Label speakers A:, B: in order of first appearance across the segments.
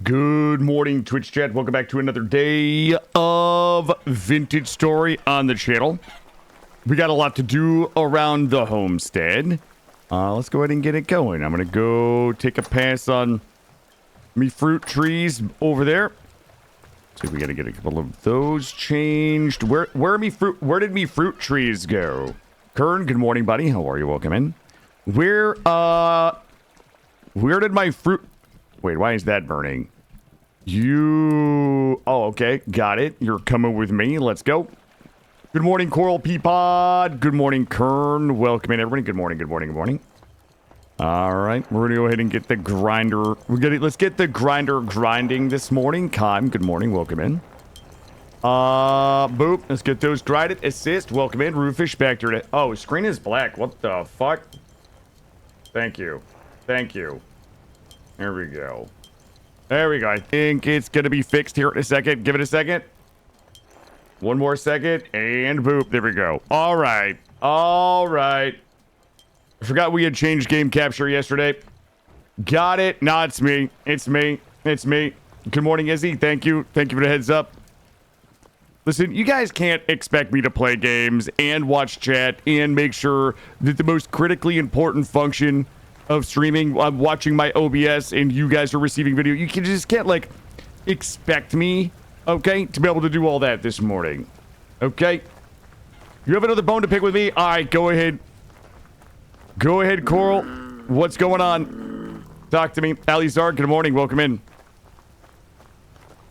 A: Good morning, Twitch chat. Welcome back to another day of Vintage Story on the channel. We got a lot to do around the homestead. Let's go ahead and get it going. I'm gonna go take a pass on me fruit trees over there. So we gotta get a couple of those changed. Where did me fruit trees go? Kern, good morning, buddy. How are you? Welcome in. Where did my fruit... Wait, why is that burning? Oh, okay. Got it. You're coming with me. Let's go. Good morning, Coral Peapod. Good morning, Kern. Welcome in, everybody. Good morning, good morning, good morning. All right. We're going to go ahead and get the grinder. Let's get the grinder grinding this morning. Kime, good morning. Welcome in. Boop. Let's get those grinded. Assist. Welcome in. Roofish back to it. Oh, screen is black. What the fuck? Thank you. Thank you. There we go. There we go. I think it's going to be fixed here in a second. Give it a second. One more second. And boop. There we go. All right. All right. I forgot we had changed game capture yesterday. Got it. No, it's me. It's me. It's me. Good morning, Izzy. Thank you. Thank you for the heads up. Listen, you guys can't expect me to play games and watch chat and make sure that the most critically important function of streaming, I'm watching my OBS and you guys are receiving video. You just can't, like, expect me, okay, to be able to do all that this morning. Okay? You have another bone to pick with me? All right, go ahead. Go ahead, Coral. What's going on? Talk to me. Alizar, good morning. Welcome in.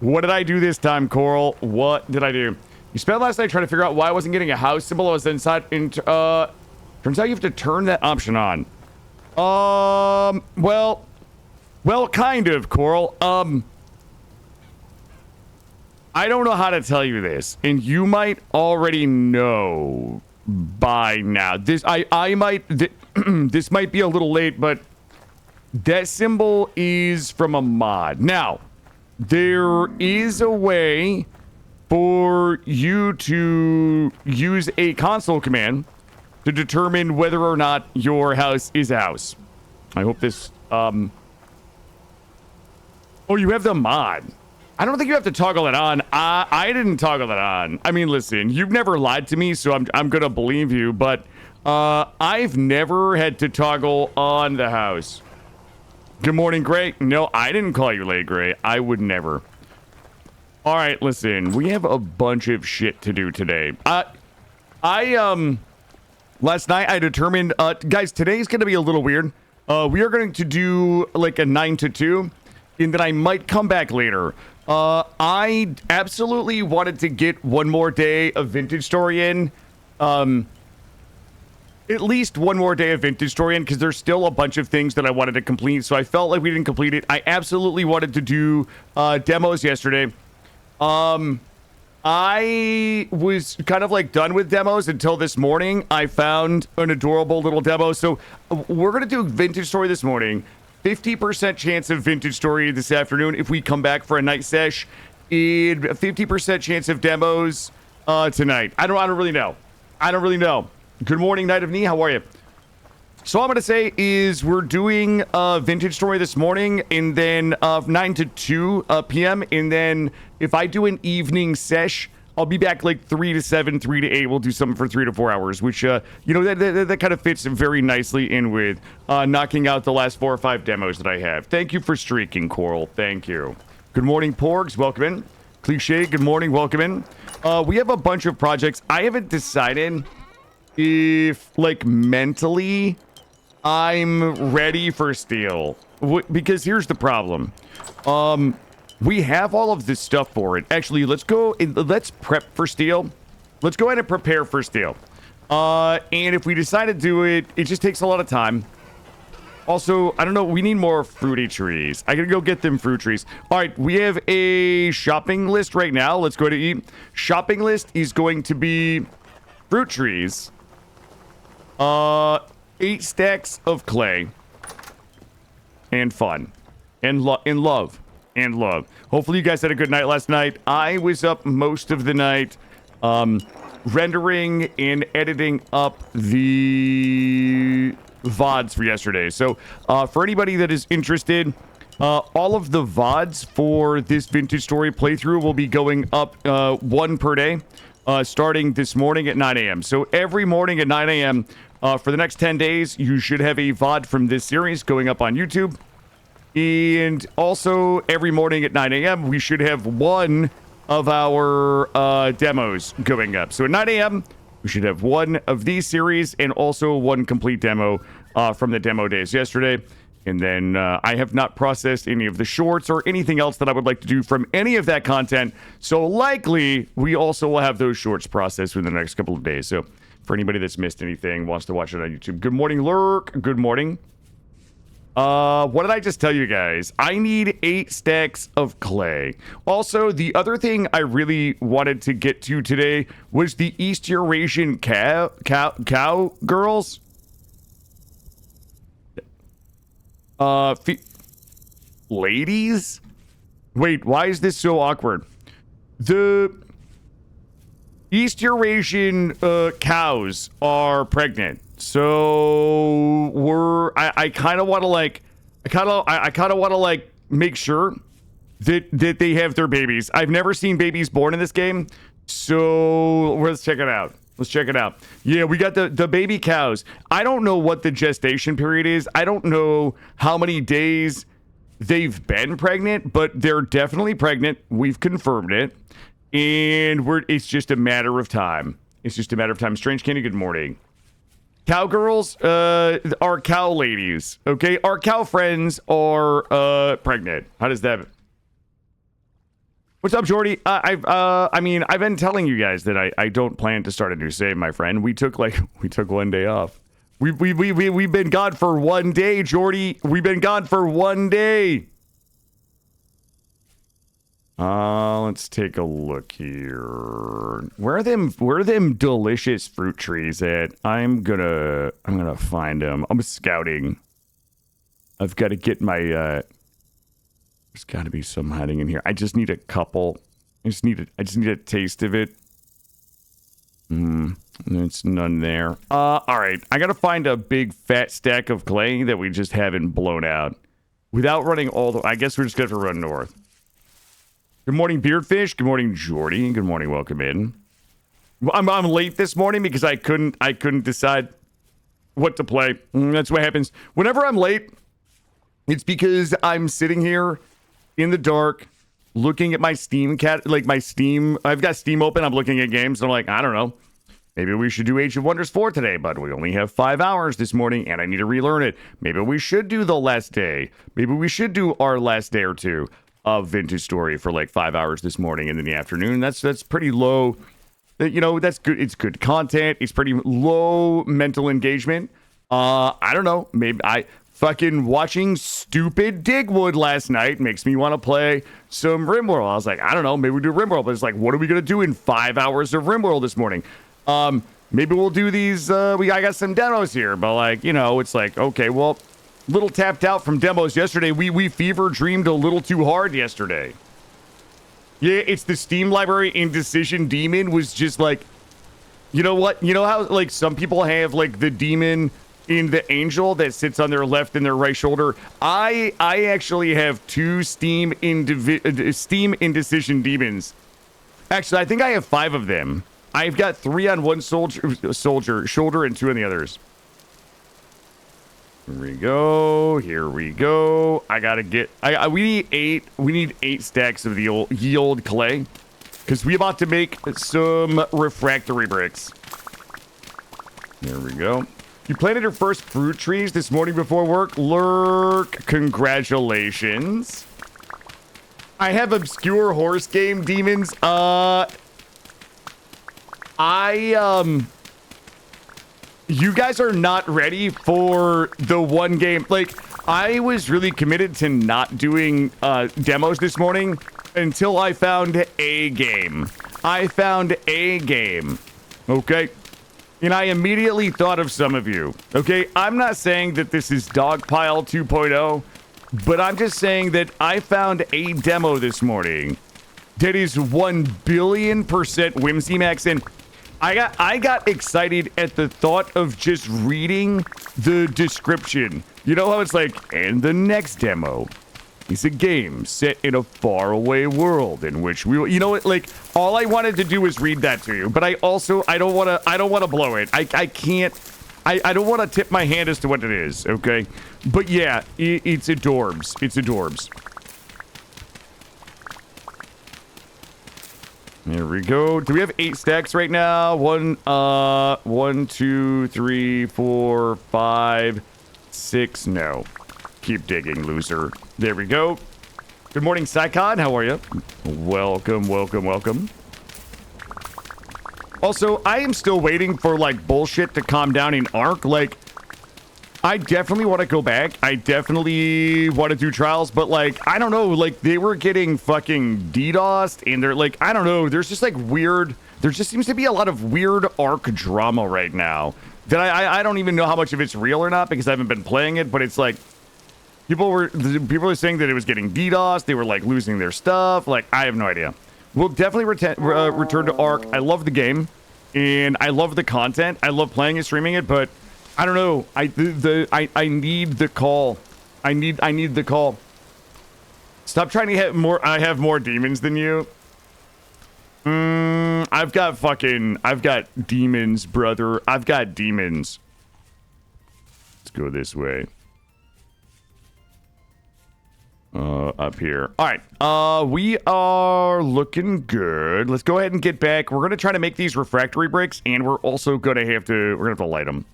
A: What did I do this time, Coral? What did I do? You spent last night trying to figure out why I wasn't getting a house symbol. I was inside. Turns out you have to turn that option on. Well, kind of, Coral. I don't know how to tell you this, and you might already know by now. This might be a little late, but that symbol is from a mod. Now, there is a way for you to use a console command to determine whether or not your house is a house. I hope this, Oh, you have the mod. I don't think you have to toggle it on. I didn't toggle it on. I mean, listen, you've never lied to me, so I'm gonna believe you, but, I've never had to toggle on the house. Good morning, Gray. No, I didn't call you late, Gray. I would never. All right, listen, we have a bunch of shit to do today. Last night, I determined, guys, today's going to be a little weird. We are going to do, like, a 9 to 2, and then I might come back later. I absolutely wanted to get one more day of Vintage Story in. At least one more day of Vintage Story in, because there's still a bunch of things that I wanted to complete, so I felt like we didn't complete it. I absolutely wanted to do, demos yesterday. I was kind of like done with demos until this morning. I found an adorable little demo. So we're going to do Vintage Story this morning. 50% chance of Vintage Story this afternoon if we come back for a night sesh. And 50% chance of demos tonight. I don't really know. I don't really know. Good morning, Night of Knee. How are you? So all I'm going to say is we're doing Vintage Story this morning, and then 9 to 2 p.m. And then if I do an evening sesh, I'll be back like 3 to 7, 3 to 8. We'll do something for 3 to 4 hours, which, you know, that kind of fits very nicely in with knocking out the last 4 or 5 demos that I have. Thank you for streaking, Coral. Thank you. Good morning, Porgs. Welcome in. Cliche, good morning. Welcome in. We have a bunch of projects. I haven't decided if, like, mentally I'm ready for steel, because here's the problem. We have all of this stuff for it. Actually, let's go and let's prep for steel. Let's go ahead and prepare for steel. And if we decide to do it, it just takes a lot of time. Also, I don't know, we need more fruity trees. I gotta go get them fruit trees. All right, we have a shopping list right now. Let's go to eat. Shopping list is going to be fruit trees. 8 stacks of clay, and fun, and love. Hopefully you guys had a good night last night. I was up most of the night rendering and editing up the VODs for yesterday. So for anybody that is interested, All of the VODs for this Vintage Story playthrough will be going up one per day, starting this morning at 9 a.m. So every morning at 9 a.m. For the next 10 days, you should have a VOD from this series going up on YouTube. And also, every morning at 9 a.m., we should have one of our demos going up. So at 9 a.m., we should have one of these series and also one complete demo from the demo days yesterday. And then I have not processed any of the shorts or anything else that I would like to do from any of that content. So likely, we also will have those shorts processed within the next couple of days. So for anybody that's missed anything, wants to watch it on YouTube. Good morning, Lurk. Good morning. What did I just tell you guys? I need 8 stacks of clay. Also, the other thing I really wanted to get to today was the East Eurasian cow girls. Ladies? Wait, why is this so awkward? The East Eurasian cows are pregnant. So I kind of want to like make sure that they have their babies. I've never seen babies born in this game. So let's check it out. Let's check it out. Yeah, we got the baby cows. I don't know what the gestation period is. I don't know how many days they've been pregnant, but they're definitely pregnant. We've confirmed it. And it's just a matter of time. It's just a matter of time. Strange Candy, good morning. Cowgirls are cow ladies, okay? Our cow friends are pregnant. How does that... What's up, Jordy? I mean, I've been telling you guys that I don't plan to start a new save, my friend. We took 1 day off. We've been gone for 1 day, Jordy. We've been gone for 1 day. Let's take a look here. Where are them delicious fruit trees at? I'm gonna find them. I'm scouting. I've got to get my there's got to be some hiding in here. I just need a couple. I just need a taste of it. There's none there. All right. I got to find a big fat stack of clay that we just haven't blown out without running all the... I guess we're just going to have to run north. Good morning, Beardfish. Good morning, Jordy. Good morning. Welcome in. I'm late this morning because I couldn't decide what to play. That's what happens. Whenever I'm late, it's because I'm sitting here in the dark looking at my Steam I've got Steam open. I'm looking at games. And I'm like, I don't know. Maybe we should do Age of Wonders 4 today, but we only have 5 hours this morning and I need to relearn it. Maybe we should do the last day. Maybe we should do our last day or two of Vintage Story for like 5 hours this morning and in the afternoon. That's pretty low. You know, that's good. It's good content. It's pretty low mental engagement. I don't know. Maybe fucking watching stupid Digwood last night makes me want to play some RimWorld. I was like, I don't know. Maybe we do RimWorld. But it's like, what are we going to do in 5 hours of RimWorld this morning? Maybe we'll do these. I got some demos here. But like, you know, it's like, okay, well, little tapped out from demos yesterday. We fever dreamed a little too hard yesterday. Yeah, it's the Steam library Indecision Demon was just like, you know what? You know how like some people have like the demon in the angel that sits on their left and their right shoulder? I actually have 2 Steam Indecision Demons. Actually, I think I have 5 of them. I've got 3 on one soldier shoulder and 2 on the others. Here we go. Here we go. I gotta get. We need 8. We need 8 stacks of the old clay, because we about to make some refractory bricks. There we go. You planted your first fruit trees this morning before work. Lurk, congratulations. I have obscure horse game demons. You guys are not ready for the one game. Like, I was really committed to not doing demos this morning until I found a game. I found a game. Okay? And I immediately thought of some of you. Okay? I'm not saying that this is Dogpile 2.0, but I'm just saying that I found a demo this morning that is 1 billion% Whimsy Max, and I got excited at the thought of just reading the description. You know how it's like, and the next demo is a game set in a faraway world in which we will, you know what, like, all I wanted to do was read that to you, but I don't want to blow it. I can't, I don't want to tip my hand as to what it is, okay? But yeah, it's adorbs. It's adorbs. There we go. Do we have 8 stacks right now? 1, 2, 3, 4, 5, 6. No. Keep digging, loser. There we go. Good morning, Psycon. How are you? Welcome, welcome, welcome. Also, I am still waiting for, like, bullshit to calm down in Ark. Like, I definitely want to go back. I definitely want to do trials, but, like, I don't know. Like, they were getting fucking DDoSed, and they're, like, I don't know. There's just, like, weird... There just seems to be a lot of weird Ark drama right now that I don't even know how much of it's real or not because I haven't been playing it, but it's, like... People were saying that it was getting DDoS. They were like losing their stuff. Like, I have no idea. We'll definitely return to Ark. I love the game, and I love the content. I love playing and streaming it, but I don't know. I need the call. I need the call. Stop trying to get more. I have more demons than you. I've got demons, brother. I've got demons. Let's go this way. Up here. All right. We are looking good. Let's go ahead and get back. We're going to try to make these refractory bricks, and we're also going to have to light them.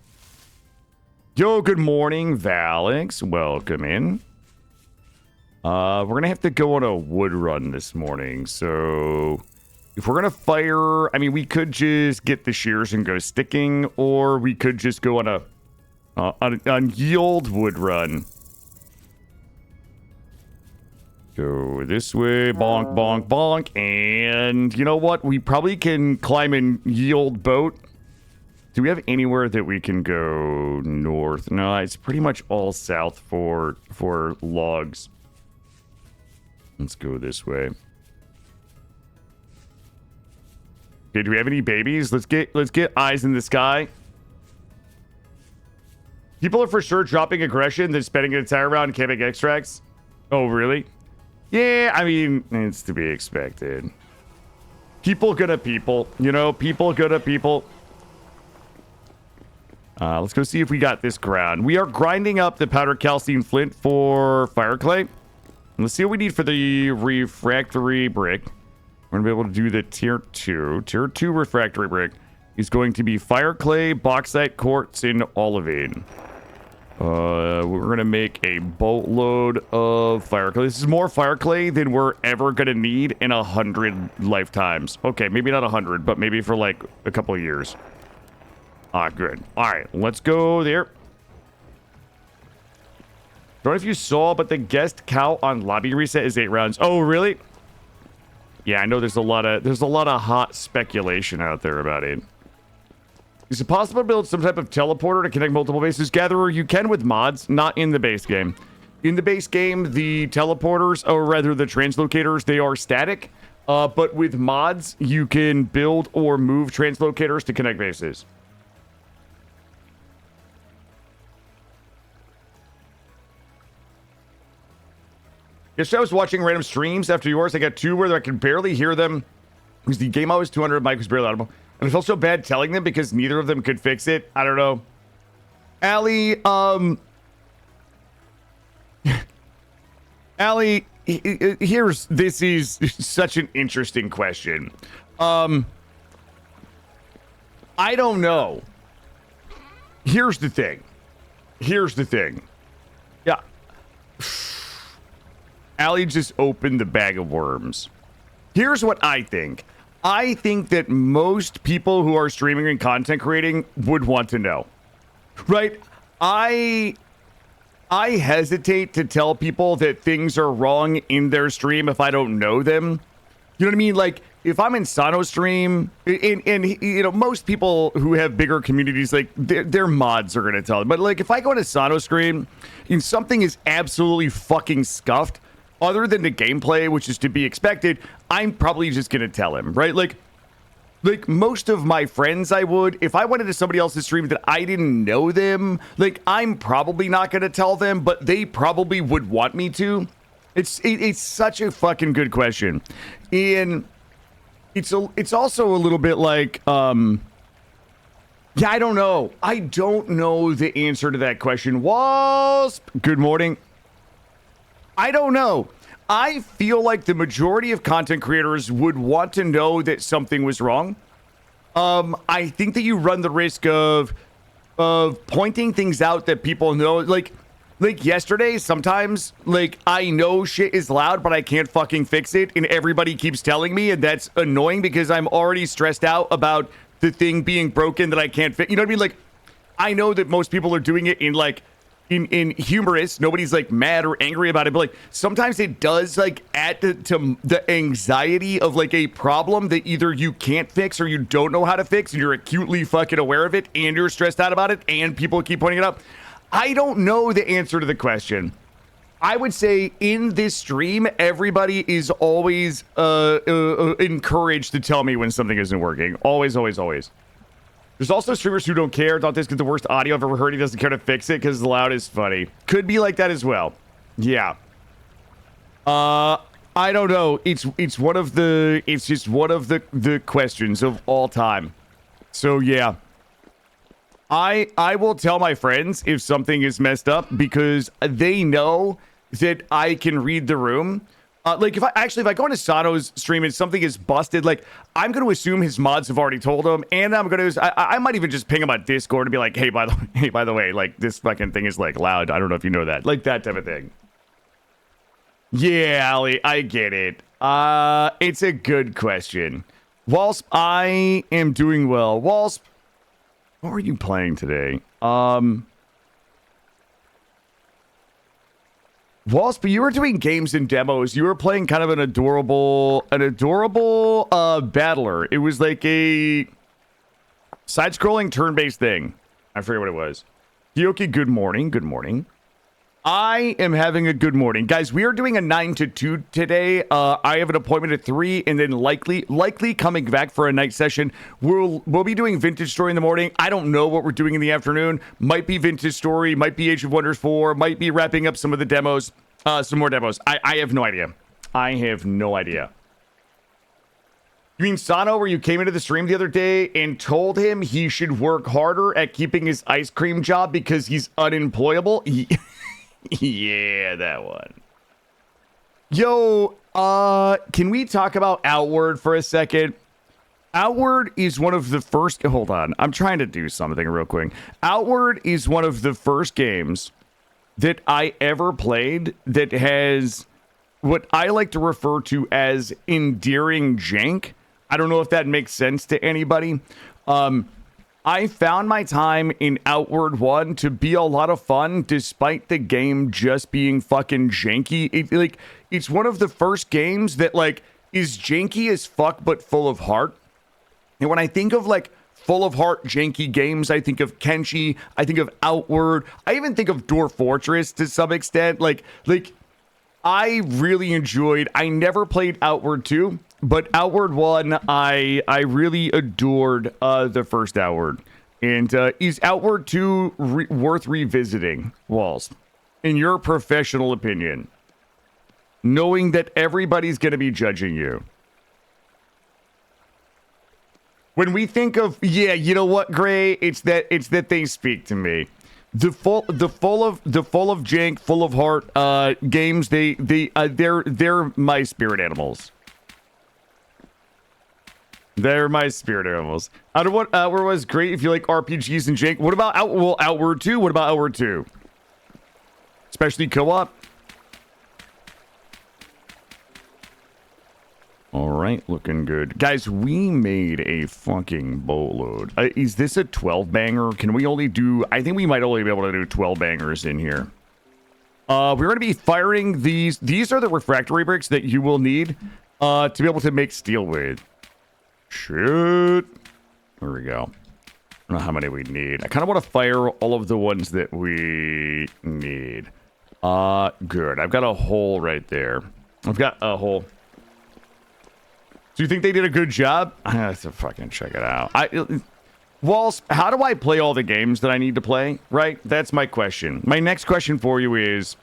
A: Yo, good morning, Valix. Welcome in. We're going to have to go on a wood run this morning. So if we're going to fire, I mean, we could just get the shears and go sticking, or we could just go on a yield wood run. Go this way, bonk, bonk, bonk, and you know what? We probably can climb in yield boat. Do we have anywhere that we can go north? No, it's pretty much all south for logs. Let's go this way. Okay, do we have any babies? Let's get eyes in the sky. People are for sure dropping aggression, then spending an entire round camping extracts. Oh, really? Yeah, I mean, it's to be expected. People gonna people, you know, people gonna people. Let's go see if we got this ground. We are grinding up the powdered calcium flint for fire clay. Let's see what we need for the refractory brick. We're gonna be able to do the tier 2. Tier 2 refractory brick is going to be fire clay, bauxite, quartz, and olivine. We're gonna make a boatload of fire clay. This is more fire clay than we're ever gonna need in 100 lifetimes. Okay, maybe not 100, but maybe for like a couple of years. Good. All right, let's go there. Don't know if you saw, but the guest count on lobby reset is 8 rounds. Oh, really? Yeah, I know there's a lot of hot speculation out there about it. Is it possible to build some type of teleporter to connect multiple bases? Gatherer, you can with mods, not in the base game. In the base game, the teleporters, or rather the translocators, they are static. But with mods, you can build or move translocators to connect bases. Yesterday I was watching random streams after yours. I got 2 where I could barely hear them because the game I was 200, mic was barely audible. And I felt so bad telling them because neither of them could fix it. I don't know. Allie, Allie, this is such an interesting question. I don't know. Here's the thing. Yeah. Allie just opened the bag of worms. Here's what I think. I think that most people who are streaming and content creating would want to know. Right? I hesitate to tell people that things are wrong in their stream if I don't know them. You know what I mean? Like, if I'm in Sano stream, and you know, most people who have bigger communities, like, their mods are going to tell them. But, like, if I go into Sano stream and something is absolutely fucking scuffed, other than the gameplay, which is to be expected, I'm probably just going to tell him, right? Like most of my friends, I would. If I went into somebody else's stream that I didn't know them, like, I'm probably not going to tell them, but they probably would want me to. It's such a fucking good question. And it's also a little bit like yeah, I don't know. I don't know the answer to that question. Wasp, good morning. I don't know. I feel like the majority of content creators would want to know that something was wrong. I think that you run the risk of pointing things out that people know. Like yesterday, sometimes like I know shit is loud, but I can't fucking fix it, and everybody keeps telling me, and that's annoying because I'm already stressed out about the thing being broken that I can't fix. You know what I mean? Like, I know that most people are doing it in like in humorous. Nobody's like mad or angry about it, but like sometimes it does like add to the anxiety of like a problem that either you can't fix or you don't know how to fix, and you're acutely fucking aware of it, and you're stressed out about it, and people keep pointing it out. I don't know the answer to the question. I would say in this stream, everybody is always encouraged to tell me when something isn't working. Always, always, always. There's also streamers who don't care. Thought this is the worst audio I've ever heard. He doesn't care to fix it because the loud is funny. Could be like that as well. Yeah. I don't know. It's just one of the questions of all time. So yeah. I will tell my friends if something is messed up because they know that I can read the room. Like if I go into Sano's stream and something is busted, like I'm going to assume his mods have already told him, and I'm going to I might even just ping him on Discord and be like, hey, by the way, like this fucking thing is like loud. I don't know if you know that, like that type of thing. Yeah, Ali, I get it. It's a good question. Wasp, I am doing well. Wasp, what were you playing today? Wasp, you were doing games and demos. You were playing kind of an adorable battler. It was like a side-scrolling turn-based thing. I forget what it was. Hioki, good morning. Good morning. I am having a good morning. Guys, we are doing a 9 to 2 today. I have an appointment at 3 and then likely coming back for a night session. We'll be doing Vintage Story in the morning. I don't know what we're doing in the afternoon. Might be Vintage Story, might be Age of Wonders 4, might be wrapping up some of the demos, some more demos. I have no idea. I have no idea. You mean Sano, where you came into the stream the other day and told him he should work harder at keeping his ice cream job because he's unemployable? Yeah, that one. Yo, can we talk about Outward for a second? Outward is one of the first... Hold on. I'm trying to do something real quick. Outward is one of the first games that I ever played that has what I like to refer to as endearing jank. I don't know if that makes sense to anybody. I found my time in Outward 1 to be a lot of fun, despite the game just being fucking janky. It's one of the first games that, like, is janky as fuck, but full of heart. And when I think of, like, full of heart janky games, I think of Kenshi, I think of Outward, I even think of Dwarf Fortress to some extent. Like, I really enjoyed, I never played Outward 2. But Outward 1, I really adored the first Outward. And is Outward 2 worth revisiting, Walls? In your professional opinion? Knowing that everybody's going to be judging you. When we think of, yeah, you know what, Gray? It's that they speak to me. The full of jank, full of heart games, they're my spirit animals. They're my spirit animals. I don't want Outward was great if you like RPGs and jank. What about Outward 2? What about Outward 2? Especially co-op. All right, looking good. Guys, we made a fucking boatload. Is this a 12 banger? Can we only do... I think we might only be able to do 12 bangers in here. We're going to be firing these. These are the refractory bricks that you will need to be able to make steel with. Shit. There we go. I don't know how many we need. I kind of want to fire all of the ones that we need. Good. I've got a hole right there. I've got a hole. Do you think they did a good job? I have to fucking check it out. Walls, how do I play all the games that I need to play? Right? That's my question. My next question for you is,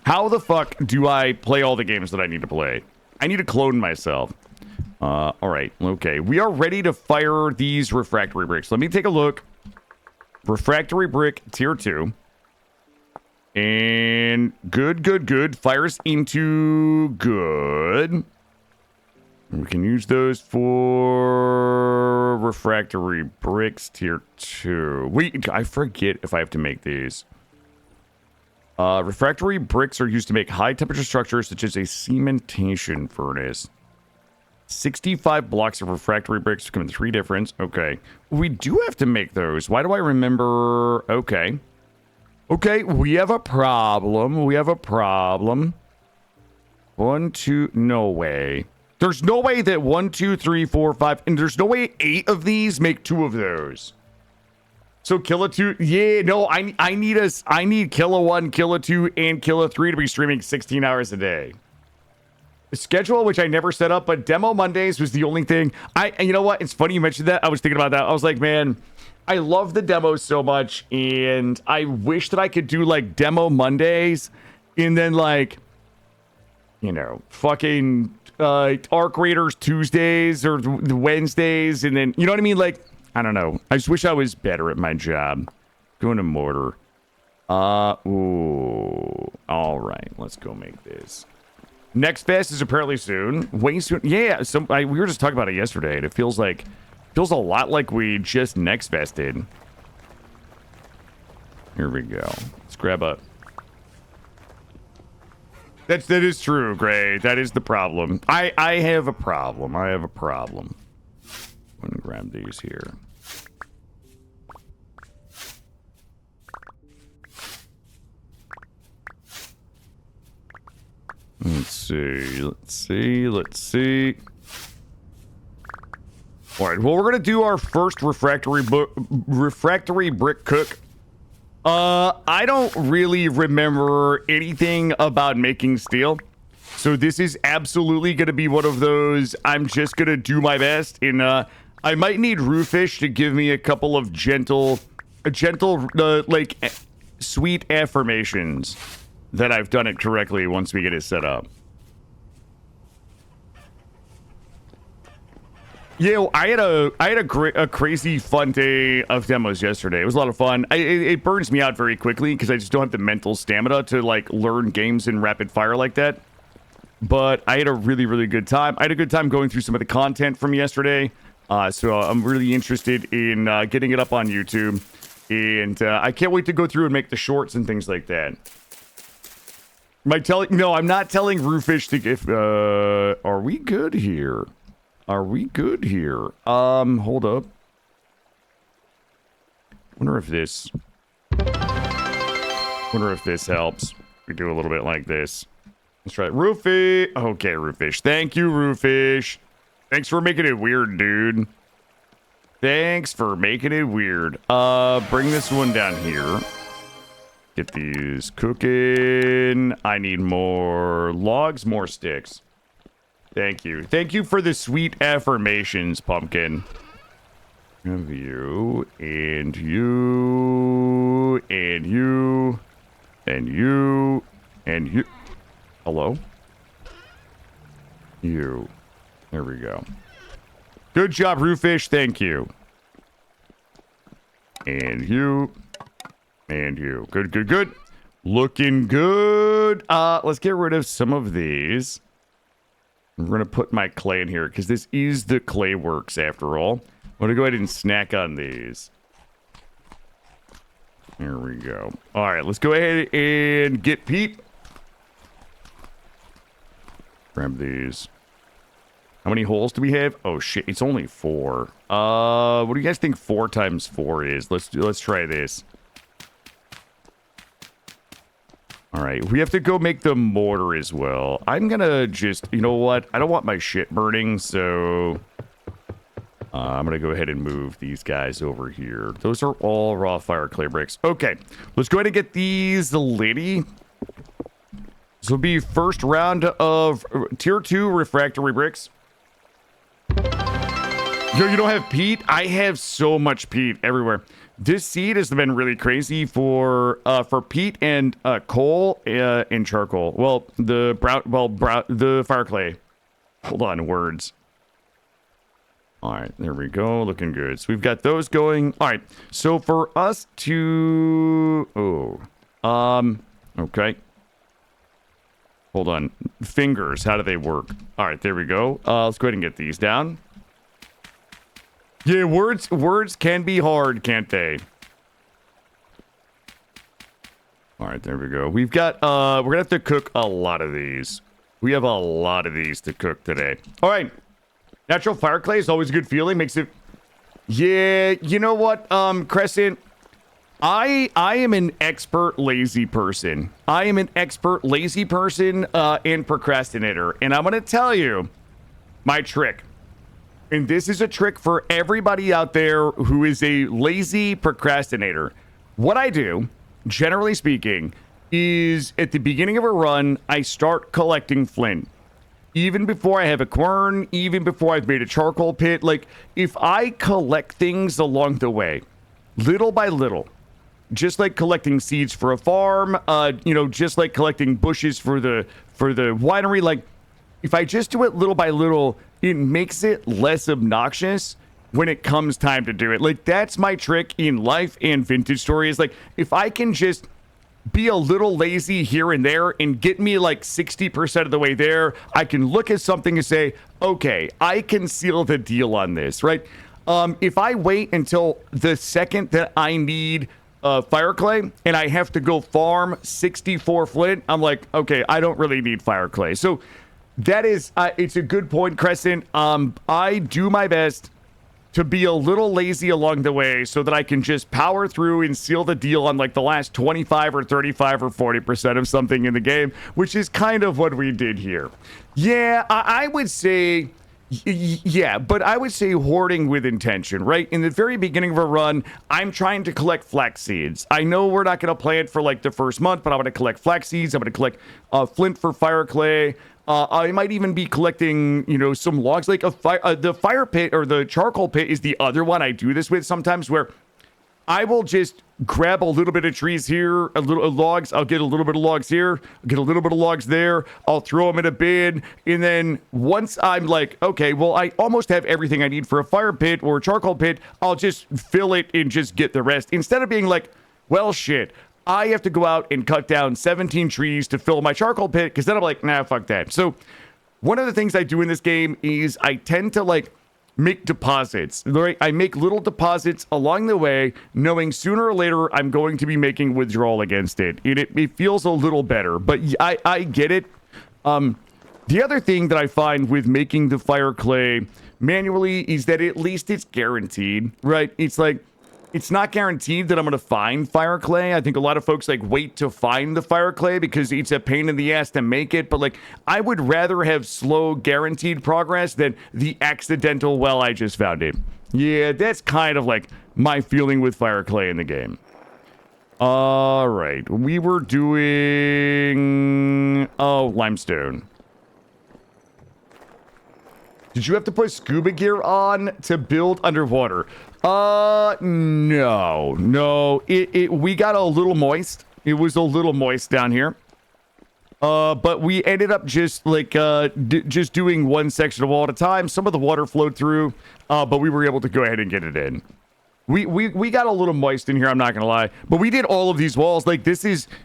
A: How the fuck do I play all the games that I need to play? I need to clone myself. All right. Okay. We are ready to fire these refractory bricks. Let me take a look. Refractory brick tier 2. And good. Fires into good. We can use those for refractory bricks tier 2. Wait, I forget if I have to make these. Refractory bricks are used to make high temperature structures such as a cementation furnace. 65 blocks of refractory bricks come in 3 different. Okay. We do have to make those. Why do I remember? Okay. Okay, we have a problem. 1, 2, no way. There's no way that 1, 2, 3, 4, 5, and there's no way 8 of these make 2 of those. So Killa 2, yeah, no, I need Killa 1, Killa 2, and Killa 3 to be streaming 16 hours a day. The schedule, which I never set up, but Demo Mondays was the only thing. And you know what? It's funny you mentioned that. I was thinking about that. I was like, man, I love the demos so much, and I wish that I could do like Demo Mondays, and then like, you know, fucking Arc Raiders Tuesdays or the Wednesdays, and then, you know what I mean? Like, I don't know. I just wish I was better at my job. Going to mortar. Ooh. All right, let's go make this. Next fest is apparently soon. Way soon. Yeah, we were just talking about it yesterday, and it feels a lot like we just next fested. Here we go. Let's grab a. That is true, Gray. That is the problem. I have a problem. I'm gonna grab these here. Let's see. All right, well, we're going to do our first refractory brick cook. I don't really remember anything about making steel. So this is absolutely going to be one of those, I'm just going to do my best. And I might need Roofish to give me a couple of gentle, like, sweet affirmations that I've done it correctly once we get it set up. Yeah, I had a crazy fun day of demos yesterday. It was a lot of fun. It burns me out very quickly because I just don't have the mental stamina to like learn games in rapid fire like that. But I had a really good time. I had a good time going through some of the content from yesterday. So I'm really interested in getting it up on YouTube, and I can't wait to go through and make the shorts and things like that. No, I'm not telling Roofish to give. Are we good here? Hold up. Wonder if this helps. We do a little bit like this. Let's try it. Roofish. Okay, Roofish. Thank you, Roofish. Thanks for making it weird, dude. Thanks for making it weird. Bring this one down here. Get these cooking. I need more logs, more sticks. Thank you. Thank you for the sweet affirmations, Pumpkin. Have you, and you, and you, and you, and you. Hello? You. There we go. Good job, Roofish. Thank you. And you. And you. Good. Looking good. Let's get rid of some of these. I'm going to put my clay in here because this is the clay works after all. I'm going to go ahead and snack on these. There we go. All right, let's go ahead and get Pete. Grab these. How many holes do we have? Oh shit, it's only 4. What do you guys think 4 times 4 is? Let's try this. All right, we have to go make the mortar as well. I'm gonna just, you know what? I don't want my shit burning, so I'm gonna go ahead and move these guys over here. Those are all raw fire clay bricks. Okay, let's go ahead and get these, the lady. This will be first round of tier 2 refractory bricks. Yo, you don't have peat? I have so much peat everywhere. This seed has been really crazy for peat and coal and charcoal. Well, the the fire clay. Hold on, words. All right, there we go. Looking good. So we've got those going. All right. So for us to okay. Hold on. Fingers, how do they work? All right, there we go. Let's go ahead and get these down. Yeah, words can be hard, can't they? All right, there we go. We've got we're gonna have to cook a lot of these. We have a lot of these to cook today. All right. Natural fire clay is always a good feeling. Makes it. Yeah, you know what, Crescent? I am an expert lazy person. I am an expert lazy person and procrastinator, and I'm gonna tell you my trick. And this is a trick for everybody out there who is a lazy procrastinator. What I do, generally speaking, is at the beginning of a run, I start collecting flint. Even before I have a quern, even before I've made a charcoal pit, like if I collect things along the way, little by little, just like collecting seeds for a farm, just like collecting bushes for the winery, like if I just do it little by little, it makes it less obnoxious when it comes time to do it. Like that's my trick in life and vintage story is like if I can just be a little lazy here and there and get me like 60% of the way there, I can look at something and say, okay, I can seal the deal on this, right? If I wait until the second that I need fire clay and I have to go farm 64 flint, I'm like, okay, I don't really need fire clay. So that is, it's a good point, Crescent. I do my best to be a little lazy along the way so that I can just power through and seal the deal on like the last 25 or 35 or 40% of something in the game, which is kind of what we did here. Yeah, I would say, yeah, but I would say hoarding with intention, right? In the very beginning of a run, I'm trying to collect flax seeds. I know we're not going to plant for like the first month, but I'm going to collect flax seeds. I'm going to collect flint for fire clay. I might even be collecting, some logs, like the fire pit or the charcoal pit is the other one I do this with sometimes where I will just grab a little bit of trees here, a little logs. I'll get a little bit of logs here, get a little bit of logs there. I'll throw them in a bin. And then once I'm like, okay, well, I almost have everything I need for a fire pit or a charcoal pit, I'll just fill it and just get the rest. Instead of being like, well, shit, I have to go out and cut down 17 trees to fill my charcoal pit because then I'm like, nah, fuck that. So one of the things I do in this game is I tend to like make deposits, right? I make little deposits along the way, knowing sooner or later I'm going to be making withdrawal against it. And it feels a little better, but I get it. The other thing that I find with making the fire clay manually is that at least it's guaranteed, right? It's like, it's not guaranteed that I'm going to find fire clay. I think a lot of folks like wait to find the fire clay because it's a pain in the ass to make it. But like, I would rather have slow guaranteed progress than the accidental, well, I just found it. Yeah, that's kind of like my feeling with fire clay in the game. All right. We were doing, limestone. Did you have to put scuba gear on to build underwater? No. We got a little moist. It was a little moist down here. But we ended up just like, just doing one section of wall at a time. Some of the water flowed through, but we were able to go ahead and get it in. We got a little moist in here, I'm not gonna lie. But we did all of these walls. Like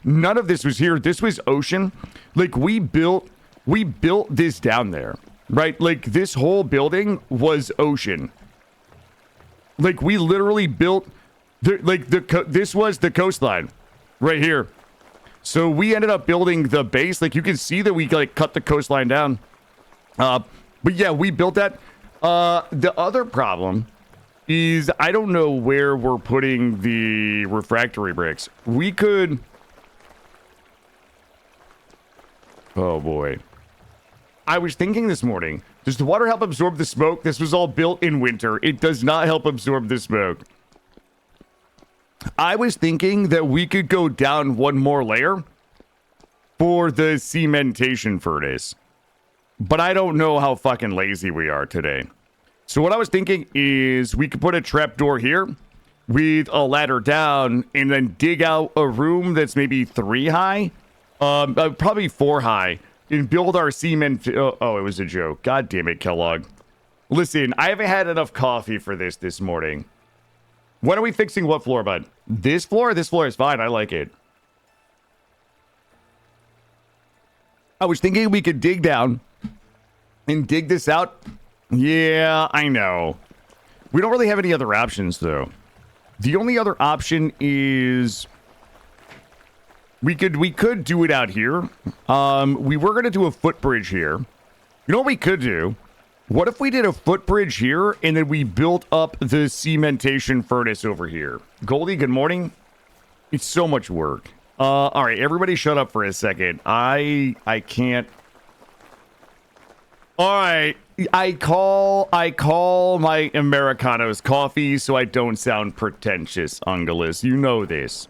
A: none of this was here. This was ocean. Like we built this down there. Right? Like this whole building was ocean. Like we literally built this was the coastline right here. So we ended up building the base. Like you can see that we like cut the coastline down. But yeah, we built that. The other problem is I don't know where we're putting the refractory bricks. We could. Oh boy. I was thinking this morning, does the water help absorb the smoke? This was all built in winter. It does not help absorb the smoke. I was thinking that we could go down one more layer for the cementation furnace. But I don't know how fucking lazy we are today. So what I was thinking is we could put a trapdoor here. with a ladder down and then dig out a room that's maybe 3 high, probably 4 high, and build our cement. Oh, it was a joke. God damn it, Kellogg. Listen, I haven't had enough coffee for this morning. When are we fixing what floor, bud? This floor? This floor is fine. I like it. I was thinking we could dig down and dig this out. Yeah, I know. We don't really have any other options, though. The only other option is we could do it out here. We were going to do a footbridge here. You know what we could do? What if we did a footbridge here and then we built up the cementation furnace over here? Goldie, good morning. It's so much work. All right, everybody shut up for a second. I can't. All right, I call my Americanos coffee so I don't sound pretentious, Ungalus. You know this.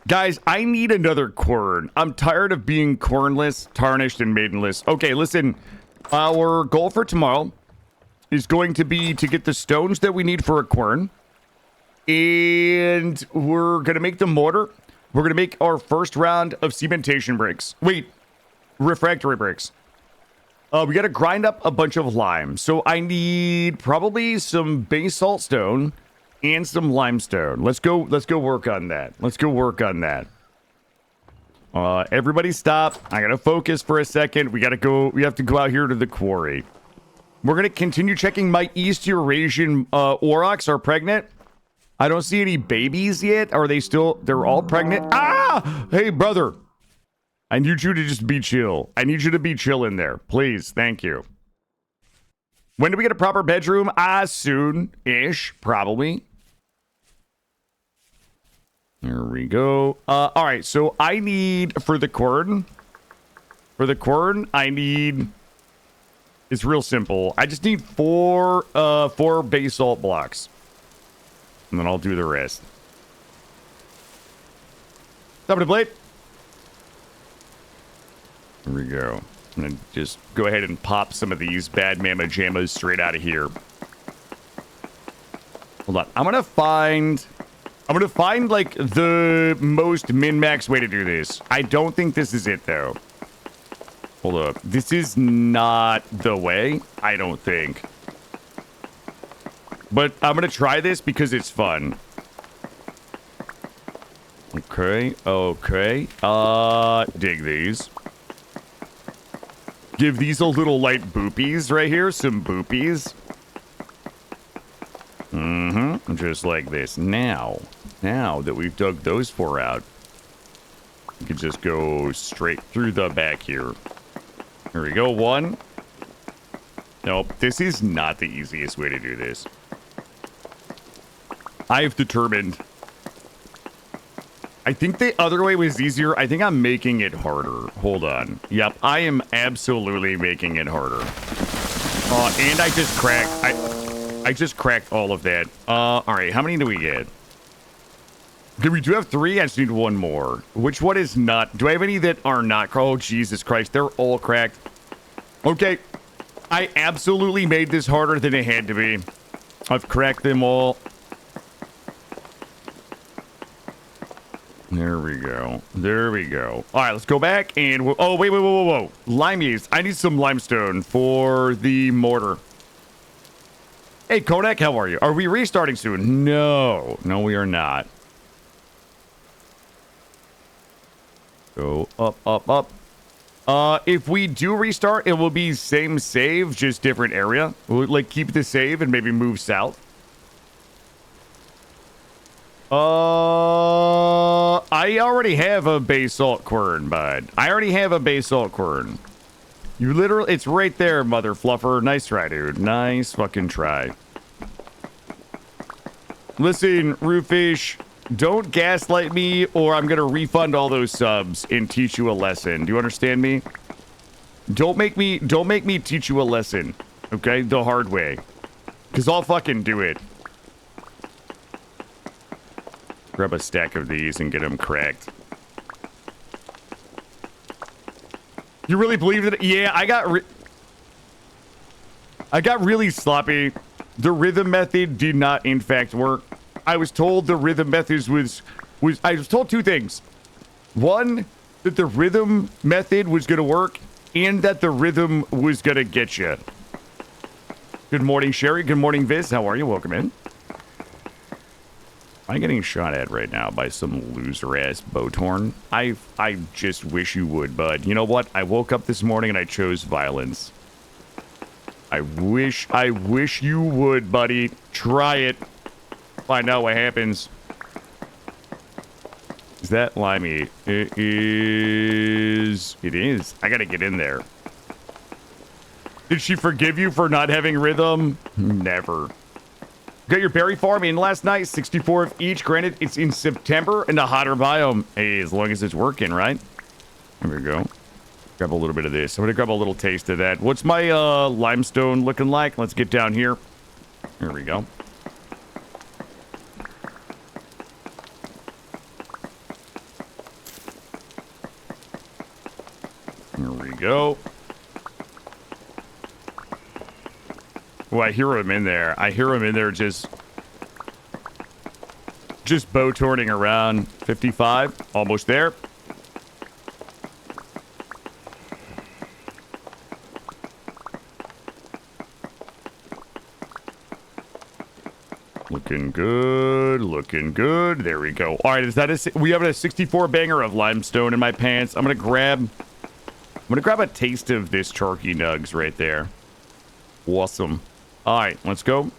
A: Guys, I need another quern. I'm tired of being quernless, tarnished, and maidenless. Okay, listen. Our goal for tomorrow is going to be to get the stones that we need for a quern. And we're going to make the mortar. We're going to make our first round of cementation bricks. Wait, refractory bricks. We got to grind up a bunch of lime. So I need probably some basalt stone and some limestone. Let's go work on that. Let's go work on that. Everybody stop. I got to focus for a second. We have to go out here to the quarry. We're going to continue checking. My East Eurasian aurochs are pregnant. I don't see any babies yet. Are they still? They're all pregnant. Ah! Hey, brother. I need you to just be chill. I need you to be chill in there. Please. Thank you. When do we get a proper bedroom? Soon-ish, probably. There we go. All right. So I need for the quern. I need. It's real simple. I just need four basalt blocks. And then I'll do the rest. Top of the plate. Here we go. I'm going to just go ahead and pop some of these bad mama jammas straight out of here. Hold on. I'm going to find like the most min-max way to do this. I don't think this is it, though. Hold up. This is not the way, I don't think. But I'm going to try this because it's fun. Okay. Dig these. Give these a little light boopies right here. Some boopies. Just like this. Now that we've dug those 4 out, we can just go straight through the back here. Here we go. 1. Nope. This is not the easiest way to do this. I've determined. I think the other way was easier. I think I'm making it harder. Hold on. Yep, I am absolutely making it harder. And I just cracked. I just cracked all of that. All right, how many do we get? Okay, we do have 3. I just need 1 more. Which one is not? Do I have any that are not? Oh, Jesus Christ. They're all cracked. Okay. I absolutely made this harder than it had to be. I've cracked them all. There we go. All right, let's go back and... Oh, wait. Whoa. Limeys. I need some limestone for the mortar. Hey, Kodak, how are you? Are we restarting soon? No, we are not. Go up. If we do restart, it will be same save, just different area. We'll, like, keep the save and maybe move south. I already have a basalt quern, bud. You literally, it's right there, mother fluffer. Nice try, dude. Nice fucking try. Listen, Roofish, don't gaslight me or I'm gonna refund all those subs and teach you a lesson. Do you understand me? Don't make me teach you a lesson, okay? The hard way. Because I'll fucking do it. Grab a stack of these and get them cracked. You really believe that? Yeah, I got really sloppy. The rhythm method did not, in fact, work. I was told the rhythm methods was I was told two things. One, that the rhythm method was going to work, and that the rhythm was going to get you. Good morning, Sherry. Good morning, Viz. How are you? Welcome in. I'm getting shot at right now by some loser-ass Botorn. I just wish you would, bud. You know what? I woke up this morning and I chose violence. I wish you would, buddy. Try it. Find out what happens. Is that Limey? It is. It is. I gotta get in there. Did she forgive you for not having rhythm? Never. Got your berry farm in last night, 64 of each. Granted, it's in September in the hotter biome. Hey, as long as it's working, right? There we go. Grab a little bit of this. I'm gonna grab a little taste of that. What's my limestone looking like? Let's get down here. There we go. There we go. Oh, I hear him in there. I hear him in there just bow-torning around. 55, almost there. Looking good, looking good. There we go. All right, is that we have a 64 banger of limestone in my pants. I'm gonna grab a taste of this Charky Nugs right there. Awesome. All right, let's go.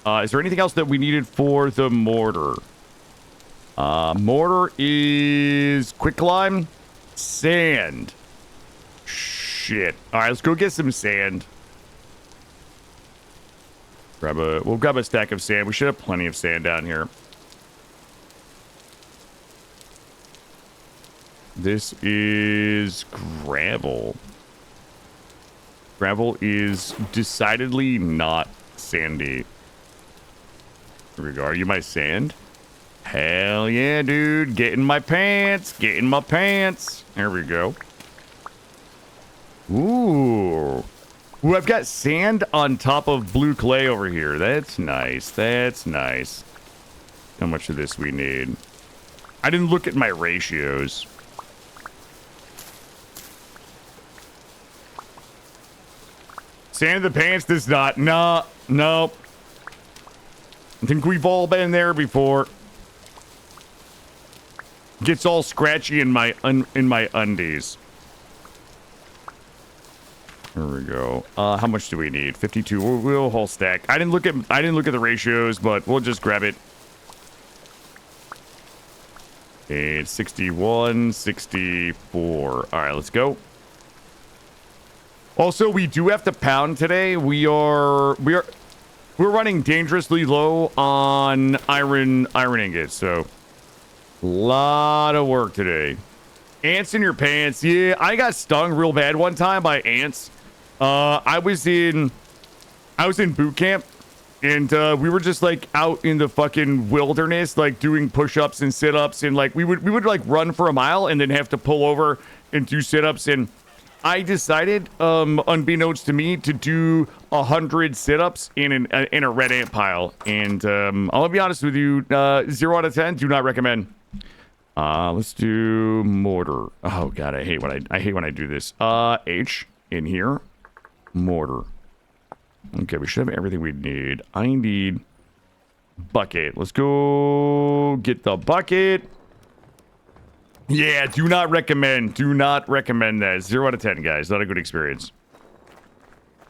A: Is there anything else that we needed for the mortar? Mortar is quicklime, sand. Shit. All right, let's go get some sand. We'll grab a stack of sand. We should have plenty of sand down here. This is gravel. Gravel is decidedly not sandy. Here we go. Are you my sand? Hell yeah, dude. Get in my pants. Get in my pants. There we go. Ooh. Ooh, I've got sand on top of blue clay over here. That's nice. That's nice. How much of this we need? I didn't look at my ratios. Sand in the pants does not. No, nope. I think we've all been there before. Gets all scratchy in my undies. There we go. How much do we need? 52. We'll whole stack. I didn't look at the ratios, but we'll just grab it. It's 61, 64. All right, let's go. Also, we do have to pound today. We're running dangerously low on iron ingots, so a lot of work today. Ants in your pants. Yeah, I got stung real bad one time by ants. I was in boot camp, and we were just like out in the fucking wilderness, like doing push-ups and sit-ups, and like we would like run for a mile and then have to pull over and do sit-ups. And I decided, unbeknownst to me, to do 100 sit-ups in a red ant pile. And I'll be honest with you, 0 out of 10, do not recommend. Let's do mortar. Oh god, I hate when I do this. H in here, mortar. Okay, we should have everything we need. I need bucket. Let's go get the bucket. Yeah, do not recommend. Do not recommend that. 0 out of 10, guys. Not a good experience.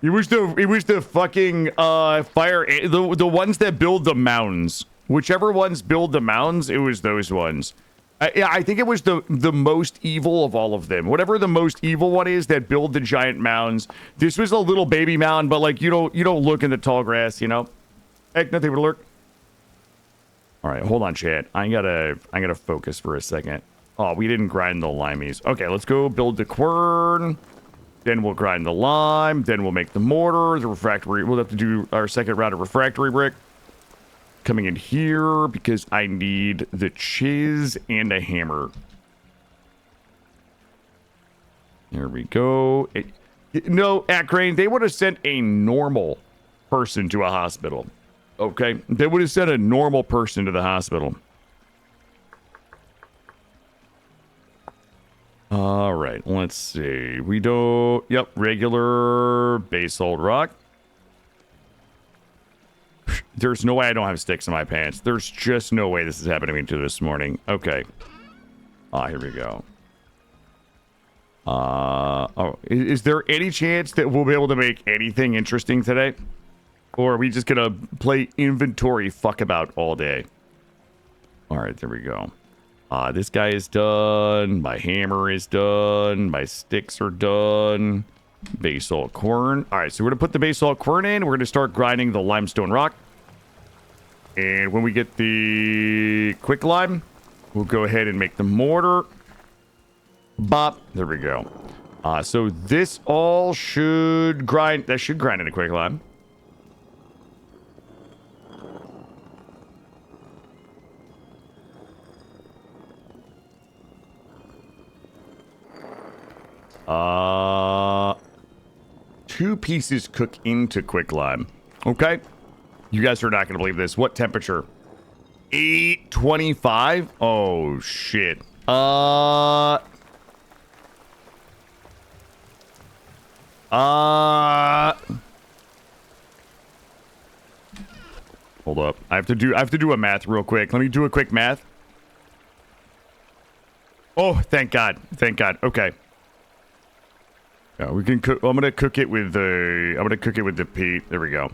A: It was the fucking fire, the ones that build the mounds. Whichever ones build the mounds, it was those ones. I think it was the most evil of all of them. Whatever the most evil one is that build the giant mounds. This was a little baby mound, but like you don't look in the tall grass, you know. Heck, nothing would lurk. All right, hold on, chat. I gotta focus for a second. Oh, we didn't grind the limeys. Okay, let's go build the quern. Then we'll grind the lime. Then we'll make the mortar, the refractory. We'll have to do our second round of refractory brick. Coming in here because I need the chiz and a hammer. There we go. No, Acrane, they would have sent a normal person to a hospital. Okay, they would have sent a normal person to the hospital. All right, let's see. We don't... Yep, regular basalt rock. There's no way I don't have sticks in my pants. There's just no way this is happening to me this morning. Okay. Here we go. Oh, is there any chance that we'll be able to make anything interesting today? Or are we just gonna play inventory fuck about all day? All right, there we go. This guy is done. My hammer is done. My sticks are done. Basalt quern. All right, so we're gonna put the basalt quern in. We're gonna start grinding the limestone rock. And when we get the quick lime, we'll go ahead and make the mortar. Bop. There we go. So this all should grind. That should grind into quick lime. Two pieces cook into quick lime. Okay. You guys are not going to believe this. What temperature? 825? Oh, shit. Hold up. I have to do a math real quick. Let me do a quick math. Oh, thank God. Thank God. Okay. We can cook. I'm gonna cook it with the peat. There we go.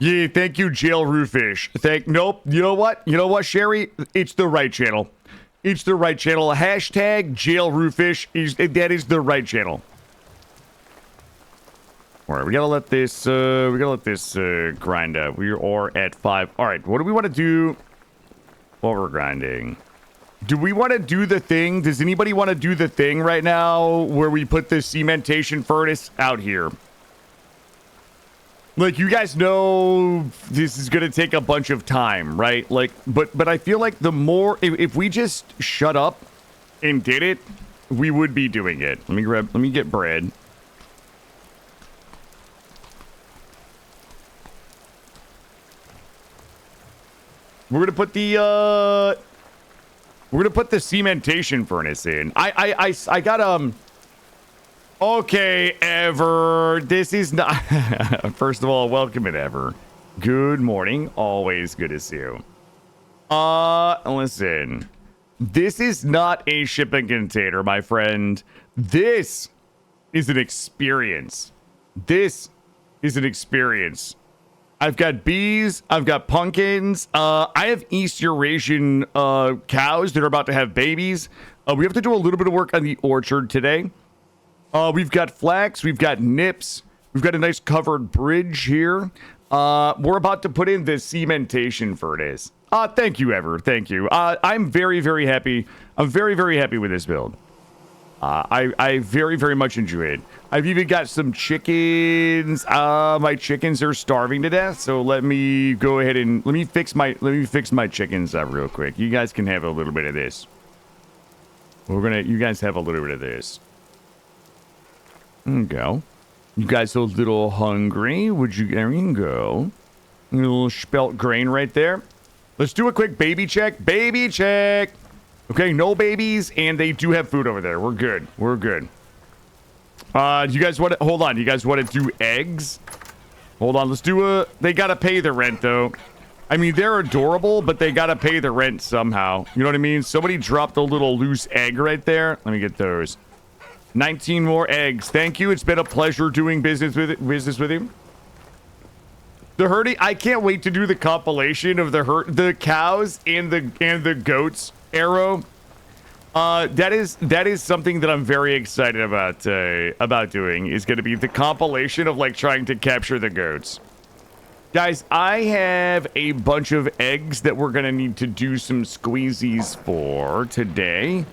A: Yeah, thank you, Jail Roofish. Nope. You know what? You know what, Sherry? It's the right channel. It's the right channel. Hashtag Jail Roofish. That is the right channel. All right, we gotta let this. Grind up. We are at 5. All right, what do we want to do while we're grinding? Do we want to do the thing? Does anybody want to do the thing right now where we put the cementation furnace out here? Like, you guys know this is going to take a bunch of time, right? Like, but I feel like the more, if we just shut up and did it, we would be doing it. Let me get bread. We're going to put the, we're gonna put the cementation furnace in. I got okay, Ever. This is not first of all, welcome in, Ever. Good morning. Always good to see you. Listen. This is not a shipping container, my friend. This is an experience. This is an experience. I've got bees. I've got pumpkins. I have East Eurasian cows that are about to have babies. We have to do a little bit of work on the orchard today. We've got flax. We've got nips. We've got a nice covered bridge here. We're about to put in the cementation furnace. Thank you, Ever. Thank you. I'm very, very happy. I'm very, very happy with this build. I very, very much enjoy it. I've even got some chickens. My chickens are starving to death. So let me go ahead and let me fix my chickens up real quick. You guys can have a little bit of this. You guys have a little bit of this. There you go. You guys are a little hungry. There you go. A little spelt grain right there. Let's do a quick baby check. Baby check. Okay, no babies, and they do have food over there. We're good. We're good. Do you guys want to... Hold on. You guys want to do eggs? Hold on. Let's do a... They got to pay the rent, though. I mean, they're adorable, but they got to pay the rent somehow. You know what I mean? Somebody dropped a little loose egg right there. Let me get those. 19 more eggs. Thank you. It's been a pleasure doing business with you. The herding... I can't wait to do the compilation of the cows and the goats. Arrow, that is something that I'm very excited about doing. Is going to be the compilation of like trying to capture the goats. Guys, I have a bunch of eggs that we're gonna need to do some squeezies for today.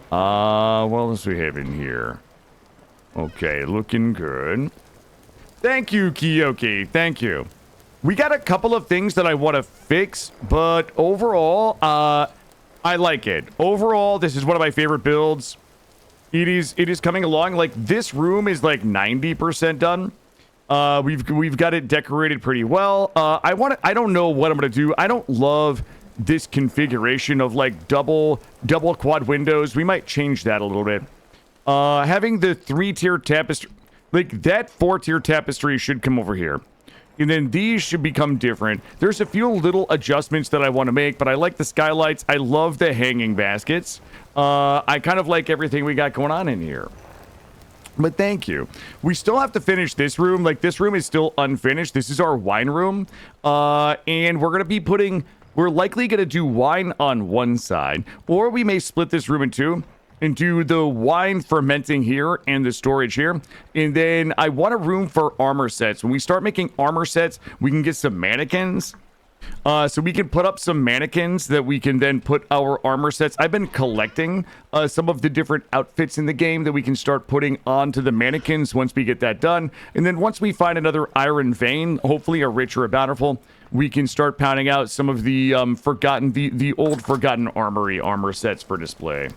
A: What else we have in here? Okay, looking good. Thank you, Kiyoki. Thank you. We got a couple of things that I want to fix, but overall, I like it. Overall, this is one of my favorite builds. It is coming along. Like, this room is like 90% done. We've got it decorated pretty well. I don't know what I'm gonna do. I don't love this configuration of like double quad windows. We might change that a little bit. Having the 3-tier tapestry, like that 4-tier tapestry should come over here. And then these should become different. There's a few little adjustments that I want to make, but I like the skylights. I love the hanging baskets. I kind of like everything we got going on in here. But thank you. We still have to finish this room. Like, this room is still unfinished. This is our wine room. And we're going to be we're likely going to do wine on one side. Or we may split this room in two and do the wine fermenting here and the storage here. And then I want a room for armor sets. When we start making armor sets, we can get some mannequins. So we can put up some mannequins that we can then put our armor sets. I've been collecting some of the different outfits in the game that we can start putting onto the mannequins once we get that done. And then once we find another iron vein, hopefully a rich or a bountiful, we can start pounding out some of the the old forgotten armory armor sets for display.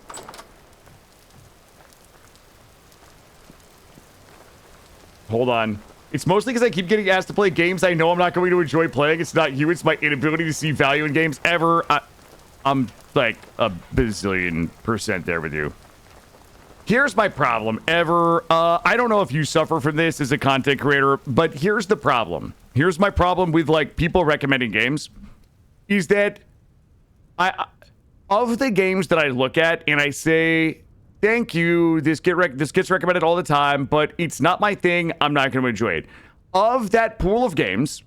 A: Hold on. It's mostly because I keep getting asked to play games I know I'm not going to enjoy playing. It's not you. It's my inability to see value in games ever. I'm like a bazillion% there with you. Here's my problem ever. I don't know if you suffer from this as a content creator, but here's the problem. Here's my problem with like people recommending games is that of the games that I look at and I say, thank you, this gets recommended all the time, but it's not my thing. I'm not going to enjoy it. Of that pool of games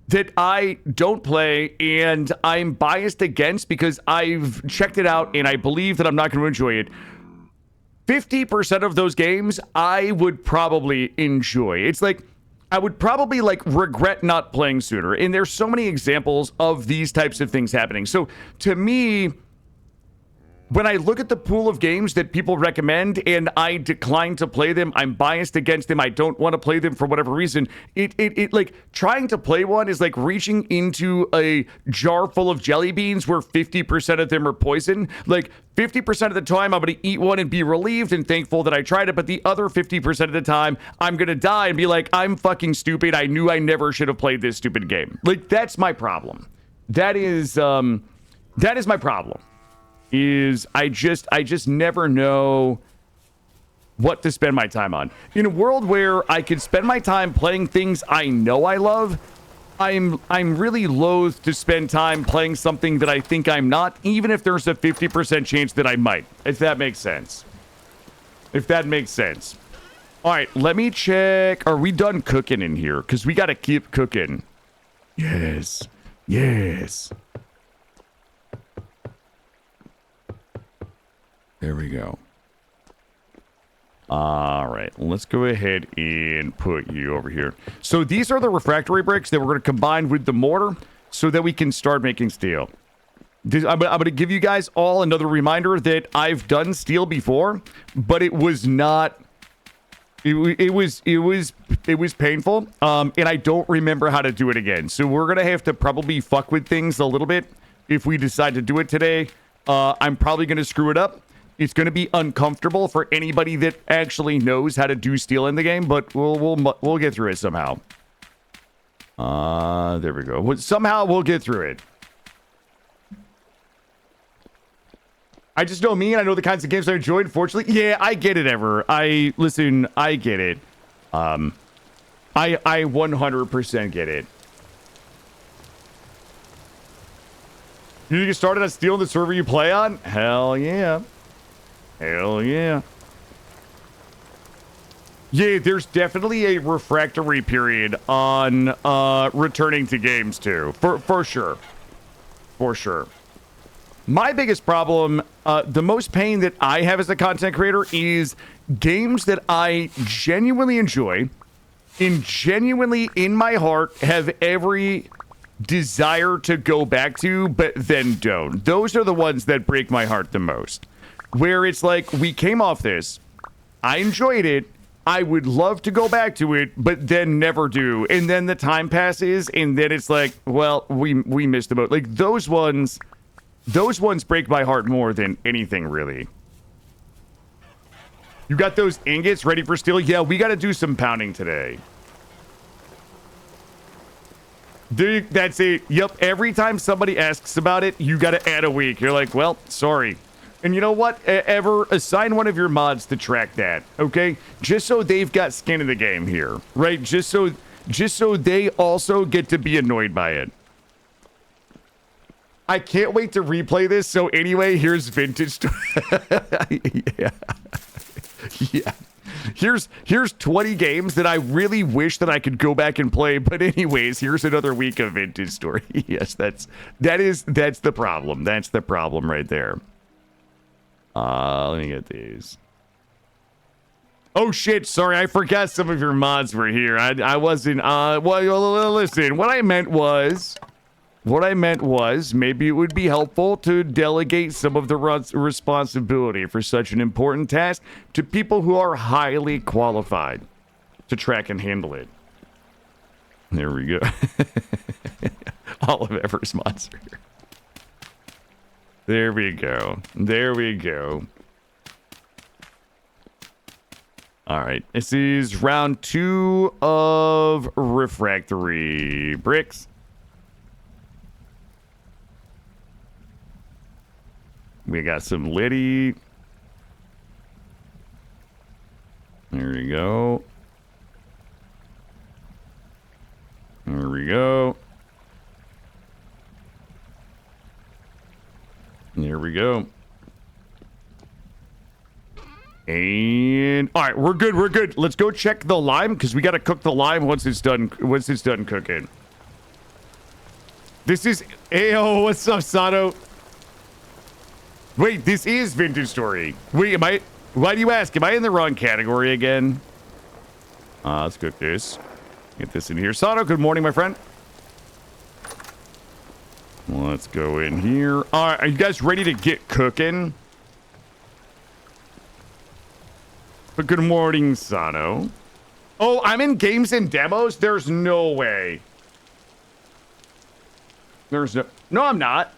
A: that I don't play and I'm biased against because I've checked it out and I believe that I'm not going to enjoy it, 50% of those games I would probably enjoy. It's like I would probably like regret not playing sooner. And there's so many examples of these types of things happening. So to me, when I look at the pool of games that people recommend and I decline to play them, I'm biased against them, I don't want to play them for whatever reason, it like trying to play one is like reaching into a jar full of jelly beans where 50% of them are poison. Like 50% of the time I'm going to eat one and be relieved and thankful that I tried it, but the other 50% of the time I'm going to die and be like, I'm fucking stupid. I knew I never should have played this stupid game. Like, that's my problem. That is my problem. Is I just never know what to spend my time on. In a world where I could spend my time playing things I know I love, I'm really loath to spend time playing something that I think I'm not, even if there's a 50% chance that I might, if that makes sense. If that makes sense. All right, let me check. Are we done cooking in here? Because we got to keep cooking. Yes. Yes. There we go. All right, let's go ahead and put you over here. So these are the refractory bricks that we're going to combine with the mortar so that we can start making steel. I'm going to give you guys all another reminder that I've done steel before, but it was not... It was painful, and I don't remember how to do it again. So we're going to have to probably fuck with things a little bit if we decide to do it today. I'm probably going to screw it up. It's going to be uncomfortable for anybody that actually knows how to do steel in the game, but we'll get through it somehow. There we go. Somehow we'll get through it. I just know me, and I know the kinds of games I enjoy. Unfortunately, yeah, I get it. Listen, I get it. I 100% get it. You get started on steel in the server you play on? Hell yeah. Hell yeah. Yeah, there's definitely a refractory period on returning to games too. For sure. For sure. My biggest problem, the most pain that I have as a content creator is games that I genuinely enjoy and genuinely in my heart have every desire to go back to, but then don't. Those are the ones that break my heart the most. Where it's like, we came off this, I enjoyed it, I would love to go back to it, but then never do. And then the time passes, and then it's like, well, we missed the boat. Like, those ones break my heart more than anything, really. You got those ingots ready for steel? Yeah, we got to do some pounding today. Dude, that's it. Yep. Every time somebody asks about it, you got to add a week. You're like, well, sorry. And you know what? Ever assign one of your mods to track that, okay? Just so they've got skin in the game here, right? Just so they also get to be annoyed by it. I can't wait to replay this. So anyway, here's vintage. Yeah. Yeah. Here's 20 games that I really wish that I could go back and play. But anyways, here's another week of vintage story. Yes, that's the problem. That's the problem right there. Let me get these. Oh shit, sorry, I forgot some of your mods were here. I wasn't well, listen, what I meant was maybe it would be helpful to delegate some of the responsibility for such an important task to people who are highly qualified to track and handle it. There we go. All of Ever's mods are here. There we go. There we go. All right. This is round 2 of refractory bricks. We got some Liddy. There we go. There we go. There we go. And all right, we're good. We're good. Let's go check the lime because we got to cook the lime once it's done. Once it's done cooking. This is Ayo. What's up, Sato? Wait, this is vintage story. Wait, am I? Why do you ask? Am I in the wrong category again? Let's cook this. Get this in here. Sato, good morning, my friend. Let's go in here. All right, are you guys ready to get cooking? But good morning, Sano. Oh, I'm in games and demos? There's no way. There's no... No, I'm not.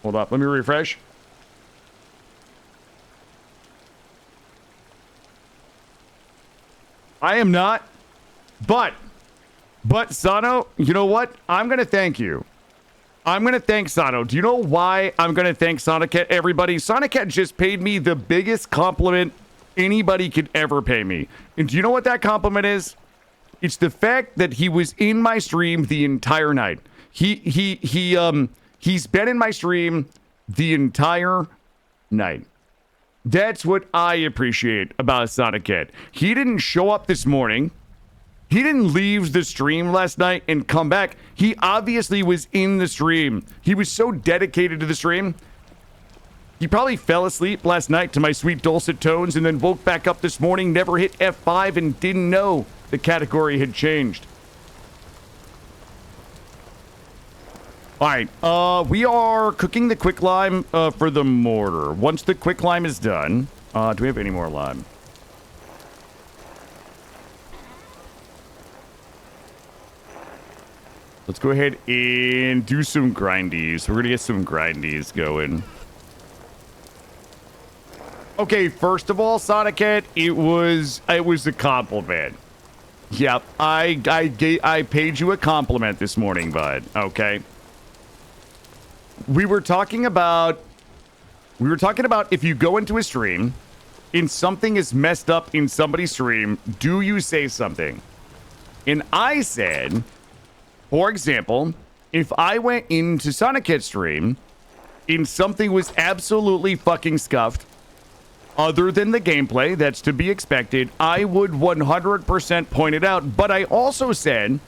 A: Hold up. Let me refresh. I am not. But, Sano, you know what? I'm going to thank you. I'm going to thank Sano. Do you know why I'm going to thank Sonicat, everybody? Sonicat just paid me the biggest compliment anybody could ever pay me. And do you know what that compliment is? It's the fact that he was in my stream the entire night. He's been in my stream the entire night. That's what I appreciate about Sonicat. He didn't show up this morning. He didn't leave the stream last night and come back. He obviously was in the stream. He was so dedicated to the stream. He probably fell asleep last night to my sweet dulcet tones and then woke back up this morning, never hit F5 and didn't know the category had changed. All right, we are cooking the quick lime for the mortar. Once the quick lime is done, do we have any more lime? Let's go ahead and do some grindies. We're gonna get some grindies going. Okay, first of all, Sonicat, it was a compliment. Yep, I paid you a compliment this morning, bud. Okay. We were talking about if you go into a stream and something is messed up in somebody's stream, do you say something? And I said, for example, if I went into Sonicat's stream and something was absolutely fucking scuffed, other than the gameplay, that's to be expected, I would 100% point it out. But I also said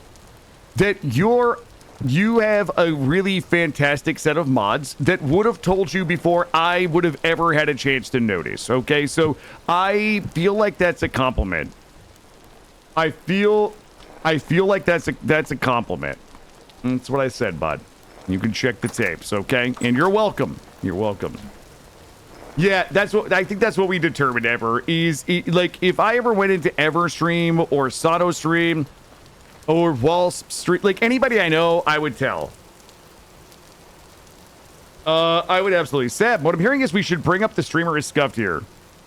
A: that you have a really fantastic set of mods that would have told you before I would have ever had a chance to notice. Okay, so I feel like that's a compliment. I feel like that's a compliment. That's what I said, bud. You can check the tapes, okay? And you're welcome. You're welcome. Yeah, I think that's what we determined, Ever, is like if I ever went into Ever stream or Sato stream or Wall Street, like anybody I know, I would tell. I would absolutely. Seb, what I'm hearing is we should bring up the streamer is scuffed here.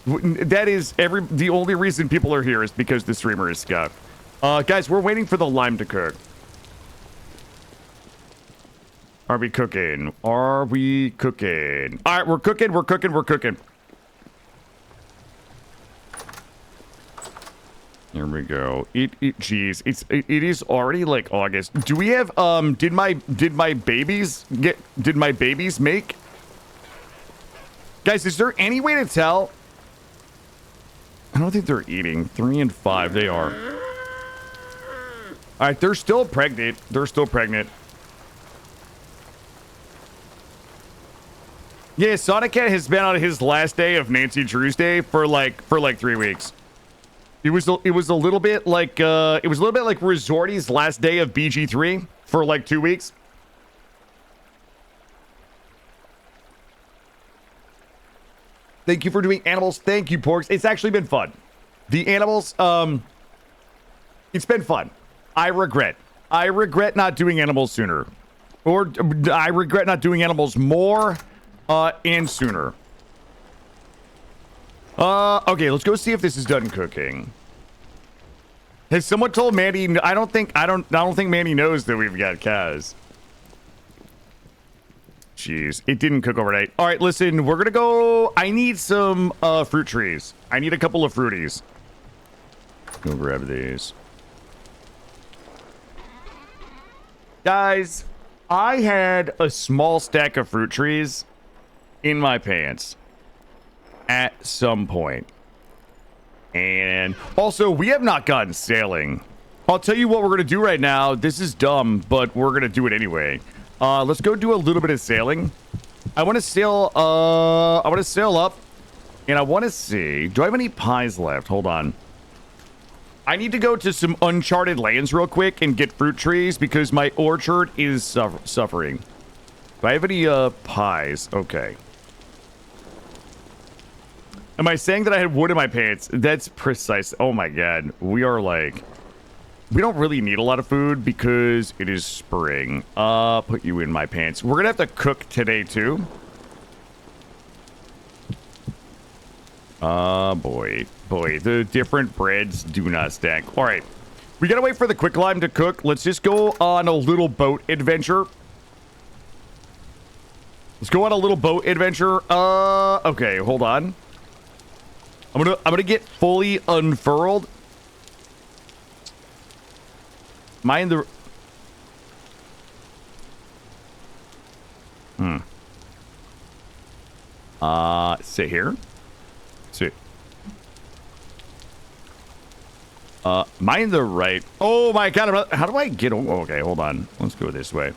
A: That is the only reason people are here is because the streamer is scuffed. Guys, we're waiting for the lime to cook. Are we cooking? Are we cooking? All right, we're cooking. We're cooking. We're cooking. Here we go. Geez, it is already like August. Do we have did my babies make? Guys, is there any way to tell? I don't think they're eating. 3 and 5, they are. All right, they're still pregnant. They're still pregnant. Yeah, Sonic Cat has been on his last day of Nancy Drew's day for like 3 weeks. It was a little bit like Resorty's last day of BG3 for like 2 weeks. Thank you for doing animals. Thank you, Porks. It's actually been fun. The animals, it's been fun. I regret not doing animals sooner. Or I regret not doing animals more and sooner. Okay, let's go see if this is done cooking. Has someone told Mandy? I don't think Mandy knows that we've got cows. Jeez, it didn't cook overnight. All right, listen, we're gonna go. I need some fruit trees. I need a couple of fruities. Go grab these. Guys, I had a small stack of fruit trees in my pants at some point. And also, we have not gotten sailing. I'll tell you what we're gonna do right now. This is dumb, but we're gonna do it anyway. Let's go do a little bit of sailing. I want to sail up, and I want to see. Do I have any pies left? Hold on. I need to go to some uncharted lands real quick and get fruit trees because my orchard is suffering. Do I have any pies? Okay. Am I saying that I had wood in my pants? That's precise. Oh my god. We are like... We don't really need a lot of food because it is spring. Put you in my pants. We're gonna have to cook today too. Boy, the different breads do not stack. All right, we gotta wait for the quicklime to cook. Let's just go on a little boat adventure. Let's go on a little boat adventure. Okay, hold on. I'm gonna get fully unfurled. Mind the... Sit here. Sit. Mind the right. Oh my god, how do I get... Oh, okay, hold on. Let's go this way.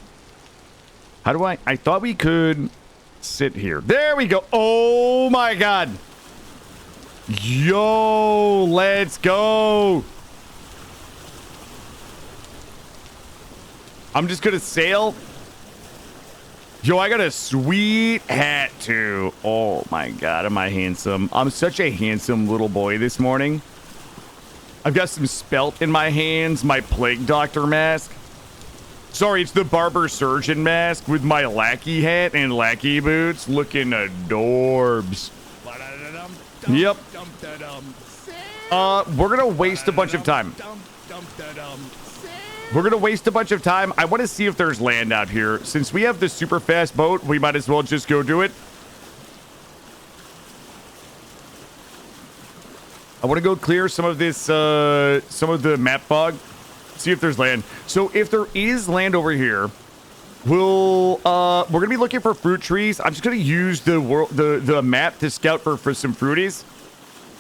A: How do I... I thought we could sit here. There we go. Oh my god. Yo, let's go. I'm just gonna sail. Yo, I got a sweet hat too. Oh my god, am I handsome? I'm such a handsome little boy this morning. I've got some spelt in my hands, my plague doctor mask. Sorry, it's the barber surgeon mask with my lackey hat and lackey boots, looking adorbs. Yep. We're gonna waste a bunch of time. We're gonna waste a bunch of time. I want to see if there's land out here. Since we have the super fast boat, we might as well just go do it. I want to go clear some of this, some of the map fog. See if there's land. So if there is land over here, we're gonna be looking for fruit trees. I'm just gonna use the map to scout for some fruities,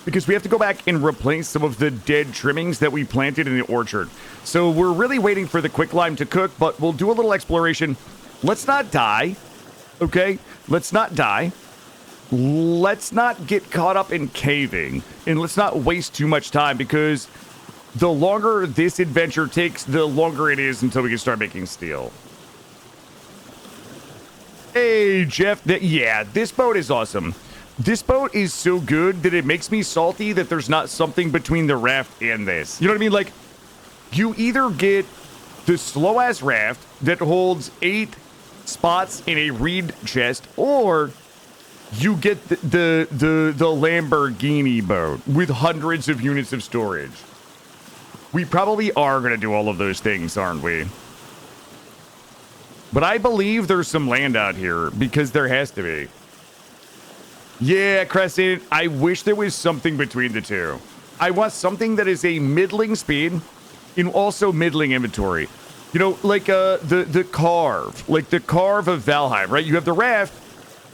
A: because we have to go back and replace some of the dead trimmings that we planted in the orchard. So we're really waiting for the quicklime to cook, but we'll do a little exploration. Let's not die, okay? Let's not die. Let's not get caught up in caving, and let's not waste too much time, because the longer this adventure takes, the longer it is until we can start making steel. Hey, Jeff. Yeah, this boat is awesome. This boat is so good that it makes me salty that there's not something between the raft and this. You know what I mean? Like, you either get the slow-ass raft that holds 8 spots in a reed chest, or you get the Lamborghini boat with hundreds of units of storage. We probably are going to do all of those things, aren't we? But I believe there's some land out here because there has to be. Yeah, Crescent, I wish there was something between the two. I want something that is a middling speed and also middling inventory. You know, like the carve, like the carve of Valheim, right? You have the raft,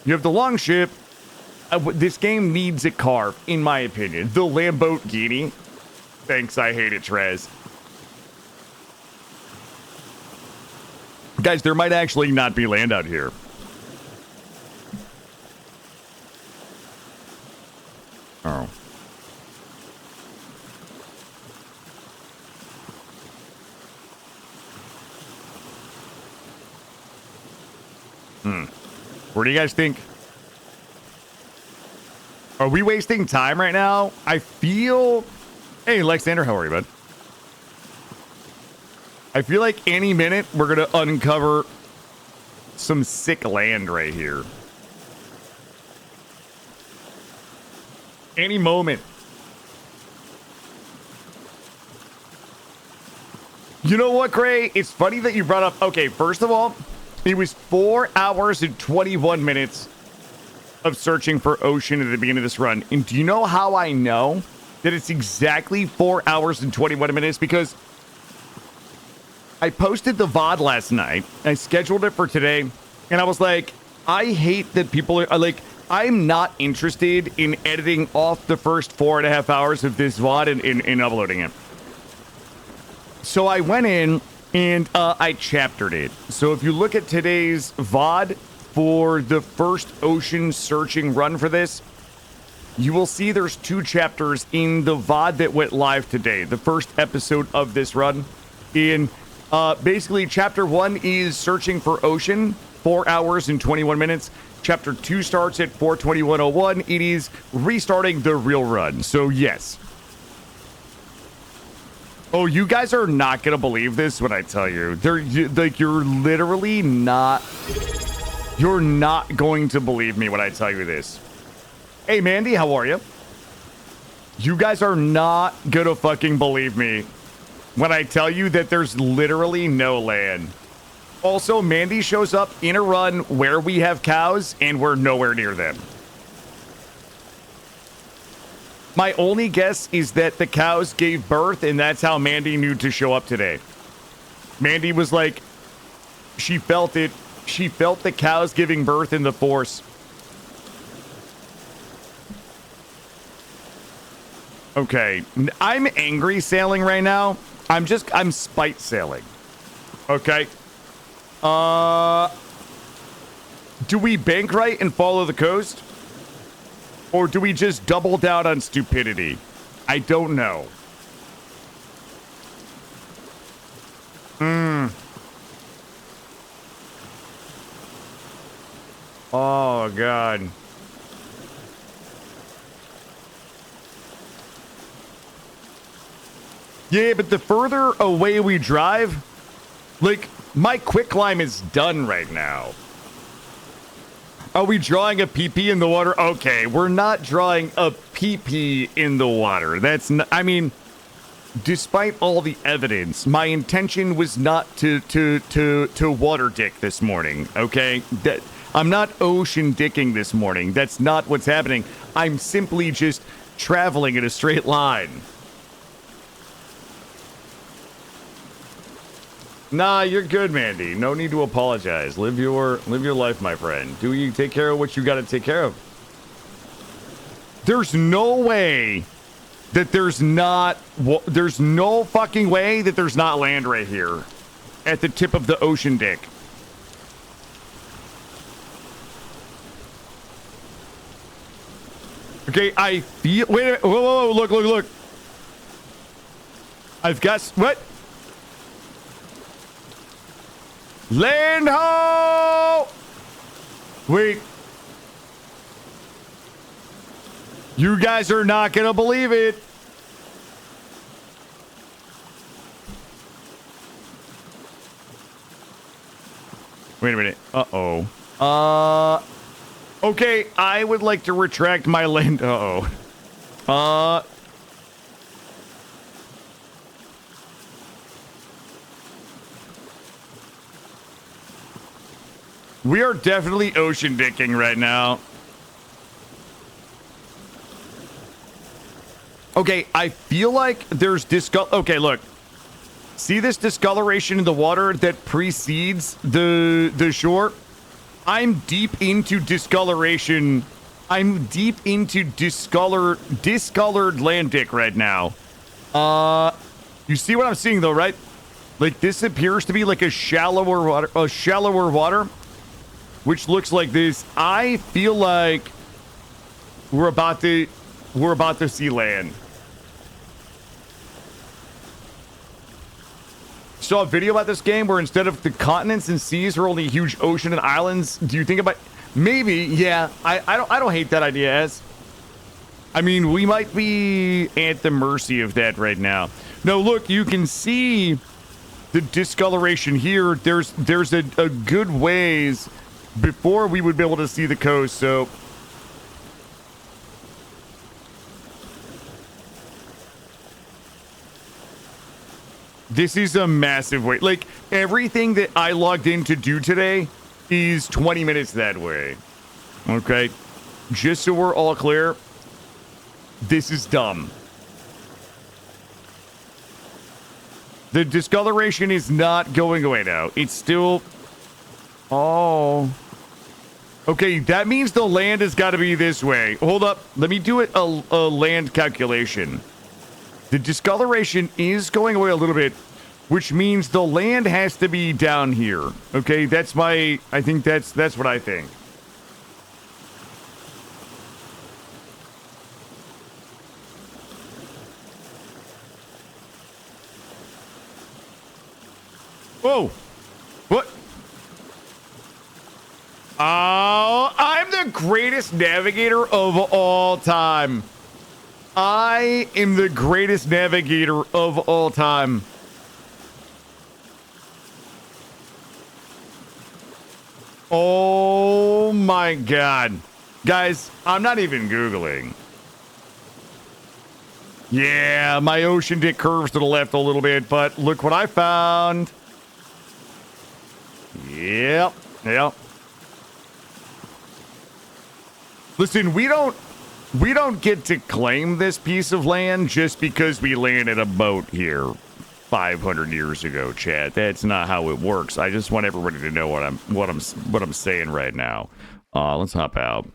A: you have the longship. This game needs a carve, in my opinion. The Lamborghini. Thanks, I hate it, Trez. Guys, there might actually not be land out here. Oh. What do you guys think? Are we wasting time right now? I feel... Hey, Alexander, how are you, bud? I feel like any minute we're going to uncover some sick land right here. Any moment. You know what, Gray? It's funny that you brought up... Okay, first of all, it was 4 hours and 21 minutes of searching for ocean at the beginning of this run. And do you know how I know that it's exactly 4 hours and 21 minutes? Because I posted the VOD last night. I scheduled it for today. And I was like, I hate that people are like, I'm not interested in editing off the first 4.5 hours of this VOD and uploading it. So I went in and I chaptered it. So if you look at today's VOD for the first ocean searching run for this, you will see there's 2 chapters in the VOD that went live today. The first episode of this run. In basically, chapter 1 is searching for ocean, 4 hours and 21 minutes. Chapter 2 starts at 4:21:01. It is restarting the real run. So yes. Oh, you guys are not gonna believe this when I tell you. You're literally not. You're not going to believe me when I tell you this. Hey, Mandy, how are you? You guys are not gonna fucking believe me when I tell you that there's literally no land. Also, Mandy shows up in a run where we have cows and we're nowhere near them. My only guess is that the cows gave birth and that's how Mandy knew to show up today. Mandy was like, she felt it. She felt the cows giving birth in the force. Okay, I'm angry sailing right now. I'm spite sailing. Okay. Do we bank right and follow the coast? Or do we just double down on stupidity? I don't know. Oh, God. Yeah, but the further away we drive, like, my quick climb is done right now. Are we drawing a PP in the water? Okay, we're not drawing a PP in the water. That's not, I mean, despite all the evidence, my intention was not to water dick this morning, okay? I'm not ocean dicking this morning. That's not what's happening. I'm simply just traveling in a straight line. Nah, you're good, Mandy. No need to apologize. Live your life, my friend. Do you take care of what you got to take care of? There's no way that there's no fucking way that there's not land right here at the tip of the ocean dick. Okay, I feel... Wait a minute. Whoa, look. I've got... What? Land ho! Wait. You guys are not gonna believe it. Wait a minute. Uh-oh. Okay, I would like to retract my land. Uh-oh. We are definitely ocean dicking right now. Okay, I feel like there's okay, look. See this discoloration in the water that precedes the shore? I'm deep into discoloration. I'm deep into discolored land dick right now. You see what I'm seeing though, right? Like this appears to be like a shallower water, which looks like this. I feel like we're about to see land. Saw a video about this game where instead of the continents and seas are only huge ocean and islands. Do you think about maybe? Yeah, I don't hate that idea. As I mean, we might be at the mercy of that right now. No, look, you can see the discoloration here. There's a good ways before we would be able to see the coast. So this is a massive wait. Like, everything that I logged in to do today is 20 minutes that way. Okay? Just so we're all clear, this is dumb. The discoloration is not going away now. It's still... Oh. Okay, that means the land has got to be this way. Hold up. Let me do a land calculation. The discoloration is going away a little bit, which means the land has to be down here. Okay, that's my... I think that's what I think. Whoa! What? Oh, I'm the greatest navigator of all time. I am the greatest navigator of all time. Oh my God. Guys, I'm not even Googling. Yeah, my ocean dick curves to the left a little bit, but look what I found. Yep. Listen, we don't get to claim this piece of land just because we landed a boat here 500 years ago, Chad. That's not how it works. I just want everybody to know what I'm saying right now. Let's hop out.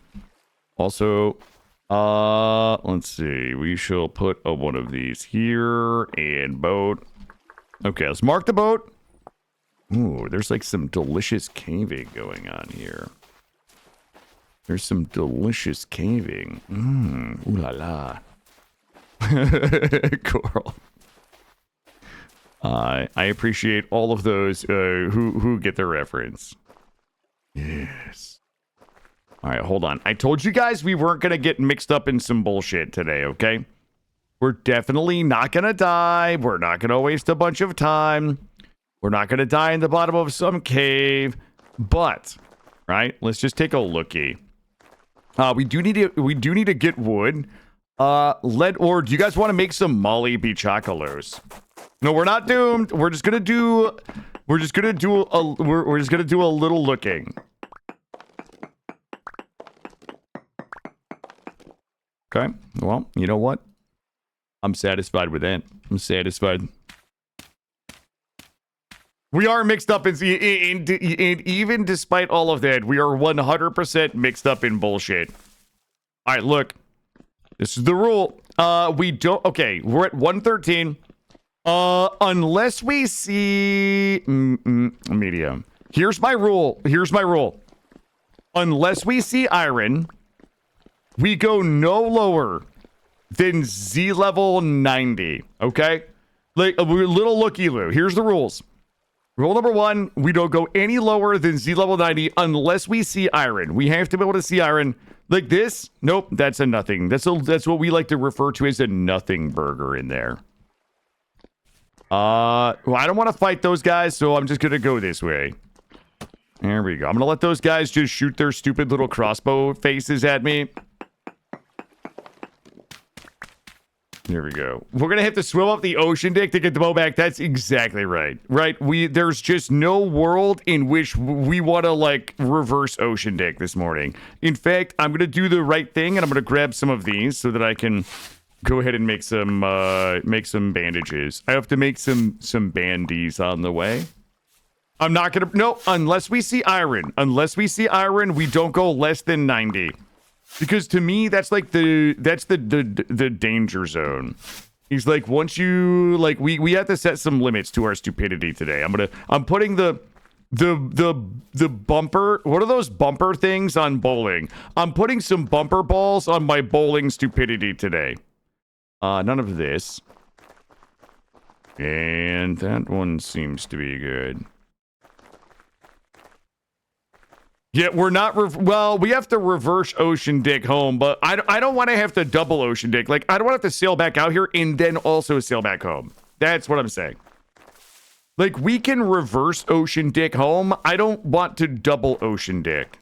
A: Also, let's see. We shall put one of these here and boat. Okay, let's mark the boat. Ooh, there's like some delicious caving going on here. There's some delicious caving. Ooh la la. Coral. I appreciate all of those who get the reference. Yes. All right, hold on. I told you guys we weren't going to get mixed up in some bullshit today, okay? We're definitely not going to die. We're not going to waste a bunch of time. We're not going to die in the bottom of some cave. But, right, let's just take a lookie. We do need to get wood. Lead ore. Do you guys want to make some Molly Bichacolos? No, we're not doomed. We're just gonna do a little looking. Okay. Well, you know what? I'm satisfied with that. I'm satisfied. We are mixed up in even despite all of that, we are 100% mixed up in bullshit. All right, look. This is the rule. We don't... Okay, we're at 113. Unless we see... medium. Here's my rule. Unless we see iron, we go no lower than Z level 90. Okay? Like, we're a little looky-loo. Here's the rules. Rule number 1, we don't go any lower than Z level 90 unless we see iron. We have to be able to see iron. Like this? Nope, that's a nothing. That's what we like to refer to as a nothing burger in there. Well, I don't want to fight those guys, so I'm just going to go this way. There we go. I'm going to let those guys just shoot their stupid little crossbow faces at me. Here we go. We're gonna have to swim up the ocean, Dick, to get the bow back. That's exactly right. Right? There's just no world in which we want to like reverse ocean, Dick, this morning. In fact, I'm gonna do the right thing, and I'm gonna grab some of these so that I can go ahead and make some bandages. I have to make some bandies on the way. I'm not gonna unless we see iron. Unless we see iron, we don't go less than 90. Because to me, that's like the danger zone. He's like, once you like, we have to set some limits to our stupidity today. I'm putting the bumper. What are those bumper things on bowling? I'm putting some bumper balls on my bowling stupidity today. None of this. And that one seems to be good. Yeah, we're not, well, we have to reverse ocean Dick home, but I don't want to have to double ocean Dick. Like, I don't want to have to sail back out here and then also sail back home. That's what I'm saying. Like, we can reverse ocean Dick home. I don't want to double ocean Dick.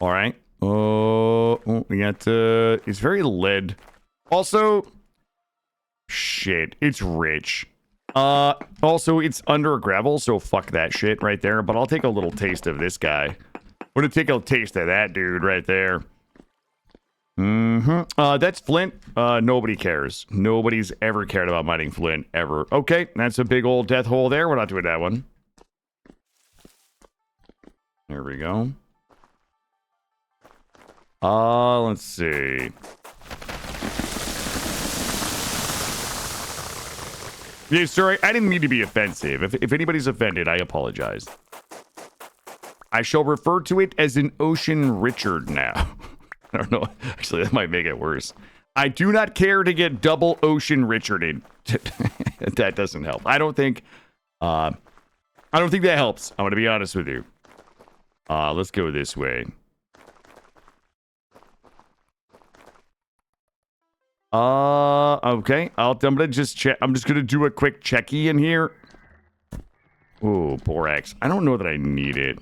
A: All right. Oh, we got, it's very lead. Also, shit, it's rich. Also, it's under gravel, so fuck that shit right there. But I'll take a little taste of this guy. We're gonna take a taste of that dude right there. That's flint. Nobody cares. Nobody's ever cared about mining flint, ever. Okay, that's a big old death hole there. We're not doing that one. There we go. Let's see. Yeah, sorry, I didn't mean to be offensive. If anybody's offended, I apologize. I shall refer to it as an Ocean Richard now. I don't know. Actually, that might make it worse. I do not care to get double Ocean Richarded. That doesn't help. I don't think that helps. I'm going to be honest with you. Let's go this way. Okay. I'm gonna just check. I'm just gonna do a quick checky in here. Ooh, borax. I don't know that I need it,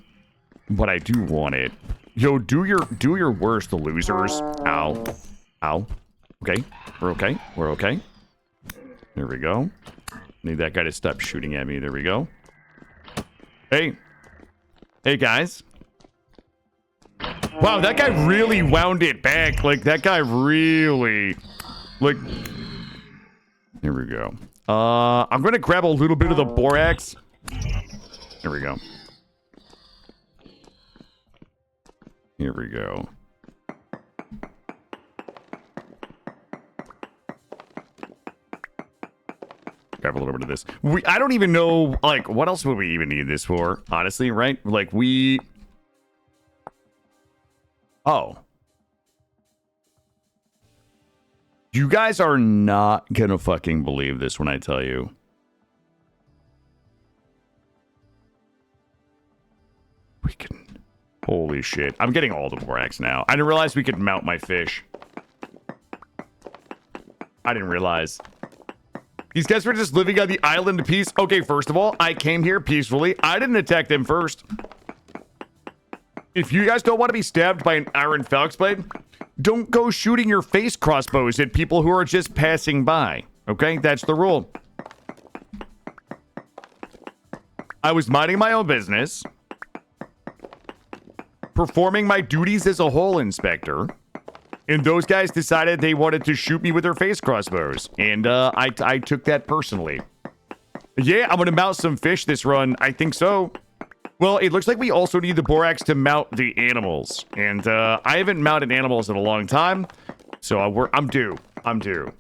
A: but I do want it. Yo, do your worst, losers. Ow. Ow. Okay. We're okay. We're okay. There we go. Need that guy to stop shooting at me. There we go. Hey. Hey, guys. Wow, that guy really wound it back. Like, that guy really... Like, there we go. I'm going to grab a little bit of the borax. There we go. Here we go. Grab a little bit of this. I don't even know, like, what else would we even need this for? Honestly, right? Like, Oh. You guys are not gonna fucking believe this when I tell you. We can... Holy shit. I'm getting all the borax now. I didn't realize we could mount my fish. I didn't realize. These guys were just living on the island of peace. Okay, first of all, I came here peacefully. I didn't attack them first. If you guys don't want to be stabbed by an iron phalanx blade, don't go shooting your face crossbows at people who are just passing by. Okay? That's the rule. I was minding my own business, performing my duties as a hole inspector, and those guys decided they wanted to shoot me with their face crossbows, and I took that personally. Yeah, I'm gonna mount some fish this run. I think so. Well, it looks like we also need the borax to mount the animals, and I haven't mounted animals in a long time, so I'm due. I'm due.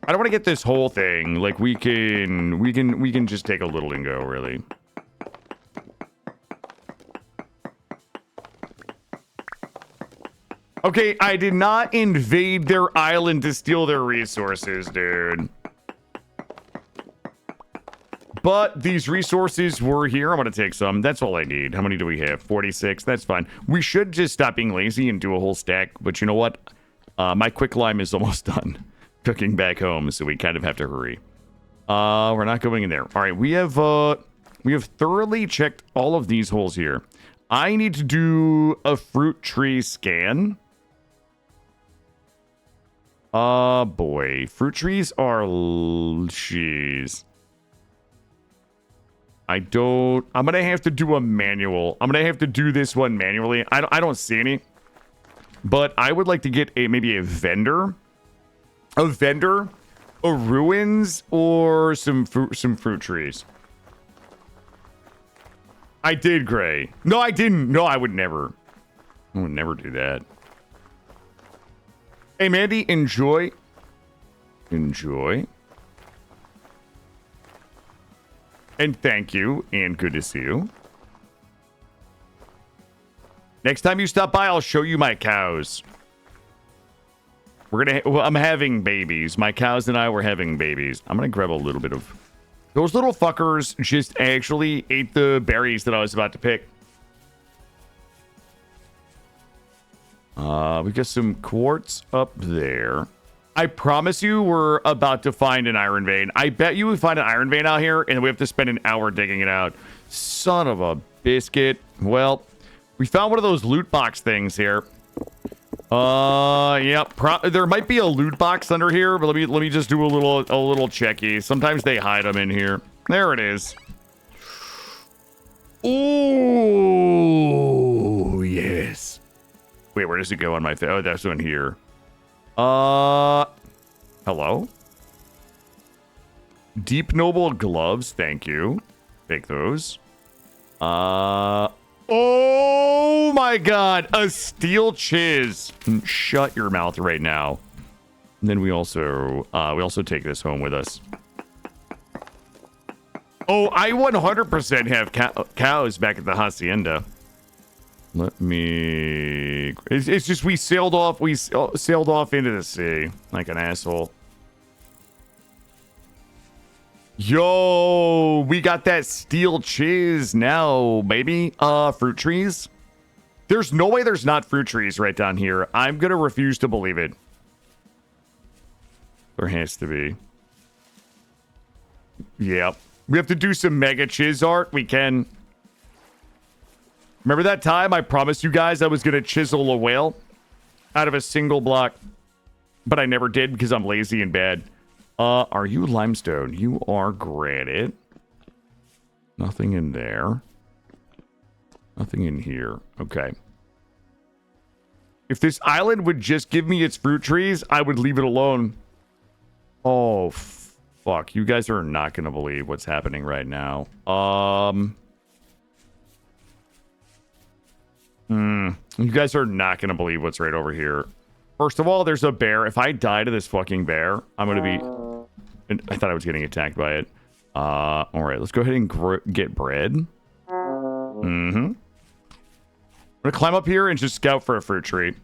A: I don't want to get this whole thing. Like, we can just take a little and go, really. Okay, I did not invade their island to steal their resources, dude. But these resources were here. I'm going to take some. That's all I need. How many do we have? 46. That's fine. We should just stop being lazy and do a whole stack. But you know what? My quicklime is almost done cooking back home, so we kind of have to hurry. We're not going in there. All right, we have thoroughly checked all of these holes here. I need to do a fruit tree scan. Boy. Fruit trees are... Jeez. I'm going to have to do a manual. I'm going to have to do this one manually. I don't see any. But I would like to get maybe a vendor. A vendor, a ruins, or some fruit trees. I did, Gray. No, I didn't. No, I would never. I would never do that. Hey, Mandy, enjoy. Enjoy. And thank you, and good to see you. Next time you stop by, I'll show you my cows. I'm having babies. My cows and I were having babies. I'm gonna grab a little bit of... Those little fuckers just actually ate the berries that I was about to pick. We got some quartz up there. I promise you we're about to find an iron vein. I bet you we find an iron vein out here and we have to spend an hour digging it out. Son of a biscuit. Well, we found one of those loot box things here. Yep. There might be a loot box under here, but let me just do a little checky. Sometimes they hide them in here. There it is. Ooh, yes. Wait, where does it go on my face? Oh, that's one here. Hello? Deep Noble gloves, thank you. Take those. Oh my god, a steel chiz. Shut your mouth right now. And then we also take this home with us. Oh, I 100% have cows back at the hacienda. Let me... It's just we sailed off into the sea like an asshole. Yo, we got that steel chiz now, baby. Fruit trees? There's no way there's not fruit trees right down here. I'm gonna refuse to believe it. There has to be. Yep. We have to do some mega chiz art. We can. Remember that time I promised you guys I was gonna chisel a whale out of a single block? But I never did because I'm lazy and bad. Are you limestone? You are granite. Nothing in there. Nothing in here. Okay. If this island would just give me its fruit trees, I would leave it alone. Oh, fuck. You guys are not going to believe what's happening right now. You guys are not going to believe what's right over here. First of all, there's a bear. If I die to this fucking bear, I'm going to be... I thought I was getting attacked by it. All right, let's go ahead and get bread. I'm going to climb up here and just scout for a fruit tree.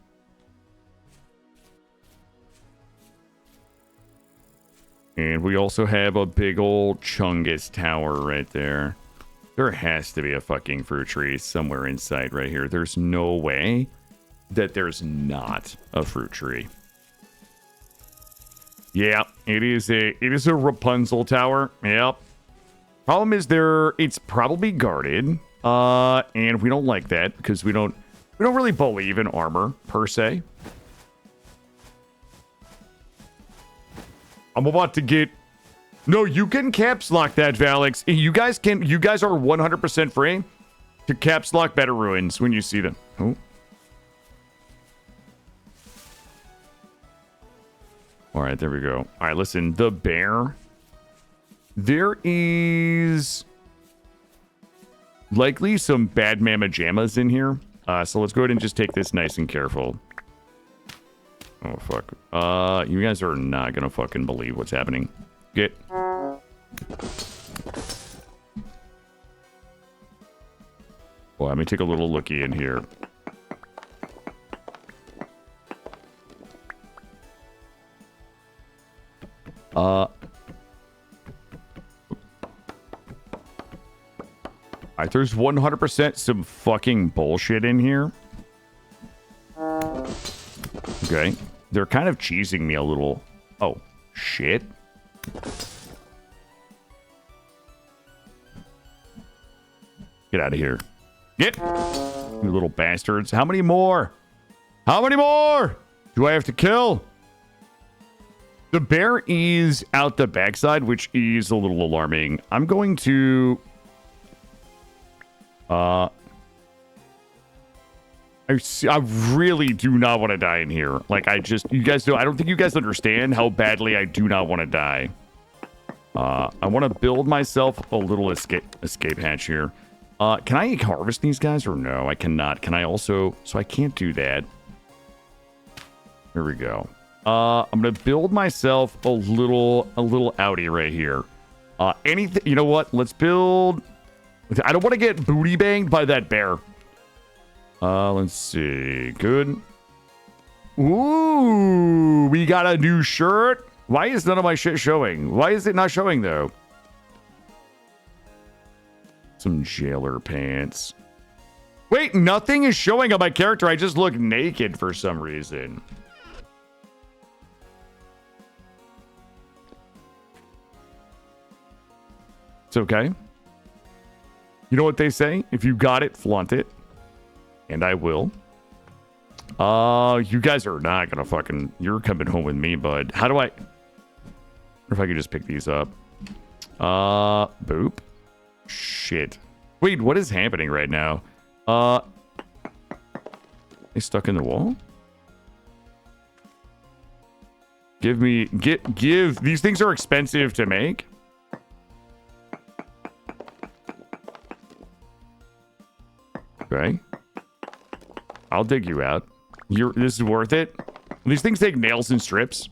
A: And we also have a big old Chungus tower right there. There has to be a fucking fruit tree somewhere inside right here. There's no way that there's not a fruit tree. Yeah, it is a Rapunzel tower. Yep. Problem is it's probably guarded. And we don't like that because we don't really believe in armor per se. I'm about to get... No, you can caps lock that, Valix. You guys are 100% free to caps lock better ruins when you see them. Oh. All right, there we go. All right, listen, the bear. There is likely some bad mamma jammas in here. So let's go ahead and just take this nice and careful. Oh, fuck. You guys are not gonna fucking believe what's happening. Get. Well, let me take a little looky in here. Alright, there's 100% some fucking bullshit in here. Okay. They're kind of cheesing me a little. Oh, shit. Get out of here. Get. You little bastards. How many more? How many more do I have to kill? The bear is out the backside, which is a little alarming. I'm going to... I really do not want to die in here. Like, you guys know, I don't think you guys understand how badly I do not want to die. I want to build myself a little escape hatch here. Can I harvest these guys or no? I cannot. Can I also... So I can't do that. Here we go. I'm going to build myself a little outie right here. Anything... You know what? Let's build... I don't want to get booty banged by that bear. Let's see. Good. Ooh, we got a new shirt. Why is none of my shit showing? Why is it not showing, though? Some jailer pants. Wait, nothing is showing on my character. I just look naked for some reason. It's okay. You know what they say? If you got it, flaunt it. And I will. You guys are not gonna fucking... You're coming home with me, bud. How do I... Or if I could just pick these up. Boop. Shit. Wait, what is happening right now? They stuck in the wall? Give me... Give... These things are expensive to make. Okay. I'll dig you out. This is worth it. These things take nails and strips.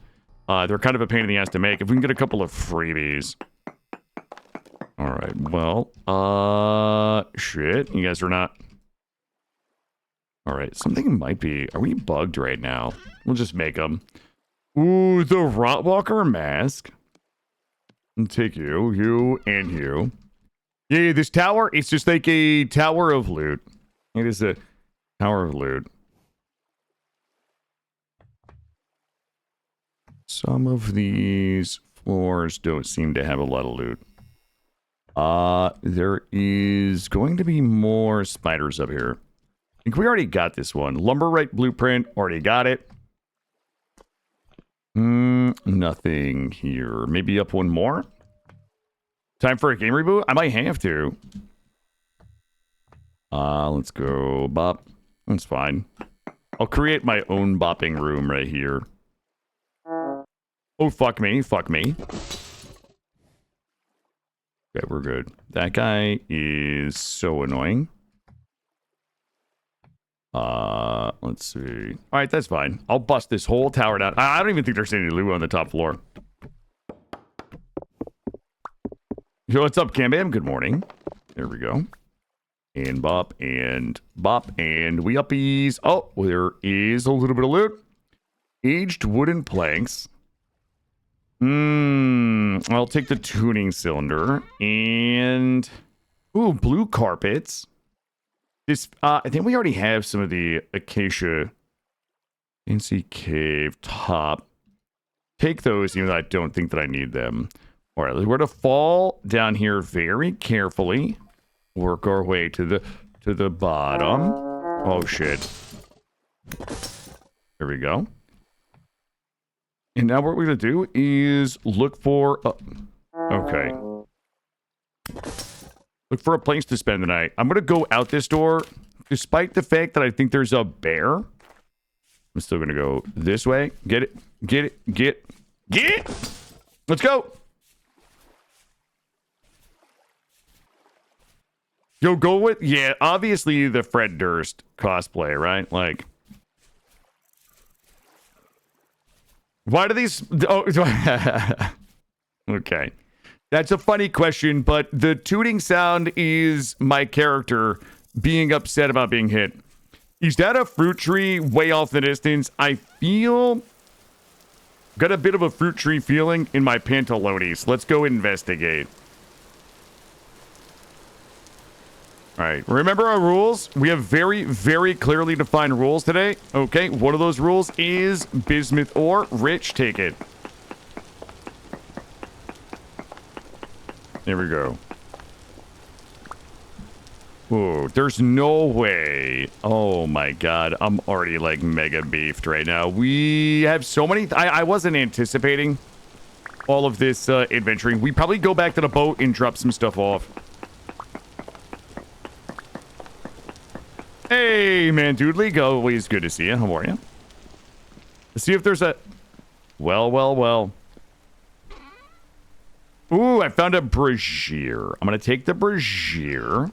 A: They're kind of a pain in the ass to make. If we can get a couple of freebies. All right. Well, shit. You guys are not. All right. Something might be. Are we bugged right now? We'll just make them. Ooh, the Rotwalker mask. I'll take you, and you. Yeah, this tower, it's just like a tower of loot. It is a tower of loot. Some of these floors don't seem to have a lot of loot. There is going to be more spiders up here. I think we already got this one. Lumberite blueprint, already got it. Nothing here. Maybe up one more? Time for a game reboot? I might have to. Let's go bop. That's fine. I'll create my own bopping room right here. Oh, fuck me. Fuck me. Okay, we're good. That guy is so annoying. Let's see. All right, that's fine. I'll bust this whole tower down. I don't even think there's any loot on the top floor. Yo, what's up, Cam Bam? Good morning. There we go. And bop, and we uppies. Oh, well, there is a little bit of loot. Aged wooden planks. I'll take the tuning cylinder. And... Ooh, blue carpets. This, I think we already have some of the acacia. Fancy cave top. Take those, even though I don't think that I need them. All right, we're going to fall down here very carefully. Work our way to the bottom. Oh, shit. There we go. And now what we're going to do is look for... okay. Look for a place to spend the night. I'm going to go out this door. Despite the fact that I think there's a bear. I'm still going to go this way. Get it. Get it. Get it. Let's go. Yo, go with... Yeah, obviously the Fred Durst cosplay, right? Like... Why do these... Oh, okay. That's a funny question, but the tooting sound is my character being upset about being hit. Is that a fruit tree way off the distance? I feel... Got a bit of a fruit tree feeling in my pantalones. Let's go investigate. All right, remember our rules? We have very, very clearly defined rules today. Okay, one of those rules is bismuth ore. Rich, take it. There we go. Ooh, there's no way. Oh my god, I'm already like mega beefed right now. We have so many. I wasn't anticipating all of this adventuring. We probably go back to the boat and drop some stuff off. Hey, man, Doodly, always good to see you. How are you? Let's see if there's a... Well. Ooh, I found a brazier. I'm going to take the brazier.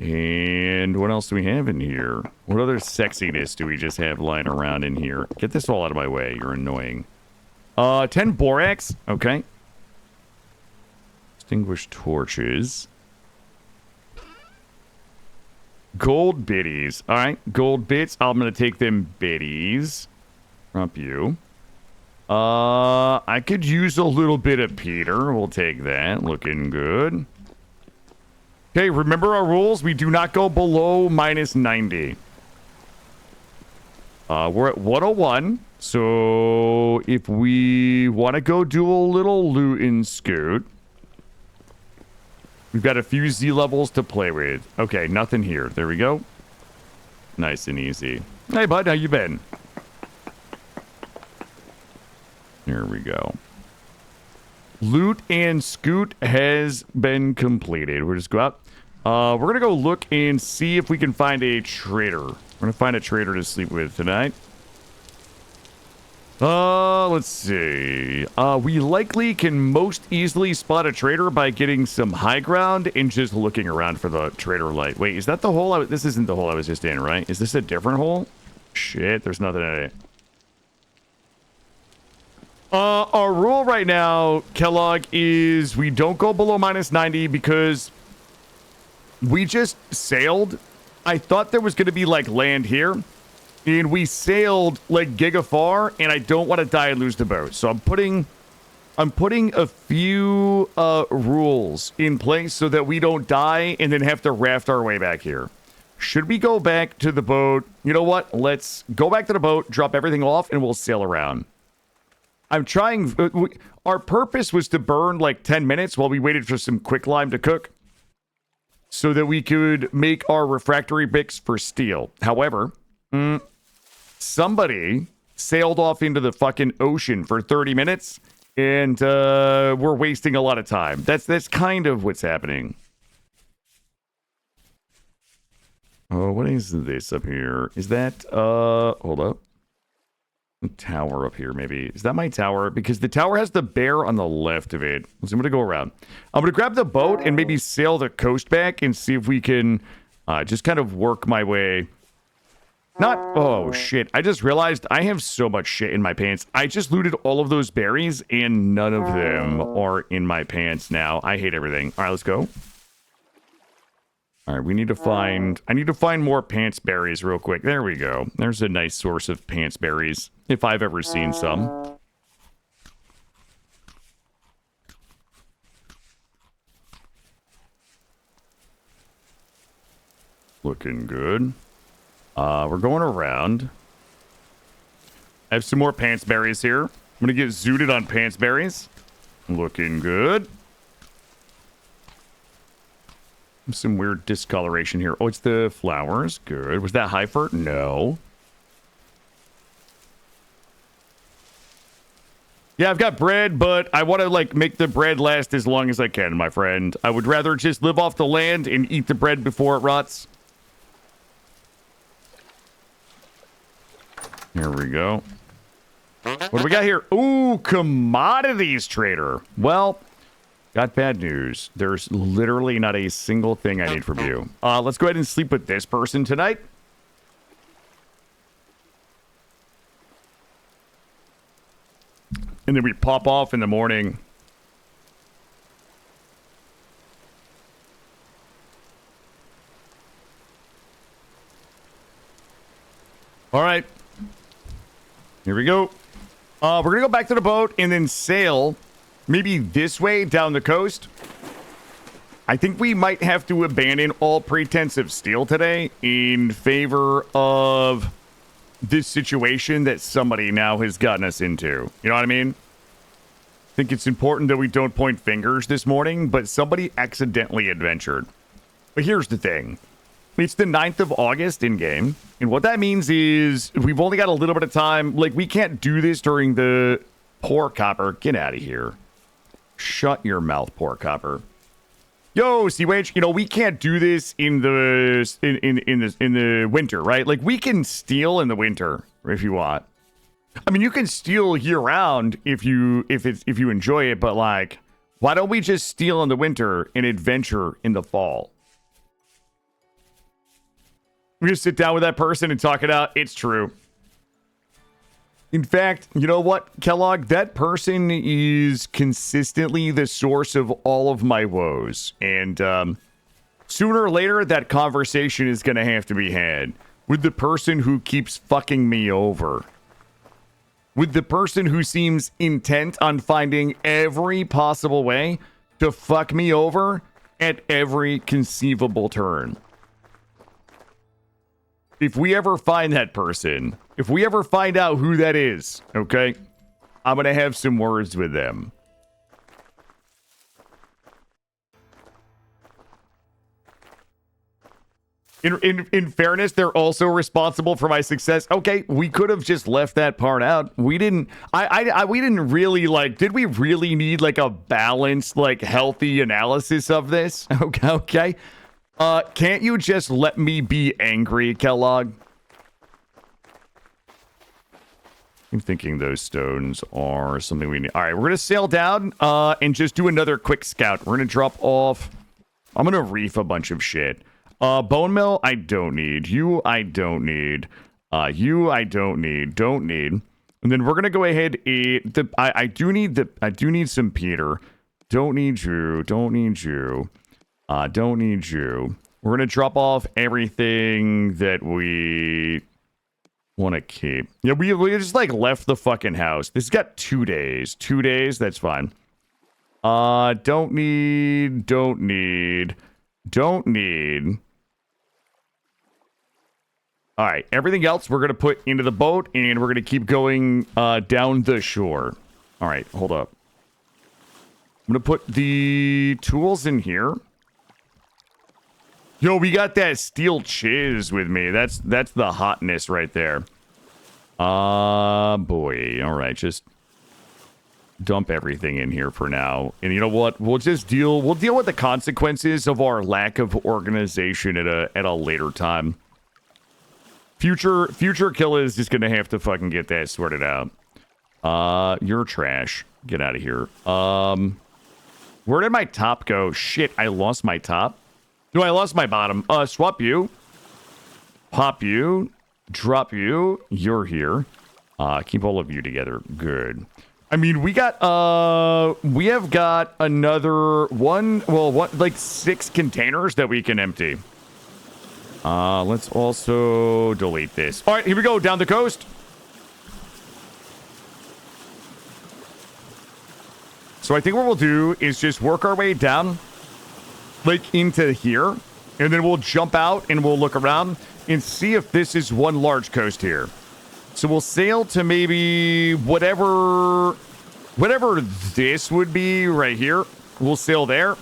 A: And what else do we have in here? What other sexiness do we just have lying around in here? Get this all out of my way. You're annoying. 10 borax. Okay. Extinguished torches. Gold biddies. All right, gold bits. I'm going to take them biddies. Drop you. I could use a little bit of Peter. We'll take that. Looking good. Okay, remember our rules. We do not go below minus 90. We're at 101. So if we want to go do a little loot and scoot, we've got a few Z levels to play with. Okay, nothing here. There we go. Nice and easy. Hey, bud, how you been? There we go. Loot and scoot has been completed. We'll just go out. We're going to go look and see if we can find a trader. We're going to find a trader to sleep with tonight. Let's see. We likely can most easily spot a trader by getting some high ground and just looking around for the trader light. Wait, is that the hole? This isn't the hole I was just in, right? Is this a different hole? Shit, there's nothing in it. Our rule right now, Kellogg, is we don't go below minus 90 because we just sailed. I thought there was going to be like land here. And we sailed like giga far, and I don't want to die and lose the boat. So I'm putting a few rules in place so that we don't die and then have to raft our way back here. Should we go back to the boat? You know what? Let's go back to the boat, drop everything off, and we'll sail around. I'm trying... our purpose was to burn like 10 minutes while we waited for some quicklime to cook so that we could make our refractory bricks for steel. However... somebody sailed off into the fucking ocean for 30 minutes and we're wasting a lot of time. That's kind of what's happening. Oh, what is this up here? Is that hold up. A tower up here, maybe. Is that my tower? Because the tower has the bear on the left of it. So I'm gonna go around. I'm gonna grab the boat and maybe sail the coast back and see if we can just kind of work my way. Oh, shit. I just realized I have so much shit in my pants. I just looted all of those berries, and none of them are in my pants now. I hate everything. All right, let's go. All right, we need to find... I need to find more pants berries real quick. There we go. There's a nice source of pants berries, if I've ever seen some. Looking good. We're going around. I have some more pants berries here. I'm gonna get zooted on pants berries. Looking good. Some weird discoloration here. Oh, it's the flowers. Good. Was that Heifert? No. Yeah, I've got bread, but I want to, like, make the bread last as long as I can, my friend. I would rather just live off the land and eat the bread before it rots. Here we go. What do we got here? Ooh, commodities trader. Well, got bad news. There's literally not a single thing I need from you. Let's go ahead and sleep with this person tonight. And then we pop off in the morning. All right. Here we go. We're going to go back to the boat and then sail maybe this way down the coast. I think we might have to abandon all pretense of steal today in favor of this situation that somebody now has gotten us into. You know what I mean? think it's important that we don't point fingers this morning, but somebody accidentally adventured. But here's the thing. It's the 9th of August in-game, and what that means is we've only got a little bit of time. Like, we can't do this during the... Poor Copper, get out of here. Shut your mouth, Poor Copper. Yo, CWH, you know, we can't do this in the winter, right? Like, we can steal in the winter if you want. I mean, you can steal year-round if you enjoy it, but, like, why don't we just steal in the winter and adventure in the fall? We just sit down with that person and talk it out. It's true. In fact, you know what, Kellogg? That person is consistently the source of all of my woes. And sooner or later, that conversation is going to have to be had with the person who keeps fucking me over. With the person who seems intent on finding every possible way to fuck me over at every conceivable turn. If we ever find that person, if we ever find out who that is, okay, I'm going to have some words with them. In fairness, they're also responsible for my success. Okay, we could have just left that part out. We didn't, we didn't really, like, did we really need, like, a balanced, like, healthy analysis of this? Okay. Can't you just let me be angry, Kellogg? I'm thinking those stones are something we need. All right, we're going to sail down and just do another quick scout. We're going to drop off. I'm going to reef a bunch of shit. Bone mill, I don't need. You, I don't need. You, I don't need. Don't need. And then we're going to go ahead and... I do need some Peter. Don't need you. Don't need you. Don't need you. We're going to drop off everything that we want to keep. Yeah, we just, like, left the fucking house. This has got 2 days. 2 days? That's fine. Don't need. Don't need. Don't need. All right. Everything else we're going to put into the boat, and we're going to keep going down the shore. All right. Hold up. I'm going to put the tools in here. Yo, we got that steel chiz with me. That's the hotness right there. Boy. All right, just dump everything in here for now. And you know what? We'll deal with the consequences of our lack of organization at a later time. Future Killa is just gonna have to fucking get that sorted out. You're trash. Get out of here. Where did my top go? Shit, I lost my top. No, I lost my bottom. Swap you. Pop you. Drop you. You're here. Keep all of you together. Good. I mean, we have got another like 6 containers that we can empty. Let's also delete this. All right, here we go. Down the coast. So I think what we'll do is just work our way down, like, into here, and then we'll jump out and we'll look around and see if this is one large coast here. So we'll sail to maybe whatever this would be right here. We'll sail there.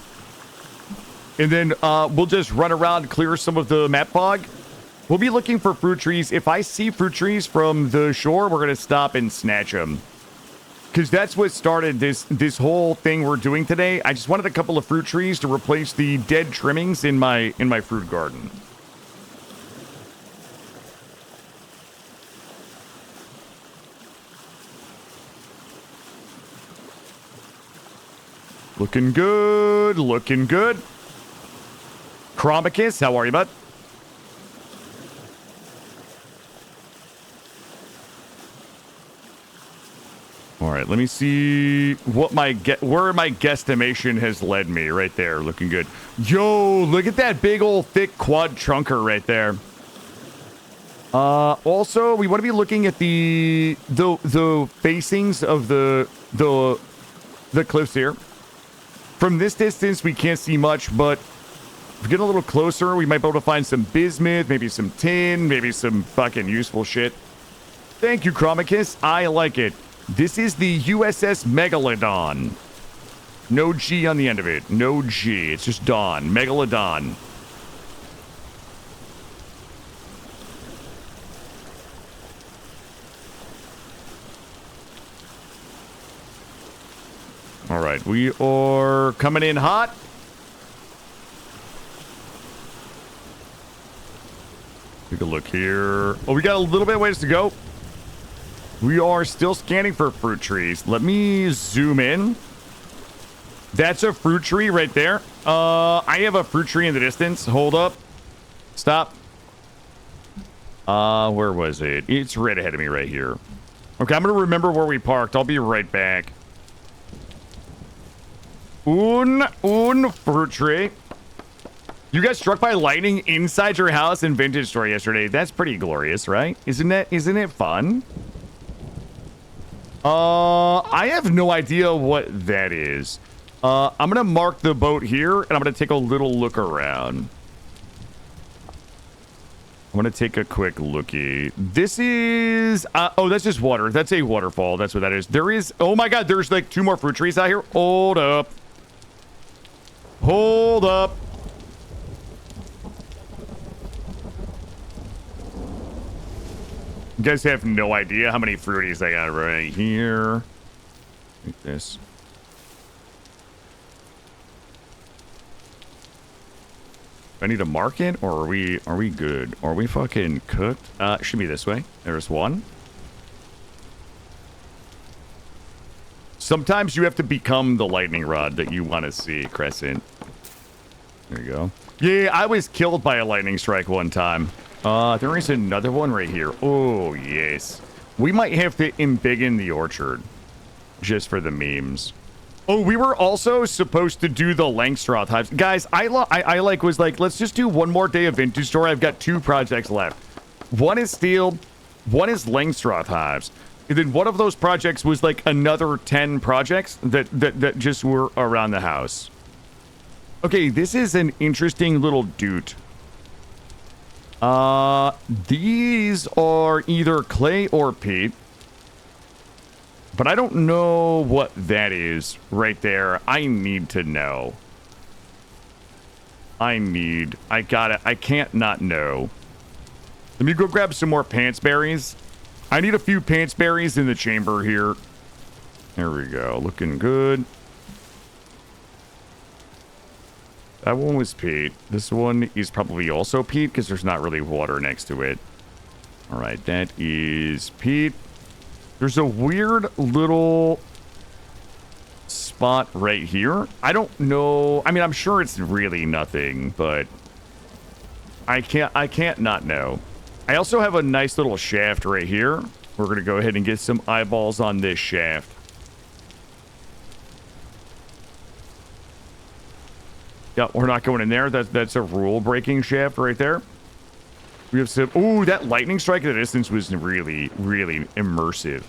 A: And then we'll just run around, clear some of the map fog. We'll be looking for fruit trees. If I see fruit trees from the shore, we're going to stop and snatch them. Because that's what started this whole thing we're doing today. I just wanted a couple of fruit trees to replace the dead trimmings in my fruit garden. Looking good, looking good. Chromicus, how are you, bud? All right, let me see what where my guesstimation has led me. Right there, looking good. Yo, look at that big old thick quad trunker right there. Also, we want to be looking at the facings of the cliffs here. From this distance, we can't see much, but if we get a little closer, we might be able to find some bismuth, maybe some tin, maybe some fucking useful shit. Thank you, Chromicus. I like it. This is the USS Megalodon. No G on the end of it. No G. It's just Dawn. Megalodon. All right. We are coming in hot. Take a look here. Oh, we got a little bit of ways to go. We are still scanning for fruit trees. Let me zoom in. That's a fruit tree right there. I have a fruit tree in the distance. Hold up. Stop. Where was it? It's right ahead of me right here. Okay, I'm gonna remember where we parked. I'll be right back. Un fruit tree. You guys struck by lightning inside your house in Vintage Store yesterday. That's pretty glorious, right? Isn't it fun? I have no idea what that is. I'm gonna mark the boat here, and I'm gonna take a little look around. I'm gonna take a quick looky. This is oh, that's just water. That's a waterfall. That's what that is. There is, oh my god, there's like 2 more fruit trees out here. Hold up. Hold up. You guys have no idea how many fruities I got right here. Like this. I need to mark it, or are we good? Are we fucking cooked? Should be this way. There's one. Sometimes you have to become the lightning rod that you want to see, Crescent. There you go. Yeah, I was killed by a lightning strike one time. There is another one right here. Oh, yes. We might have to embiggen the orchard. Just for the memes. Oh, we were also supposed to do the Langstroth hives. Guys, I was like, let's just do one more day of Vintage Store. I've got 2 projects left. One is steel. One is Langstroth hives. And then one of those projects was like another 10 projects that just were around the house. Okay, this is an interesting little dude. These are either clay or peat. But I don't know what that is right there. I need to know. I can't not know. Let me go grab some more pants berries. I need a few pants berries in the chamber here. There we go. Looking good. That one was peat. This one is probably also peat because there's not really water next to it. All right, that is peat. There's a weird little spot right here. I don't know. I mean, I'm sure it's really nothing, but I can't not know. I also have a nice little shaft right here. We're going to go ahead and get some eyeballs on this shaft. Yeah, we're not going in there. That's a rule-breaking shaft right there. We have some... Ooh, that lightning strike at the distance was really, really immersive.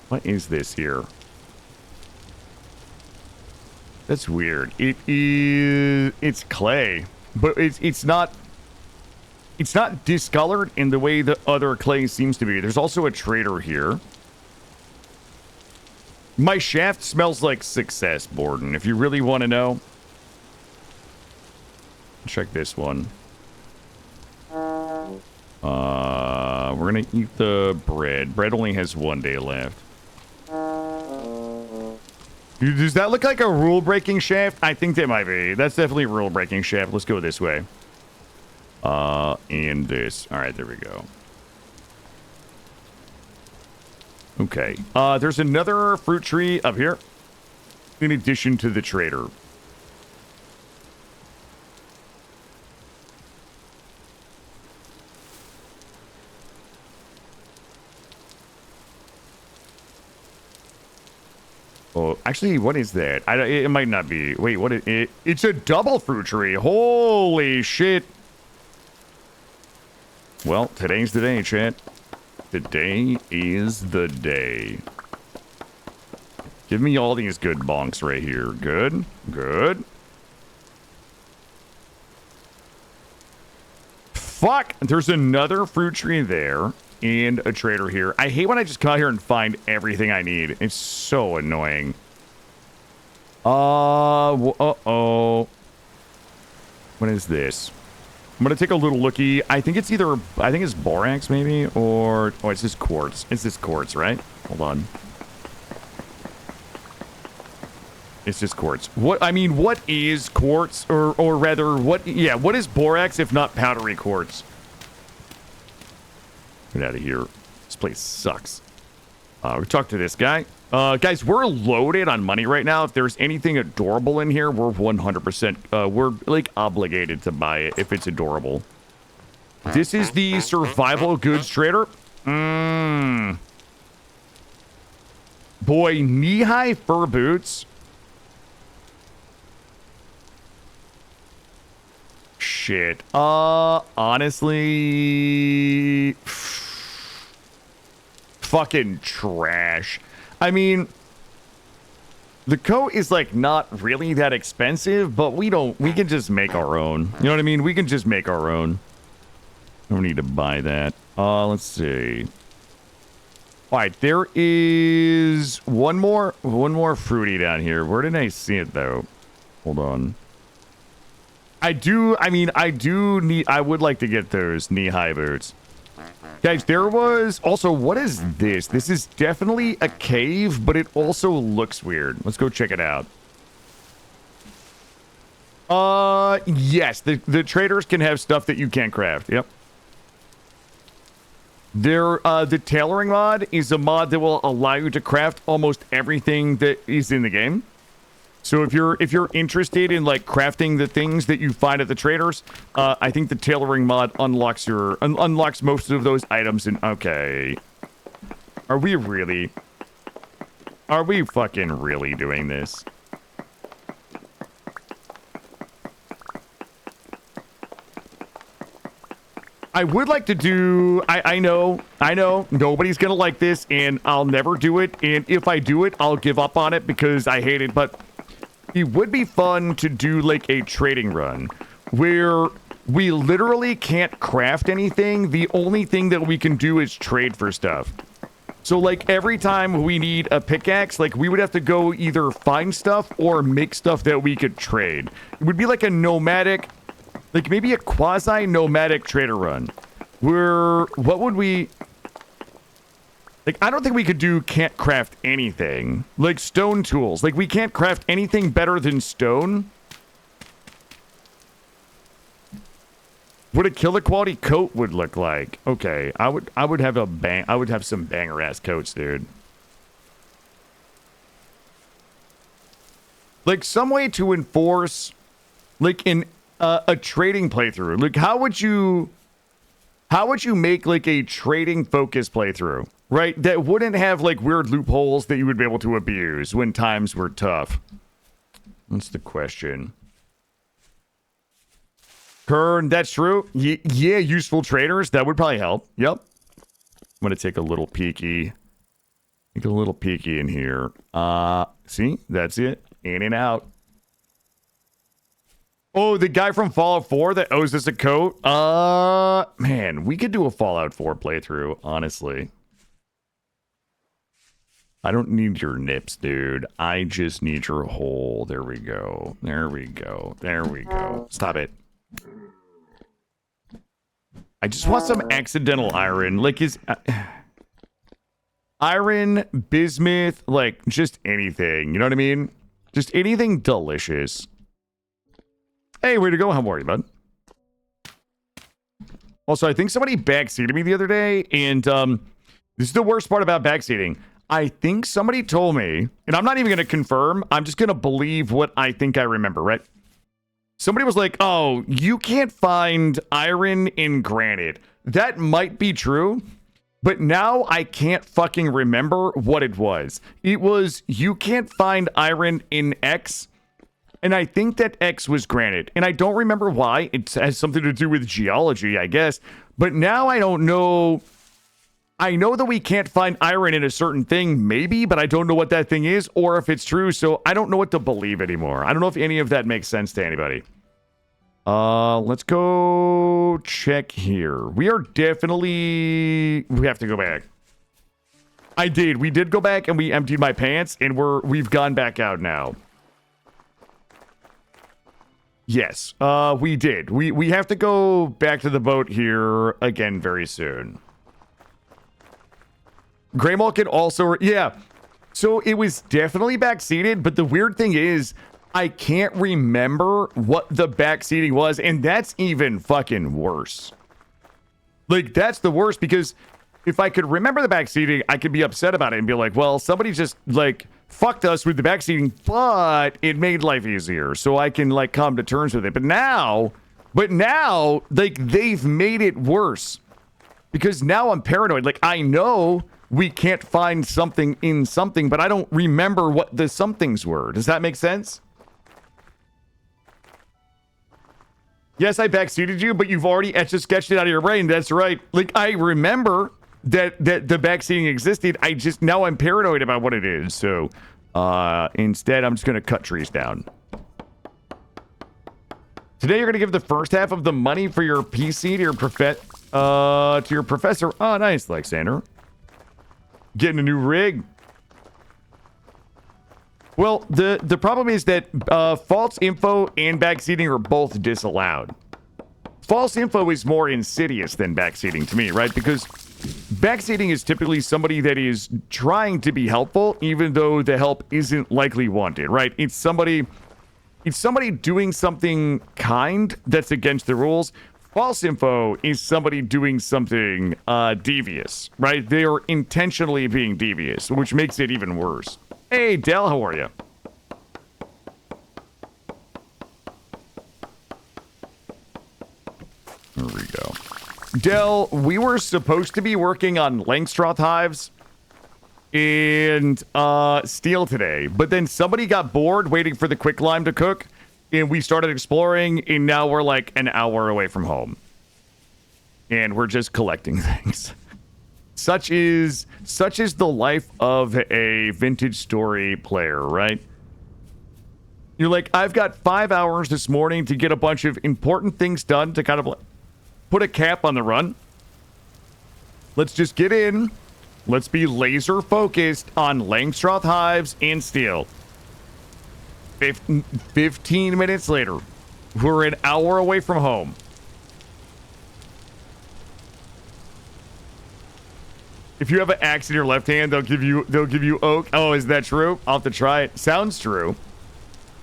A: What is this here? That's weird. It's clay, but it's not discolored in the way that other clay seems to be. There's also a trader here. My shaft smells like success, Borden. If you really want to know, check this one. We're gonna eat the bread. Bread only has 1 day left. Does that look like a rule-breaking shaft? I think that might be. That's definitely a rule-breaking shaft. Let's go this way. And this. All right, there we go. Okay. There's another fruit tree up here. In addition to the trader. Oh, actually, what is that? It might not be. Wait, what is it? It's a double fruit tree. Holy shit. Well, today's the day, chat. Today is the day. Give me all these good bonks right here. Good. Good. Fuck! There's another fruit tree there. and a trader here. I hate when I just come out here and find everything I need. It's so annoying. Uh-oh. What is this? I'm going to take a little looky. I think it's borax maybe, or... Oh, it's just quartz. It's just quartz, right? Hold on. It's just quartz. What is quartz? Or rather, what is borax if not powdery quartz? Get out of here. This place sucks. We talked to this guy. Guys, we're loaded on money right now. If there's anything adorable in here, we're 100%, we're, like, obligated to buy it if it's adorable. This is the survival goods trader. Boy, knee-high fur boots. Shit. Honestly... Fucking trash. I mean, the coat is like not really that expensive, but we can just make our own. You know what I mean? We can just make our own. Don't need to buy that. Let's see. All right, there is one more fruity down here. Where did I see it though? Hold on. I would like to get those knee-high boots. Guys, there was also, what is this? This is definitely a cave, but it also looks weird. Let's go check it out. Yes, the traders can have stuff that you can't craft. Yep. The tailoring mod is a mod that will allow you to craft almost everything that is in the game. So if you're interested in like crafting the things that you find at the traders, I think the tailoring mod unlocks most of those items. And okay, are we fucking really doing this? I would like to do. I know nobody's gonna like this, and I'll never do it. And if I do it, I'll give up on it because I hate it. But it would be fun to do like a trading run where we literally can't craft anything. The only thing that we can do is trade for stuff. So like every time we need a pickaxe, like we would have to go either find stuff or make stuff that we could trade. It would be like a nomadic, like maybe a quasi-nomadic trader run where what would we... Like, I don't think we could do can't craft anything. Like, stone tools. Like, we can't craft anything better than stone. What a killer quality coat would look like. Okay, I would have some banger-ass coats, dude. Like, some way to enforce, like, a trading playthrough. Like, how would you make, like, a trading-focused playthrough? Right? That wouldn't have, like, weird loopholes that you would be able to abuse when times were tough. That's the question. Kern, that's true. Yeah, useful traders. That would probably help. Yep. I'm going to take a little peeky. Take a little peeky in here. See? That's it. In and out. Oh, the guy from Fallout 4 that owes us a coat? Man, we could do a Fallout 4 playthrough, honestly. I don't need your nips, dude. I just need your hole. There we go. There we go. There we go. Stop it. I just want some accidental iron. Like, iron, bismuth, like, just anything. You know what I mean? Just anything delicious. Hey, way to go. How are you, bud? Also, I think somebody backseated me the other day, and this is the worst part about backseating. I think somebody told me, and I'm not even going to confirm, I'm just going to believe what I think I remember, right? Somebody was like, oh, you can't find iron in granite. That might be true, but now I can't fucking remember what it was. It was, you can't find iron in X, and I think that X was granite, and I don't remember why. It has something to do with geology, I guess, but now I don't know. I know that we can't find iron in a certain thing, maybe, but I don't know what that thing is or if it's true, so I don't know what to believe anymore. I don't know if any of that makes sense to anybody. Let's go check here. We have to go back. We did go back and we emptied my pants and we've gone back out now. Yes, we did. We have to go back to the boat here again very soon. Greymaw can also, yeah. So it was definitely backseated, but the weird thing is, I can't remember what the backseating was, and that's even fucking worse. Like, that's the worst, because if I could remember the backseating, I could be upset about it and be like, well, somebody just, like, fucked us with the backseating, but it made life easier, so I can, like, come to terms with it. But now, like, they've made it worse. Because now I'm paranoid. Like, I know we can't find something in something, but I don't remember what the somethings were. Does that make sense? Yes, I backseated you, but you've already etch-a-sketched it out of your brain. That's right. Like, I remember that the backseating existed. Now I'm paranoid about what it is. So, instead, I'm just going to cut trees down. Today, you're going to give the first half of the money for your PC to your professor. Oh, nice, Alexander. Getting a new rig. Well, the problem is that false info and backseating are both disallowed. False info is more insidious than backseating to me, right? Because backseating is typically somebody that is trying to be helpful, even though the help isn't likely wanted, right? It's somebody doing something kind that's against the rules. False info is somebody doing something devious, right? They are intentionally being devious, which makes it even worse. Hey, Del, how are you? There we go. Del, we were supposed to be working on Langstroth hives and steel today, but then somebody got bored waiting for the quicklime to cook, and we started exploring, and now we're like an hour away from home. And we're just collecting things. Such is the life of a vintage story player, right? You're like, I've got 5 hours this morning to get a bunch of important things done to kind of put a cap on the run. Let's just get in. Let's be laser focused on Langstroth hives and steel. 15 minutes later, we're an hour away from home. If you have an axe in your left hand, they'll give you oak. Oh, is that true? I'll have to try it. Sounds true.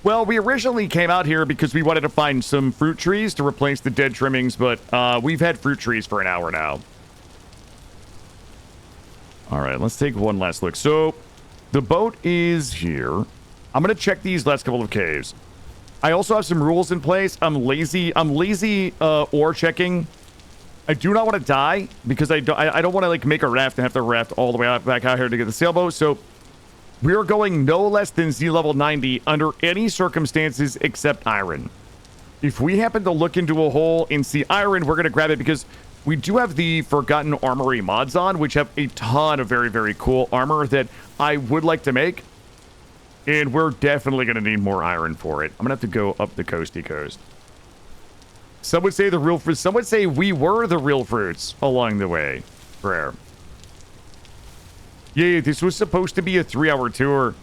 A: Well, we originally came out here because we wanted to find some fruit trees to replace the dead trimmings, but we've had fruit trees for an hour now. All right, let's take one last look. So, the boat is here. I'm going to check these last couple of caves. I also have some rules in place. I'm lazy ore checking. I do not want to die because I don't want to like make a raft and have to raft all the way out, back out here to get the sailboat. So we are going no less than sea level 90 under any circumstances except iron. If we happen to look into a hole and see iron, we're going to grab it because we do have the Forgotten Armory mods on, which have a ton of very, very cool armor that I would like to make. And we're definitely going to need more iron for it. I'm going to have to go up the coasty coast. Some would say the real fruits. Some would say we were the real fruits along the way. Prayer. Yeah, this was supposed to be a 3-hour tour.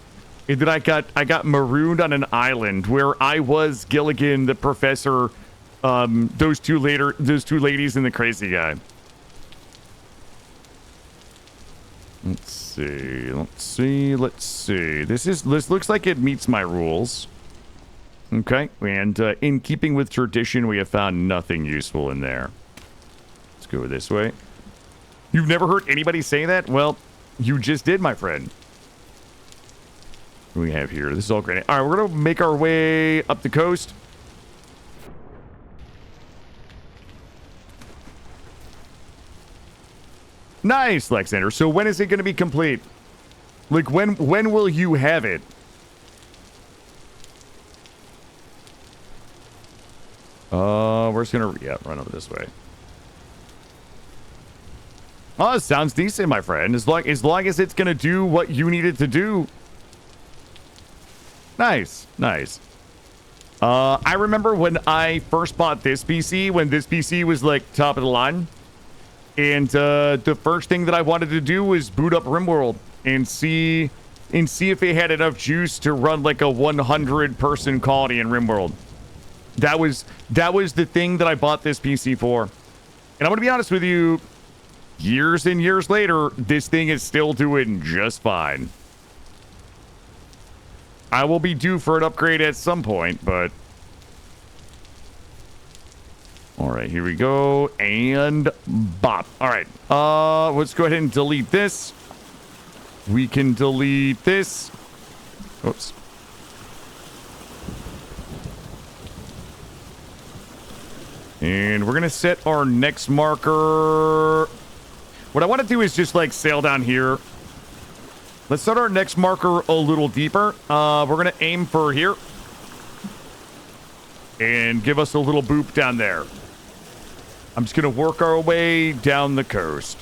A: And then I got marooned on an island where I was Gilligan, the professor, those two ladies, and the crazy guy. Let's see. This looks like it meets my rules. Okay, and in keeping with tradition, we have found nothing useful in there. Let's go this way. You've never heard anybody say that? Well, you just did, my friend. What do we have here? This is all great. All right, we're going to make our way up the coast. Nice, Alexander. So when is it going to be complete? Like, when will you have it? We're just gonna run over this way. Oh, it sounds decent, my friend. As long as it's gonna do what you need it to do. Nice. I remember when I first bought this PC, when this PC was like top of the line. And the first thing that I wanted to do was boot up RimWorld and see if it had enough juice to run like a 100-person colony in RimWorld. That was the thing that I bought this PC for. And I'm going to be honest with you, years and years later, this thing is still doing just fine. I will be due for an upgrade at some point, but... All right, here we go. And bop. All right. Let's go ahead and delete this. We can delete this. Oops. And we're going to set our next marker. What I want to do is just like sail down here. Let's set our next marker a little deeper. We're going to aim for here. And give us a little boop down there. I'm just going to work our way down the coast.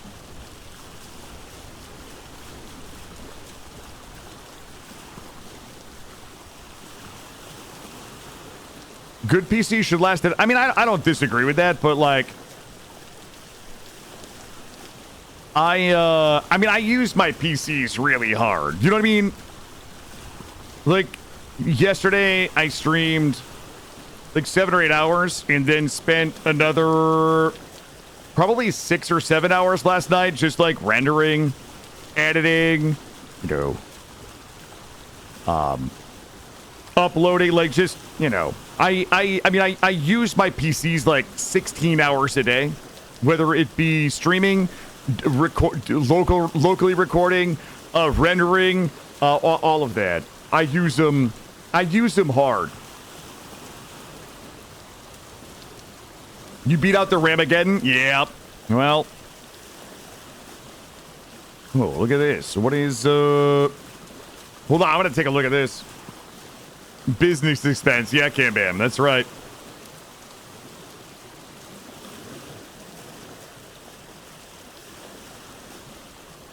A: Good PC should last it. I mean, I don't disagree with that, but like... I mean, I use my PCs really hard. You know what I mean? Like, yesterday I streamed like 7 or 8 hours and then spent another probably 6 or 7 hours last night just like rendering, editing, you know, uploading, like just, you know, I mean, I use my PCs like 16 hours a day, whether it be streaming, locally recording, rendering, all of that. I use them hard. You beat out the Ramageddon? Yeah. Well. Oh, look at this. What is, hold on, I'm gonna take a look at this. Business expense. Yeah, Cam-Bam. That's right.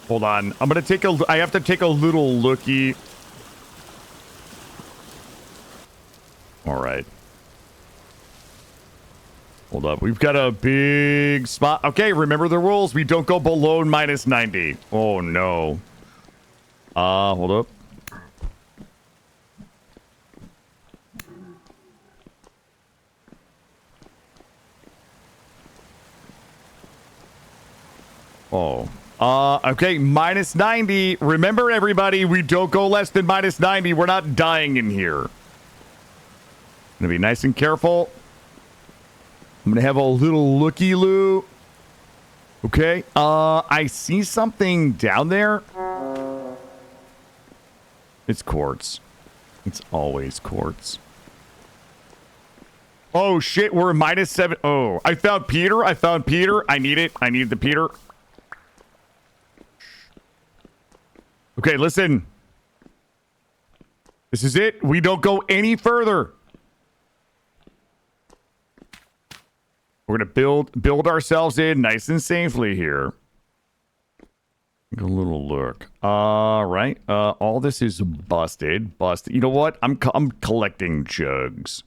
A: Hold on. I'm gonna take I have to take a little looky. All right. Hold up. We've got a big spot. Okay, remember the rules. We don't go below minus 90. Oh, no. Hold up. Oh. Okay, minus 90. Remember, everybody, we don't go less than minus 90. We're not dying in here. Gonna be nice and careful. I'm gonna have a little looky-loo. Okay. I see something down there. It's quartz. It's always quartz. Oh, shit. We're minus 7. Oh, I found Peter. I found Peter. I need it. I need the Peter. Okay, listen. This is it. We don't go any further. We're gonna build ourselves in nice and safely here. Take a little look. All right. All this is busted. Busted. You know what? I'm collecting jugs.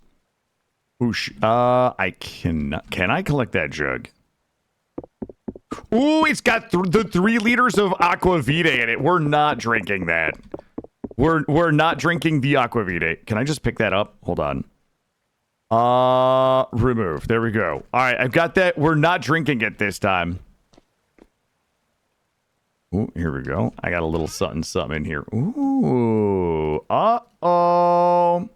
A: Oosh. I cannot. Can I collect that jug? Ooh, it's got the 3 liters of aqua vitae in it. We're not drinking that. We're not drinking the aqua vitae. Can I just pick that up? Hold on. Remove. There we go. All right, I've got that. We're not drinking it this time. Ooh, here we go. I got a little something in here. Ooh. Uh-oh.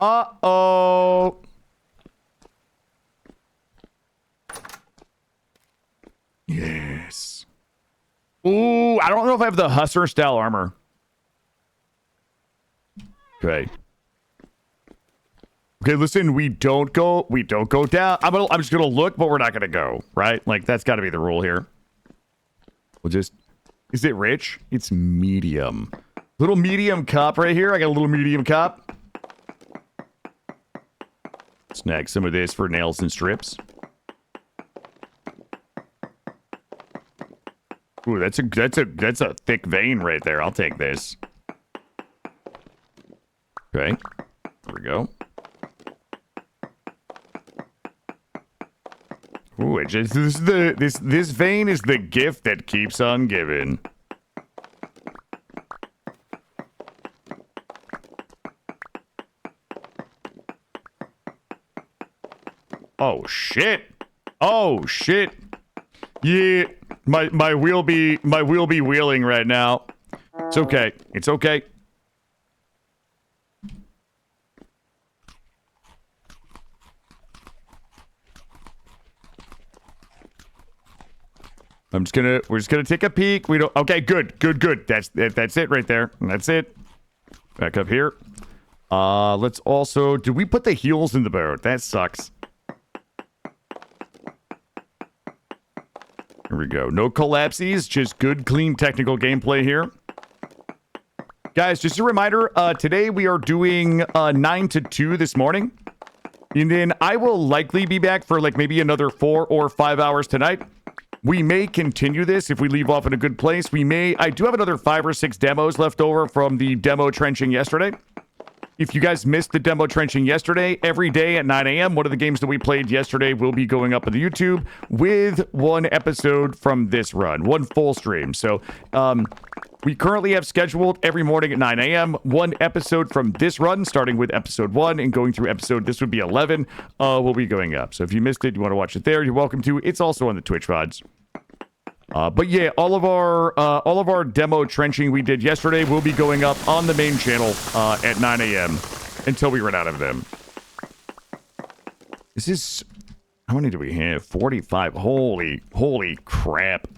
A: Uh-oh. Yes. Ooh, I don't know if I have the Hussar style armor. Okay. Okay, listen, we don't go down. I'm just gonna look, but we're not gonna go, right? Like, that's gotta be the rule here. We'll just... Is it rich? It's medium. Little medium cup right here. I got a little medium cup. Snag some of this for nails and strips. Ooh, that's a thick vein right there. I'll take this. Okay. go. Ooh, it just this vein is the gift that keeps on giving. Oh shit! Oh shit! Yeah, my wheel be wheeling right now. It's okay. It's okay. We're just gonna take a peek. We don't. Okay, good. That's it right there. That's it. Back up here. Let's also. Did we put the heels in the boat? That sucks. Here we go. No collapses. Just good, clean technical gameplay here. Guys, just a reminder. Today we are doing 9 to 2 this morning, and then I will likely be back for like maybe another 4 or 5 hours tonight. We may continue this if we leave off in a good place. I do have another 5 or 6 demos left over from the demo trenching yesterday. If you guys missed the demo trenching yesterday, every day at 9 a.m., one of the games that we played yesterday will be going up on the YouTube with one episode from this run, one full stream. So we currently have scheduled every morning at 9 a.m. one episode from this run, starting with episode 1 and going through this would be 11, will be going up. So if you missed it, you want to watch it there, you're welcome to. It's also on the Twitch VODs. But yeah, all of our demo trenching we did yesterday will be going up on the main channel at 9 a.m. until we run out of them. This is... How many do we have? 45. Holy crap.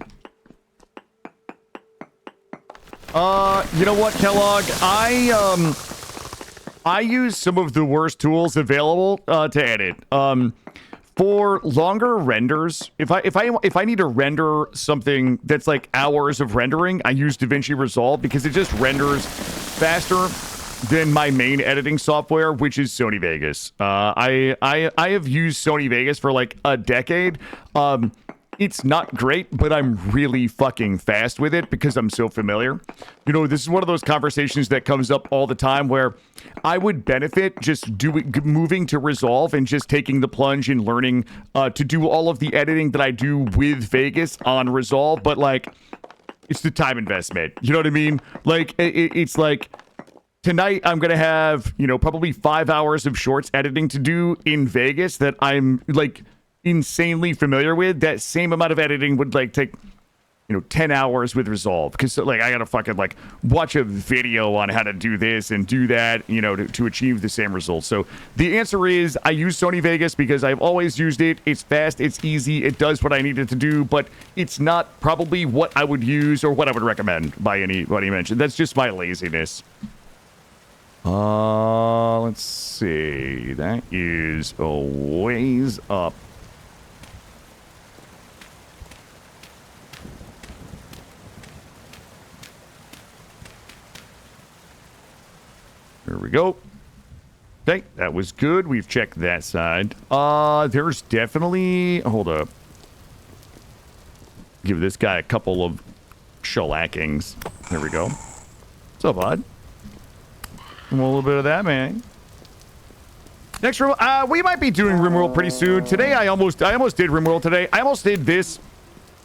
A: You know what, Kellogg? I use some of the worst tools available to edit. For longer renders, if I need to render something that's like hours of rendering, I use DaVinci Resolve because it just renders faster than my main editing software, which is Sony Vegas. I have used Sony Vegas for like a decade. It's not great, but I'm really fucking fast with it because I'm so familiar. You know, this is one of those conversations that comes up all the time where I would benefit just moving to Resolve and just taking the plunge and learning to do all of the editing that I do with Vegas on Resolve. But like, it's the time investment. You know what I mean? Like, it's like tonight I'm going to have, you know, probably 5 hours of shorts editing to do in Vegas that I'm like insanely familiar with. That same amount of editing would like take, you know, 10 hours with Resolve because like I gotta fucking like watch a video on how to do this and do that, you know, to achieve the same results. So the answer is I use Sony Vegas because I've always used it. It's fast, it's easy, it does what I need it to do, but it's not probably what I would use or what I would recommend by anybody mentioned. That's just my laziness. Let's see. That is a ways up. There we go. Okay, that was good. We've checked that side. There's definitely... Hold up. Give this guy a couple of shellackings. There we go. What's up, bud? A little bit of that, man. Next room. We might be doing RimWorld pretty soon. Today, I almost did RimWorld today. I almost did this.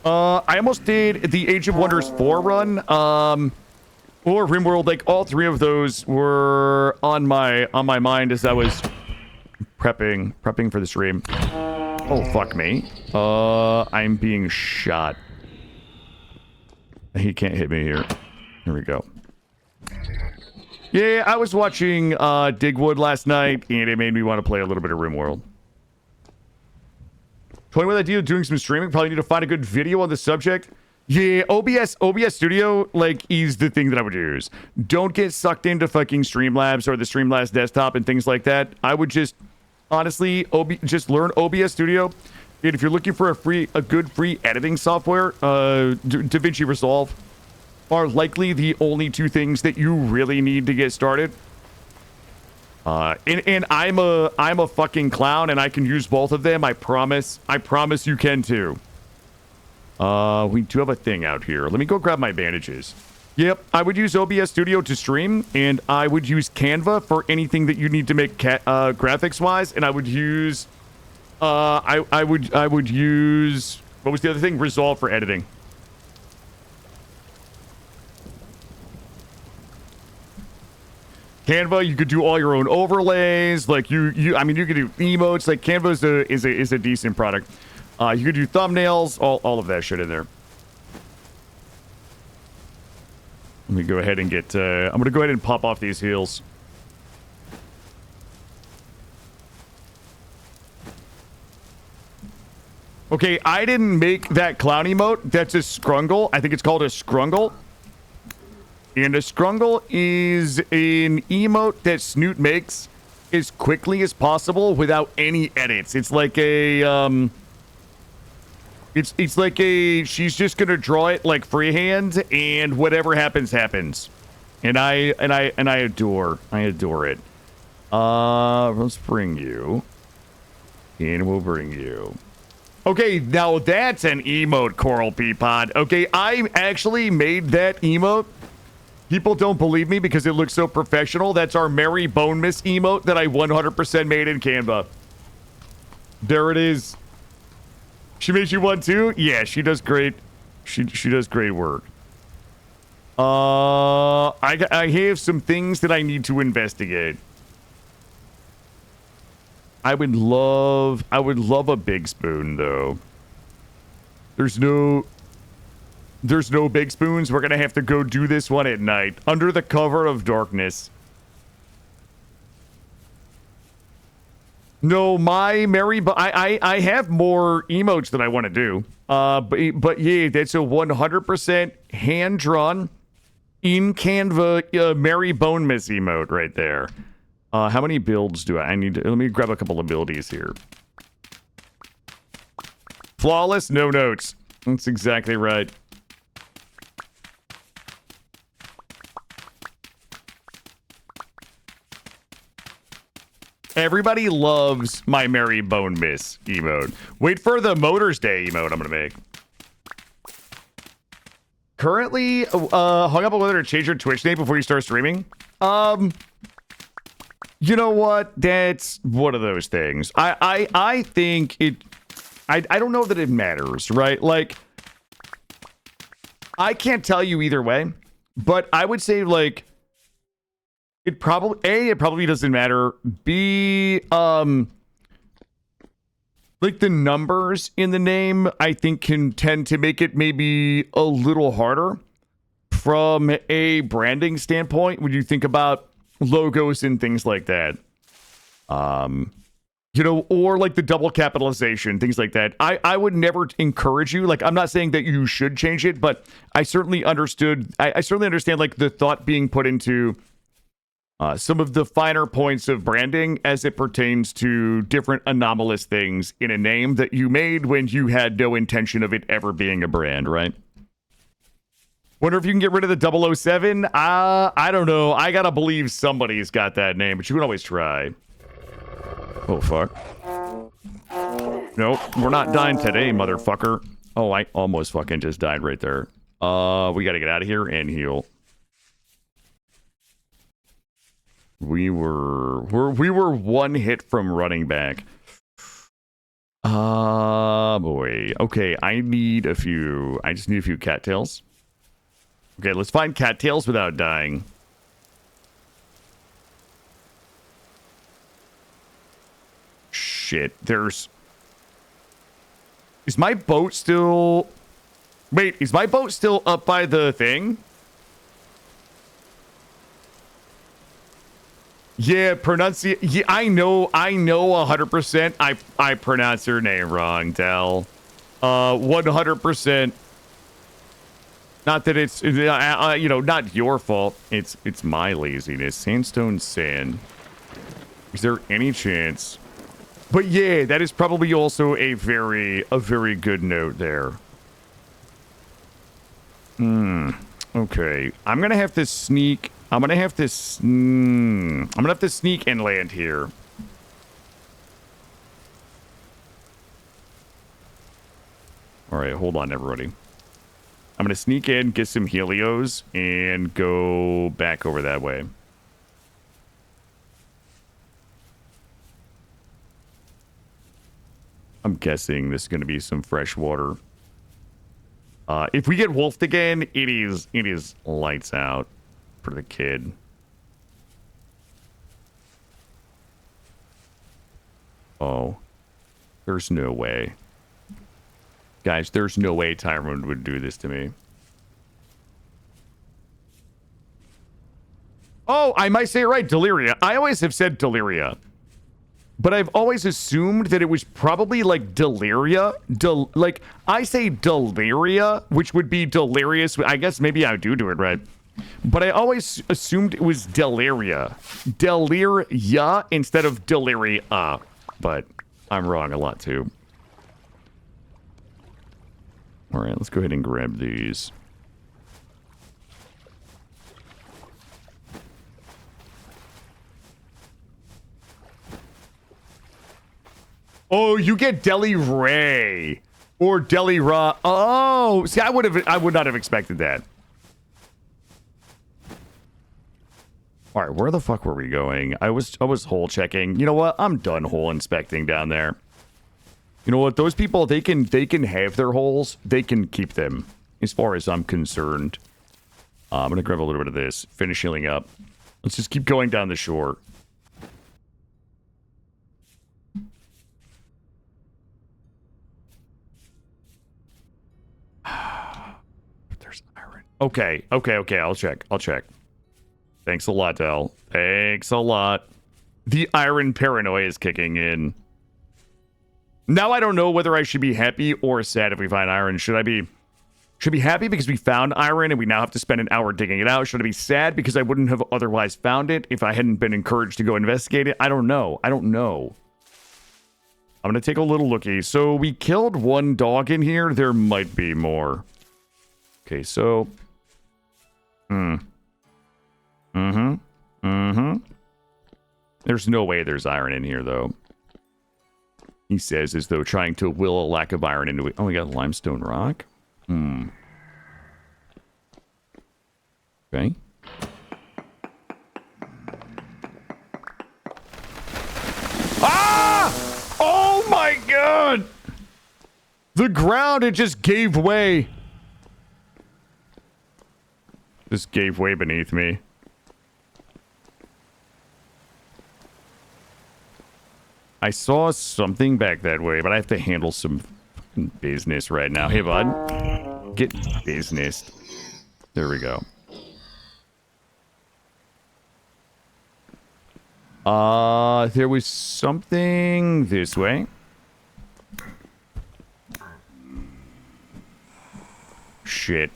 A: I almost did the Age of Wonders 4 run. Or RimWorld, like all three of those were on my mind as I was prepping for the stream. Oh fuck me. I'm being shot. He can't hit me here. Here we go. Yeah, I was watching Digwood last night and it made me want to play a little bit of RimWorld. Toying with the idea of doing some streaming, probably need to find a good video on the subject. Yeah, OBS Studio, like, is the thing that I would use. Don't get sucked into fucking Streamlabs or the Streamlabs desktop and things like that. I would just, honestly, just learn OBS Studio. And if you're looking for a good free editing software, DaVinci Resolve are likely the only two things that you really need to get started. And I'm a fucking clown and I can use both of them. I promise you can too. We do have a thing out here. Let me go grab my bandages. Yep, I would use OBS Studio to stream, and I would use Canva for anything that you need to make graphics wise, and I would use I would use, what was the other thing? Resolve for editing. Canva, you could do all your own overlays. Like I mean, you could do emotes. Like Canva is a decent product. You could do thumbnails, all of that shit in there. Let me go ahead and get. I'm gonna go ahead and pop off these heels. Okay, I didn't make that clown emote. That's a scrungle. I think it's called a scrungle. And a scrungle is an emote that Snoot makes as quickly as possible without any edits. It's like a it's like a, she's just gonna draw it like freehand, and whatever happens happens. And I adore it. Let's bring you. And we'll bring you. Okay, now that's an emote, Coral Peapod. Okay, I actually made that emote. People don't believe me because it looks so professional. That's our Mary Bone Miss emote that I 100% made in Canva. There it is. She made you one too? Yeah, she does great. She does great work. I have some things that I need to investigate. I would love a big spoon though. There's no big spoons. We're gonna have to go do this one at night under the cover of darkness. No, my Mary, but I have more emotes that I want to do. But yeah, that's a 100% hand drawn in Canva Mary Bone Miss emote right there. How many builds do I need to, let me grab a couple abilities here. Flawless, no notes. That's exactly right. Everybody loves my Mary Bone Miss emote. Wait for the Motors Day emote I'm gonna make. Currently, hung up on whether to change your Twitch name before you start streaming. You know what? That's one of those things. I think it. I don't know that it matters, right? Like, I can't tell you either way, but I would say like. It probably doesn't matter. B, like the numbers in the name, I think can tend to make it maybe a little harder from a branding standpoint when you think about logos and things like that. You know, or like the double capitalization, things like that. I would never encourage you. Like, I'm not saying that you should change it, but I certainly understood. I certainly understand like the thought being put into some of the finer points of branding as it pertains to different anomalous things in a name that you made when you had no intention of it ever being a brand, right? Wonder if you can get rid of the 007? I don't know. I gotta believe somebody's got that name, but you can always try. Oh, fuck. Nope, we're not dying today, motherfucker. Oh, I almost fucking just died right there. We gotta get out of here and heal. We were one hit from running back. Boy. Okay, I just need a few cattails. Okay, let's find cattails without dying. Shit, is my boat still... Wait, is my boat still up by the thing? Yeah, yeah, I know 100% I pronounce your name wrong, Del. 100%. Not that it's, you know, not your fault. It's my laziness. Sandstone sand. Is there any chance? But yeah, that is probably also a very good note there. Okay. I'm gonna have to sneak and land here. All right, hold on, everybody. I'm going to sneak in, get some Helios, and go back over that way. I'm guessing this is going to be some fresh water. If we get wolfed again, it is lights out for the kid. Oh, there's no way. Guys, there's no way Tyrone would do this to me. Oh, I might say it right, Deliria. I always have said Deliria. But I've always assumed that it was probably like Deliria. Like, I say Deliria, which would be delirious. I guess maybe I do it right. But I always assumed it was Deliria. Deliria instead of Deliria. But I'm wrong a lot, too. All right, let's go ahead and grab these. Oh, you get Deli Ray or Deli Ra. Oh, see, I would not have expected that. All right, where the fuck were we going? I was hole checking. You know what? I'm done hole inspecting down there. You know what? Those people, they can have their holes. They can keep them, as far as I'm concerned. I'm gonna grab a little bit of this. Finish healing up. Let's just keep going down the shore. There's iron. Okay. I'll check. Thanks a lot, Del. Thanks a lot. The iron paranoia is kicking in. Now I don't know whether I should be happy or sad if we find iron. Should I be happy because we found iron and we now have to spend an hour digging it out? Should I be sad because I wouldn't have otherwise found it if I hadn't been encouraged to go investigate it? I don't know. I'm going to take a little looky. So we killed one dog in here. There might be more. Okay, so... There's no way there's iron in here, though. He says as though trying to will a lack of iron into it. Oh, we got limestone rock? Okay. Ah! Oh my god! The ground, it just gave way. Just gave way beneath me. I saw something back that way, but I have to handle some business right now. Hey, bud. Get business. There we go. There was something this way. Shit.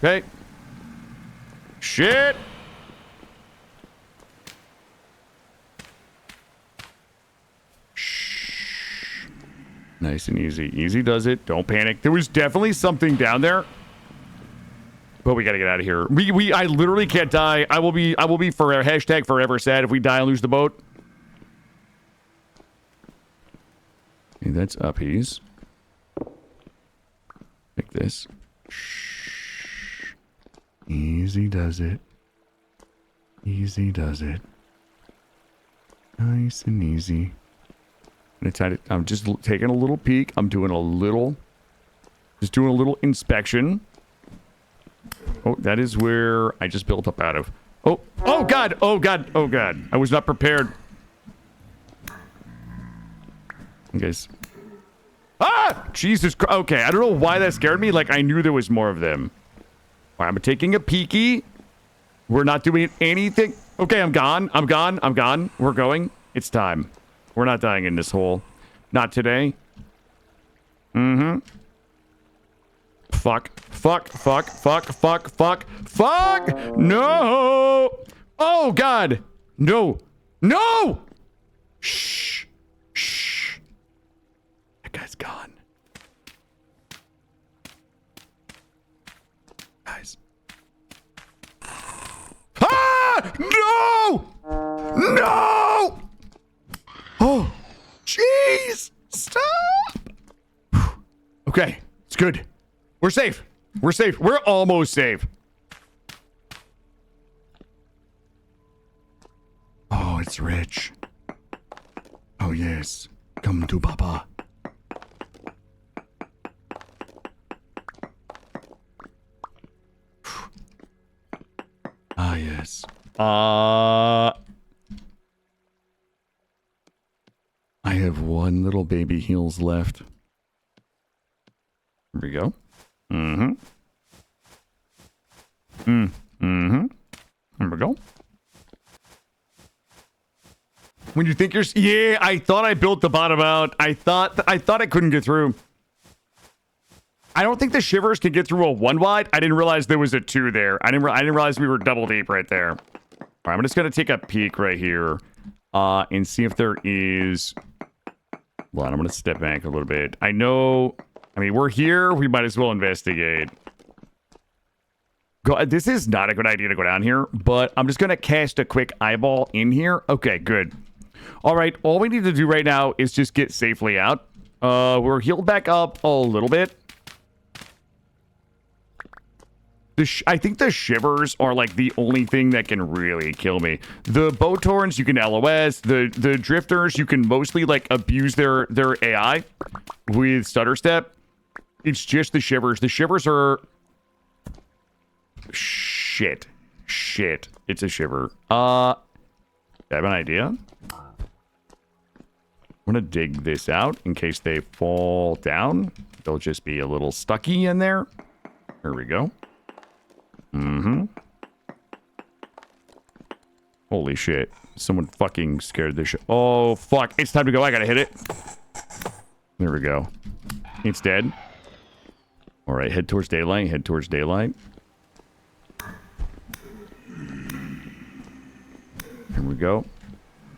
A: Okay. Shit! Shh. Nice and easy. Easy does it. Don't panic. There was definitely something down there. But we gotta get out of here. I literally can't die. I will be forever, hashtag forever sad if we die and lose the boat. Okay, that's uppies. Like this. Shh. Easy does it. Easy does it. Nice and easy. I'm just taking a little peek. I'm doing a little... Just doing a little inspection. Oh, that is where I just built up out of. Oh, oh god, oh god, oh god. I was not prepared. Okay. Ah! Jesus Christ. Okay, I don't know why that scared me. Like, I knew there was more of them. All right, I'm taking a peeky. We're not doing anything. Okay, I'm gone. We're going. It's time. We're not dying in this hole. Not today. Fuck. No! Oh, God! No! Shh. That guy's gone. Guys. Ah! No! Oh! Okay, it's good. We're safe. We're safe. We're almost safe. Oh, it's rich. Oh, yes. Come to Papa. Ah, yes. I have one little baby heels left. Here we go. Mm-hmm. Mm-hmm. Here we go. When you think you're... Yeah, I thought I built the bottom out. I thought I couldn't get through. I don't think the shivers can get through a 1 wide. I didn't realize there was a 2 there. I didn't realize we were double deep right there. All right, I'm just going to take a peek right here and see if there is... Hold on, I'm going to step back a little bit. I know... I mean, we're here. We might as well investigate. This is not a good idea to go down here, but I'm just going to cast a quick eyeball in here. Okay, good. All right, all we need to do right now is just get safely out. We're healed back up a little bit. I think the shivers are like the only thing that can really kill me. The Botorns, you can LOS. The drifters, you can mostly like abuse their AI with stutter step. It's just the shivers. The shivers are shit. It's a shiver. I have an idea. I'm gonna dig this out in case they fall down. They'll just be a little stucky in there. Here we go. Mm-hmm. Holy shit. Someone fucking scared this shit. Oh, fuck. It's time to go. I gotta hit it. There we go. It's dead. All right, head towards daylight. Head towards daylight. Here we go.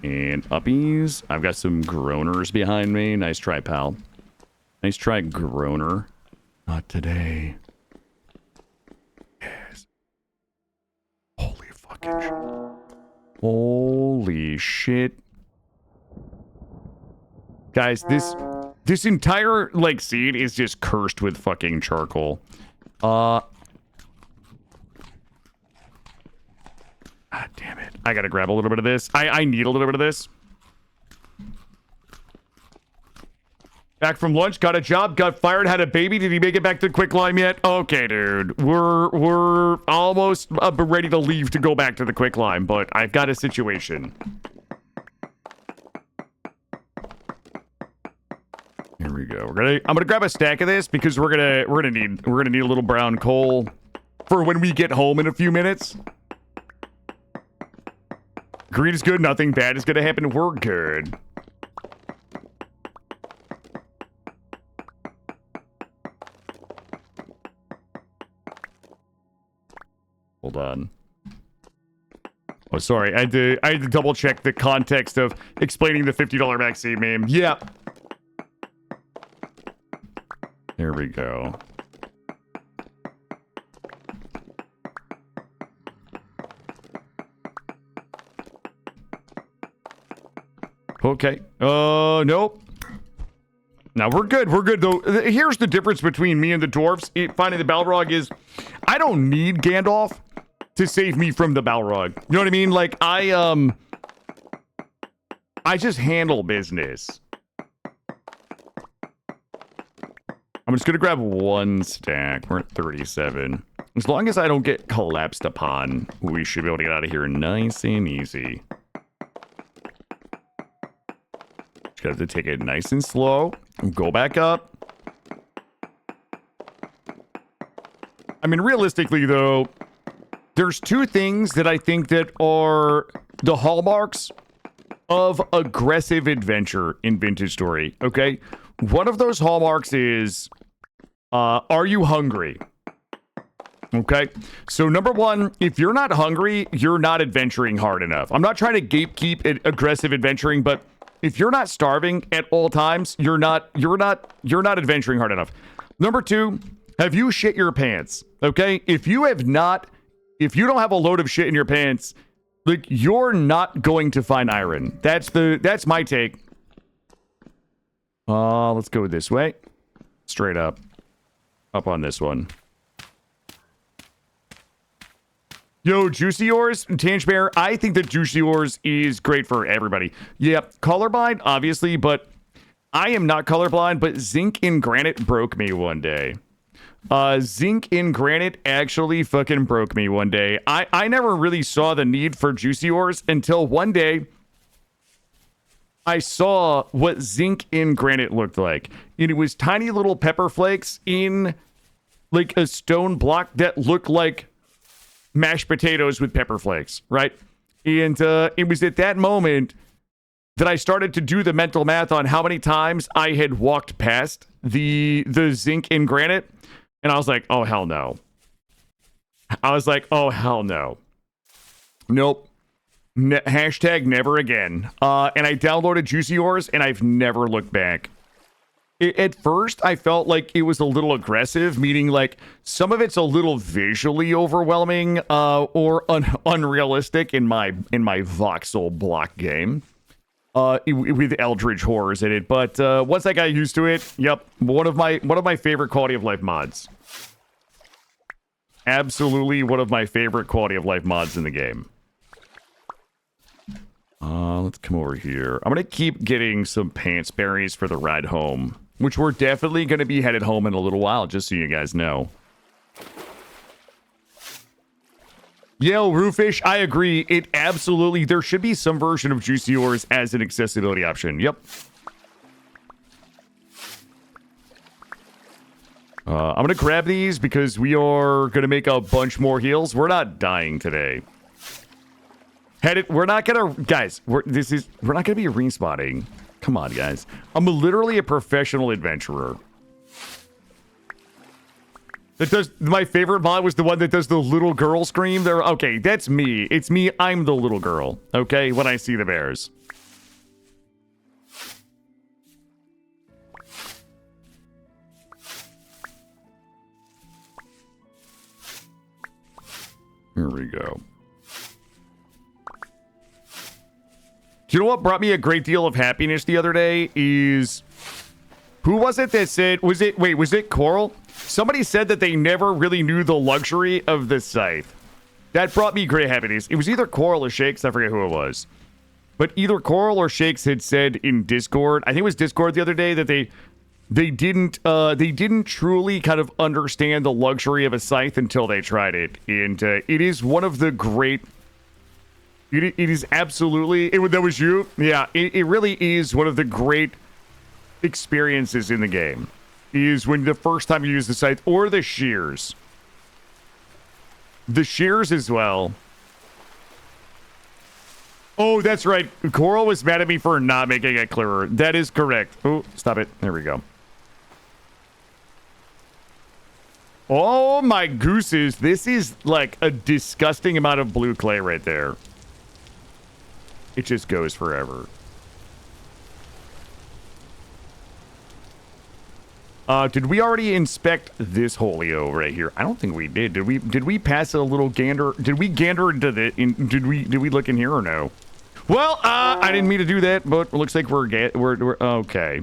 A: And uppies. I've got some groaners behind me. Nice try, pal. Nice try, groaner. Not today. Yes. Holy fucking shit. Holy shit. Guys, this entire, like, seed is just cursed with fucking charcoal. God damn it. I gotta grab a little bit of this. I need a little bit of this. Back from lunch, got a job, got fired, had a baby. Did he make it back to the quicklime yet? Okay, dude. We're almost ready to leave to go back to the quicklime, but I've got a situation. Here we go. I'm gonna grab a stack of this because we're gonna need a little brown coal for when we get home in a few minutes. Greed is good, nothing bad is gonna happen. We're good. Hold on. Oh, sorry. I had to double check the context of explaining the $50 maxi meme. Yeah. There we go. Okay. Nope. Now we're good. We're good though. Here's the difference between me and the dwarves. Finding the Balrog is, I don't need Gandalf to save me from the Balrog. You know what I mean? Like I just handle business. I'm just gonna grab one stack. We're at 37. As long as I don't get collapsed upon, we should be able to get out of here nice and easy. Just have to take it nice and slow. Go back up. I mean, realistically, though, there's two things that I think that are the hallmarks of aggressive adventure in Vintage Story, okay? One of those hallmarks is, are you hungry? Okay? So, number one, if you're not hungry, you're not adventuring hard enough. I'm not trying to gatekeep aggressive adventuring, but if you're not starving at all times, you're not adventuring hard enough. Number two, have you shit your pants? Okay? If you don't have a load of shit in your pants, like, you're not going to find iron. That's my take. Let's go this way. Straight up. Up on this one. Yo, Juicy Ores, Tange Bear, I think that Juicy Ores is great for everybody. Yeah, colorblind, obviously, but I am not colorblind, but zinc in granite broke me one day. Zinc in granite actually fucking broke me one day. I never really saw the need for Juicy Ores until one day I saw what zinc in granite looked like. And it was tiny little pepper flakes in like a stone block that looked like mashed potatoes with pepper flakes, right? And it was at that moment that I started to do the mental math on how many times I had walked past the zinc in granite, and I was like, oh, hell no. I was like, oh, hell no. Nope. Hashtag never again. And I downloaded Juicy Ores, and I've never looked back. At first, I felt like it was a little aggressive, meaning like some of it's a little visually overwhelming or unrealistic in my voxel block game with Eldritch horrors in it. But once I got used to it, yep, one of my favorite quality of life mods. Absolutely one of my favorite quality of life mods in the game. Let's come over here. I'm gonna keep getting some pants berries for the ride home, which we're definitely going to be headed home in a little while, just so you guys know. Yo, Roofish, I agree. It absolutely, there should be some version of Juicy Ores as an accessibility option. Yep. I'm going to grab these because we are going to make a bunch more heals. We're not dying today. We're not going to, guys, we're not going to be respawning. Come on, guys. I'm literally a professional adventurer. That does, my favorite mod was the one that does the little girl scream. There, okay, that's me. It's me. I'm the little girl. Okay, when I see the bears. Here we go. You know what brought me a great deal of happiness the other day is... Who was it that said... Was it Coral? Somebody said that they never really knew the luxury of the scythe. That brought me great happiness. It was either Coral or Shakes. I forget who it was. But either Coral or Shakes had said in Discord... I think it was Discord the other day that they didn't truly kind of understand the luxury of a scythe until they tried it. And it is one of the great... It is absolutely... that was you? Yeah, it really is one of the great experiences in the game. Is when the first time you use the scythe, or the shears. The shears as well. Oh, that's right. Coral was mad at me for not making it clearer. That is correct. Oh, stop it. There we go. Oh my gooses. This is like a disgusting amount of blue clay right there. It just goes forever. Did we already inspect this holio right here? I don't think we did. Did we pass a little gander? Did we gander into the did we look in here or no? Well, I didn't mean to do that, but it looks like we're okay.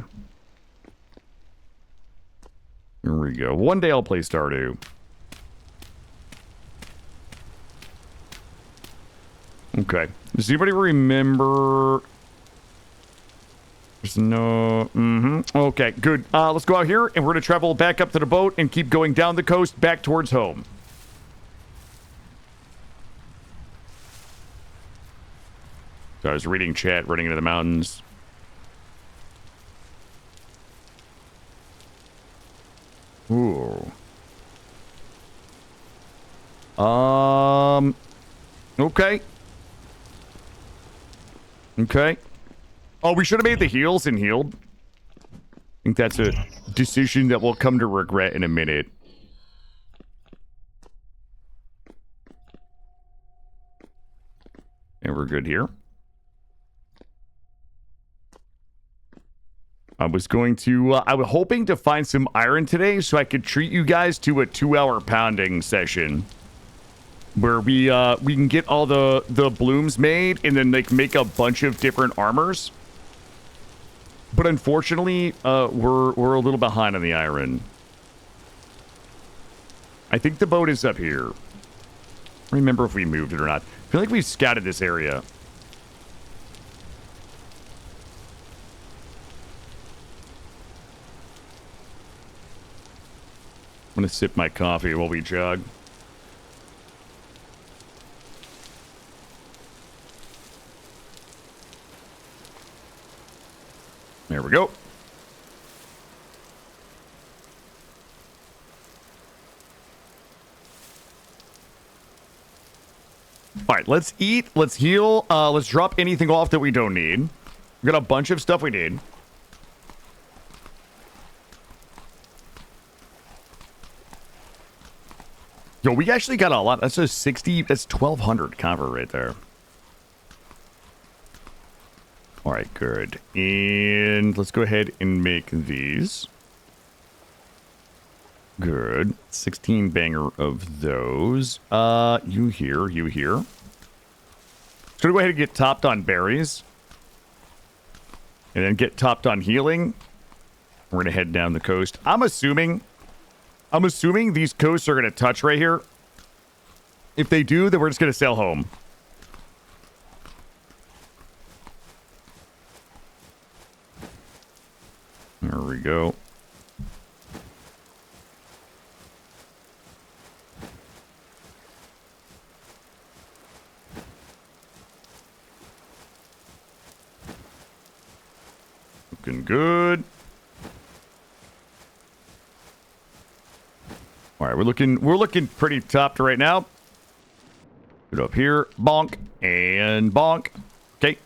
A: Here we go. One day I'll play Stardew. Okay. Does anybody remember? There's no... Okay, good. Let's go out here, and we're going to travel back up to the boat and keep going down the coast back towards home. So I was reading chat, running into the mountains. Ooh. Okay. Okay. Oh, we should have made the heals and healed. I think that's a decision that we'll come to regret in a minute. And we're good here. I was hoping to find some iron today so I could treat you guys to a 2-hour pounding session. Where we can get all the blooms made and then like make a bunch of different armors. But unfortunately, we're a little behind on the iron. I think the boat is up here. I don't remember if we moved it or not. I feel like we've scouted this area. I'm gonna sip my coffee while we jog. There we go. All right, let's eat, let's heal, let's drop anything off that we don't need. We got a bunch of stuff we need. Yo, we actually got a lot. That's a 60, that's 1,200 copper right there. All right, good. And let's go ahead and make these. Good. 16 banger of those. You here, you here. So go ahead and get topped on berries. And then get topped on healing. We're going to head down the coast. I'm assuming these coasts are going to touch right here. If they do, then we're just going to sail home. There we go. Looking good. All right, we're looking pretty topped right now. Put up here, bonk and bonk. Okay,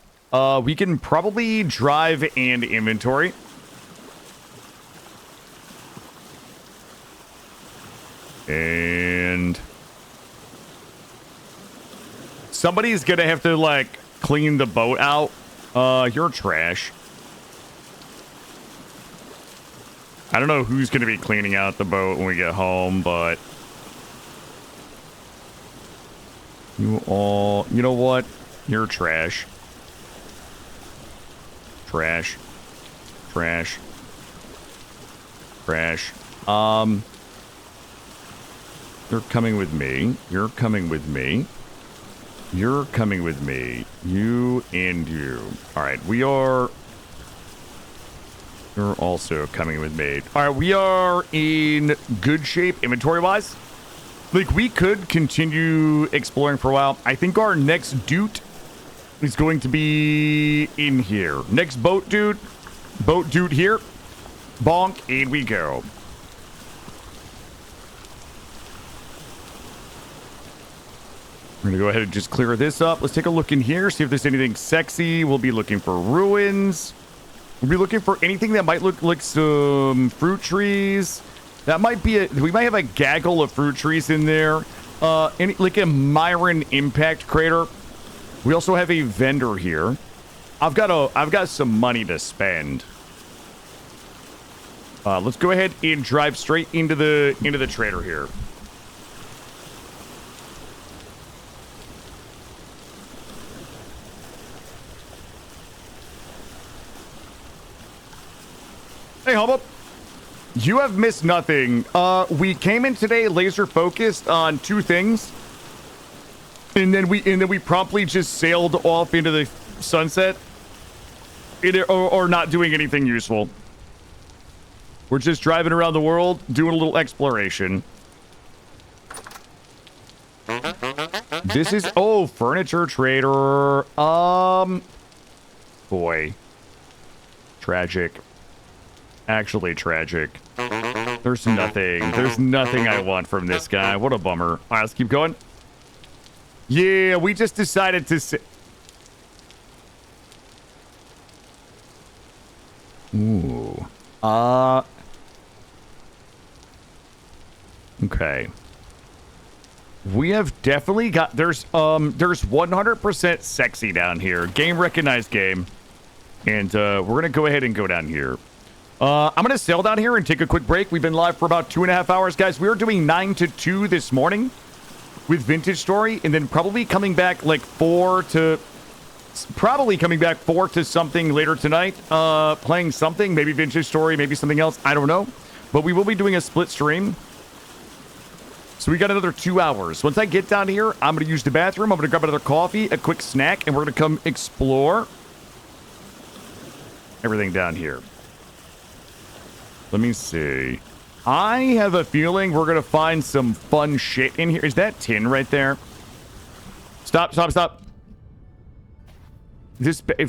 A: we can probably drive and inventory. And somebody's gonna have to like clean the boat out. You're trash. I don't know who's gonna be cleaning out the boat when we get home, but you know what? You're trash. Trash. Trash. Trash. You're coming with me. You're coming with me. You're coming with me. You and you. All right, you're also coming with me. All right, we are in good shape inventory-wise. Like, we could continue exploring for a while. I think our next dude is going to be in here. Next boat dude here. Bonk, and we go. We're going to go ahead and just clear this up. Let's take a look in here, see if there's anything sexy. We'll be looking for ruins. We'll be looking for anything that might look like some fruit trees. That might be we might have a gaggle of fruit trees in there. Like a Myron impact crater. We also have a vendor here. I've got some money to spend. Let's go ahead and drive straight into the trader here. Hey, Hubba. You have missed nothing. We came in today laser focused on two things. And then we promptly just sailed off into the sunset. Or not doing anything useful. We're just driving around the world, doing a little exploration. This is furniture trader. Boy. Tragic. Actually tragic. There's nothing I want from this guy. What a bummer. All right, let's keep going. Yeah, we just decided to ooh. Okay. We have definitely got there's 100% sexy down here. Game recognized game. And we're gonna go ahead and go down here. I'm going to sail down here and take a quick break. We've been live for about 2.5 hours, guys. We are doing 9 to 2 this morning with Vintage Story, and then probably coming back like 4 to probably coming back forth to something later tonight. Playing something, maybe Vintage Story, maybe something else. I don't know. But we will be doing a split stream. So we got another 2 hours. Once I get down here, I'm going to use the bathroom. I'm going to grab another coffee, a quick snack, and we're going to come explore everything down here. Let me see. I have a feeling we're going to find some fun shit in here. Is that tin right there? Stop, stop, stop.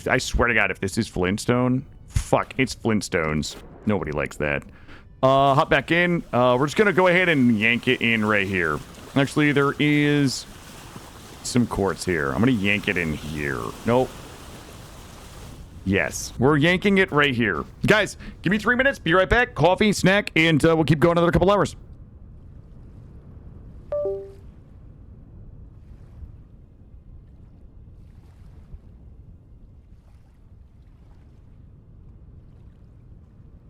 A: I swear to God, if this is Flintstone, fuck, it's Flintstones. Nobody likes that. Hop back in. We're just gonna go ahead and yank it in right here. Actually, there is some quartz here. I'm gonna yank it in here. Nope. Yes, we're yanking it right here. Guys, give me 3 minutes. Be right back. Coffee, snack, and we'll keep going another couple hours.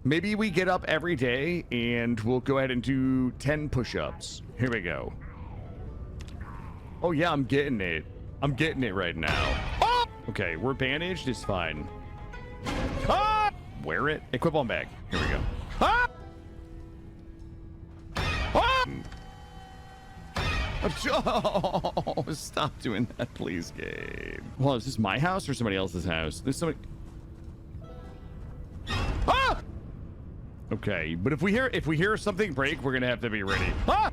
A: Maybe we get up every day and we'll go ahead and do 10 push-ups. Here we go. Oh yeah, I'm getting it. I'm getting it right now. Oh! Okay, we're bandaged. It's fine. Ah! Wear it. Equip on bag. Here we go. Ah! Ah! Oh, stop doing that, please, Gabe. Well, is this my house or somebody else's house? There's somebody. Ah! Okay, but if we hear something break, we're gonna have to be ready. Ah!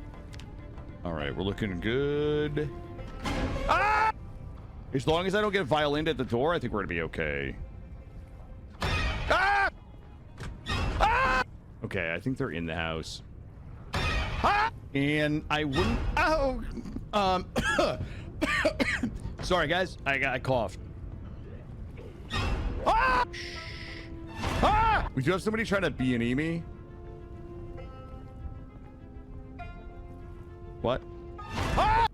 A: All right, we're looking good. Ah! As long as I don't get violined at the door, I think we're gonna be okay. Ah! Ah! Okay, I think they're in the house. Ah! And I wouldn't. Oh, sorry guys, I coughed. Ah! Ah! We do have somebody trying to B&E me. What? Ah!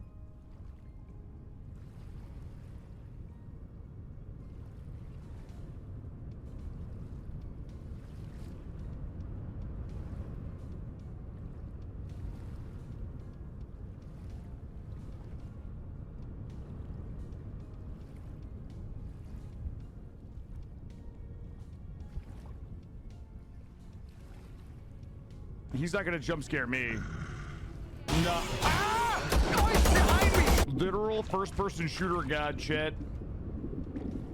A: He's not gonna jump scare me. No. Ah! Oh, he's behind me! Literal first-person shooter god, Chet.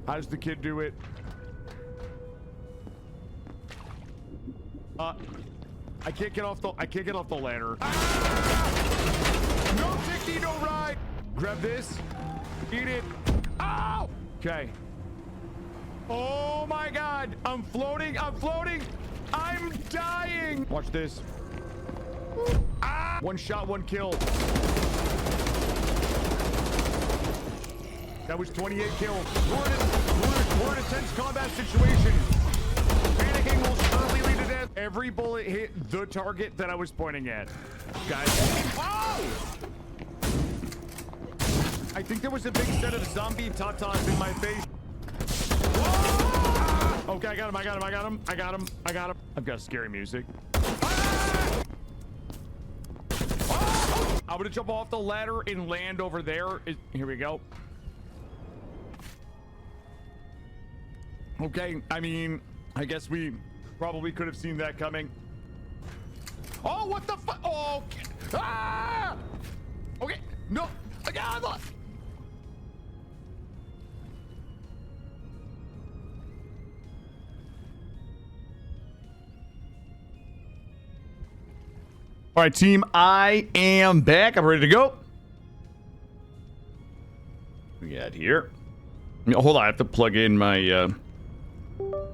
A: How does the kid do it? I can't get off the ladder. Ah! No ticky, no ride. Grab this. Eat it. Ow! Okay. Oh my God! I'm floating. I'm floating. I'm dying. Watch this. Ah! One shot, one kill. That was 28 kills. We're in a tense combat situation. Panicking will surely lead to death. Every bullet hit the target that I was pointing at. Guys. Oh! I think there was a big set of zombie tatas in my face. Whoa! Okay, I got him. I've got scary music. I'm gonna jump off the ladder and land over there. Here we go. Okay, I mean, I guess we probably could have seen that coming. Oh, what the fuck? Oh, okay. Ah! Okay, no. All right, team, I am back. I'm ready to go. We got here. Hold on, I have to plug in my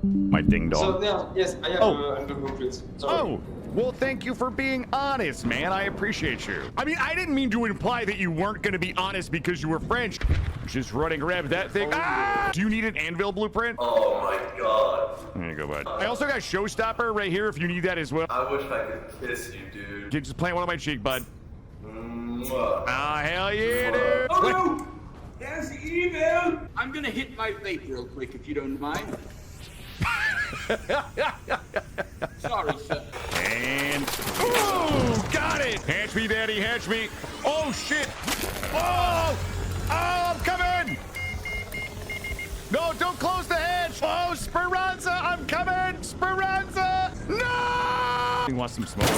A: my ding dong.
B: So yeah, yes, I have the blueprints.
A: Oh, well, thank you for being honest, man. I appreciate you. I mean, I didn't mean to imply that you weren't going to be honest because you were French. Just running grab that thing.
B: Oh,
A: ah! Do you need an anvil blueprint?
B: Oh my God.
A: There you go, bud. I also got Showstopper right here if you need that as well.
B: I wish I could kiss you, dude.
A: Just plant one on my cheek, bud.
B: Mwah.
A: Ah, hell yeah, dude.
C: Oh no! There's the email! I'm gonna hit my vape real quick if you don't mind. Sorry, sir.
A: And ooh, got it. Hatch me, daddy, hatch me. Oh shit. Oh, I'm coming. close the hedge. Oh, Speranza, I'm coming. Speranza, no! He wants some smoke.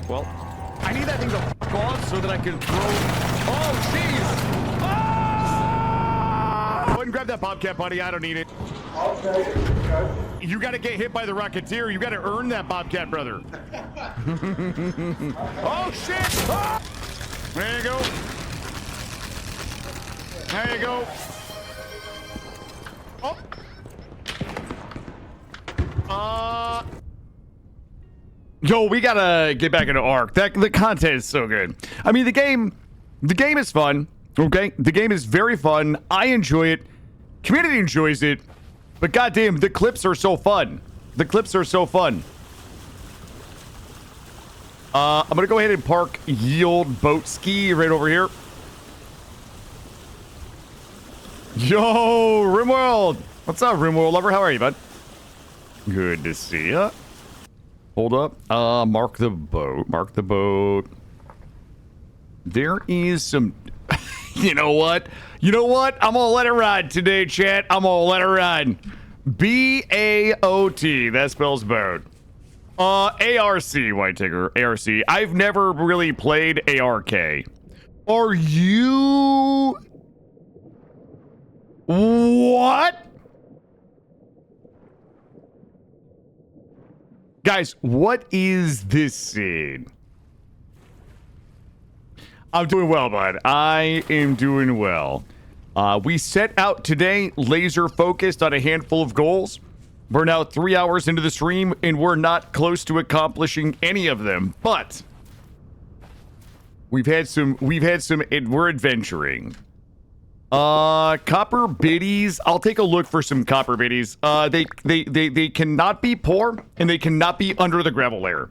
A: Well, I need that thing to fuck off so that I can throw. Oh, jeez. Oh! Go ahead and grab that Bobcat, buddy. I don't need it.
B: Okay.
A: You got to get hit by the Rocketeer. You got to earn that Bobcat, brother. Oh, shit. Oh! There you go. There you go. Oh. Yo, we gotta get back into Ark. The content is so good. I mean, the game is fun. Okay, the game is very fun. I enjoy it. Community enjoys it. But goddamn, the clips are so fun. The clips are so fun. I'm gonna go ahead and park Yield Boat Ski right over here. Yo, Rimworld! What's up, Rimworld lover? How are you, bud? Good to see ya. Hold up. Mark the boat. Mark the boat. There is some... You know what? You know what? I'm gonna let it ride today, chat. I'm gonna let it ride. B-A-O-T. That spells boat. A-R-C, White Tiger. A-R-C. I've never really played A-R-K. Are you... What? Guys, what is this scene? I'm doing well, bud. I am doing well. We set out today laser focused on a handful of goals. We're now 3 hours into the stream, and we're not close to accomplishing any of them. But we're adventuring. Copper biddies. I'll take a look for some copper biddies. They cannot be poor, and they cannot be under the gravel layer.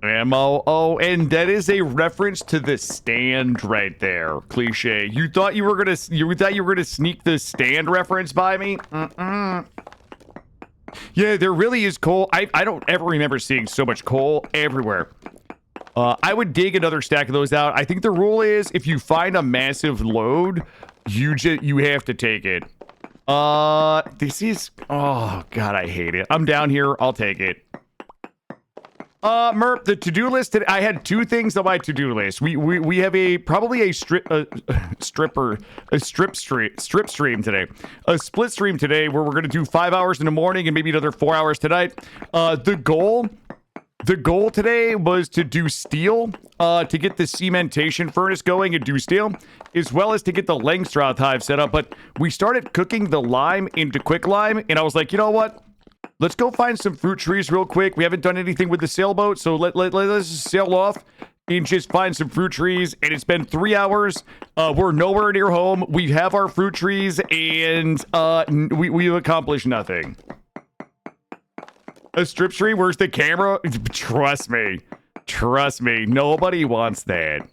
A: Ammo. Oh, and that is a reference to the stand right there. Cliche. You thought you were gonna sneak the stand reference by me? Yeah, there really is coal. I don't ever remember seeing so much coal everywhere. I would dig another stack of those out. I think the rule is if you find a massive load, you have to take it. This is... Oh, God, I hate it. I'm down here. I'll take it. Merp, the to-do list today, I had two things on my to-do list. We have probably a strip stream today. A split stream today where we're going to do 5 hours in the morning and maybe another 4 hours tonight. The goal today was to do steel, to get the cementation furnace going and do steel, as well as to get the Langstroth hive set up. But we started cooking the lime into quicklime, and I was like, you know what? Let's go find some fruit trees real quick. We haven't done anything with the sailboat, so let's just sail off and just find some fruit trees. And it's been 3 hours. We're nowhere near home. We have our fruit trees, and we've accomplished nothing. A strip stream? Where's the camera? Trust me. Trust me. Nobody wants that.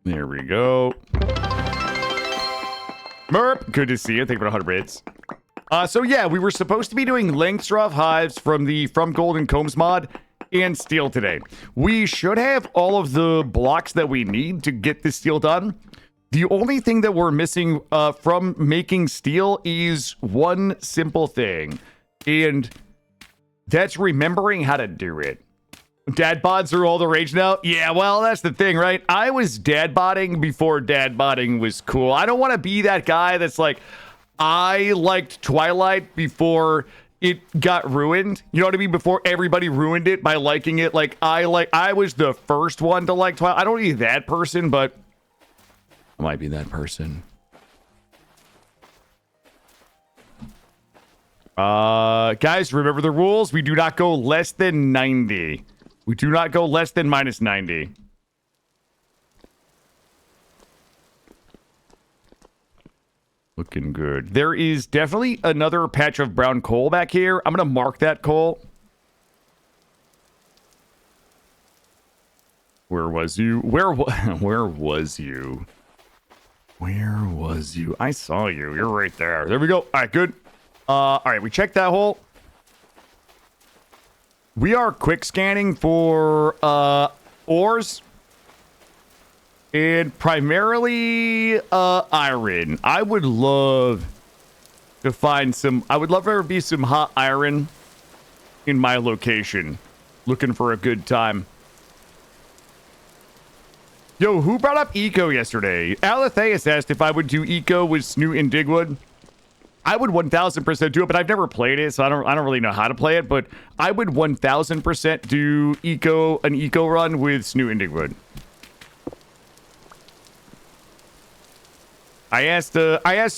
A: There we go. Merp, good to see you. Thank you for 100 bits. So yeah, we were supposed to be doing Langstroth hives from the Golden Combs mod and steel today. We should have all of the blocks that we need to get the steel done. The only thing that we're missing from making steel is one simple thing, and that's remembering how to do it. Dad bods are all the rage now? Yeah, well, that's the thing, right? I was dad bodding before dad bodding was cool. I don't want to be that guy that's like, I liked Twilight before it got ruined. You know what I mean? Before everybody ruined it by liking it. Like, I was the first one to like Twilight. I don't need that person, but I might be that person. Guys, remember the rules. We do not go less than 90. We do not go less than minus 90. Looking good. There is definitely another patch of brown coal back here. I'm going to mark that coal. Where was you? Where was you? Where was you? I saw you. You're right there. There we go. All right, good. All right, we checked that hole. We are quick scanning for ores and primarily iron. I would love to find some. I would love there to be some hot iron in my location. Looking for a good time. Yo, who brought up eco yesterday? Alatheus asked if I would do eco with Snoot and Digwood. I would 1000% do it, but I've never played it, so I don't really know how to play it. But I would 1000% do an eco run with Snoot and Digwood. I asked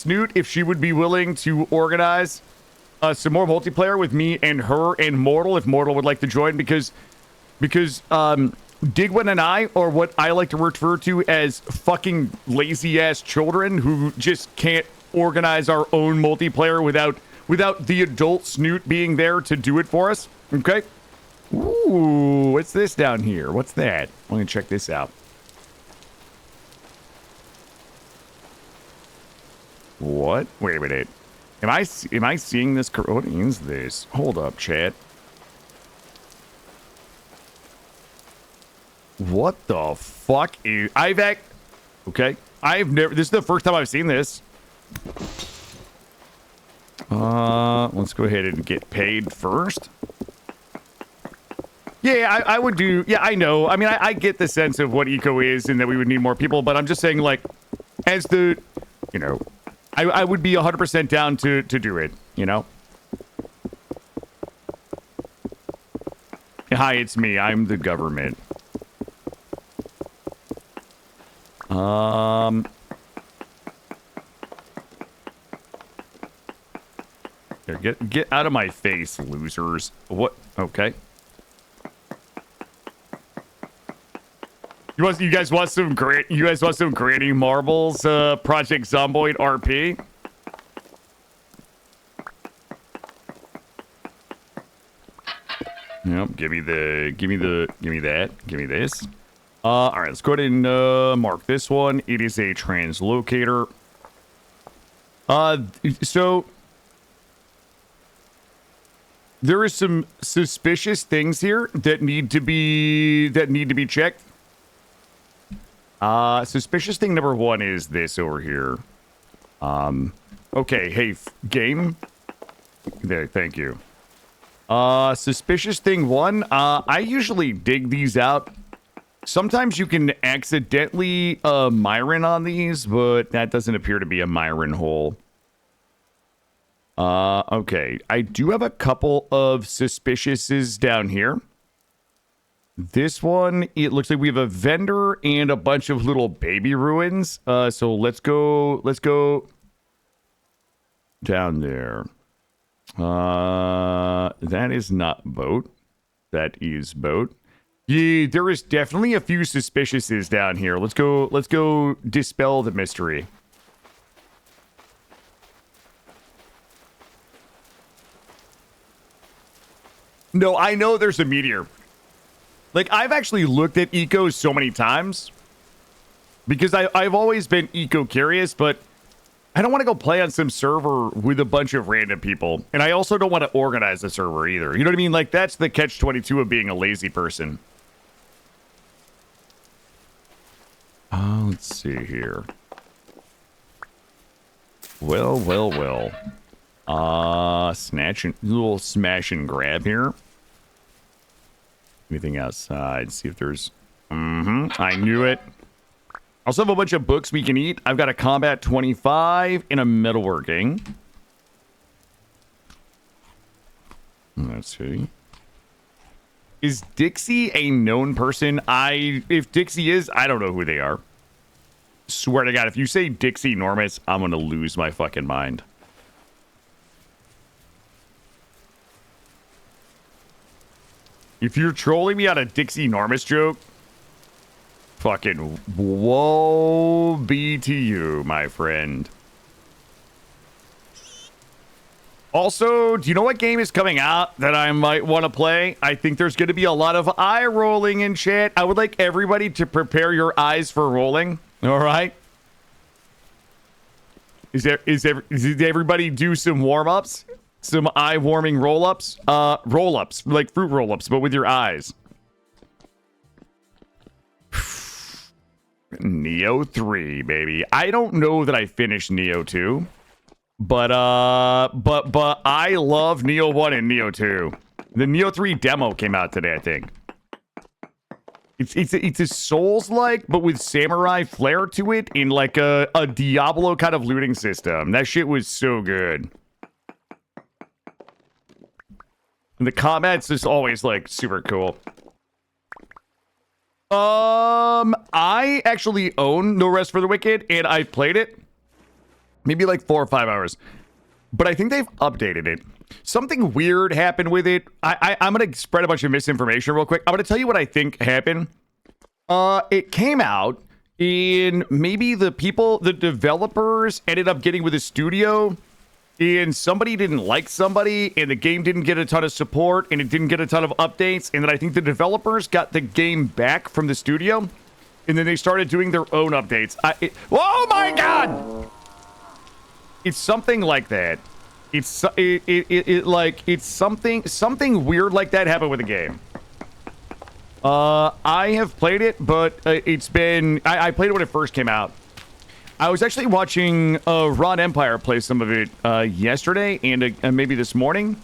A: Snoot if she would be willing to organize some more multiplayer with me and her and Mortal, if Mortal would like to join, because Digwin and I are what I like to refer to as fucking lazy ass children who just can't organize our own multiplayer without the adult Snoot being there to do it for us. Okay. Ooh, what's this down here? What's that? I'm gonna check this out. What? Wait a minute. Am I seeing this? What is this? Hold up, chat. What the fuck is... Okay. This is the first time I've seen this. Let's go ahead and get paid first. Yeah, I would do... Yeah, I know. I mean, I get the sense of what eco is and that we would need more people, but I'm just saying, like, as the... You know... I would be 100% down to do it, you know? Hi, it's me. I'm the government. Here, get out of my face, losers. What? Okay. You guys want some Granny Marbles, Project Zomboid RP? Yep, give me this. All right, let's go ahead and mark this one. It is a translocator. So there are some suspicious things here that need to be checked. Suspicious thing number one is this over here. Okay, hey, game. There, thank you. Suspicious thing one, I usually dig these out. Sometimes you can accidentally, Myron on these, but that doesn't appear to be a Myron hole. Okay, I do have a couple of suspiciouses down here. This one, it looks like we have a vendor and a bunch of little baby ruins. So let's go down there. That is not boat. That is boat. Yeah, there is definitely a few suspiciouses down here. Let's go dispel the mystery. No, I know there's a meteor. Like, I've actually looked at eco so many times because I've always been eco curious, but I don't want to go play on some server with a bunch of random people. And I also don't want to organize the server either. You know what I mean? Like, that's the catch-22 of being a lazy person. Let's see here. Well. Little smash and grab here. Anything outside? See if there's... I knew it. I also have a bunch of books we can eat. I've got a combat 25 and a metalworking. Let's see. Is Dixie a known person? If Dixie is, I don't know who they are. Swear to God, if you say Dixie Normus, I'm gonna lose my fucking mind. If you're trolling me on a Dixie Normus joke, fucking woe be to you, my friend. Also, do you know what game is coming out that I might want to play? I think there's going to be a lot of eye rolling in chat. I would like everybody to prepare your eyes for rolling. All right. Did everybody do some warm-ups? some eye-warming roll-ups. Roll-ups, like fruit roll-ups, but with your eyes. Neo 3, baby. I don't know that I finished Neo 2. But I love Neo 1 and Neo 2. The Neo 3 demo came out today, I think. It's a Souls-like, but with samurai flair to it in like a Diablo kind of looting system. That shit was so good. And the combat's just always like super cool. I actually own No Rest for the Wicked, and I've played it. Maybe like 4 or 5 hours. But I think they've updated it. Something weird happened with it. I'm going to spread a bunch of misinformation real quick. I'm going to tell you what I think happened. It came out in maybe the developers ended up getting with a studio, and somebody didn't like somebody, and the game didn't get a ton of support, and it didn't get a ton of updates, and then I think the developers got the game back from the studio, and then they started doing their own updates. Oh my god! It's something like that. It's something weird like that happened with the game. I have played it, but it's been I played it when it first came out. I was actually watching Ron Empire play some of it yesterday and maybe this morning.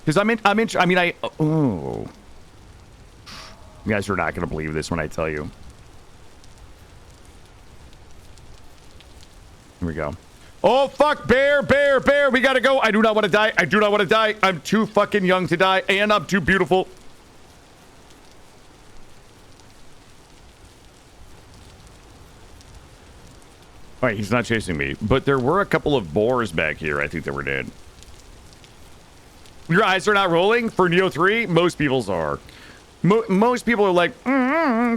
A: Because oh, you guys are not gonna believe this when I tell you. Here we go. Oh, fuck, bear, we gotta go. I do not want to die. I do not want to die. I'm too fucking young to die, and I'm too beautiful. All right, he's not chasing me, but there were a couple of boars back here, I think, that were dead. Your eyes are not rolling for Neo 3? Most people's are. Most people are like,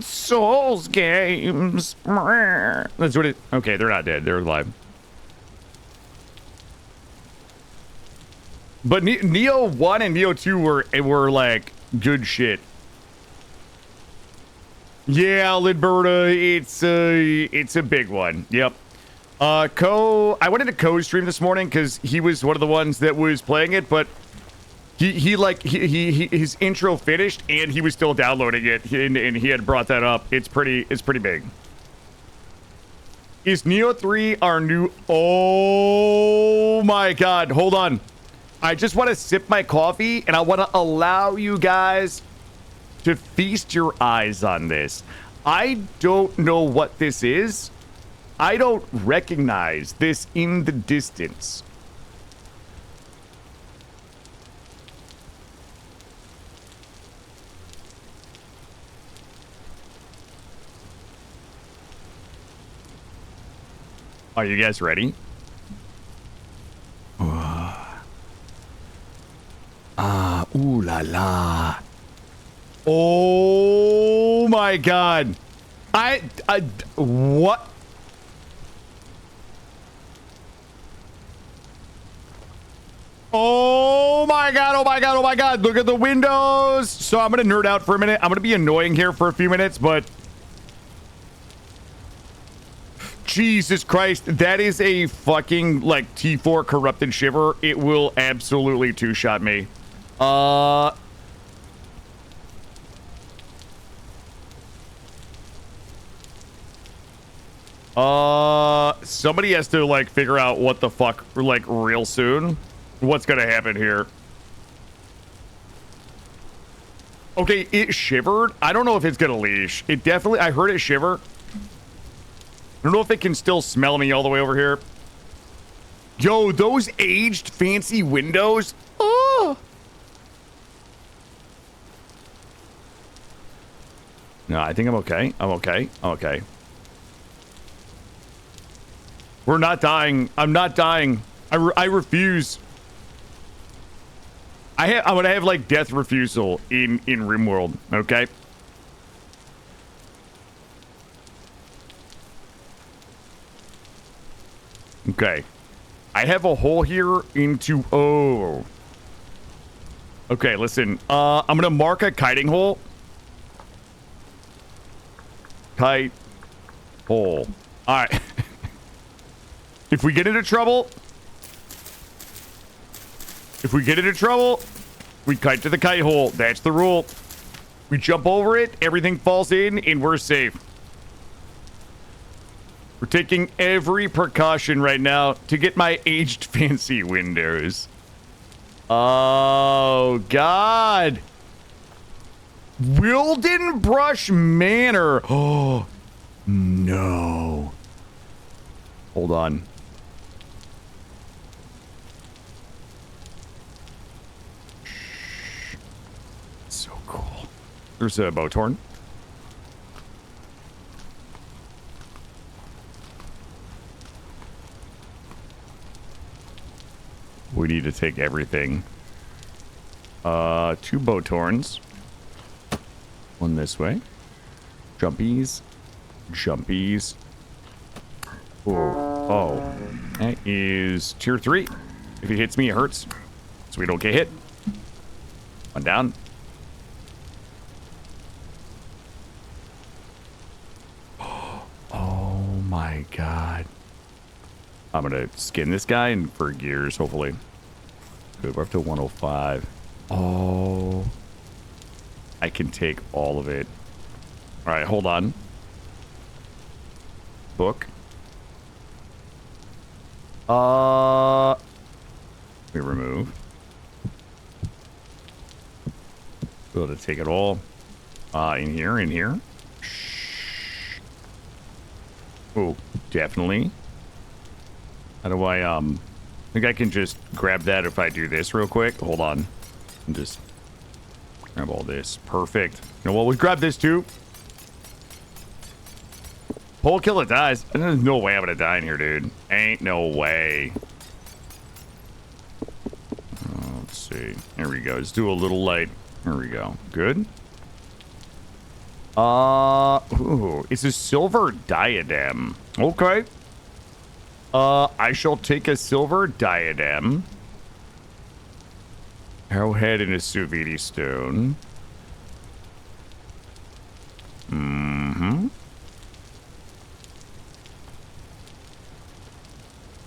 A: Souls games. That's what it... Okay, they're not dead. They're alive. But Neo 1 and Neo 2 were like good shit. Yeah, Lidberta, it's a big one. Yep. I went into Ko's stream this morning because he was one of the ones that was playing it, but his intro finished and he was still downloading it, and he had brought that up. It's pretty big. Is Neo 3 our new... Oh my god, hold on. I just want to sip my coffee, and I want to allow you guys to feast your eyes on this. I don't know what this is. I don't recognize this in the distance. Are you guys ready? Ooh la la. Oh my god. What? Oh my god, oh my god, oh my god. Look at the windows. So I'm gonna nerd out for a minute. I'm gonna be annoying here for a few minutes, but Jesus Christ, that is a fucking like T4 corrupted shiver. It will absolutely two-shot me. Somebody has to like figure out what the fuck like real soon. What's gonna happen here? Okay, it shivered. I don't know if it's gonna leash. It definitely, I heard it shiver. I don't know if it can still smell me all the way over here. Yo, those aged fancy windows. Oh. No, I think I'm okay. I'm okay. I'm okay. We're not dying. I'm not dying. I refuse. I'm gonna have like death refusal in RimWorld. Okay. Okay. I have a hole here into... Oh. Okay, listen. I'm gonna mark a kiting hole. Kite hole. Alright. If we get into trouble... If we get into trouble, we kite to the kite hole. That's the rule. We jump over it, everything falls in, and we're safe. We're taking every precaution right now to get my aged fancy windows. Oh, God. Wildenbrush Manor. Oh, no. Hold on. So cool. There's a Botorn. We need to take everything. 2 Botorns. One this way. Jumpies. Jumpies. Oh. That is tier 3. If he hits me, it hurts. So we don't get hit. One down. Oh my God. I'm gonna skin this guy and for gears, hopefully. Good, we're up to 105. Oh. I can take all of it. All right, hold on. Book. We remove. Be able to take it all. In here. Oh, definitely. How do I, I think I can just grab that if I do this real quick. Hold on. And just grab all this. Perfect. You know what? We grab this too. Pole killer dies. There's no way I'm gonna die in here, dude. Ain't no way. Let's see. There we go. Let's do a little light. There we go. Good. Ooh, it's a silver diadem. Okay. I shall take a silver diadem. Arrowhead and a Suviti stone. Mm-hmm.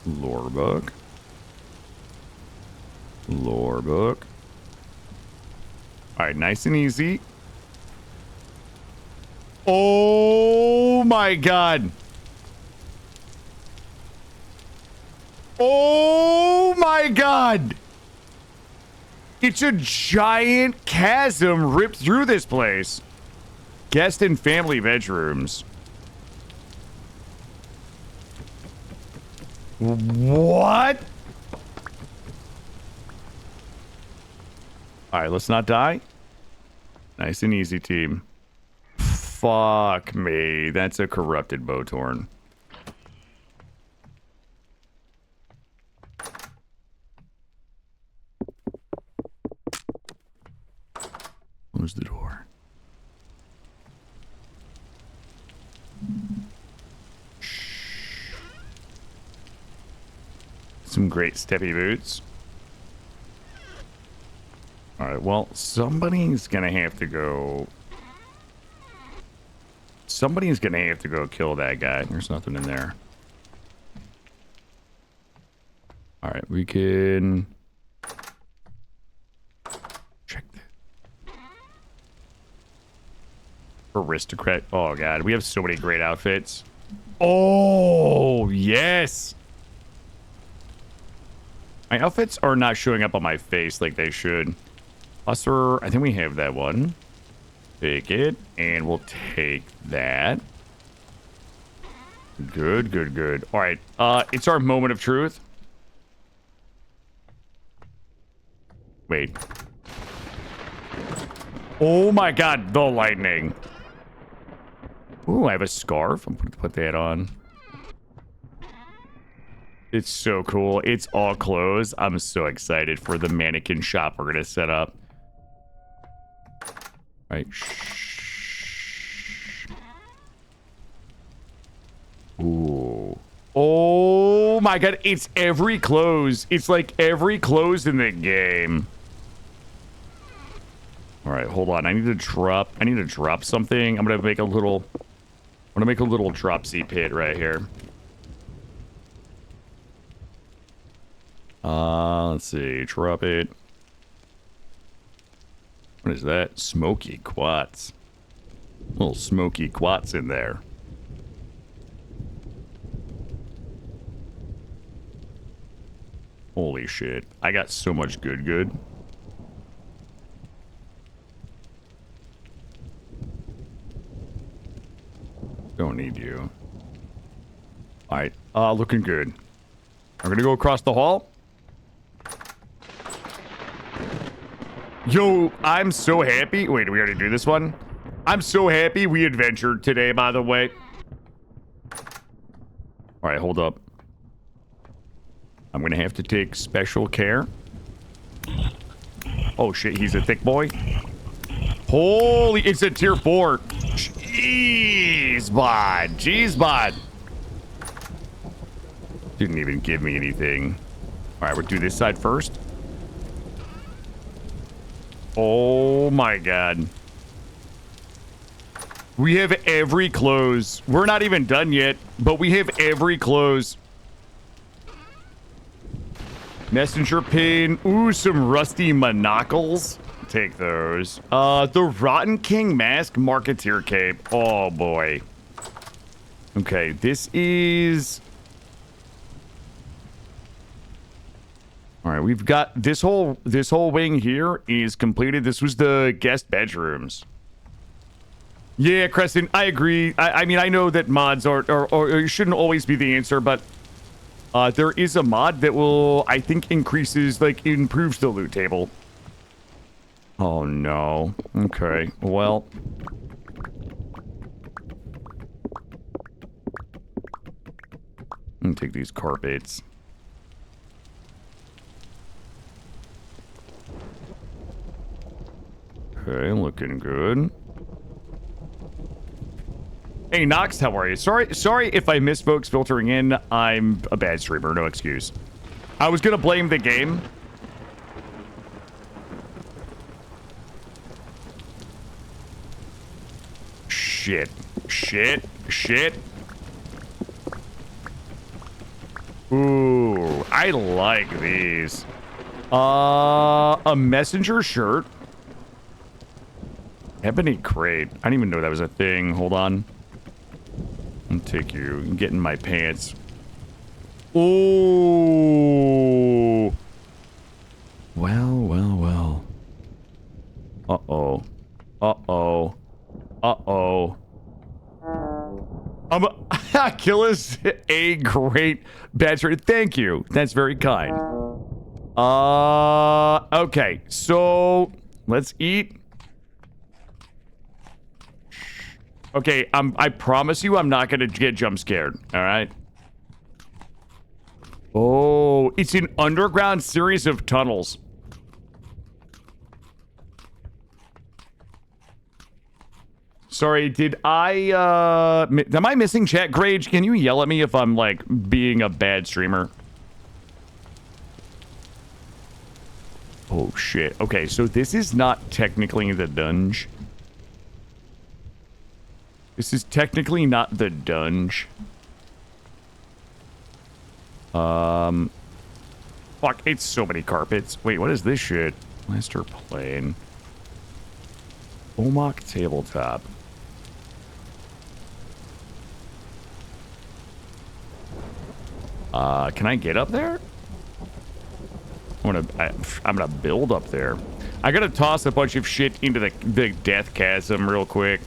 A: Lore book. Lore book. All right, nice and easy. Oh my God. Oh my God. It's a giant chasm ripped through this place. Guest and family bedrooms. What? All right, let's not die. Nice and easy, team. Fuck me. That's a corrupted Botorn. Close the door. Some great steppy boots. All right, well, somebody's gonna have to go. Somebody's gonna have to go kill that guy. There's nothing in there. All right, we can check that. Aristocrat. Oh God, we have so many great outfits. Oh yes. My outfits are not showing up on my face like they should. Buster, I think we have that one. Take it, and we'll take that. Good, good, good. All right, it's our moment of truth. Wait. Oh my God, the lightning. Ooh, I have a scarf. I'm gonna put that on. It's so cool. It's all clothes. I'm so excited for the mannequin shop we're gonna set up. All right. Shh. Ooh. Oh my God. It's every clothes. It's like every clothes in the game. All right, hold on. I need to drop something. I'm gonna make a little dropsy pit right here. Let's see. Drop it. What is that? Smoky quats. Little smoky quats in there. Holy shit. I got so much good. Don't need you. Alright. Looking good. I'm gonna go across the hall. Yo, I'm so happy. Wait, did we already do this one? I'm so happy we adventured today, by the way. Alright, hold up. I'm gonna have to take special care. Oh shit, he's a thick boy. Holy, it's a tier 4. Jeez, bud. Jeez, bud. Didn't even give me anything. Alright, we'll do this side first. Oh my god. We have every close. We're not even done yet, but we have every close. Messenger pin. Ooh, some rusty monocles. Take those. The Rotten King Mask Marketeer Cape. Oh boy. Okay, this is... Alright, we've got this whole wing here is completed. This was the guest bedrooms. Yeah, Crescent, I agree. I mean, I know that mods or shouldn't always be the answer, but there is a mod that will, I think, improves the loot table. Oh, no. Okay, well. Let me take these carpets. Okay, looking good. Hey, Nox, how are you? Sorry if I miss folks filtering in. I'm a bad streamer, no excuse. I was gonna blame the game. Shit. Ooh, I like these. A messenger shirt. Ebony crate. I didn't even know that was a thing. Hold on. I'll take you and get in my pants. Ooh. Well. Uh-oh. Kill is a great battery. Thank you. That's very kind. Okay. So, let's eat. Okay, I promise you I'm not gonna get jump scared, alright? Oh, it's an underground series of tunnels. Sorry, am I missing chat? Grage, can you yell at me if I'm, like, being a bad streamer? Oh, shit. Okay, so this is not technically the dungeon. This is technically not the dungeon. Fuck, it's so many carpets. Wait, what is this shit? Master plane. Omok tabletop. Can I get up there? I'm gonna build up there. I gotta toss a bunch of shit into the death chasm real quick.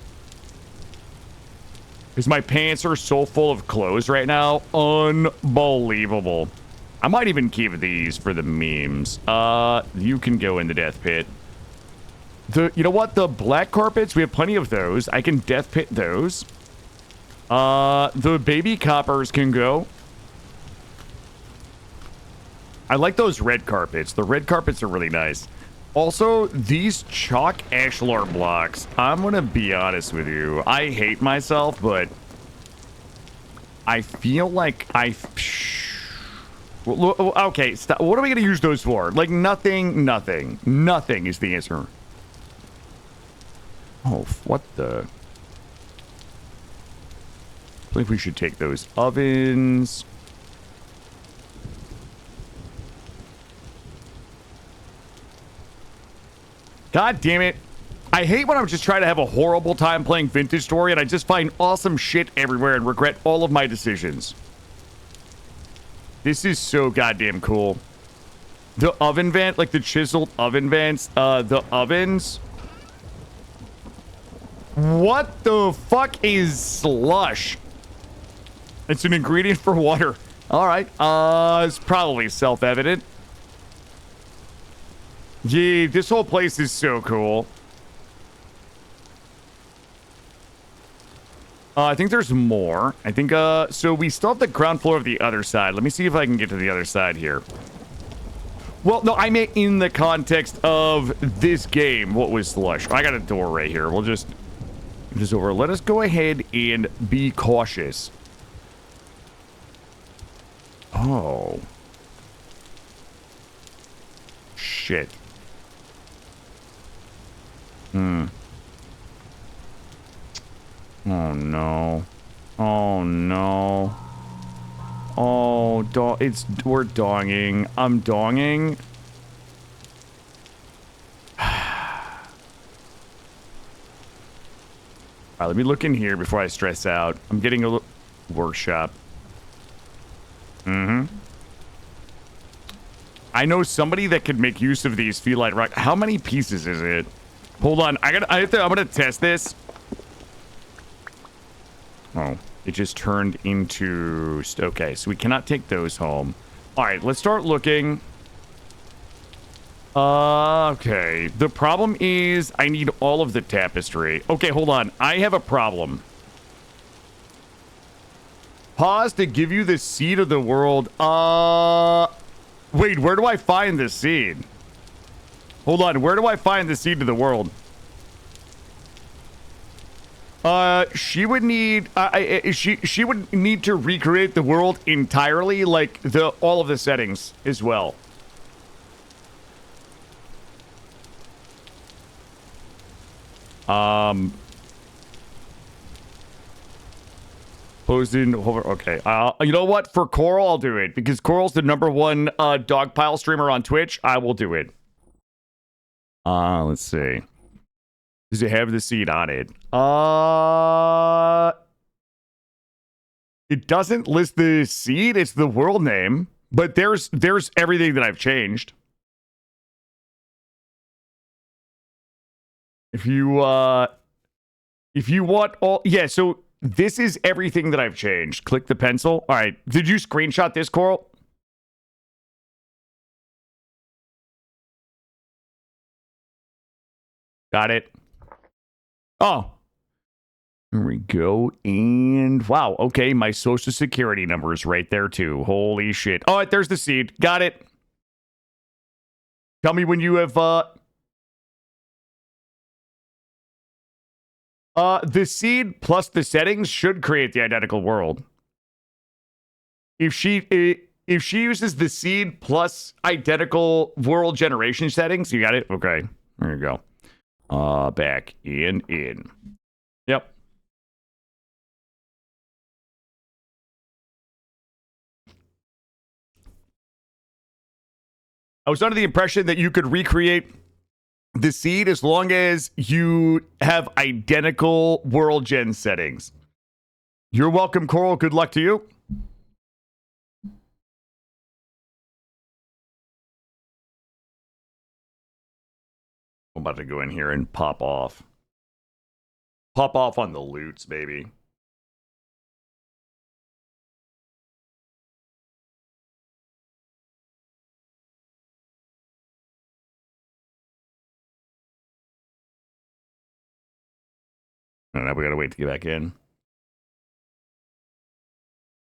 A: Because my pants are so full of clothes right now. Unbelievable. I might even keep these for the memes. You can go in the death pit. You know what? The black carpets, we have plenty of those. I can death pit those. The baby coppers can go. I like those red carpets. The red carpets are really nice. Also, these chalk ashlar blocks, I'm gonna be honest with you. I hate myself, but I feel like okay, stop. What are we gonna use those for? Like, nothing. Nothing is the answer. Oh, what the? I believe we should take those ovens. God damn it. I hate when I'm just trying to have a horrible time playing Vintage Story and I just find awesome shit everywhere and regret all of my decisions. This is so goddamn cool. The oven vent, like the chiseled oven vents, the ovens. What the fuck is slush? It's an ingredient for water. All right. It's probably self-evident. Gee, this whole place is so cool. I think there's more. I think, so we still have the ground floor of the other side. Let me see if I can get to the other side here. Well, no, I meant in the context of this game. What was slush? I got a door right here. We'll just over. Let us go ahead and be cautious. Oh. Shit. Oh no. Oh no. Oh, we're donging. I'm donging. All right, let me look in here before I stress out. I'm getting a workshop. I know somebody that could make use of these Feelite rock. How many pieces is it? Hold on. I'm gonna test this. Oh, it just turned into... Okay, so we cannot take those home. All right, let's start looking. Okay. The problem is I need all of the tapestry. Okay, hold on. I have a problem. Pause to give you the seed of the world. Wait, where do I find the seed? Hold on, where do I find the seed of the world? She would need, she would need to recreate the world entirely, like all of the settings as well. Posed in over. Okay. You know what? For Coral, I'll do it because Coral's the #1 dogpile streamer on Twitch. I will do it. Let's see. Does it have the seed on it? It doesn't list the seed. It's the world name, but there's everything that I've changed. If you want all, yeah. So this is everything that I've changed. Click the pencil. All right. Did you screenshot this, Coral? Got it. Oh, here we go. And wow. Okay. My social security number is right there too. Holy shit. Oh, there's the seed. Got it. Tell me when you have, the seed plus the settings should create the identical world. If she uses the seed plus identical world generation settings, you got it? Okay. There you go. Back in. Yep. I was under the impression that you could recreate the seed as long as you have identical world gen settings. You're welcome, Coral. Good luck to you. I'm about to go in here and pop off. Pop off on the loots, baby. And now we gotta wait to get back in.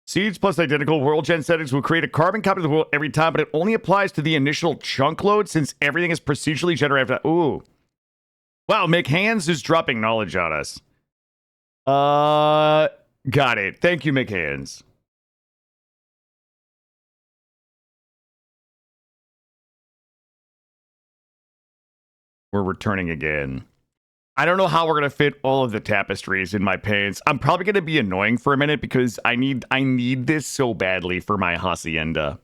A: Seeds plus identical world gen settings will create a carbon copy of the world every time, but it only applies to the initial chunk load since everything is procedurally generated. Ooh. Wow, McHands is dropping knowledge on us. Got it. Thank you, McHands. We're returning again. I don't know how we're going to fit all of the tapestries in my pants. I'm probably going to be annoying for a minute because I need this so badly for my hacienda.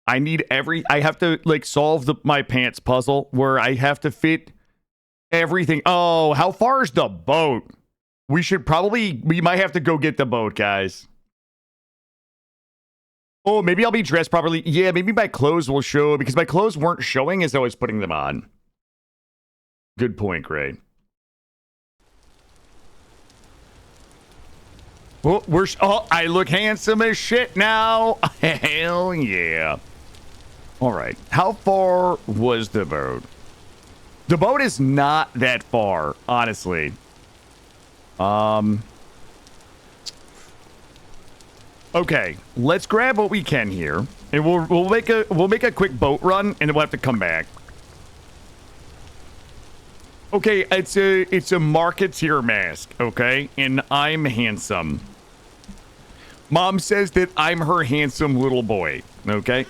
A: I need I have to like solve my pants puzzle where I have to fit everything. Oh, how far is the boat? We might have to go get the boat, guys. Oh, maybe I'll be dressed properly. Yeah, maybe my clothes will show because my clothes weren't showing as I was putting them on. Good point, Gray. Oh, I look handsome as shit now. Hell yeah. All right. How far was the boat? The boat is not that far, honestly. Okay, let's grab what we can here, and we'll make a quick boat run, and then we'll have to come back. Okay, it's a marketeer mask, okay, and I'm handsome. Mom says that I'm her handsome little boy, okay?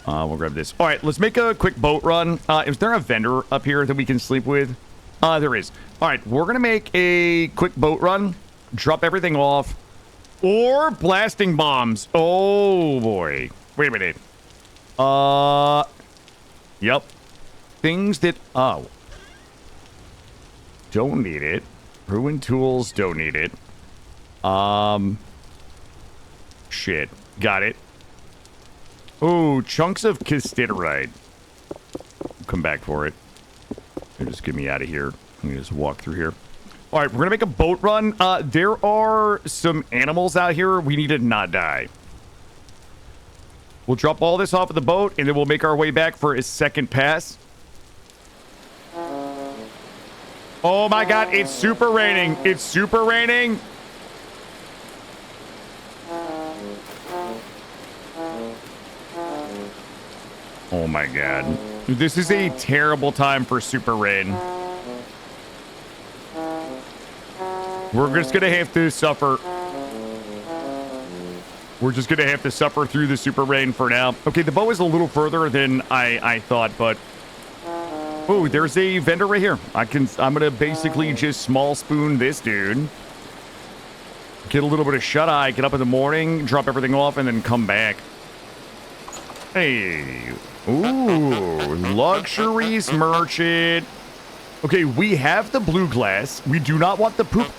A: We'll grab this. All right, let's make a quick boat run. Is there a vendor up here that we can sleep with? There is. All right, we're going to make a quick boat run, drop everything off, or blasting bombs. Oh, boy. Wait a minute. Yep. Things that, oh. Don't need it. Ruined tools, don't need it. Shit. Got it. Oh, chunks of Killadrix. Come back for it. Just get me out of here. Let me just walk through here. All right, we're going to make a boat run. There are some animals out here. We need to not die. We'll drop all this off at the boat, and then we'll make our way back for a second pass. Oh, my God. It's super raining. It's super raining. Oh, my God. This is a terrible time for super rain. We're just going to have to suffer. We're just going to have to suffer through the super rain for now. Okay, the boat is a little further than I thought, but... Oh, there's a vendor right here. I'm going to basically just small spoon this dude. Get a little bit of shut-eye, get up in the morning, drop everything off, and then come back. Hey. Ooh, luxuries merchant. Okay, we have the blue glass. We do not want the poop.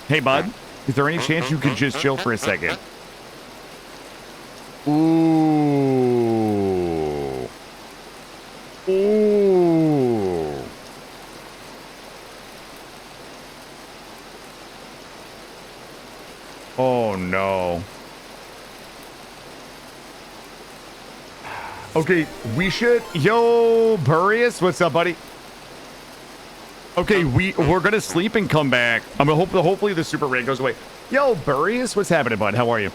A: Hey, bud, is there any chance you could just chill for a second? Ooh. Ooh. Oh, no. Okay, we should... Yo, Burius, what's up, buddy? Okay, we're gonna sleep and come back. I'm gonna hopefully the super rain goes away. Yo, Burius, what's happening, bud? How are you?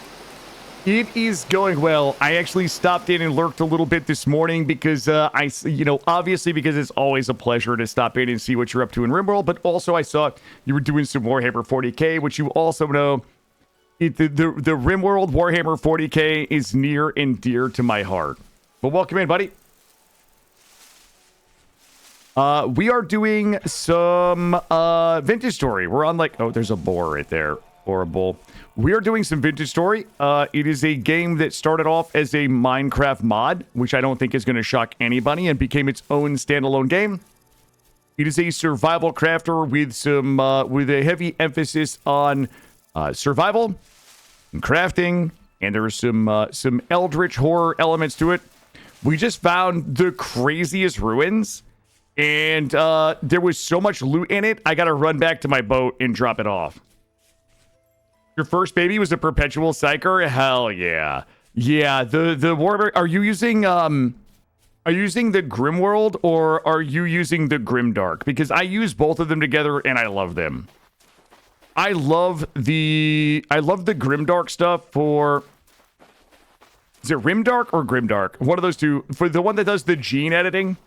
A: It is going well. I actually stopped in and lurked a little bit this morning because obviously because it's always a pleasure to stop in and see what you're up to in RimWorld, but also I saw you were doing some Warhammer 40k, which you also know the RimWorld Warhammer 40k is near and dear to my heart. But welcome in, buddy. We are doing some vintage story. We're on oh, there's a boar right there, or a bull. We are doing some vintage story. It is a game that started off as a Minecraft mod, which I don't think is going to shock anybody, and became its own standalone game. It is a survival crafter with some with a heavy emphasis on survival and crafting, and there are some eldritch horror elements to it. We just found the craziest ruins. And there was so much loot in it, I got to run back to my boat and drop it off. Your first baby was a perpetual psyker? Hell yeah. Yeah, the Warburg, are you using the Grimworld or are you using the Grimdark? Because I use both of them together and I love them. I love the Grimdark stuff for... Is it Rimdark or Grimdark? One of those two. For the one that does the gene editing.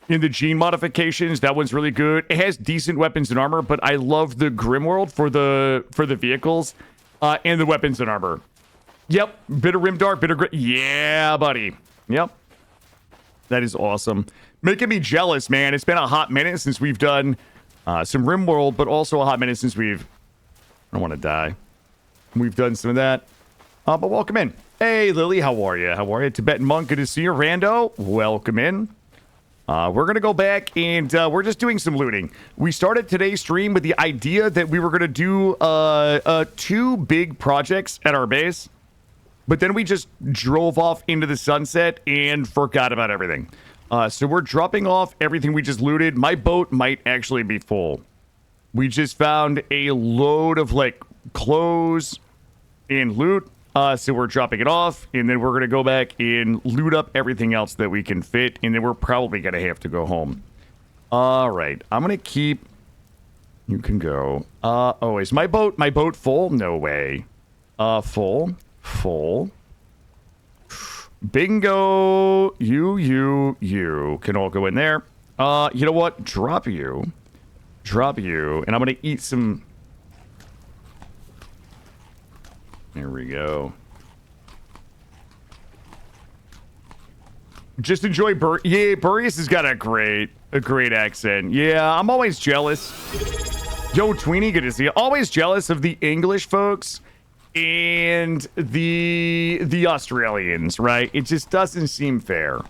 A: In the gene modifications, that one's really good. It has decent weapons and armor, but I love the Grimworld for the vehicles and the weapons and armor. Yep, bit of Rimdark, bit of Grim. Yeah, buddy. Yep, that is awesome. Making me jealous, man. It's been a hot minute since we've done some Rimworld, but also a hot minute since I don't want to die. We've done some of that, but welcome in. Hey, Lily, how are you? How are you? Tibetan monk, good to see you. Rando, welcome in. We're going to go back and we're just doing some looting. We started today's stream with the idea that we were going to do 2 big projects at our base, but then we just drove off into the sunset and forgot about everything. So we're dropping off everything we just looted. My boat might actually be full. We just found a load of like clothes and loot. So we're dropping it off, and then we're going to go back and loot up everything else that we can fit, and then we're probably going to have to go home. All right. I'm going to keep... You can go. Oh, is my boat full? No way. Full. Full. Bingo. You can all go in there. You know what? Drop you. And I'm going to eat some... There we go. Just enjoy Yeah, Burius has got a great accent. Yeah, I'm always jealous. Yo, Tweenie, good to see you. Always jealous of the English folks and the Australians, right? It just doesn't seem fair.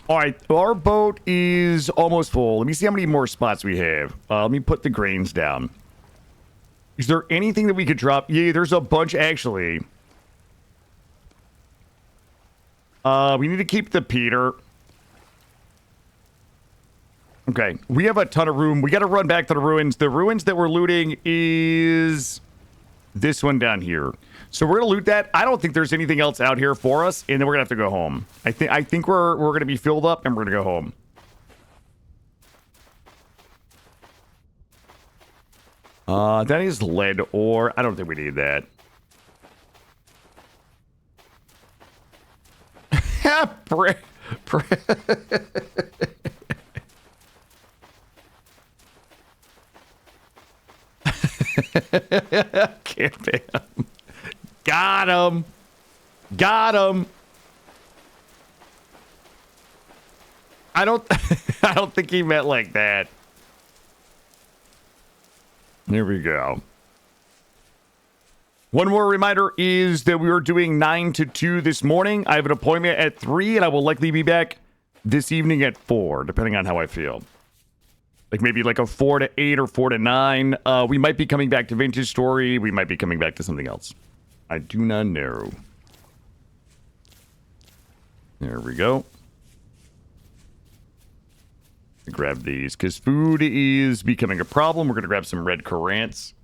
A: All right, our boat is almost full. Let me see how many more spots we have. Let me put the grains down. Is there anything that we could drop? Yeah, there's a bunch, actually. We need to keep the Peter. Okay, we have a ton of room. We got to run back to the ruins. The ruins that we're looting is this one down here. So we're going to loot that. I don't think there's anything else out here for us, and then we're going to have to go home. I think we're going to be filled up, and we're going to go home. That is lead ore. I don't think we need that. Can't pay him. Got him. I don't think he meant like that. There we go. One more reminder is that we are doing 9 to 2 this morning. I have an appointment at 3, and I will likely be back this evening at 4, depending on how I feel. Like maybe like a 4 to 8 or 4 to 9. We might be coming back to Vintage Story. We might be coming back to something else. I do not know. There we go. Grab these because food is becoming a problem. We're going to grab some red currants.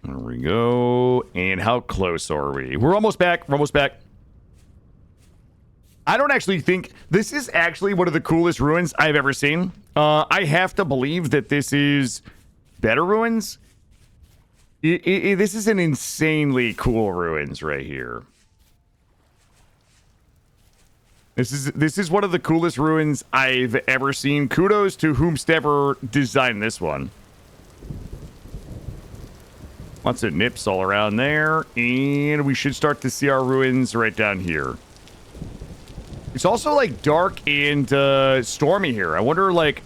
A: There we go. And how close are we? We're almost back. I don't actually think this is actually one of the coolest ruins I've ever seen. I have to believe that this is better ruins. This is an insanely cool ruins right here. This is one of the coolest ruins I've ever seen. Kudos to whomstever designed this one. Lots of nips all around there, and we should start to see our ruins right down here. It's also like dark and stormy here. I wonder, like,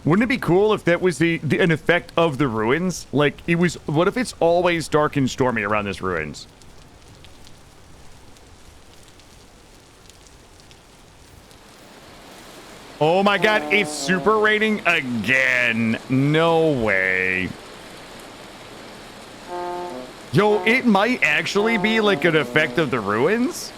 A: wouldn't it be cool if that was an effect of the ruins? Like, it was. What if it's always dark and stormy around this ruins? Oh my god, it's super raining again. No way. Yo, it might actually be like an effect of the ruins.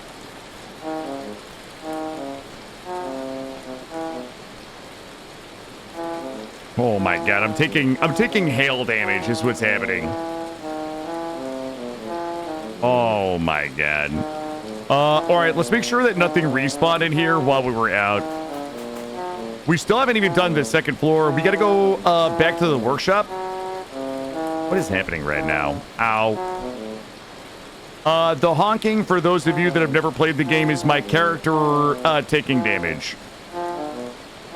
A: Oh my god, I'm taking hail damage is what's happening. Oh my god. All right, let's make sure that nothing respawned in here while we were out. We still haven't even done the second floor. We gotta go back to the workshop. What is happening right now? Ow. The honking, for those of you that have never played the game, is my character taking damage.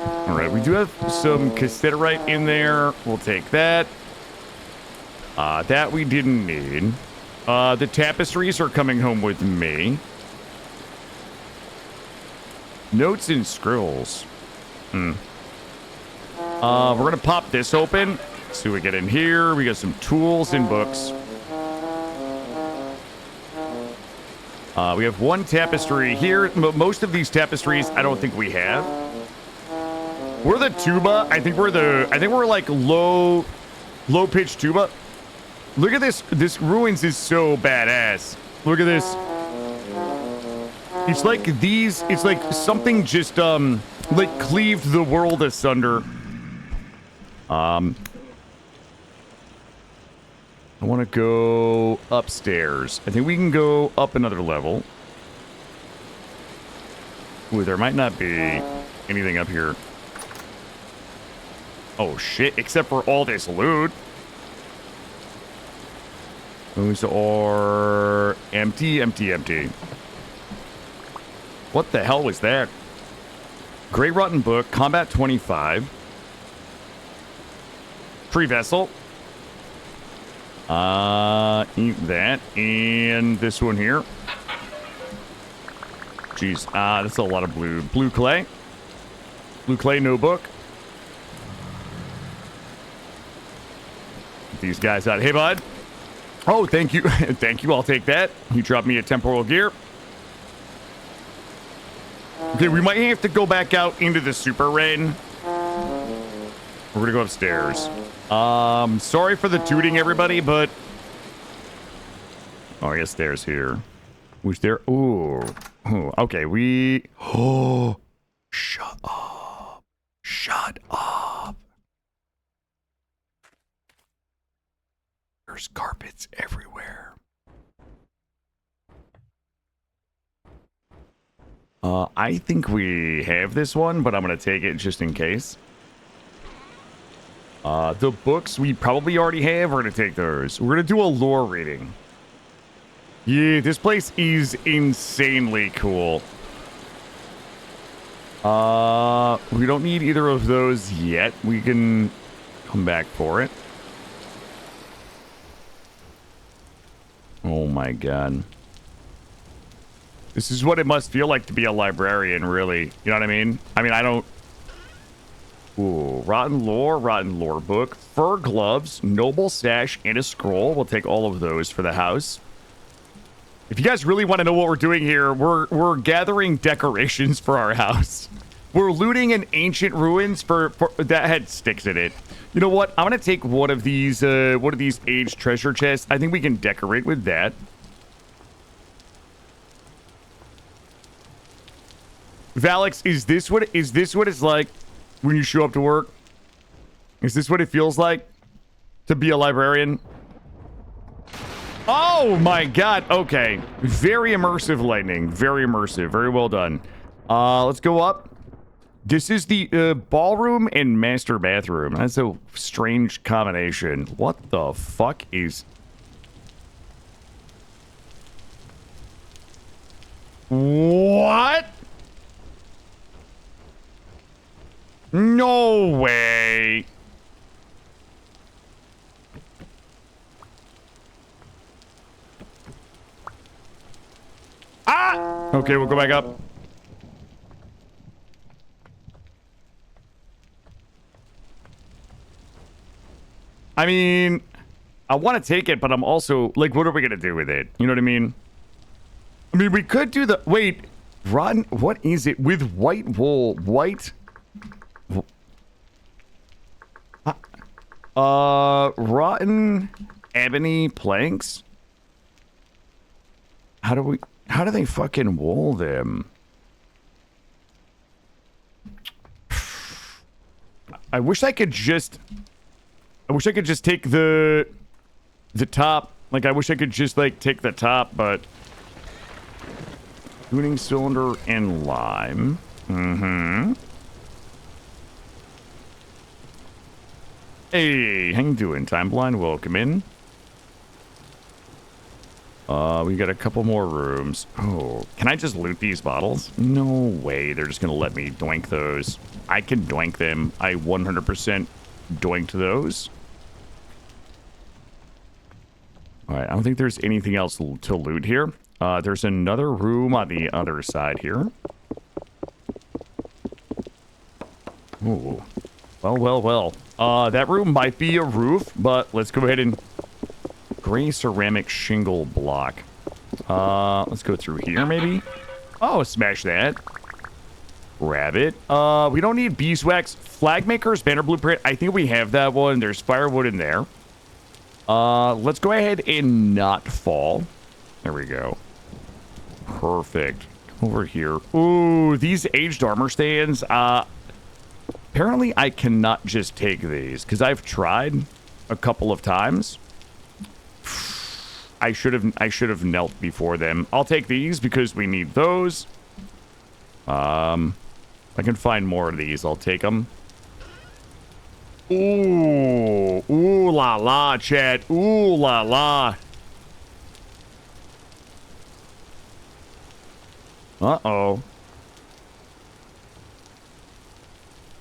A: All right, we do have some cassiterite in there. We'll take that. That we didn't need. The tapestries are coming home with me. Notes and scrolls. We're gonna pop this open. See what we get in here. We got some tools and books. We have one tapestry here. Most of these tapestries, I don't think we have. We're the tuba. I think we're like low pitch tuba. Look at this. This ruins is so badass. Look at this. It's like these. It's like something just like cleaved the world asunder. I want to go upstairs. I think we can go up another level. Ooh, there might not be anything up here. Oh, shit. Except for all this loot. Those are empty, empty, empty. What the hell was that? Grey Rotten Book, Combat 25. Free Vessel. Eat that. And this one here. Jeez. That's a lot of blue. Blue clay. Blue clay, no book. Get these guys out. Hey, bud. Oh, thank you. Thank you. I'll take that. You dropped me a temporal gear. Okay, we might have to go back out into the super rain. We're gonna go upstairs. Sorry for the tooting, everybody, but... Oh, I guess there's here. Who's there? Ooh. Okay, we... Oh, shut up. Shut up. There's carpets everywhere. I think we have this one, but I'm gonna take it just in case. The books we probably already have. We're gonna take those. We're gonna do a lore reading. Yeah, this place is insanely cool. We don't need either of those yet. We can come back for it. Oh my god. This is what it must feel like to be a librarian, really. You know what I mean? I mean, I don't... Ooh, rotten lore book, fur gloves, noble sash, and a scroll. We'll take all of those for the house. If you guys really want to know what we're doing here, we're gathering decorations for our house. We're looting an ancient ruins for that had sticks in it. You know what? I'm gonna take one of these aged treasure chests. I think we can decorate with that. Valix, is this what it's like when you show up to work? Is this what it feels like to be a librarian? Oh my god, okay. Very immersive lightning. Very immersive. Very well done. Let's go up. This is the ballroom and master bathroom. That's a strange combination. What the fuck is... What? No way. Ah! Okay, we'll go back up. I mean, I want to take it, but I'm also, like, what are we going to do with it? You know what I mean? I mean, we could do the... Wait, rotten... What is it? With white wool. White... rotten ebony planks? How do they fucking wool them? I wish I could just take the top. Like, I wish I could just, like, take the top, but... Tuning cylinder and lime. Mm-hmm. Hey, how you doing, Timeline? Welcome in. We got a couple more rooms. Oh, can I just loot these bottles? No way. They're just gonna let me doink those. I can doink them. I 100% doinked those. All right, I don't think there's anything else to loot here. There's another room on the other side here. Ooh. Well, well, well. That room might be a roof, but let's go ahead and gray ceramic shingle block. Let's go through here, maybe. Oh, smash that. Grab it. We don't need beeswax. Flagmaker's banner blueprint. I think we have that one. There's firewood in there. Let's go ahead and not fall. There we go. Perfect. Over here. Ooh, these aged armor stands. Apparently I cannot just take these because I've tried a couple of times. I should have knelt before them. I'll take these because we need those. If I can find more of these, I'll take them. Ooh, ooh la la, chat. Ooh la la. Uh-oh.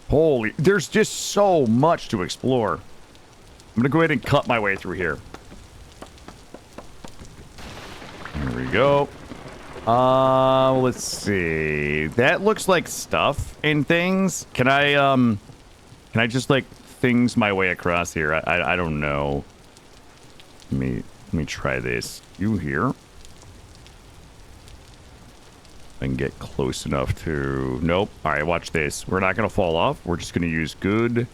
A: Holy, there's just so much to explore. I'm gonna go ahead and cut my way through here. There we go. Let's see. That looks like stuff and things. Can I just like things my way across here? I don't know. Let me try this. You here? I can get close enough to... Nope. All right, watch this. We're not going to fall off. We're just going to use good,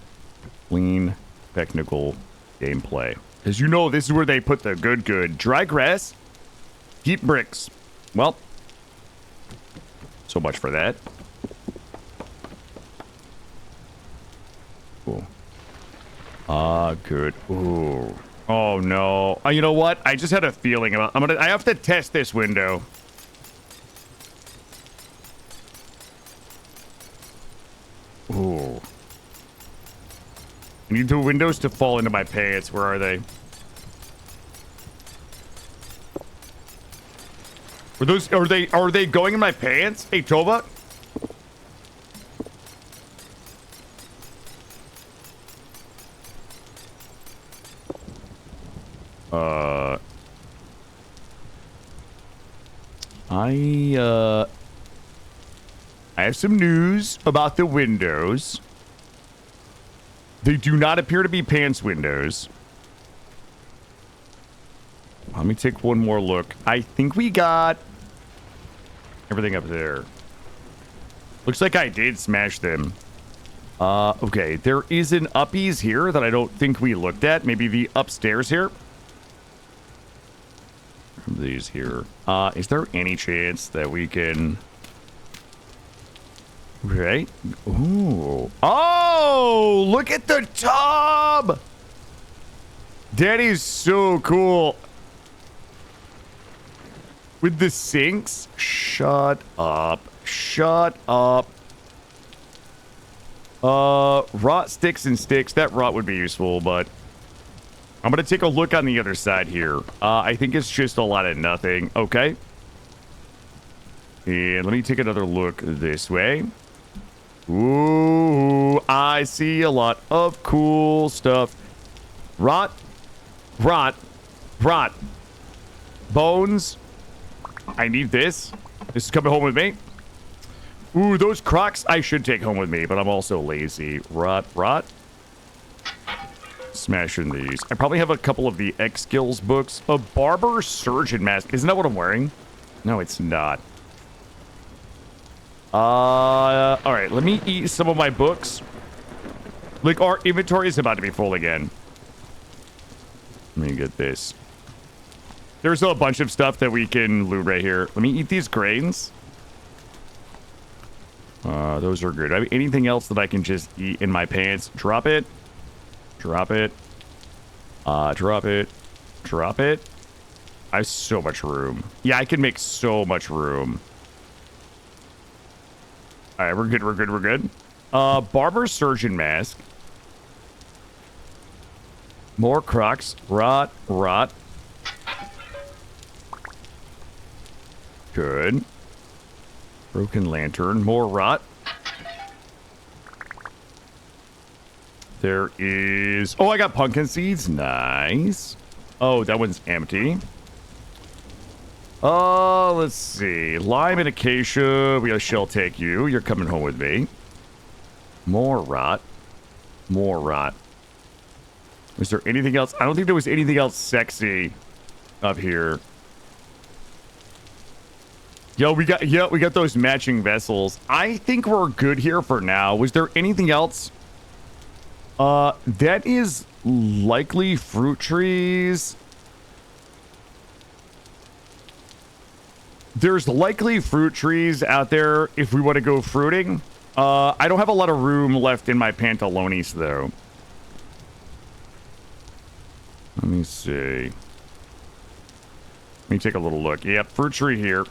A: clean, technical gameplay. Because you know this is where they put the good. Dry grass, heat bricks. Well, so much for that. Cool. Good. Ooh. Oh, no. You know what? I just had a feeling about... I have to test this window. Ooh. I need the windows to fall into my pants. Where are they? Are they going in my pants? Hey, Tova? I have some news about the windows. They do not appear to be pants windows. Let me take one more look. I think we got everything up there. Looks like I did smash them. Okay, there is an uppies here that I don't think we looked at. Maybe the upstairs here. These here. Is there any chance that we can... Right? Ooh. Oh, look at the tub! That is so cool. With the sinks? Shut up. Shut up. Rot sticks and sticks. That rot would be useful, but I'm gonna take a look on the other side here. I think it's just a lot of nothing. Okay. And let me take another look this way. Ooh, I see a lot of cool stuff. Rot. Rot. Rot. Bones. I need this. This is coming home with me. Ooh, those Crocs I should take home with me, but I'm also lazy. Rot. Rot. Smashing these. I probably have a couple of the X skills books. A barber surgeon mask. Isn't that what I'm wearing? No, it's not. All right, let me eat some of my books. Like, our inventory is about to be full again. Let me get this. There's a bunch of stuff that we can loot right here. Let me eat these grains. Those are good. I mean, anything else that I can just eat in my pants? Drop it. Drop it. Drop it. Drop it. I have so much room. Yeah, I can make so much room. All right, we're good, we're good, we're good. Barber surgeon mask. More Crocs. Rot, rot. Good. Broken lantern. More rot. There is... Oh, I got pumpkin seeds. Nice. Oh, that one's empty. Let's see. Lime and acacia. We shall take you. You're coming home with me. More rot. More rot. Was there anything else? I don't think there was anything else sexy up here. Yo, we got those matching vessels. I think we're good here for now. Was there anything else? That is likely fruit trees. There's likely fruit trees out there if we want to go fruiting. I don't have a lot of room left in my pantalones, though. Let me see. Let me take a little look. Yep, fruit tree here.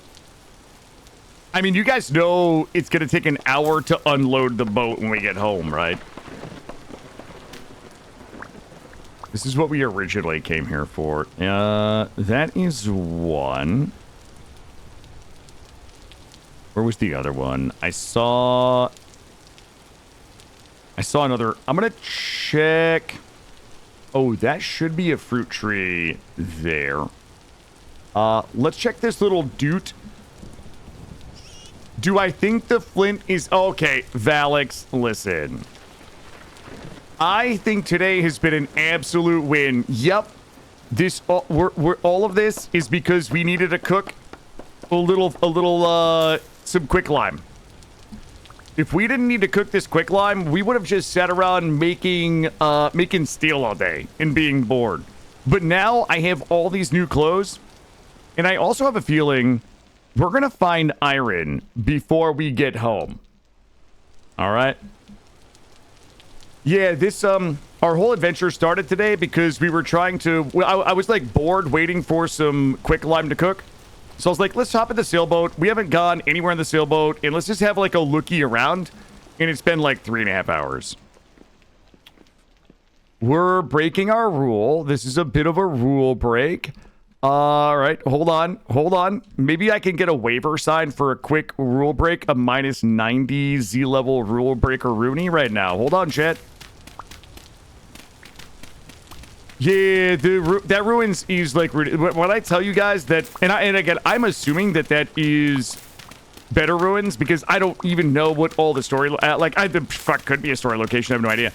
A: I mean, you guys know it's going to take an hour to unload the boat when we get home, right? This is what we originally came here for. That is one. Where was the other one? I saw another. I'm going to check. Oh, that should be a fruit tree there. Let's check this little doot. Do I think the flint is... Okay, Valix, listen. I think today has been an absolute win. Yep. This, all of this is because we needed to cook some quicklime. If we didn't need to cook this quicklime, we would have just sat around making steel all day and being bored. But now I have all these new clothes, and I also have a feeling we're gonna find iron before we get home. All right. Yeah, this our whole adventure started today because we were trying to. I was like bored waiting for some quicklime to cook. So I was like, let's hop in the sailboat. We haven't gone anywhere in the sailboat, and let's just have like a looky around. And it's been like 3.5 hours. We're breaking our rule. This is a bit of a rule break. All right, hold on. Maybe I can get a waiver signed for a quick rule break, a -90 Z-level rule breaker Rooney right now. Hold on, chat. Yeah, that ruins is like when I tell you guys that, and again, I'm assuming that is better ruins because I don't even know what all the story could be a story location. I have no idea.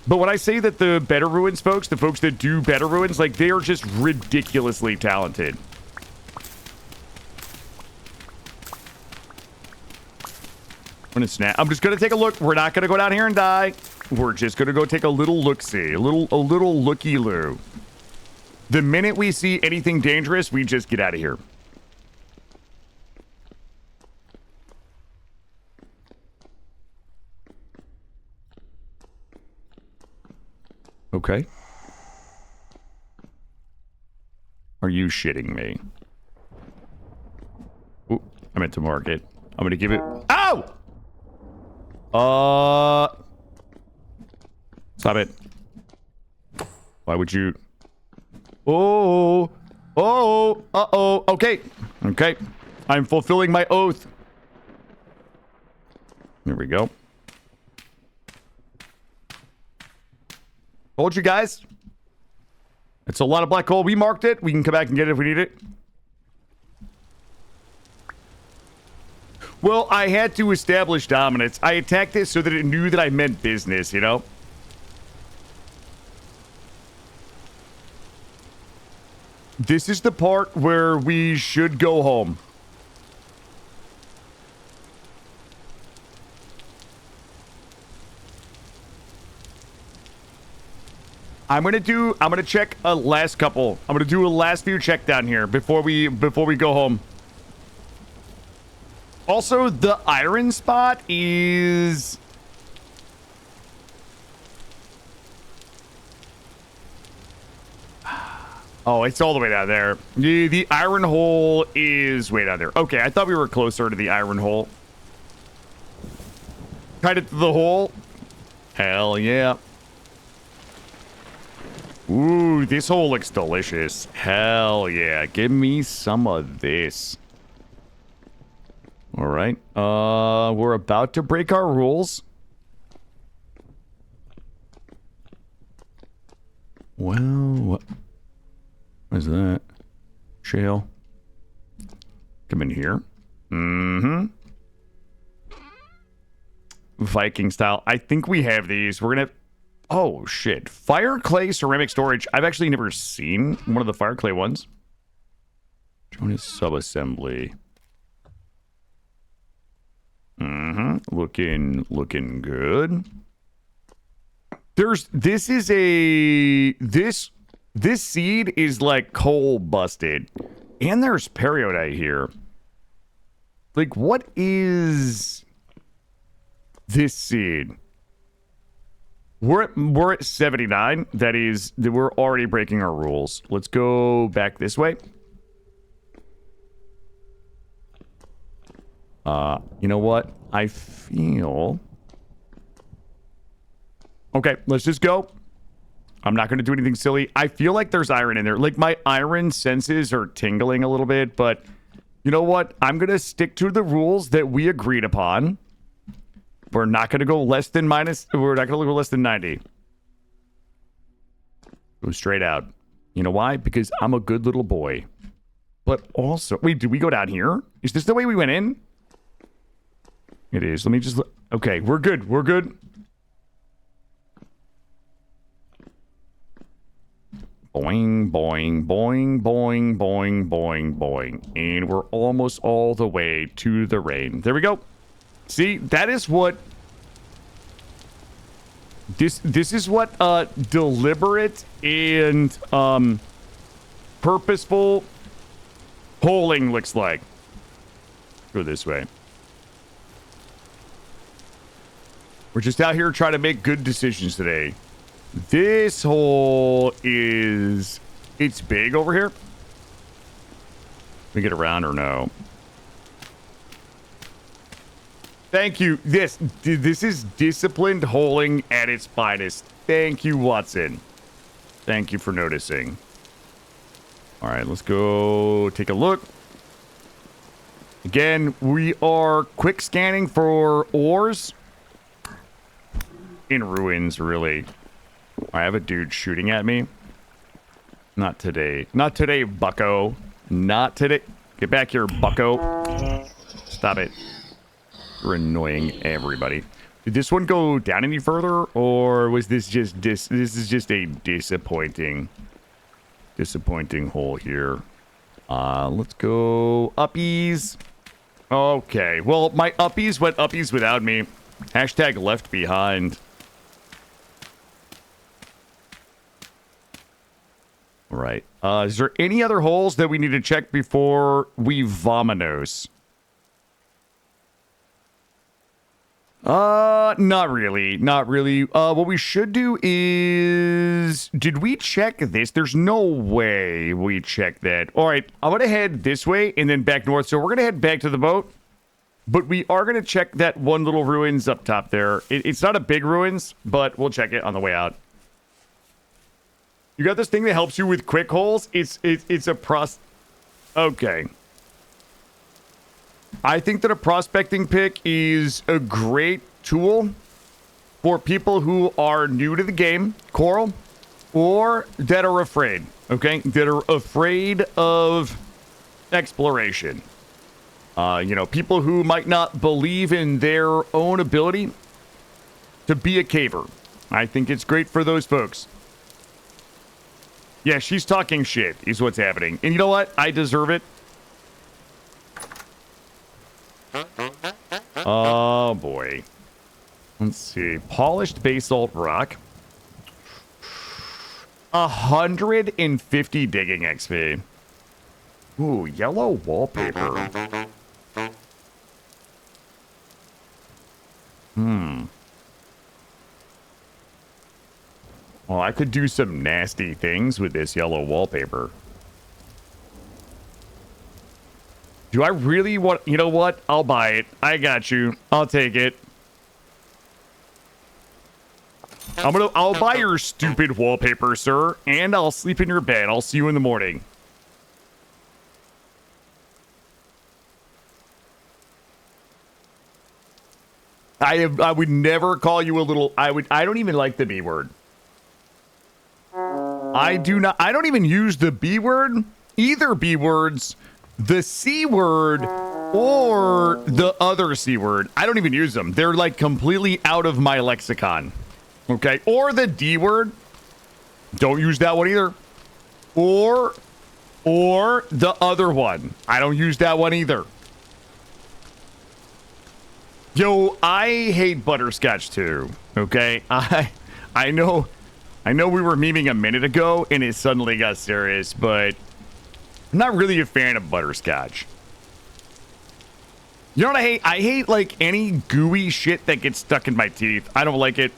A: But when I say that the better ruins folks, the folks that do better ruins, like they are just ridiculously talented. I'm just gonna take a look. We're not gonna go down here and die. We're just gonna go take a little look-see, a little looky-loo. The minute we see anything dangerous, we just get out of here. Okay. Are you shitting me? Ooh, I meant to mark it. I'm gonna give it. Ow! Stop it. Why would you? Oh, uh-oh. Okay. I'm fulfilling my oath. There we go. Told you guys. It's a lot of black coal. We marked it. We can come back and get it if we need it. Well, I had to establish dominance. I attacked it so that it knew that I meant business, you know? This is the part where we should go home. I'm gonna check a last couple. I'm gonna do a last few check down here before we go home. Also, the iron spot is... Oh, it's all the way down there. The iron hole is way down there. Okay, I thought we were closer to the iron hole. Tied it to the hole. Hell yeah. Ooh, this hole looks delicious. Hell yeah. Give me some of this. All right. We're about to break our rules. Well, what is that? Shale. Come in here. Mm-hmm. Viking style. I think we have these. We're gonna. Oh shit! Fire clay ceramic storage. I've actually never seen one of the fire clay ones. Jonas subassembly. Looking good. This seed is like coal busted. And there's periodite here. Like, what is this seed? We're at 79. That is, we're already breaking our rules. Let's go back this way. You know what? I feel... Okay, let's just go. I'm not going to do anything silly. I feel like there's iron in there. Like, my iron senses are tingling a little bit, but you know what? I'm going to stick to the rules that we agreed upon. We're not going to go less than we're not going to go less than 90. Go straight out. You know why? Because I'm a good little boy. But also, wait, did we go down here? Is this the way we went in? It is. Let me just look. Okay, we're good. We're good. Boing, boing, boing, boing, boing, boing, boing. And we're almost all the way to the rain. There we go. See, that is what... This is what deliberate and purposeful holing looks like. Go this way. We're just out here trying to make good decisions today. This hole is... It's big over here. Can we get around or no? Thank you. This is disciplined holing at its finest. Thank you, Watson. Thank you for noticing. All right, let's go take a look. Again, we are quick scanning for ores. In ruins, really. I have a dude shooting at me. Not today. Not today, bucko. Not today. Get back here, bucko. Stop it. You're annoying everybody. Did this one go down any further? Or was this just... This is just a disappointing hole here. Let's go uppies. Okay. Well, my uppies went uppies without me. Hashtag left behind. Right. Is there any other holes that we need to check before we vominos? Not really. Not really. What we should do is... Did we check this? There's no way we checked that. All right. I'm going to head this way and then back north. So we're going to head back to the boat. But we are going to check that one little ruins up top there. It's not a big ruins, but we'll check it on the way out. You got this thing that helps you with quick holes? It's a Okay. I think that a prospecting pick is a great tool for people who are new to the game, Coral, or that are afraid, okay? That are afraid of exploration. You know, people who might not believe in their own ability to be a caver. I think it's great for those folks. Yeah, she's talking shit is what's happening. And you know what? I deserve it. Oh, boy. Let's see. Polished basalt rock. 150 digging XP. Ooh, yellow wallpaper. Well, I could do some nasty things with this yellow wallpaper. Do I really want... You know what? I'll buy it. I got you. I'll take it. I'll buy your stupid wallpaper, sir. And I'll sleep in your bed. I'll see you in the morning. I would never call you a little... I don't even like the B word. I don't even use the B word. Either B words. The C word or the other C word. I don't even use them. They're like completely out of my lexicon. Okay. Or the D word. Don't use that one either. Or the other one. I don't use that one either. Yo, I hate butterscotch too. Okay. I know we were memeing a minute ago and it suddenly got serious, but I'm not really a fan of butterscotch. You know what I hate? I hate like any gooey shit that gets stuck in my teeth. I don't like it.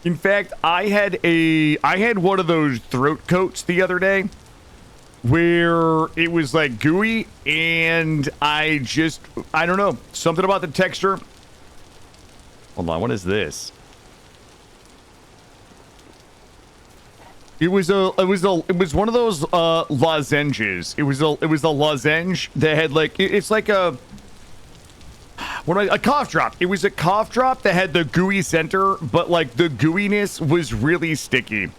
A: In fact, I had one of those throat coats the other day where it was like gooey and I don't know, something about the texture. Hold on, what is this? It was one of those lozenges. It was a lozenge that had like it's like a cough drop. It was a cough drop that had the gooey center, but like the gooiness was really sticky.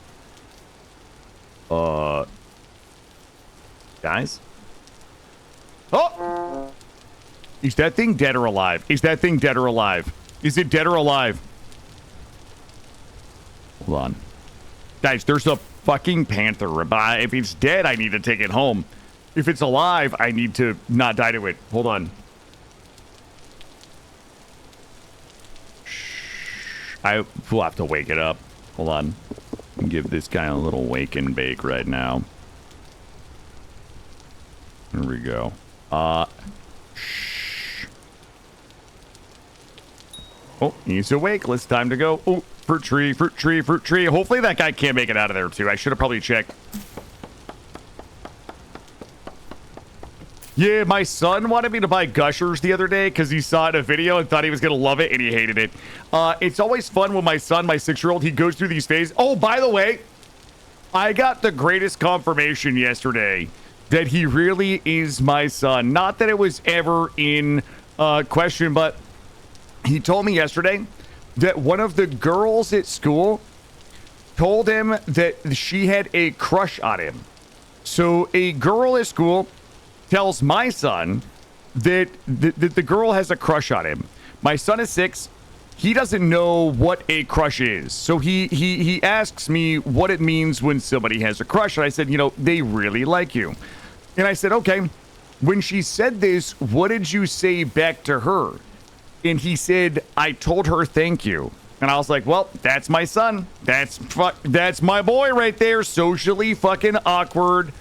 A: Guys? Oh! Is that thing dead or alive? Is that thing dead or alive? Is it dead or alive? Hold on. Guys, there's a fucking panther. If it's dead, I need to take it home. If it's alive, I need to not die to it. Hold on. I will have to wake it up. Hold on. Give this guy a little wake and bake right now. Here we go. Oh, he's awake. It's time to go. Oh, fruit tree, fruit tree, fruit tree. Hopefully that guy can't make it out of there too. I should have probably checked. Yeah, my son wanted me to buy Gushers the other day because he saw it in a video and thought he was going to love it, and he hated it. It's always fun when my son, my 6-year-old, he goes through these phases. Oh, by the way, I got the greatest confirmation yesterday that he really is my son. Not that it was ever in question, but he told me yesterday that one of the girls at school told him that she had a crush on him. So a girl at school tells my son that the girl has a crush on him. My son is 6. He doesn't know what a crush is. So he asks me what it means when somebody has a crush. And I said, you know, they really like you. And I said, okay, when she said this, what did you say back to her? And he said, I told her thank you. And I was like, well, that's my son. That's my boy right there. Socially fucking awkward.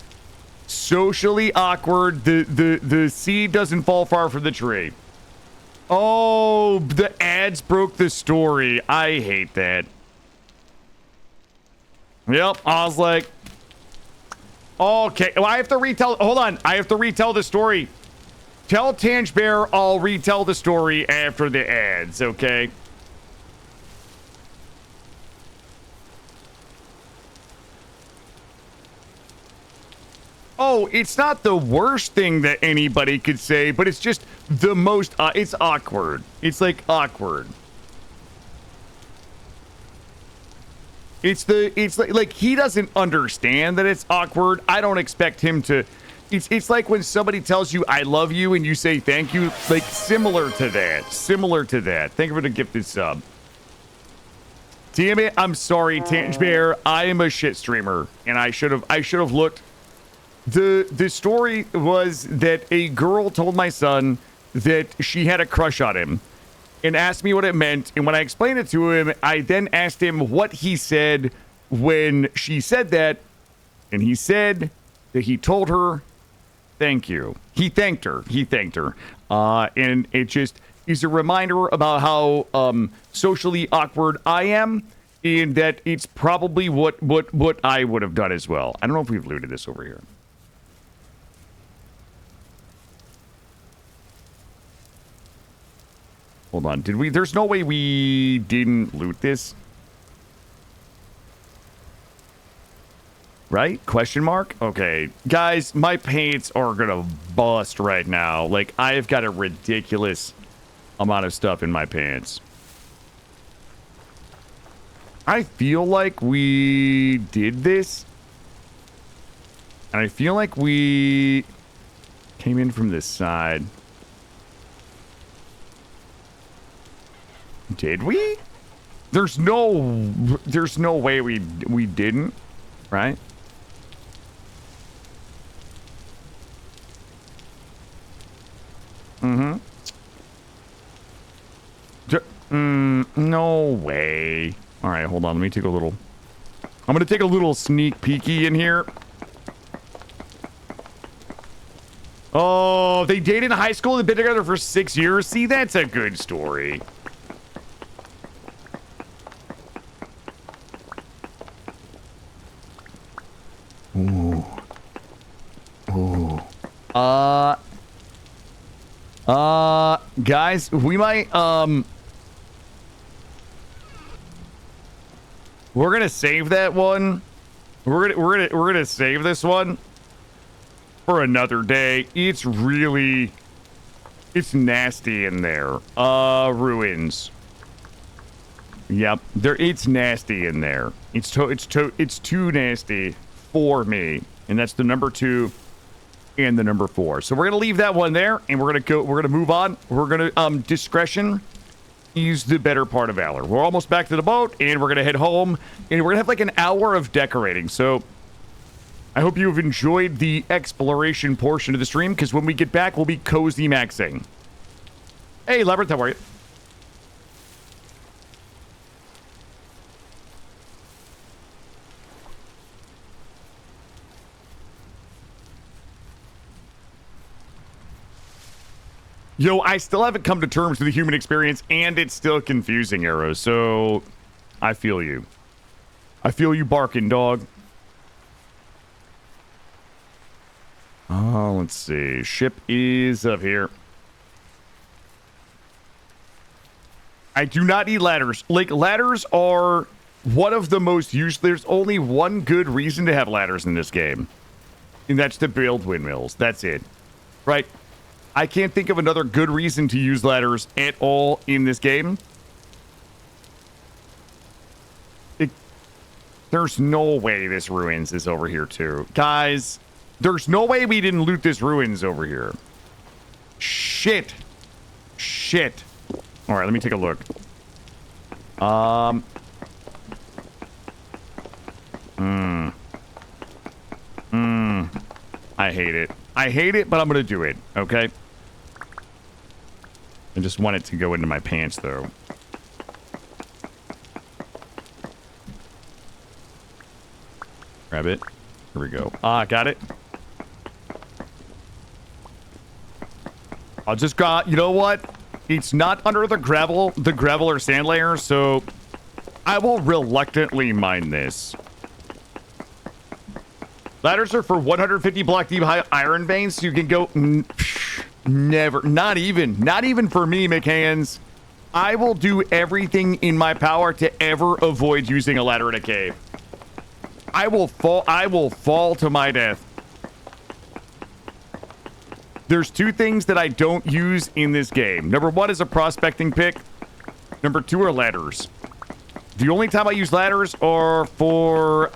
A: Socially awkward. The seed doesn't fall far from the tree. Oh, the ads broke the story. I hate that. Yep, I was like, okay. Well, I have to retell. Hold on. I have to retell the story. Tell Tange Bear I'll retell the story after the ads, okay? Oh, it's not the worst thing that anybody could say, but it's just the most, it's awkward. It's like awkward. It's like he doesn't understand that it's awkward. I don't expect him to. It's like when somebody tells you I love you and you say thank you, like similar to that. Similar to that. Thank you for the gifted sub. Damn it, I'm sorry, Tange Bear. I am a shit streamer, and I should have looked. The story was that a girl told my son that she had a crush on him and asked me what it meant. And when I explained it to him, I then asked him what he said when she said that. And he said that he told her, thank you. He thanked her. And it just is a reminder about how socially awkward I am. And that it's probably what I would have done as well. I don't know if we've looted this over here. Hold on, did we? There's no way we didn't loot this. Right? Question mark? Okay. Guys, my pants are gonna bust right now. Like, I have got a ridiculous amount of stuff in my pants. I feel like we did this. And I feel like we came in from this side. Did we? There's no way we didn't, right? Mm-hmm. No way. All right, hold on. Let me take a little. I'm gonna take a little sneak peeky in here. Oh, they dated in high school. They've been together for 6 years. See, that's a good story. Ooh. Ooh. Guys, we might, we're gonna save that one. We're gonna save this one for another day. It's nasty in there. Ruins. Yep, it's nasty in there. It's too nasty for me. And that's the number 2 and the number 4. So we're gonna leave that one there, and we're gonna move on. We're gonna discretion is the better part of valor. We're almost back to the boat, and we're gonna head home, and we're gonna have like an hour of decorating. So I hope you've enjoyed the exploration portion of the stream, because when we get back, we'll be cozy maxing. Hey, Labyrinth, how are you? Yo, I still haven't come to terms with the human experience, and it's still confusing, Arrow. So, I feel you. I feel you barking, dog. Oh, let's see. Ship is up here. I do not need ladders. Like, ladders are one of the most used. There's only one good reason to have ladders in this game, and that's to build windmills. That's it. Right? I can't think of another good reason to use ladders at all in this game. There's no way this ruins is over here too. Guys, there's no way we didn't loot this ruins over here. Shit. Shit. All right, let me take a look. I hate it. I hate it, but I'm gonna do it, okay? I just want it to go into my pants, though. Grab it. Here we go. Got it. I'll just got, you know what? It's not under the gravel or sand layer, so I will reluctantly mine this. Ladders are for 150 block deep high iron veins, so you can go... Never. Not even for me, McHands. I will do everything in my power to ever avoid using a ladder in a cave. I will fall to my death. There's 2 things that I don't use in this game. Number 1 is a prospecting pick. Number 2 are ladders. The only time I use ladders are for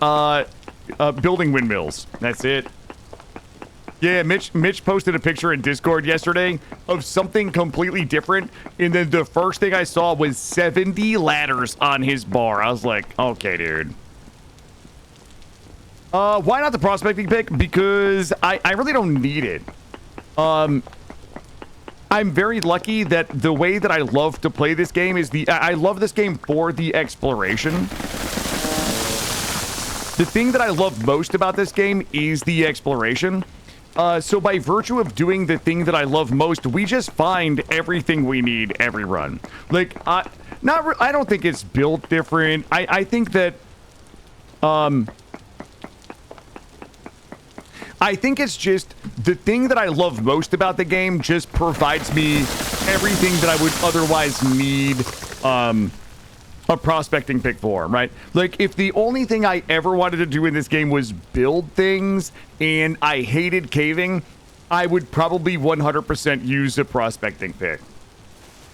A: building windmills. That's it. Yeah, Mitch posted a picture in Discord yesterday of something completely different, and then the first thing I saw was 70 ladders on his bar. I was like, okay, dude. Why not the prospecting pick? Because I really don't need it. I'm very lucky that the way that I love to play this game is I love this game for the exploration. The thing that I love most about this game is the exploration. So by virtue of doing the thing that I love most, we just find everything we need every run. Like, I don't think it's built different. I think that, I think it's just the thing that I love most about the game just provides me everything that I would otherwise need, a prospecting pick for, right? Like, if the only thing I ever wanted to do in this game was build things and I hated caving, I would probably 100% use a prospecting pick.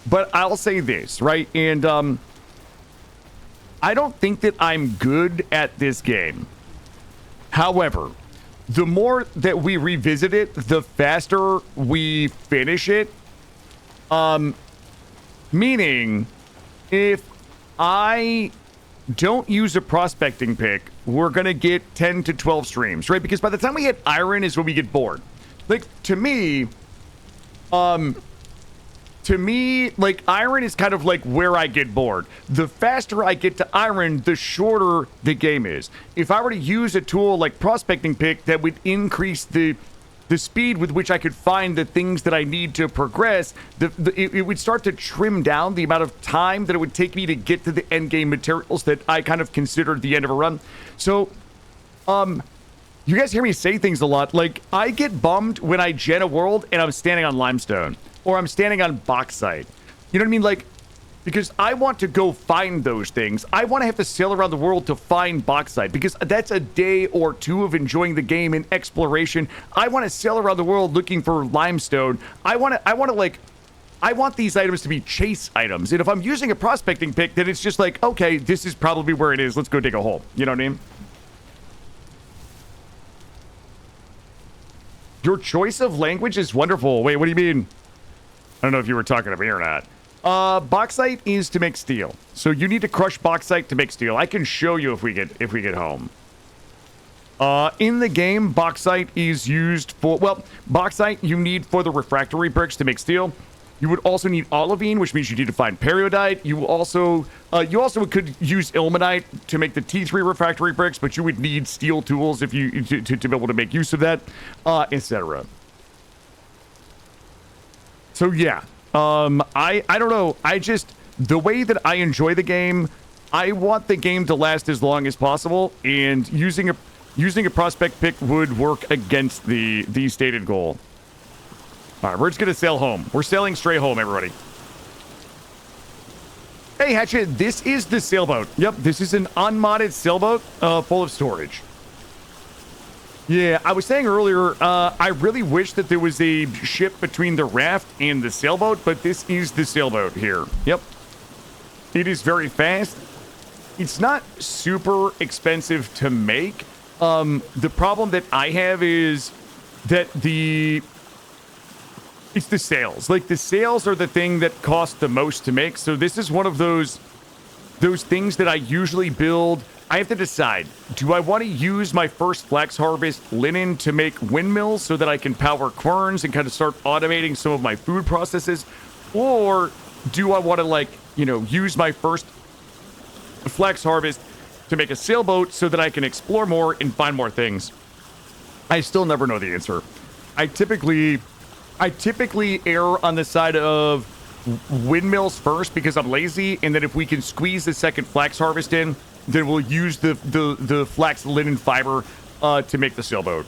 A: But I'll say this, right? And I don't think that I'm good at this game. However, the more that we revisit it, the faster we finish it. Meaning, if I don't use a prospecting pick, we're going to get 10 to 12 streams, right? Because by the time we hit iron is when we get bored. Like, to me, like, iron is kind of like where I get bored. The faster I get to iron, the shorter the game is. If I were to use a tool like prospecting pick that would increase the speed with which I could find the things that I need to progress, it would start to trim down the amount of time that it would take me to get to the end game materials that I kind of considered the end of a run. So, you guys hear me say things a lot. Like, I get bummed when I gen a world and I'm standing on limestone, or I'm standing on bauxite. You know what I mean? Like, because I want to go find those things. I want to have to sail around the world to find bauxite, because that's a day or two of enjoying the game and exploration. I want to sail around the world looking for limestone. I want these items to be chase items. And if I'm using a prospecting pick, then it's just like, okay, this is probably where it is. Let's go dig a hole. You know what I mean? Your choice of language is wonderful. Wait, what do you mean? I don't know if you were talking to me or not. Bauxite is to make steel. So you need to crush bauxite to make steel. I can show you if we get home. In the game, bauxite is used for, well, bauxite you need for the refractory bricks to make steel. You would also need olivine, which means you need to find periodite. You also could use ilmenite to make the T3 refractory bricks, but you would need steel tools if you to be able to make use of that, etc. So yeah, I don't know. The way that I enjoy the game, I want the game to last as long as possible, and using a prospect pick would work against the stated goal. All right, we're just gonna sail home. We're sailing straight home, everybody. Hey, Hatchet, this is the sailboat. Yep, this is an unmodded sailboat full of storage. Yeah, I was saying earlier, I really wish that there was a ship between the raft and the sailboat, but this is the sailboat here. Yep. It is very fast. It's not super expensive to make. The problem that I have is that it's the sails. Like, the sails are the thing that cost the most to make, so this is one of those things that I usually build. I have to decide, do I want to use my first flax harvest linen to make windmills so that I can power querns and kind of start automating some of my food processes? Or do I want to, like, you know, use my first flax harvest to make a sailboat so that I can explore more and find more things? I still never know the answer. I typically err on the side of windmills first because I'm lazy, and then if we can squeeze the second flax harvest in, then we'll use the flax linen fiber to make the sailboat.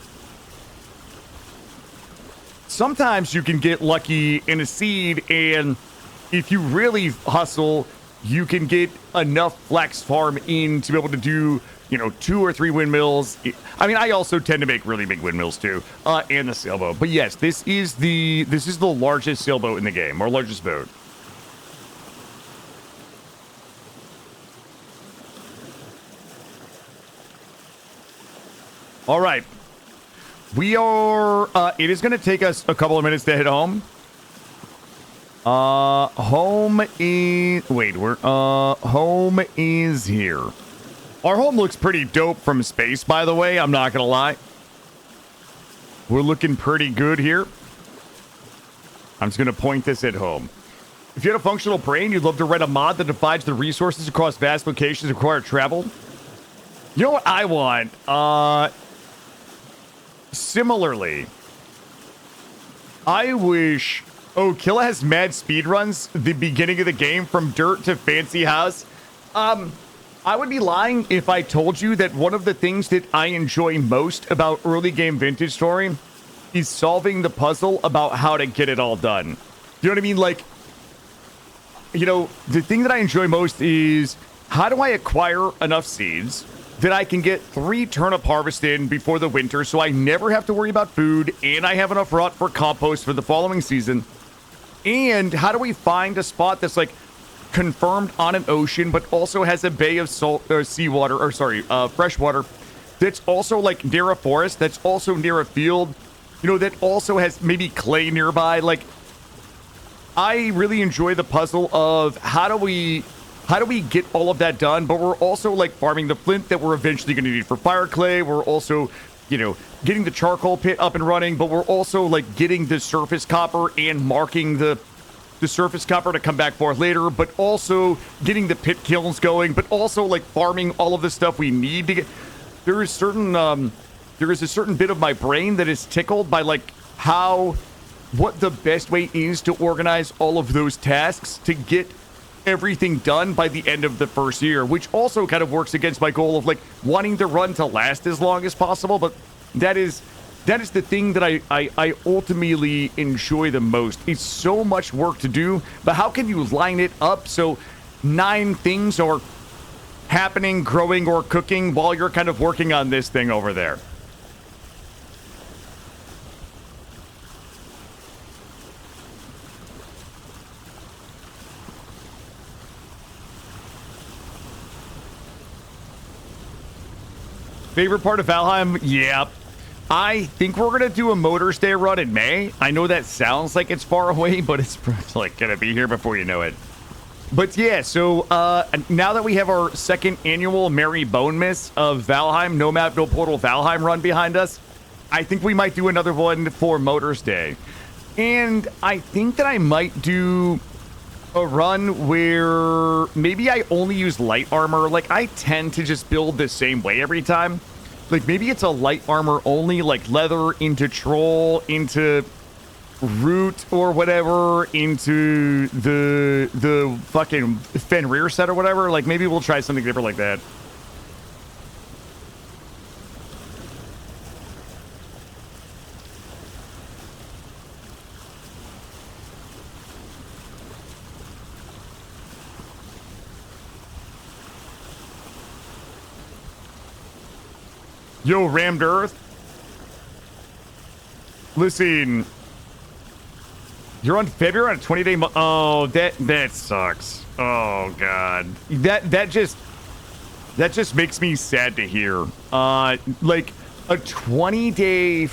A: Sometimes you can get lucky in a seed, and if you really hustle, you can get enough flax farm in to be able to do, you know, 2 or 3 windmills. I mean, I also tend to make really big windmills too, and the sailboat. But yes, this is the largest sailboat in the game, or largest boat. All right, we are. It is going to take us a couple of minutes to head home. Home is. Wait, home is here. Our home looks pretty dope from space, by the way. I'm not gonna lie. We're looking pretty good here. I'm just gonna point this at home. If you had a functional brain, you'd love to write a mod that divides the resources across vast locations that require travel. You know what I want? Similarly, I wish... Oh, Killa has mad speedruns the beginning of the game from dirt to fancy house. I would be lying if I told you that one of the things that I enjoy most about early game Vintage Story is solving the puzzle about how to get it all done. You know what I mean? Like, you know, the thing that I enjoy most is how do I acquire enough seeds that I can get 3 turnip harvests in before the winter so I never have to worry about food, and I have enough rot for compost for the following season? And how do we find a spot that's like confirmed on an ocean but also has a bay of salt or seawater, or sorry, fresh water, that's also like near a forest, that's also near a field, you know, that also has maybe clay nearby? Like, I really enjoy the puzzle of how do we how do we get all of that done? But we're also like farming the flint that we're eventually going to need for fire clay. We're also, you know, getting the charcoal pit up and running, but we're also like getting the surface copper and marking the surface copper to come back for later, but also getting the pit kilns going, but also like farming all of the stuff we need to get. There is a certain bit of my brain that is tickled by like what the best way is to organize all of those tasks to get everything done by the end of the first year, which also kind of works against my goal of like wanting the run to last as long as possible. But that is the thing that I ultimately enjoy the most. It's so much work to do, but how can you line it up so 9 things are happening, growing, or cooking while you're kind of working on this thing over there? Favorite part of Valheim? Yeah. I think we're going to do a Motors Day run in May. I know that sounds like it's far away, but it's like going to be here before you know it. But yeah, so now that we have our second annual Merry Bone Miss of Valheim, No Map, No Portal Valheim run behind us, I think we might do another one for Motors Day. And I think that I might do a run where maybe I only use light armor. Like, I tend to just build the same way every time. Like, maybe it's a light armor only, like leather into troll, into root or whatever, into the fucking Fenrir set or whatever. Like, maybe we'll try something different like that. Yo, Rammed Earth. Listen, you're on February on a 20-day month. Oh, that sucks. Oh god, that just makes me sad to hear. Like a 20-day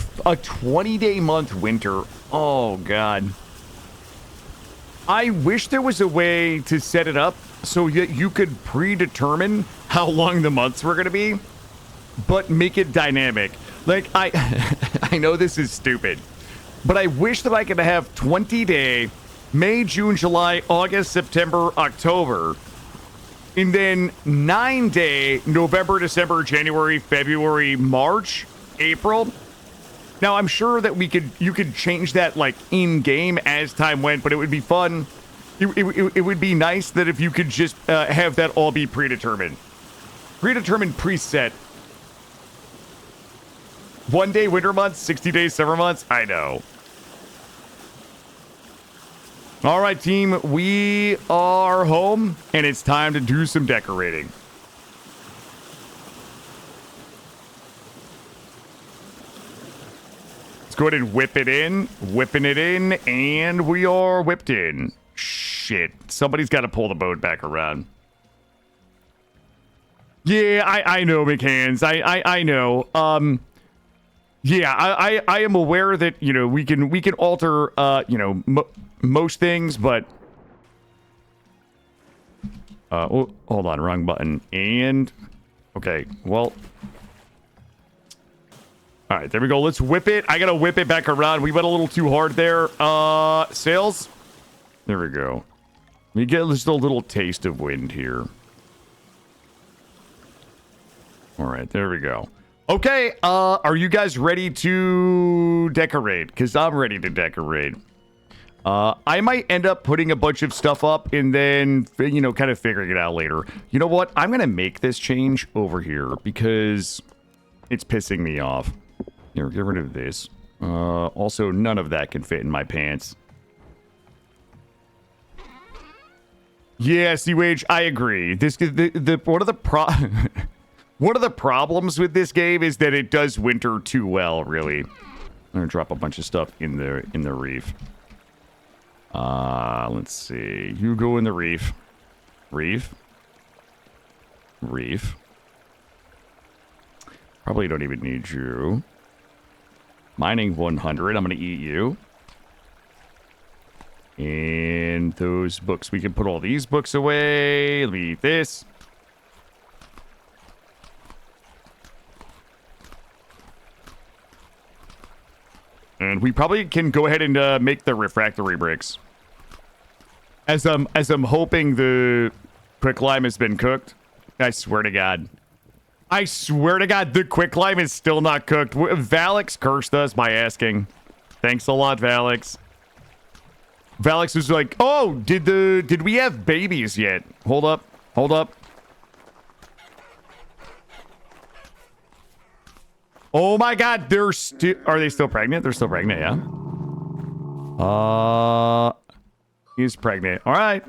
A: month winter. Oh god. I wish there was a way to set it up so that you could predetermine how long the months were going to be, but make it dynamic. Like, I know this is stupid, but I wish that I could have 20-day May, June, July, August, September, October, and then 9-day November, December, January, February, March, April. Now, I'm sure that you could change that like in game as time went, but it would be fun. It would be nice that if you could just have that all be predetermined preset. 1 day winter months, 60 days summer months. I know. All right, team, we are home, and it's time to do some decorating. Let's go ahead and whip it in, whipping it in, and we are whipped in. Shit, somebody's got to pull the boat back around. Yeah, I know, McHands. I know. Yeah, I am aware that, you know, we can alter, you know, most things, but oh, hold on, wrong button. And okay, well, all right, there we go. Let's whip it. I gotta whip it back around. We went a little too hard there. Sails. There we go. We get just a little taste of wind here. All right, there we go. Okay, are you guys ready to decorate? Because I'm ready to decorate. I might end up putting a bunch of stuff up and then, you know, kind of figuring it out later. You know what? I'm going to make this change over here because it's pissing me off. Here, get rid of this. Also, none of that can fit in my pants. Yeah, Sea-Wage, I agree. One of the one of the problems with this game is that it does winter too well, really. I'm gonna drop a bunch of stuff in the reef. Let's see. You go in the reef. Reef. Probably don't even need you. Mining 100. I'm gonna eat you. And And those books, we can put all these books away. Leave this. And we probably can go ahead and make the refractory bricks. As I'm hoping the quicklime has been cooked. I swear to God. I swear to God, the quicklime is still not cooked. Valix cursed us by asking. Thanks a lot, Valix. Valix was like, "Oh, did we have babies yet?" Hold up. Hold up. Oh my God, are they still pregnant? They're still pregnant, yeah. He's pregnant. All right.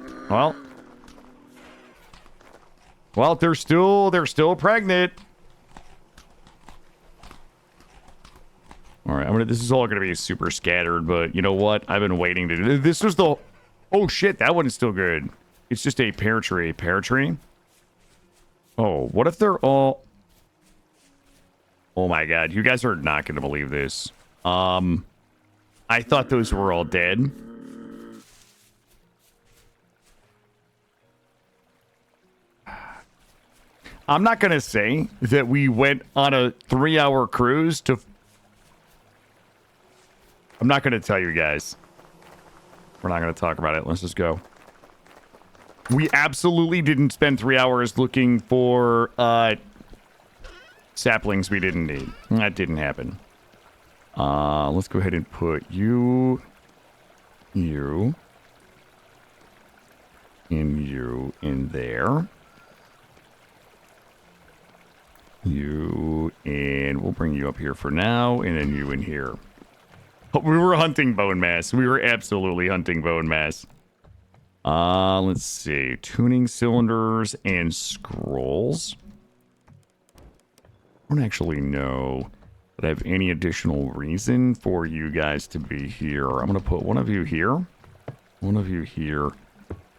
A: Well, they're still pregnant. All right, this is all gonna be super scattered, but you know what? I've been waiting to do this. Was the, oh shit, that one is still good. It's just a pear tree. Pear tree? Oh, what if they're all, oh my God, you guys are not gonna believe this. I thought those were all dead. I'm not going to say that we went on a 3-hour cruise to... I'm not going to tell you guys. We're not going to talk about it. Let's just go. We absolutely didn't spend 3 hours looking for saplings we didn't need. That didn't happen. Let's go ahead and put you, and you in there. You, and we'll bring you up here for now, and then you in here. Oh, we were hunting bone mass. We were absolutely hunting bone mass. Let's see. Tuning cylinders and scrolls. I don't actually know that I have any additional reason for you guys to be here. I'm going to put one of you here. One of you here.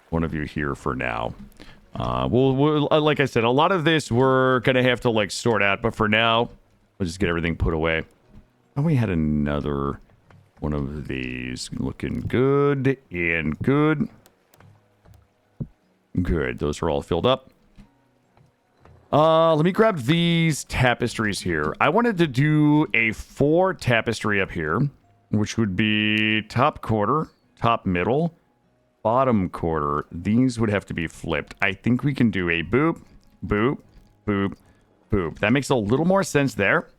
A: One of you here for now. We'll like I said, a lot of this we're gonna have to like sort out, but for now, we'll just get everything put away. Oh, we had another one of these looking good and good. Good, those are all filled up. Let me grab these tapestries here. I wanted to do a 4 tapestry up here, which would be top quarter, top middle, bottom quarter. These would have to be flipped. I think we can do a boop, boop, boop, boop. That makes a little more sense there.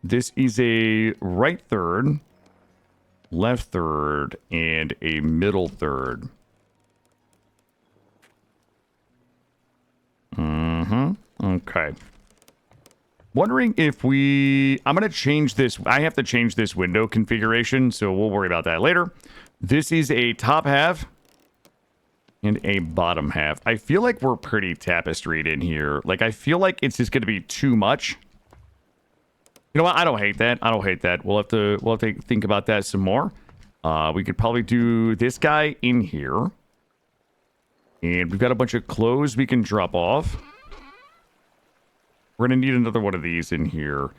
A: This is a right third, left third, and a middle third. Okay. Wondering if I'm going to change this. I have to change this window configuration, so we'll worry about that later. This is a top half and a bottom half. I feel like we're pretty tapestried in here. Like, I feel like it's just going to be too much. You know what? I don't hate that. I don't hate that. We'll have to think about that some more. We could probably do this guy in here. And we've got a bunch of clothes we can drop off. We're going to need another one of these in here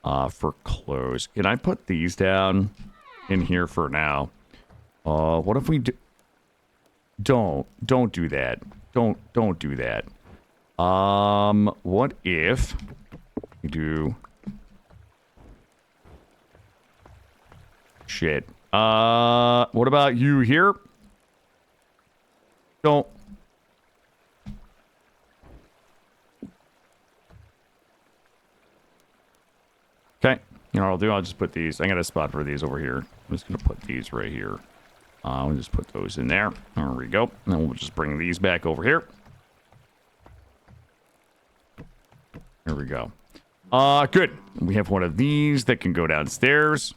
A: for clothes. Can I put these down in here for now? What if we do... Don't do that. Don't do that. What if we do... Shit. What about you here? Don't... Okay. You know what I'll do? I'll just put these... I got a spot for these over here. I'm just going to put these right here. We'll just put those in there. There we go. And then we'll just bring these back over here. There we go. Good. We have one of these that can go downstairs.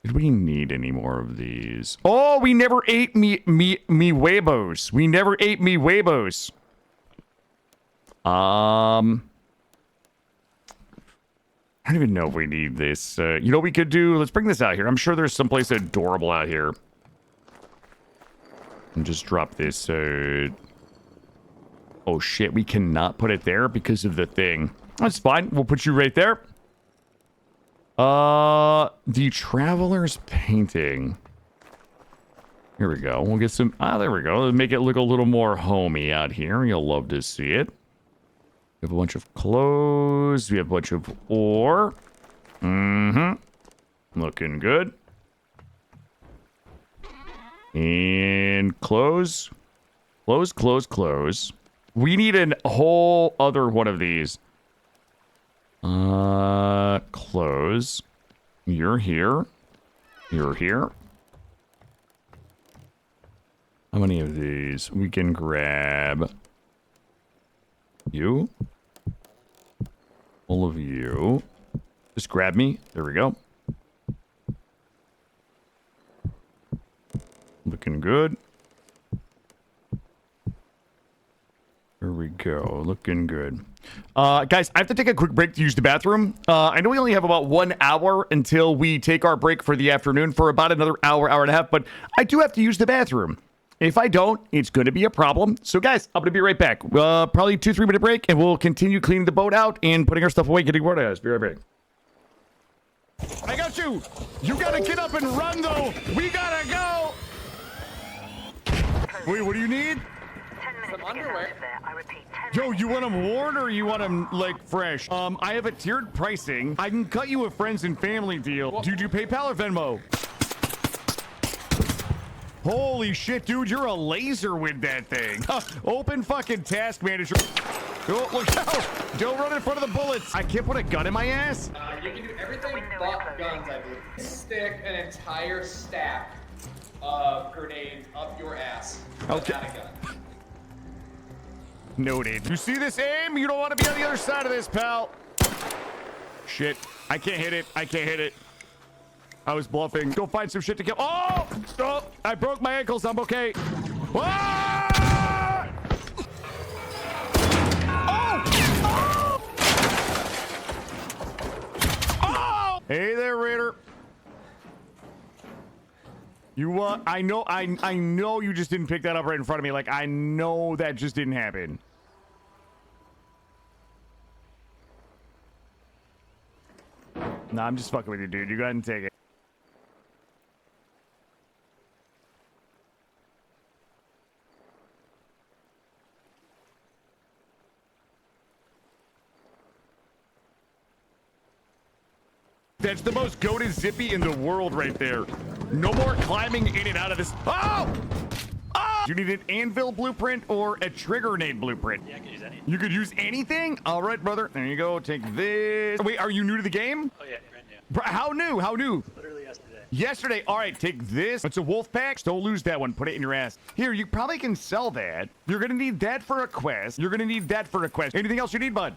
A: Did we need any more of these? Oh, we never ate me huevos. We never ate me huevos. I don't even know if we need this. You know what we could do? Let's bring this out here. I'm sure there's someplace adorable out here. And just drop this. Oh, shit. We cannot put it there because of the thing. That's fine. We'll put you right there. The Traveler's Painting. Here we go. We'll get some. There we go. Make it look a little more homey out here. You'll love to see it. We have a bunch of clothes. We have a bunch of ore. Looking good. And clothes. Clothes. We need a whole other one of these. Clothes. You're here. You're here. How many of these? We can grab you. All of you. Just grab me. There we go. Looking good. There we go. Looking good. Guys, I have to take a quick break to use the bathroom. I know we only have about 1 hour until we take our break for the afternoon for about another hour, hour and a half, but I do have to use the bathroom. If I don't, it's going to be a problem. So, guys, I'm going to be right back. Probably 2-3 minute break, and we'll continue cleaning the boat out and putting our stuff away, getting water, guys. Be right back. I got you. You got to get up and run, though. We got to go. Wait, what do you need?
D: Some underwear.
A: Yo, you want them worn or you want them, like, fresh? I have a tiered pricing. I can cut you a friends and family deal. Do you do PayPal or Venmo? Holy shit, dude, you're a laser with that thing. Open fucking task manager. Oh, look out. Don't run in front of the bullets. I can't put a gun in my ass.
B: You can do everything but guns, I believe. Stick an entire stack of grenades up your ass.
A: Okay.
B: Without a gun.
A: Noted. You see this aim? You don't want to be on the other side of this, pal. Shit. I can't hit it. I can't hit it. I was bluffing. Go find some shit to kill. Oh! Oh! I broke my ankles. I'm okay. Ah! Oh! Oh! Oh! Hey there, Raider. You I know you just didn't pick that up right in front of me. Like, I know that just didn't happen. Nah, I'm just fucking with you, dude. You go ahead and take it. That's the most goated zippy in the world right there. No more climbing in and out of this. Oh! Oh! You need an anvil blueprint or a trigger grenade blueprint?
E: Yeah, I could use any.
A: You could use anything? All right, brother. There you go. Take this. Wait, are you new to the game?
E: Oh yeah, brand new.
A: How new? How new?
E: Literally yesterday.
A: Yesterday. All right, take this. It's a wolf pack. Don't lose that one. Put it in your ass. Here, you probably can sell that. You're going to need that for a quest. You're going to need that for a quest. Anything else you need, bud?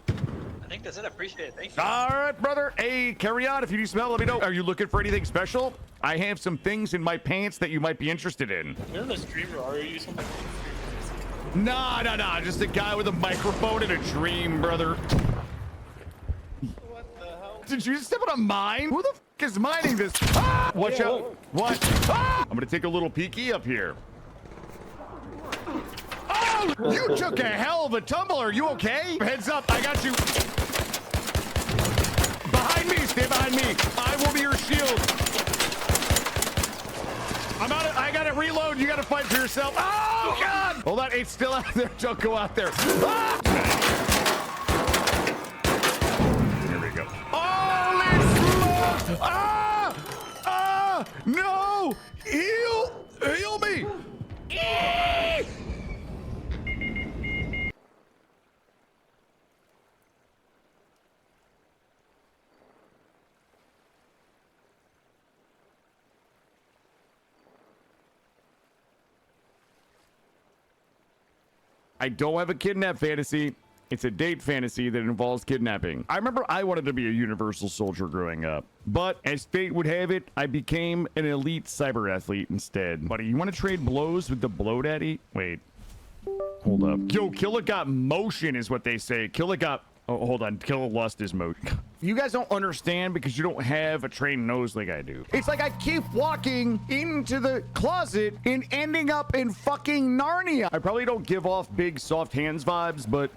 E: I think that's it. I appreciate it. Thank you.
A: All right, brother. Hey, carry on. If you need some help, let me know. Are you looking for anything special? I have some things in my pants that you might be interested in.
E: You're the streamer. Are you something?
A: Nah. Just a guy with a microphone and a dream, brother.
E: What the hell?
A: Did you just step on a mine? Who the f is mining this? Ah! Watch out.
E: Whoa.
A: What? Ah! I'm going to take a little peeky up here. Oh! You took a hell of a tumble. Are you okay? Heads up. I got you. Behind me. Stay behind me. I will be your shield. I'm out. I got to reload. You got to fight for yourself. Oh, God. Hold on. It's still out there. Don't go out there. Ah! Here we go. Holy smokes. Ah! Ah! No! Heal me! Eee! I don't have a kidnap fantasy. It's a date fantasy that involves kidnapping. I remember I wanted to be a universal soldier growing up, but as fate would have it, I became an elite cyber athlete instead. Buddy, you want to trade blows with the blow daddy? Wait, hold up. Yo, Killa got motion is what they say. Killa got, oh, hold on. Killa lost his motion. You guys don't understand because you don't have a trained nose like I do. It's like I keep walking into the closet and ending up in fucking Narnia. I probably don't give off big soft hands vibes, but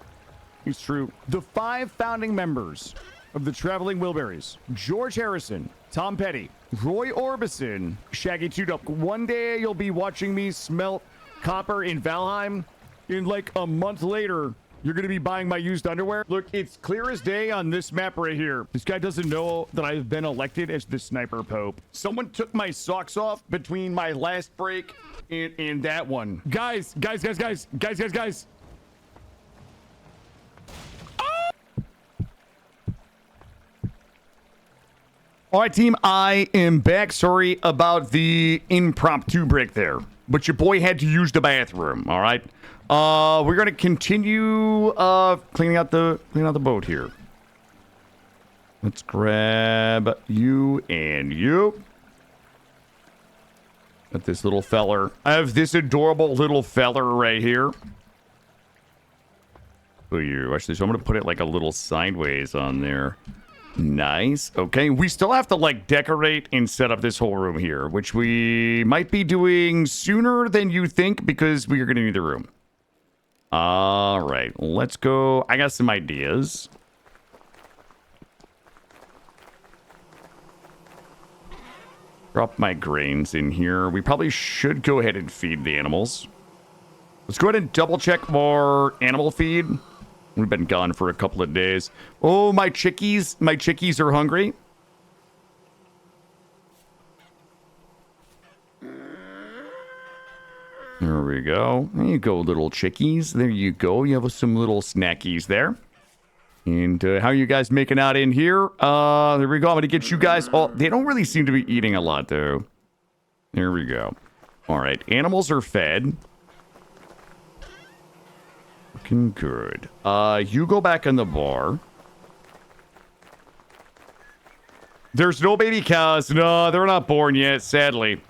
A: it's true. The 5 founding members of the Traveling Wilburys. George Harrison, Tom Petty, Roy Orbison, Shaggy 2 One day you'll be watching me smelt copper in Valheim. In like a month later, you're going to be buying my used underwear. Look, it's clear as day on this map right here. This guy doesn't know that I've been elected as the Sniper Pope. Someone took my socks off between my last break and that one. Guys. All right, team, I am back. Sorry about the impromptu break there, but your boy had to use the bathroom. All right, we're gonna continue cleaning out the boat here. Let's grab you and you. Got this little feller. I have this adorable little feller right here. Oh, you actually, so I'm gonna put it like a little sideways on there. Nice. Okay, we still have to like decorate and set up this whole room here, which we might be doing sooner than you think because we are going to need the room. All right, let's go. I got some ideas. Drop my grains in here. We probably should go ahead and feed the animals. Let's go ahead and double check more animal feed. We've been gone for a couple of days. Oh, my chickies are hungry. There we go. There you go, little chickies. There you go. You have some little snackies there. And how are you guys making out in here? There we go. I'm going to get you guys all... They don't really seem to be eating a lot, though. There we go. All right. Animals are fed. Looking good. You go back in the bar. There's no baby cows. No, they're not born yet, sadly.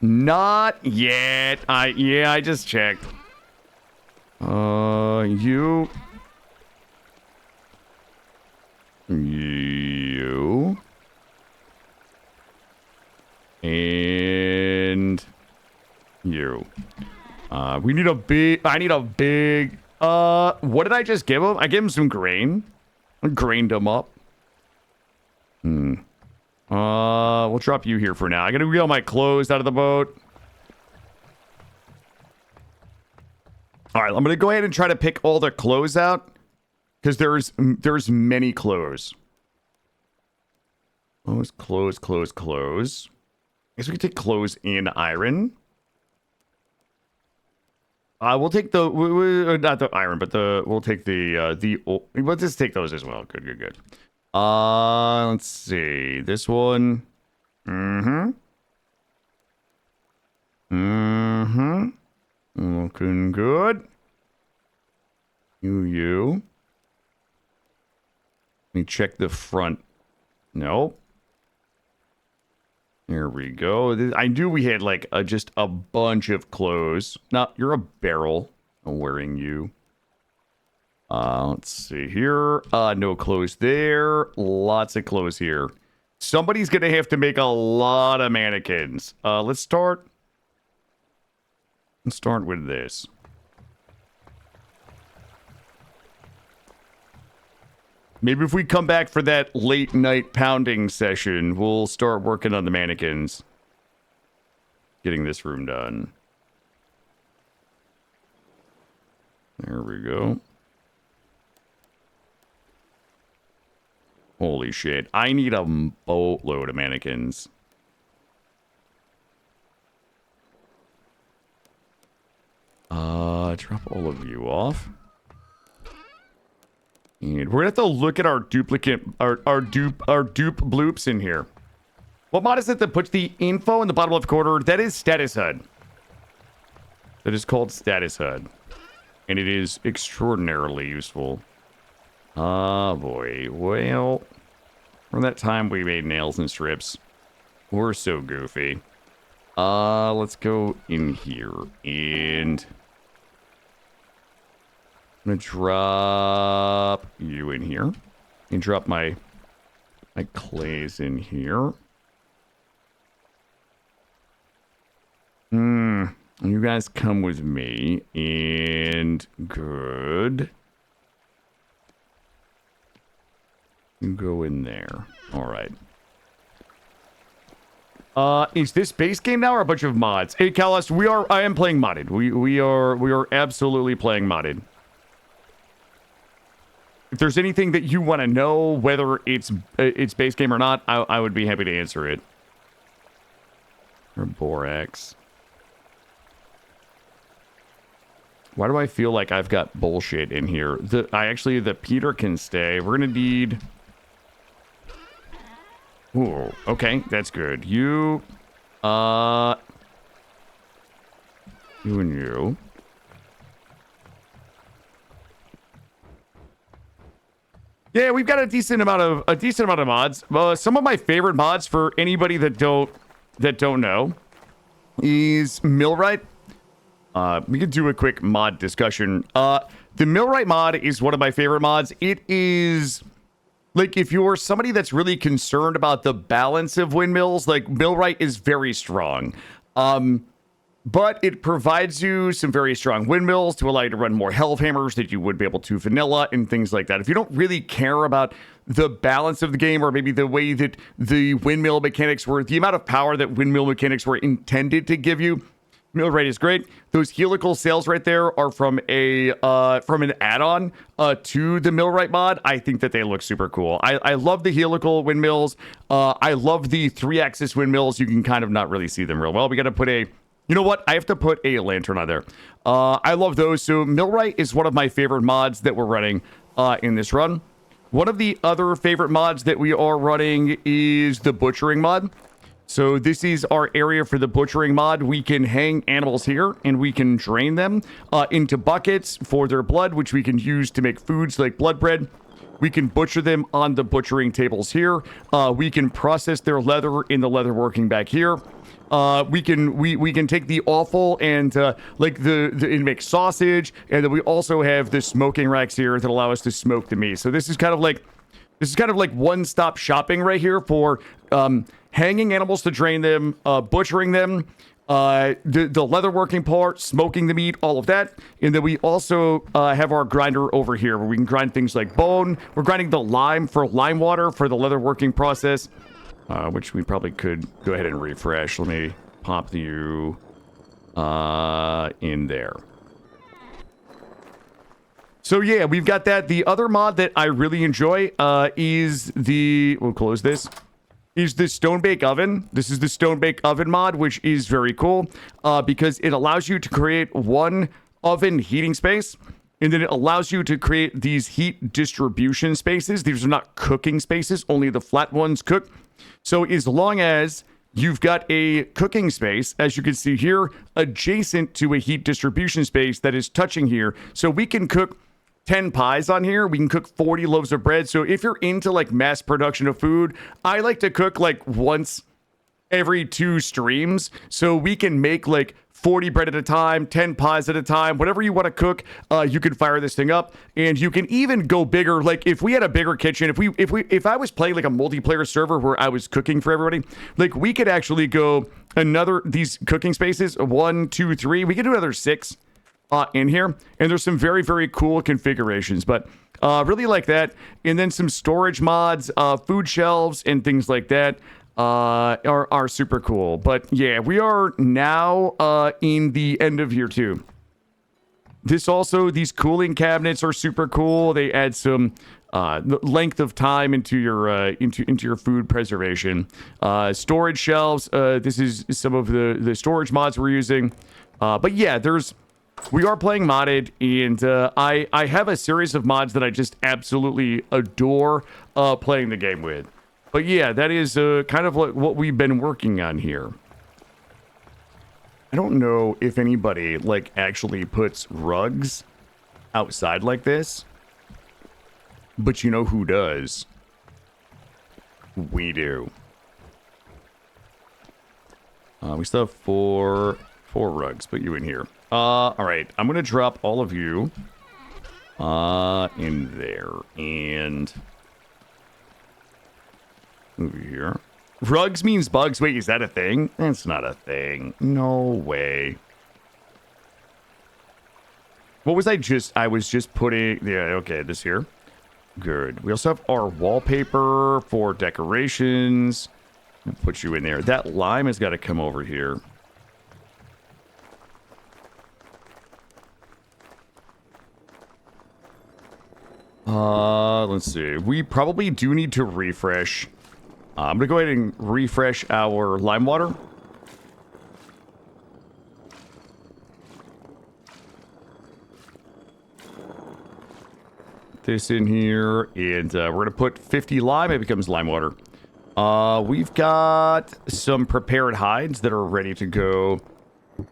A: Not yet. I just checked. You. And you. We need a big... I need a big... what did I just give him? I gave him some grain. I grained him up. We'll drop you here for now. I gotta get all my clothes out of the boat. Alright, I'm gonna go ahead and try to pick all the clothes out. Because there's many clothes. Clothes. I guess we can take clothes in iron. We'll take the not the iron, but we'll take we'll just take those as well. Good. Let's see this one. Looking good. You. Let me check the front. Nope. There we go. I knew we had like just a bunch of clothes. No, you're a barrel. I'm wearing you. Let's see here. No clothes there. Lots of clothes here. Somebody's gonna have to make a lot of mannequins. Let's start with this. Maybe if we come back for that late night pounding session, we'll start working on the mannequins. Getting this room done. There we go. Holy shit. I need a boatload of mannequins. Drop all of you off. And we're gonna have to look at our duplicate, our dupe bloops in here. What mod is it that puts the info in the bottom left corner? That is Status HUD. That is called Status HUD. And it is extraordinarily useful. Oh boy. Well, from that time we made nails and strips. We're so goofy. Let's go in here and I'm gonna drop you in here and drop my clays in here. You guys come with me and good. You go in there. All right. Is this base game now or a bunch of mods? Hey, Callus, I am playing modded. We are absolutely playing modded. If there's anything that you want to know, whether it's base game or not, I would be happy to answer it. Or borax. Why do I feel like I've got bullshit in here? The Peter can stay. We're gonna need. Ooh, okay, that's good. You and you. Yeah, we've got a decent amount of mods. Some of my favorite mods for anybody that don't know is Millwright. We could do a quick mod discussion. The Millwright mod is one of my favorite mods. It is like if you're somebody that's really concerned about the balance of windmills, like Millwright is very strong. But it provides you some very strong windmills to allow you to run more Hellhammers that you would be able to vanilla and things like that. If you don't really care about the balance of the game or maybe the way that the windmill mechanics were, the amount of power that windmill mechanics were intended to give you, Millwright is great. Those helical sails right there are from an add-on to the Millwright mod. I think that they look super cool. I love the helical windmills. I love the 3-axis windmills. You can kind of not really see them real well. We got to put a... You know what? I have to put a lantern on there. I love those. So Millwright is one of my favorite mods that we're running in this run. One of the other favorite mods that we are running is the butchering mod. So this is our area for the butchering mod. We can hang animals here and we can drain them into buckets for their blood, which we can use to make foods like blood bread. We can butcher them on the butchering tables here. We can process their leather in the leather working back here. We can take the offal and and make sausage, and then we also have the smoking racks here that allow us to smoke the meat. So this is kind of like one-stop shopping right here for hanging animals to drain them, butchering them, the leather working part, smoking the meat, all of that. And then we also have our grinder over here where we can grind things like bone. We're grinding the lime for lime water for the leather working process. Which we probably could go ahead and refresh. Let me pop you in there. So yeah, we've got that. The other mod that I really enjoy is we'll close this, is the Stone Bake Oven. This is the Stone Bake Oven mod, which is very cool because it allows you to create one oven heating space. And then it allows you to create these heat distribution spaces. These are not cooking spaces. Only the flat ones cook. So as long as you've got a cooking space, as you can see here, adjacent to a heat distribution space that is touching here. So we can cook 10 pies on here. We can cook 40 loaves of bread. So if you're into like mass production of food, I like to cook like once every 2 streams. So we can make like 40 bread at a time, 10 pies at a time, whatever you want to cook, you can fire this thing up, and you can even go bigger. Like if we had a bigger kitchen, if I was playing like a multiplayer server where I was cooking for everybody, like we could actually go these cooking spaces, 1, 2, 3. We could do another 6 in here, and there's some very, very cool configurations, but really like that. And then some storage mods, food shelves, and things like that. Are super cool. But yeah, we are now in the end of year 2. These cooling cabinets are super cool. They add some length of time into your food preservation. Storage shelves. This is some of the storage mods we're using. But yeah, we are playing modded, and I have a series of mods that I just absolutely adore playing the game with. But yeah, that is kind of like what we've been working on here. I don't know if anybody like actually puts rugs outside like this, but you know who does? We do. We still have four rugs, put you in here. All right, I'm gonna drop all of you in there and over here. Rugs means bugs. Wait, is that a thing? That's not a thing. No way. What was I was just putting... Yeah, okay, this here. Good. We also have our wallpaper for decorations. I'll put you in there. That lime has got to come over here. Let's see. We probably do need to refresh. I'm going to go ahead and refresh our lime water. This in here, and we're going to put 50 lime. It becomes lime water. We've got some prepared hides that are ready to go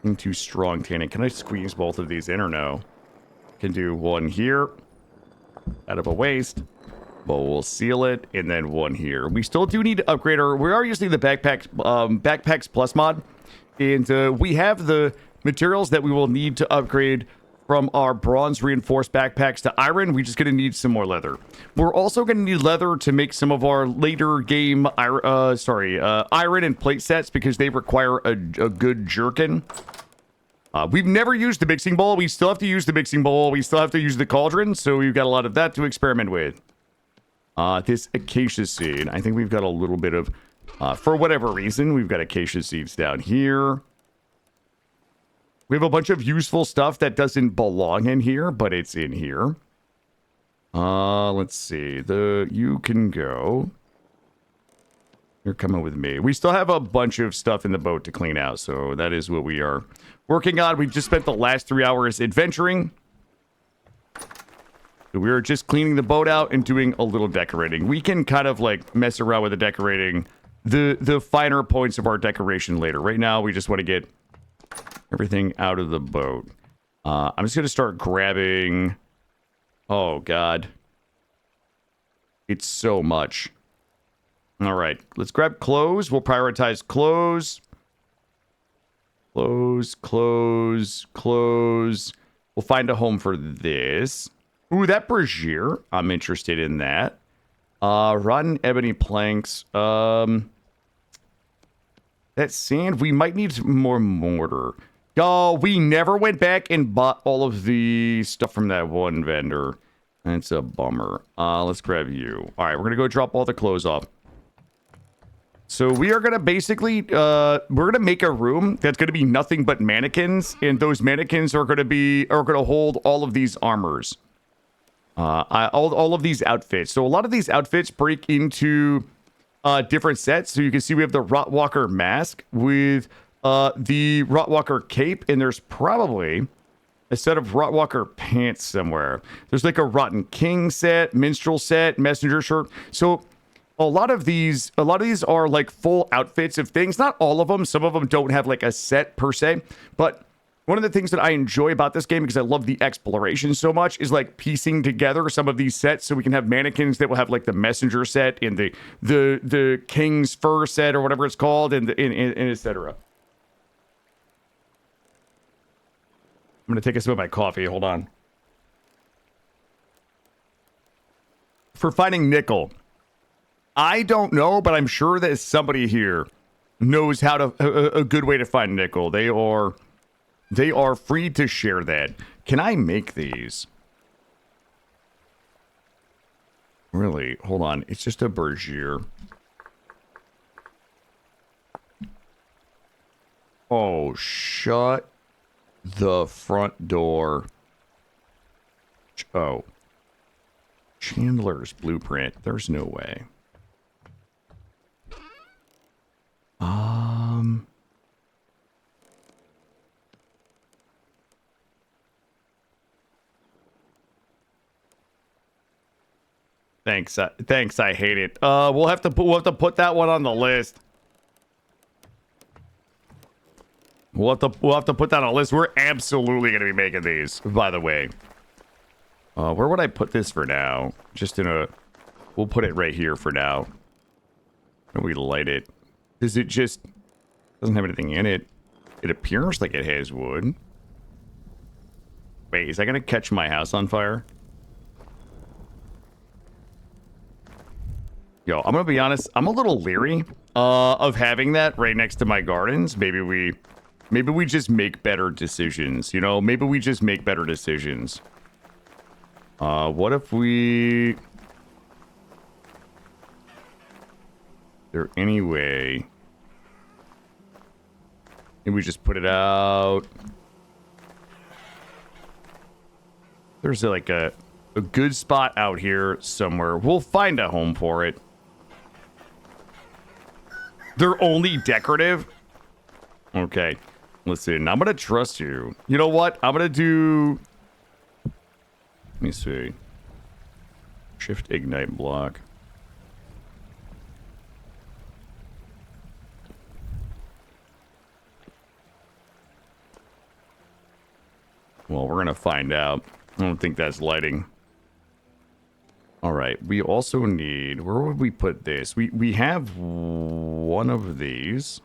A: into strong tanning. Can I squeeze both of these in or no? Can do one here out of a waste, but we'll seal it, and then one here. We still do need to upgrade our... We are using the Backpacks Plus mod, and we have the materials that we will need to upgrade from our bronze reinforced backpacks to iron. We're just going to need some more leather. We're also going to need leather to make some of our later game iron and plate sets, because they require a good jerkin. We've never used the mixing bowl. We still have to use the mixing bowl. We still have to use the cauldron, so we've got a lot of that to experiment with. This acacia seed. I think we've got a little bit of... for whatever reason, we've got acacia seeds down here. We have a bunch of useful stuff that doesn't belong in here, but it's in here. Let's see. You can go. You're coming with me. We still have a bunch of stuff in the boat to clean out, so that is what we are working on. We've just spent the last 3 hours adventuring. So we are just cleaning the boat out and doing a little decorating. We can kind of like mess around with the decorating, the finer points of our decoration later. Right now, we just want to get everything out of the boat. I'm just going to start grabbing... Oh, God. It's so much. All right. Let's grab clothes. We'll prioritize clothes. Clothes. We'll find a home for this. Ooh, that brazier. I'm interested in that. Rotten ebony planks. That sand. We might need more mortar. Oh, we never went back and bought all of the stuff from that one vendor. That's a bummer. Let's grab you. All right, we're going to go drop all the clothes off. So we are going to basically, we're going to make a room that's going to be nothing but mannequins. And those mannequins are going to hold all of these armors. All of these outfits. So a lot of these outfits break into different sets. So you can see we have the Rotwalker mask with... the Rotwalker cape, and there's probably a set of Rotwalker pants somewhere. There's like a Rotten King set, minstrel set, messenger shirt. So a lot of these are like full outfits of things. Not all of them. Some of them don't have like a set per se. But one of the things that I enjoy about this game, because I love the exploration so much, is like piecing together some of these sets so we can have mannequins that will have like the messenger set and the king's fur set or whatever it's called, and etc. I'm going to take a sip of my coffee. Hold on. For finding nickel. I don't know, but I'm sure that somebody here knows how to a good way to find nickel. They are free to share that. Can I make these? Really? Hold on. It's just a brazier. Oh, shut the front door. Oh. Chandler's blueprint. There's no way. Thanks. Thanks. I hate it. We'll have to put that one on the list. We'll have to put that on a list. We're absolutely going to be making these, by the way. Where would I put this for now? Just in a... We'll put it right here for now. And we light it. Does it just... Doesn't have anything in it. It appears like it has wood. Wait, is that going to catch my house on fire? Yo, I'm going to be honest. I'm a little leery of having that right next to my gardens. Maybe we just make better decisions, you know? Maybe we just make better decisions. What if we... there any way? And we just put it out. There's like a good spot out here somewhere. We'll find a home for it. They're only decorative? Okay. Listen, I'm going to trust you. You know what? I'm going to do... Let me see. Shift ignite block. Well, we're going to find out. I don't think that's lighting. All right. We also need... Where would we put this? We have one of these.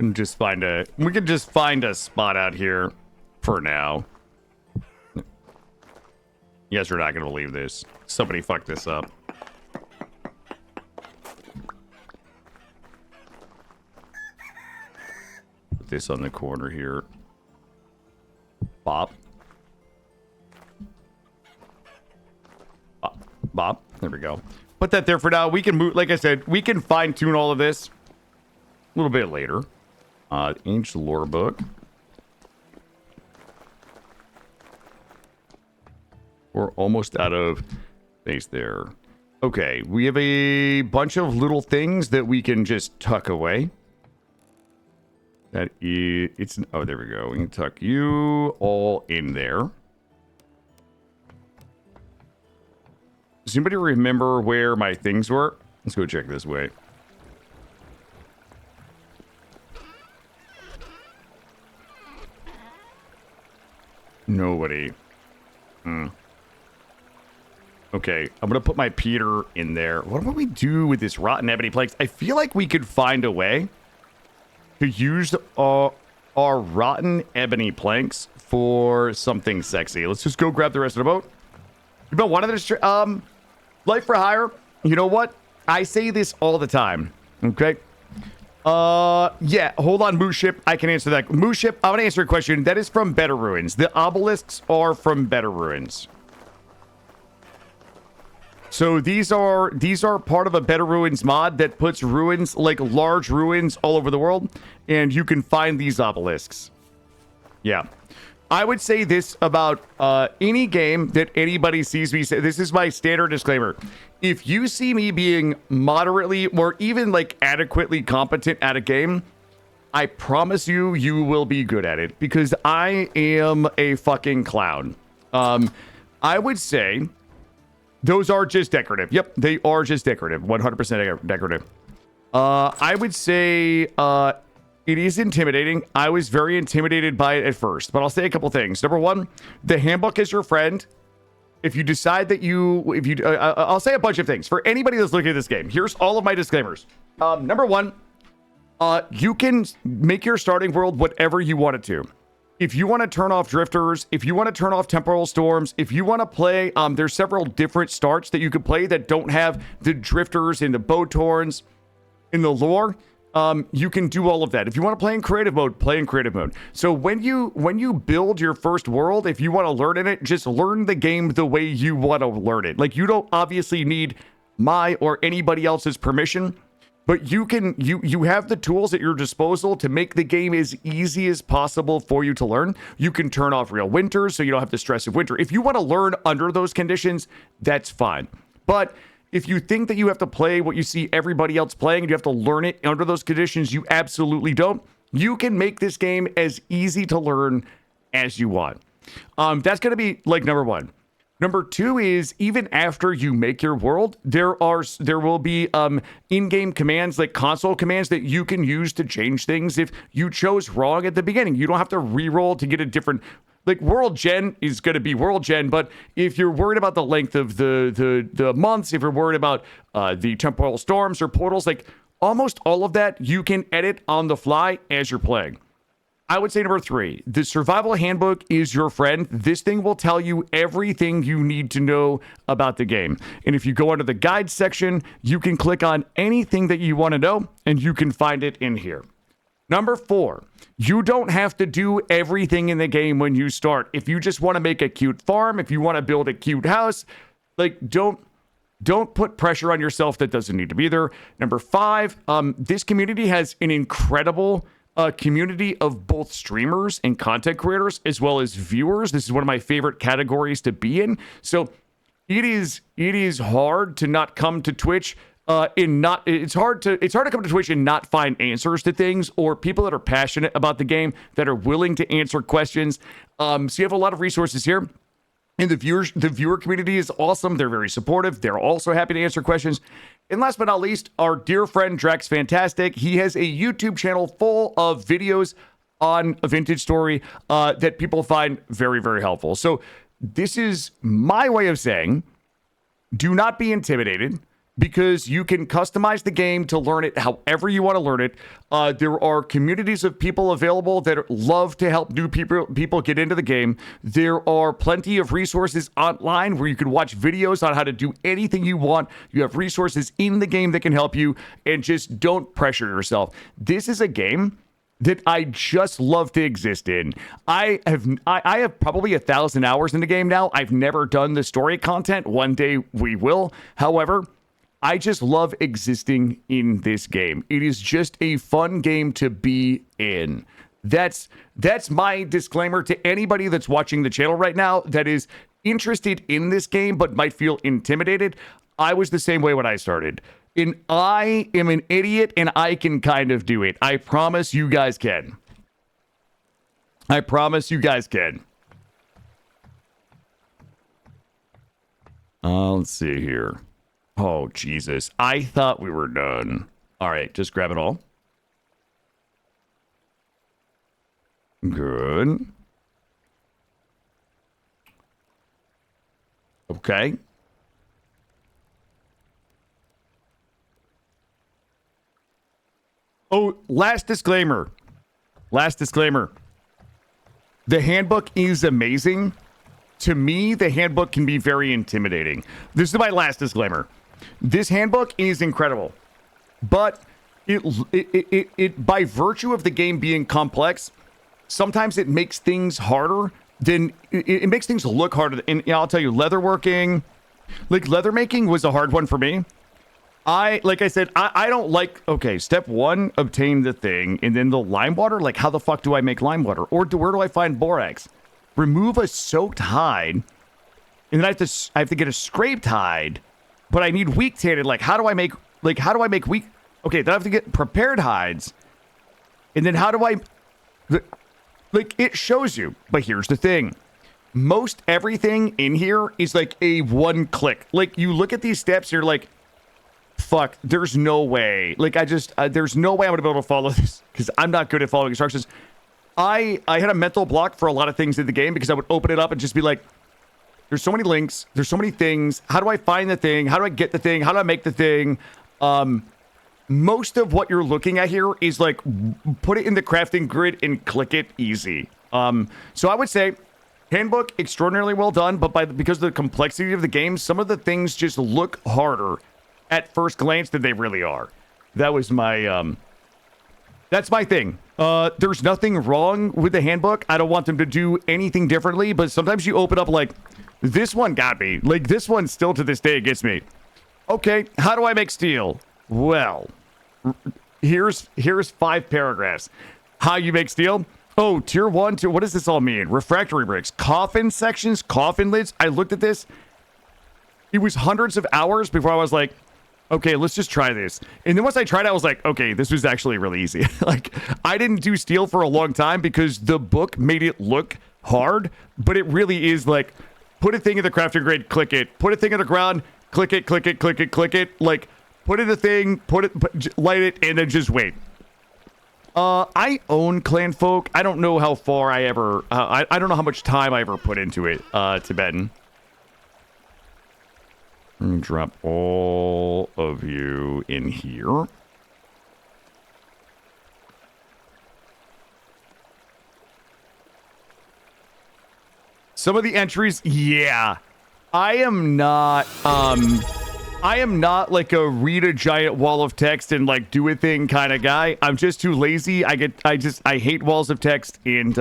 A: And just find a... We can just find a spot out here for now. You guys are not going to believe this. Somebody fucked this up. Put this on the corner here. Bop. Bop. Bop. There we go. Put that there for now. We can move... Like I said, we can fine-tune all of this a little bit later. Ancient lore book. We're almost out of space there. Okay, we have a bunch of little things that we can just tuck away. That is, it's, oh, there we go. We can tuck you all in there. Does anybody remember where my things were? Let's go check this way. Nobody. Okay, I'm gonna put my Peter in there. What do we do with this rotten ebony planks? I feel like we could find a way to use our rotten ebony planks for something sexy. Let's just go grab the rest of the boat. You know, one of the life for hire. You know what? I say this all the time. Okay. Yeah, hold on, Moose Ship. I can answer that. Moose Ship, I'm going to answer a question. That is from Better Ruins. The obelisks are from Better Ruins. So these are part of a Better Ruins mod that puts ruins, like large ruins all over the world, and you can find these obelisks. Yeah. I would say this about any game that anybody sees me say. This is my standard disclaimer. If you see me being moderately or even like adequately competent at a game, I promise you, you will be good at it because I am a fucking clown. I would say those are just decorative. Yep, they are just decorative. 100% decorative. I would say it is intimidating. I was very intimidated by it at first, but I'll say a couple things. Number one, the handbook is your friend. If you decide that I'll say a bunch of things. For anybody that's looking at this game, here's all of my disclaimers. Number one, you can make your starting world whatever you want it to. If you want to turn off drifters, if you want to turn off temporal storms, if you want to play, there's several different starts that you could play that don't have the drifters and the bow-torns in the lore. You can do all of that. If you want to play in creative mode, play in creative mode. So when you build your first world, if you want to learn in it, just learn the game the way you want to learn it. Like, you don't obviously need my or anybody else's permission, but you have the tools at your disposal to make the game as easy as possible for you to learn. You can turn off real winters so you don't have the stress of winter. If you want to learn under those conditions, that's fine. But if you think that you have to play what you see everybody else playing and you have to learn it under those conditions, you absolutely don't. You can make this game as easy to learn as you want. That's going to be like number one. Number two is, even after you make your world, there will be in-game commands, like console commands, that you can use to change things if you chose wrong at the beginning. You don't have to re-roll to get a different... Like, world gen is going to be world gen, but if you're worried about the length of the months, if you're worried about the temporal storms or portals, like almost all of that you can edit on the fly as you're playing. I would say number three, the survival handbook is your friend. This thing will tell you everything you need to know about the game. And if you go under the guide section, you can click on anything that you want to know and you can find it in here. Number 4, you don't have to do everything in the game when you start. If you just want to make a cute farm, if you want to build a cute house, like don't put pressure on yourself that doesn't need to be there. Number 5, this community has an incredible community of both streamers and content creators as well as viewers. This is one of my favorite categories to be in. So it is hard to not come to Twitch. It's hard to come to Twitch and not find answers to things, or people that are passionate about the game that are willing to answer questions. So you have a lot of resources here. And the viewer community is awesome. They're very supportive. They're also happy to answer questions. And last but not least, our dear friend Drax Fantastic. He has a YouTube channel full of videos on a vintage story that people find very, very helpful. So this is my way of saying, do not be intimidated, because you can customize the game to learn it however you want to learn it. There are communities of people available that love to help new people get into the game. There are plenty of resources online where you can watch videos on how to do anything you want. You have resources in the game that can help you, and just don't pressure yourself. This is a game that I just love to exist in. I have probably 1,000 hours in the game now. I've never done the story content. One day we will. However, I just love existing in this game. It is just a fun game to be in. That's my disclaimer to anybody that's watching the channel right now that is interested in this game but might feel intimidated. I was the same way when I started. And I am an idiot, and I can kind of do it. I promise you guys can. I promise you guys can. Let's see here. Oh, Jesus. I thought we were done. All right, just grab it all. Good. Okay. Oh, last disclaimer. Last disclaimer. The handbook is amazing. To me, the handbook can be very intimidating. This is my last disclaimer. This handbook is incredible, but it by virtue of the game being complex, sometimes it makes things harder than it makes things look harder. And I'll tell you, leatherworking, like leather making, was a hard one for me. Like I said, I don't like. Okay, step 1, obtain the thing, and then the lime water. Like, how the fuck do I make lime water? Or where do I find borax? Remove a soaked hide, and then I have to get a scraped hide. But I need weak tanned. How do I make weak? Okay, then I have to get prepared hides. And then how do I, it shows you. But here's the thing. Most everything in here is like a one click. Like, you look at these steps, you're like, fuck, there's no way. Like, there's no way I'm going to be able to follow this, because I'm not good at following instructions. I had a mental block for a lot of things in the game, because I would open it up and just be like, there's so many links. There's so many things. How do I find the thing? How do I get the thing? How do I make the thing? Most of what you're looking at here is like, put it in the crafting grid and click it, easy. So I would say handbook, extraordinarily well done, but because of the complexity of the game, some of the things just look harder at first glance than they really are. That was my, that's my thing. There's nothing wrong with the handbook. I don't want them to do anything differently, but sometimes you open up like, this one got me. Like, this one still to this day gets me. Okay, how do I make steel? Well, here's 5 paragraphs. How you make steel? Oh, tier 1, what does this all mean? Refractory bricks, coffin sections, coffin lids. I looked at this. It was hundreds of hours before I was like, okay, let's just try this. And then once I tried it, I was like, okay, this was actually really easy. Like, I didn't do steel for a long time because the book made it look hard, but it really is like, put a thing in the crafting grid, click it. Put a thing in the ground, click it, click it, click it, click it. Like, put in a thing, light it, and then just wait. I own Clan Folk. I don't know how far I ever, I don't know how much time I ever put into it, Tibetan. Drop all of you in here. Some of the entries, yeah. I am not, I am not like a read a giant wall of text and like do a thing kind of guy. I'm just too lazy. I hate walls of text. And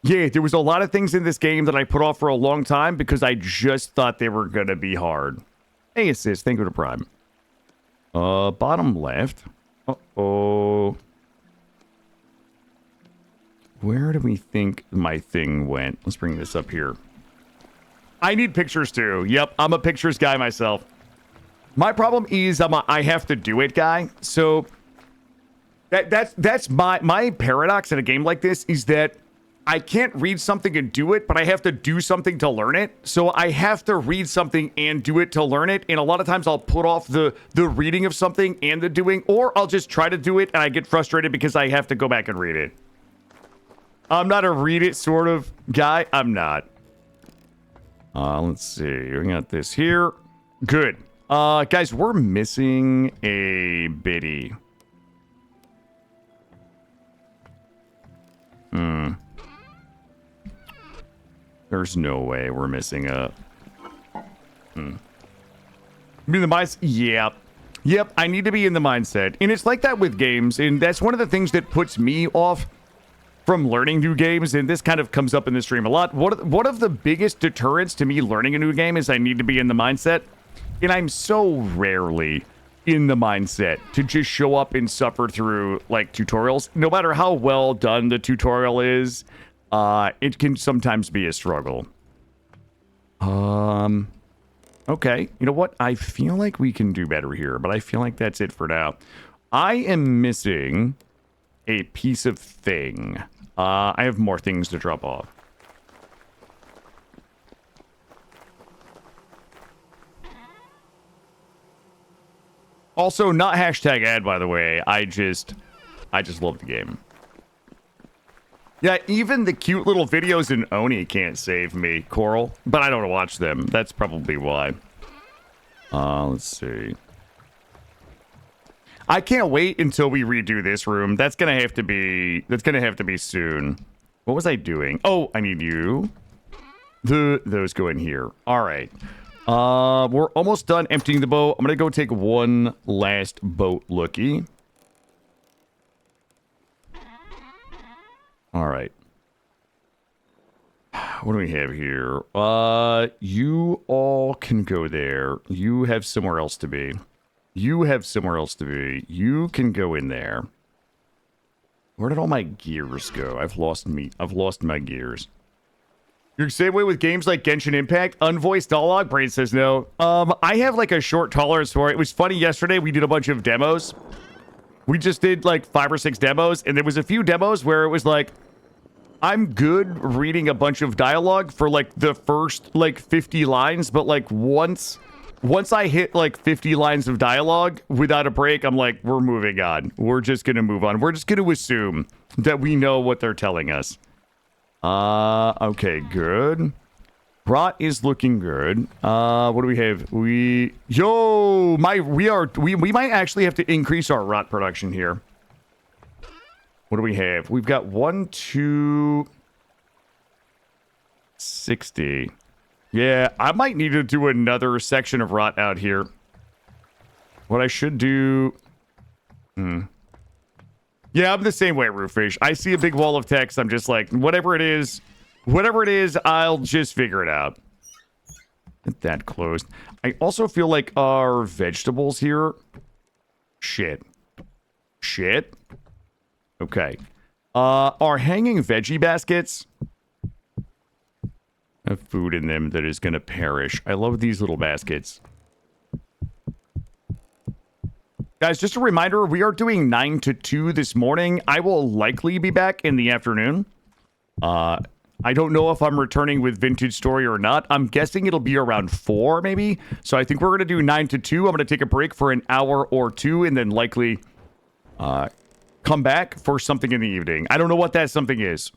A: yeah, there was a lot of things in this game that I put off for a long time because I just thought they were going to be hard. Hey, assist. Thank you to Prime. Bottom left. Uh-oh. Where do we think my thing went? Let's bring this up here. I need pictures too. Yep, I'm a pictures guy myself. My problem is I have to do it guy. So that's my paradox in a game like this is that I can't read something and do it, but I have to do something to learn it. So I have to read something and do it to learn it. And a lot of times I'll put off the reading of something and the doing, or I'll just try to do it and I get frustrated because I have to go back and read it. I'm not a read it sort of guy. I'm not. Let's see. We got this here. Good. Guys, we're missing a biddy. There's no way we're missing a... I mean, the mindset... Yep, I need to be in the mindset. And it's like that with games, and that's one of the things that puts me off from learning new games, and this kind of comes up in the stream a lot. One of the biggest deterrents to me learning a new game is I need to be in the mindset, and I'm so rarely in the mindset to just show up and suffer through like tutorials. No matter how well done the tutorial is, it can sometimes be a struggle. Okay, you know what? I feel like we can do better here, but I feel like that's it for now. I am missing a piece of thing. I have more things to drop off. Also, not hashtag ad, by the way. I just love the game. Yeah, even the cute little videos in Oni can't save me, Coral. But I don't watch them. That's probably why. Let's see. I can't wait until we redo this room. That's gonna have to be soon. What was I doing? Oh, I need you. Those go in here. All right. We're almost done emptying the boat. I'm gonna go take one last boat looky. All right. What do we have here? You all can go there. You have somewhere else to be. You have somewhere else to be. You can go in there. Where did all my gears go? I've lost my gears. You're the same way with games like Genshin Impact? Unvoiced dialogue? Brain says no. I have like a short tolerance for it. It was funny yesterday. We did a bunch of demos. We just did like 5 or 6 demos. And there was a few demos where it was like, I'm good reading a bunch of dialogue for like the first like 50 lines. But like once I hit like 50 lines of dialogue without a break, I'm like, we're moving on. We're just going to move on. We're just going to assume that we know what they're telling us. Okay, good. Rot is looking good. What do we have? We might actually have to increase our rot production here. What do we have? We've got 1, 2, 60. Yeah, I might need to do another section of rot out here. What I should do... Yeah, I'm the same way, Rooffish. I see a big wall of text. I'm just like, whatever it is, I'll just figure it out. Get that closed. I also feel like our vegetables here... Shit. Okay. Our hanging veggie baskets have food in them that is going to perish. I love these little baskets. Guys, just a reminder, we are doing 9 to 2 this morning. I will likely be back in the afternoon. I don't know if I'm returning with Vintage Story or not. I'm guessing it'll be around 4, maybe. So I think we're going to do 9 to 2. I'm going to take a break for an hour or 2 and then likely come back for something in the evening. I don't know what that something is.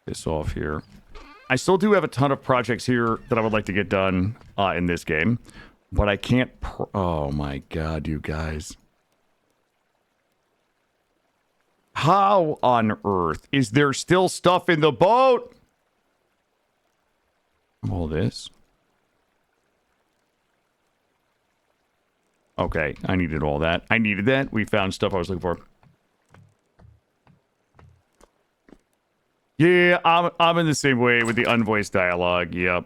A: This off here. I still do have a ton of projects here that I would like to get done in this game. But I can't... Oh my god, you guys. How on earth is there still stuff in the boat? All this. Okay, I needed all that. I needed that. We found stuff I was looking for. Yeah, I'm in the same way with the unvoiced dialogue. Yep.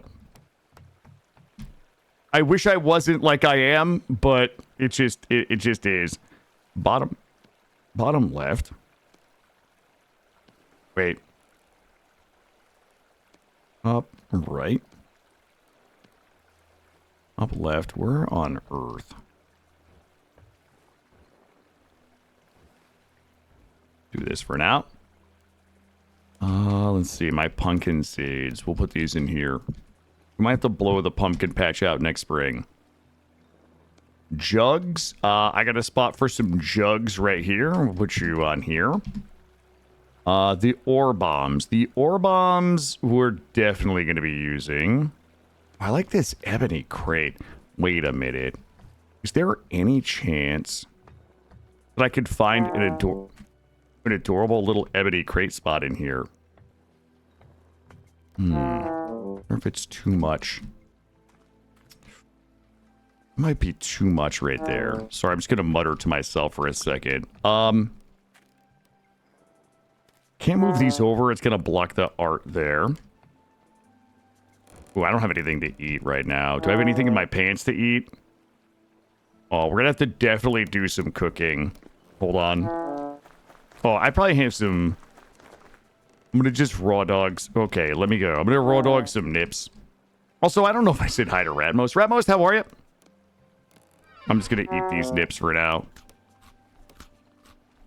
A: I wish I wasn't like I am, but it just is. Bottom left. Wait. Up right. Up left. Where on earth? Do this for now. Let's see. My pumpkin seeds. We'll put these in here. We might have to blow the pumpkin patch out next spring. Jugs. I got a spot for some jugs right here. We'll put you on here. The ore bombs. The ore bombs we're definitely going to be using. I like this ebony crate. Wait a minute. Is there any chance that I could find an adorable little ebony crate spot in here? I wonder if it's too much. Might be too much right there. Sorry, I'm just gonna mutter to myself for a second. Can't move these over. It's gonna block the art there. Ooh, I don't have anything to eat right now. Do I have anything in my pants to eat? Oh, we're gonna have to definitely do some cooking. Hold on. Oh, I probably have some... I'm gonna just raw dogs. Okay, let me go. I'm gonna raw dog some nips. Also, I don't know if I said hi to Ratmos. Ratmos, how are you? I'm just gonna eat these nips for now.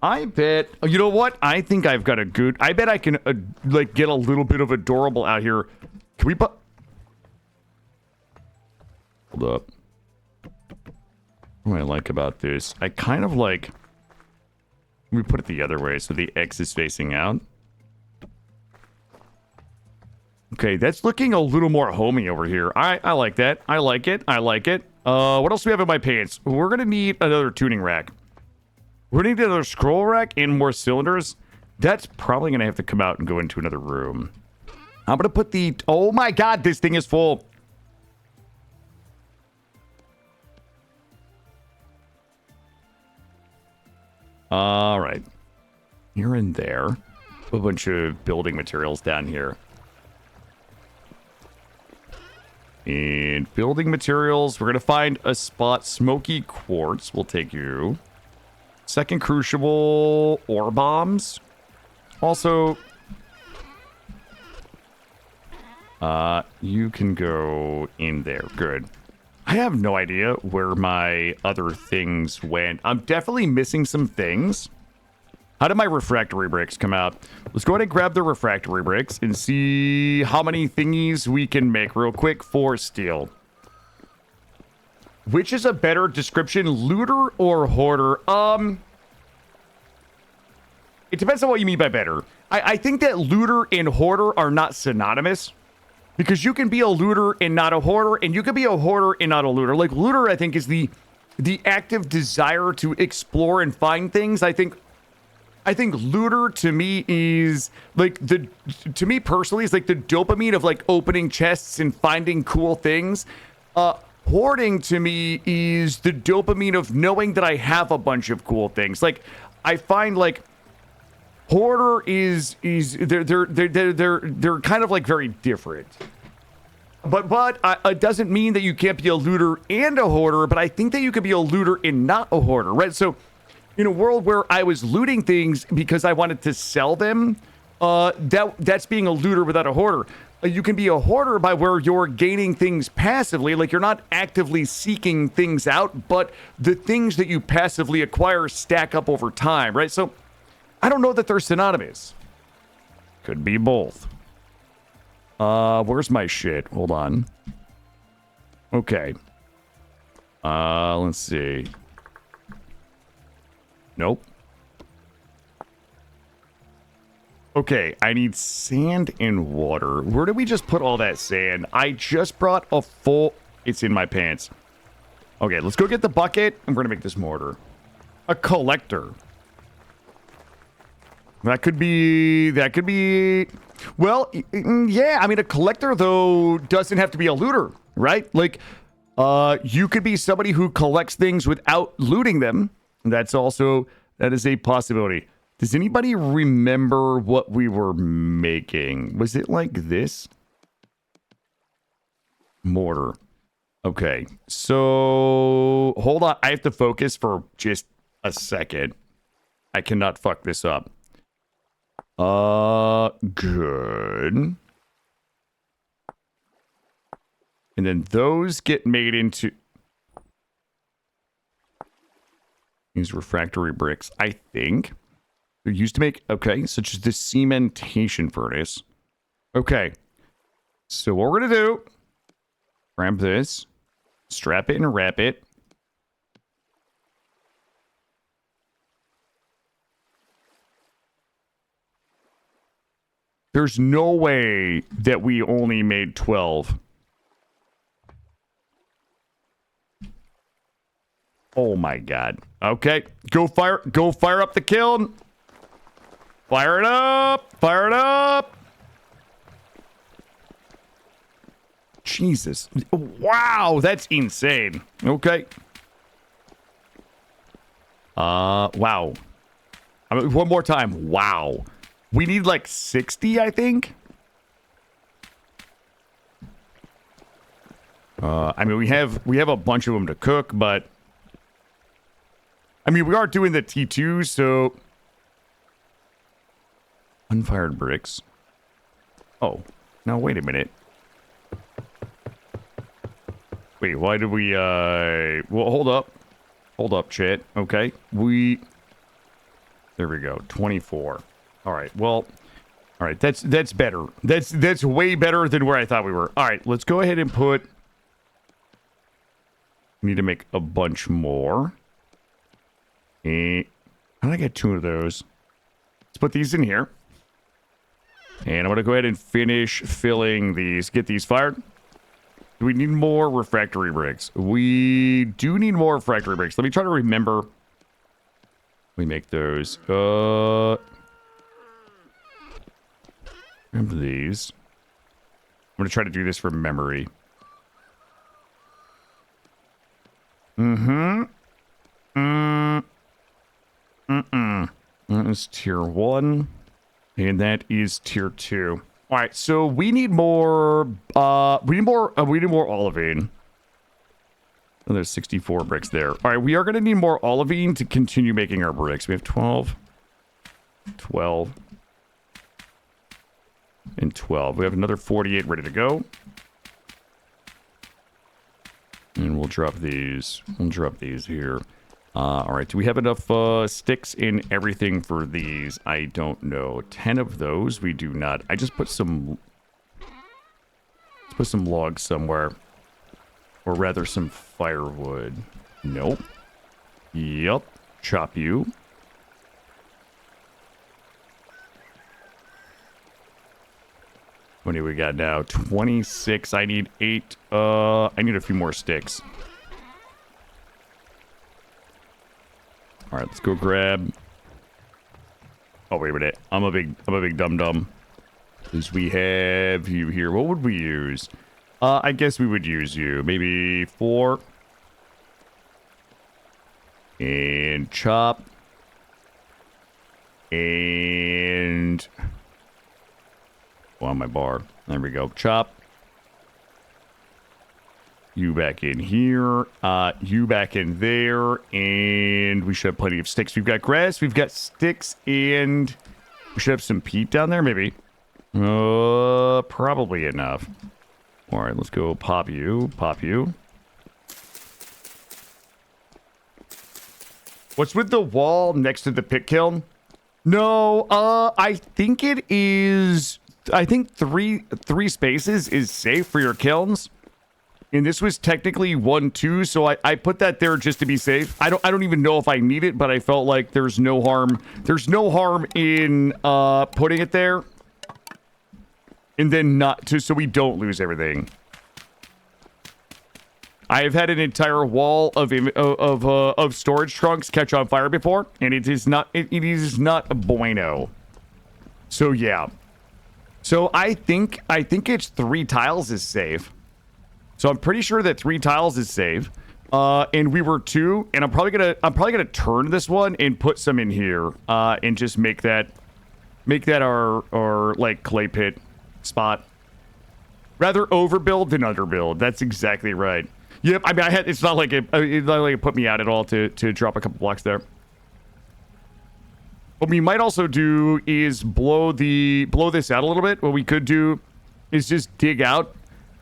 A: I bet... Oh, you know what? I think I've got a good... I bet I can, like, get a little bit of adorable out here. Can we put... Hold up. What do I like about this? I kind of like... Let me put it the other way so the X is facing out. Okay, that's looking a little more homey over here. I like that. I like it. I like it. What else do we have in my pants? We're going to need another tuning rack. We're going to need another scroll rack and more cylinders. That's probably going to have to come out and go into another room. I'm going to put the... Oh my god, this thing is full. All right. Here and there. A bunch of building materials down here. And building materials, we're going to find a spot. Smoky quartz will take you. Second crucible, ore bombs. Also, you can go in there. Good. I have no idea where my other things went. I'm definitely missing some things. How did my refractory bricks come out? Let's go ahead and grab the refractory bricks and see how many thingies we can make real quick for steel. Which is a better description, looter or hoarder? It depends on what you mean by better. I think that looter and hoarder are not synonymous. Because you can be a looter and not a hoarder, and you can be a hoarder and not a looter. Like, looter, I think, is the active desire to explore and find things. I think looter to me is like to me personally is like the dopamine of like opening chests and finding cool things. Hoarding to me is the dopamine of knowing that I have a bunch of cool things. Like, I find like hoarder is they're kind of like very different. But it doesn't mean that you can't be a looter and a hoarder, but I think that you could be a looter and not a hoarder, right? So in a world where I was looting things because I wanted to sell them, that's being a looter without a hoarder. You can be a hoarder by where you're gaining things passively, like you're not actively seeking things out, but the things that you passively acquire stack up over time, right? So I don't know that they're synonymous. Could be both. Where's my shit? Hold on. Okay. Let's see. Nope. Okay, I need sand and water. Where did we just put all that sand? I just brought a full... It's in my pants. Okay, let's go get the bucket. I'm going to make this mortar. A collector. That could be... Well, yeah, I mean, a collector, though, doesn't have to be a looter, right? Like, You could be somebody who collects things without looting them. That is a possibility. Does anybody remember what we were making? Was it like this? Mortar. Okay, so hold on. I have to focus for just a second. I cannot fuck this up. Good. And then those get made into these refractory bricks, I think. They're used to make, okay, such as the cementation furnace. Okay. So what we're going to do, grab this, strap it and wrap it. There's no way that we only made 12. Oh my god. Okay. Go fire up the kiln. Fire it up. Fire it up. Jesus. Wow, that's insane. Okay. Wow. I mean, one more time. Wow. We need like 60, I think. I mean, we have a bunch of them to cook, but I mean, we are doing the T2, so unfired bricks. Oh, now wait a minute. Wait, why did we well, hold up, chat. Okay. There we go. 24. All right. Well, all right. That's better. That's way better than where I thought we were. All right, let's go ahead and put. We need to make a bunch more. And how did I get 2 of those? Let's put these in here. And I'm going to go ahead and finish filling these. Get these fired. Do we need more refractory bricks? We do need more refractory bricks. Let me try to remember. We make those. Remember these. I'm going to try to do this from memory. That is tier 1. And that is tier 2. All right, so we need more. We need more olivine. Oh, there's 64 bricks there. All right, we are going to need more olivine to continue making our bricks. We have 12, 12, and 12. We have another 48 ready to go. And we'll drop these. We'll drop these here. All right, do we have enough sticks in everything for these? I don't know. 10 of those, we do not. I just put some... Let's put some logs somewhere. Or rather, some firewood. Nope. Yup. Chop you. What do we got now? 26. I need 8. I need a few more sticks. All right, let's go grab. Oh, wait a minute. I'm a big dum-dum. Because we have you here. What would we use? I guess we would use you. Maybe 4. And chop. And... on my bar. There we go. Chop. You back in here. You back in there. And we should have plenty of sticks. We've got grass. We've got sticks. And we should have some peat down there, maybe. Probably enough. All right, let's go pop you. Pop you. What's with the wall next to the pit kiln? No, I think it is... I think three spaces is safe for your kilns. And this was technically 1, 2, so I put that there just to be safe. I don't even know if I need it, but I felt like there's no harm. There's no harm in putting it there. And then not to, so we don't lose everything. I have had an entire wall of storage trunks catch on fire before, and it is not bueno. So yeah. So I think it's 3 tiles is safe. So I'm pretty sure that 3 tiles is safe. And we were 2, and I'm probably gonna turn this one and put some in here, and just make that our like clay pit spot. Rather overbuild than underbuild. That's exactly right. Yep. I mean, it's not like it put me out at all to drop a couple blocks there. What we might also do is blow this out a little bit. What we could do is just dig out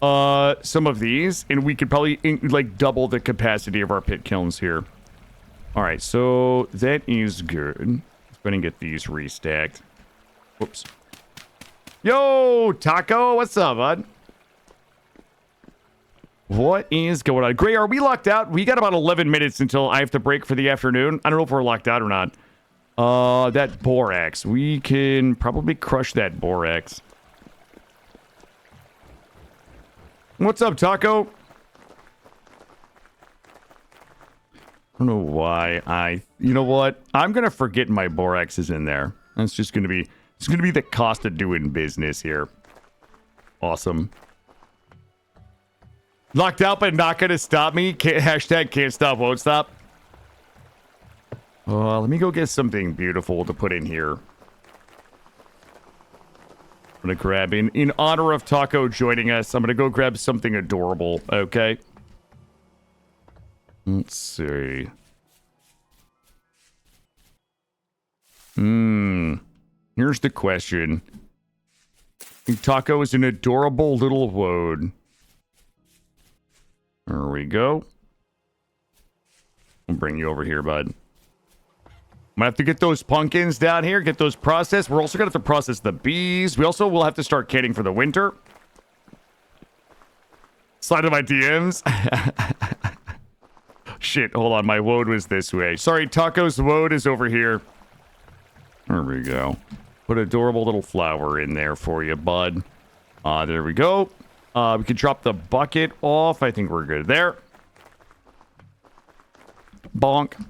A: some of these, and we could probably like double the capacity of our pit kilns here. All right, so that is good. Let's go ahead and get these restacked. Whoops. Yo, Taco, what's up, bud? What is going on? Gray, are we locked out? We got about 11 minutes until I have to break for the afternoon. I don't know if we're locked out or not. That borax. We can probably crush that borax. What's up, Taco? I don't know why you know what? I'm gonna forget my borax is in there. That's just gonna be, it's gonna be the cost of doing business here. Awesome. Locked out, but not gonna stop me. Hashtag can't stop, won't stop. Let me go get something beautiful to put in here. I'm gonna grab in honor of Taco joining us. I'm gonna go grab something adorable. Okay. Let's see. Here's the question. Taco is an adorable little woad. There we go. I'll bring you over here, bud. I'm gonna have to get those pumpkins down here, get those processed. We're also gonna have to process the bees. We also will have to start canning for the winter. Slide to my DMs. Shit, hold on. My woad was this way. Sorry, Taco's woad is over here. There we go. Put an adorable little flower in there for you, bud. There we go. We can drop the bucket off. I think we're good there. Bonk.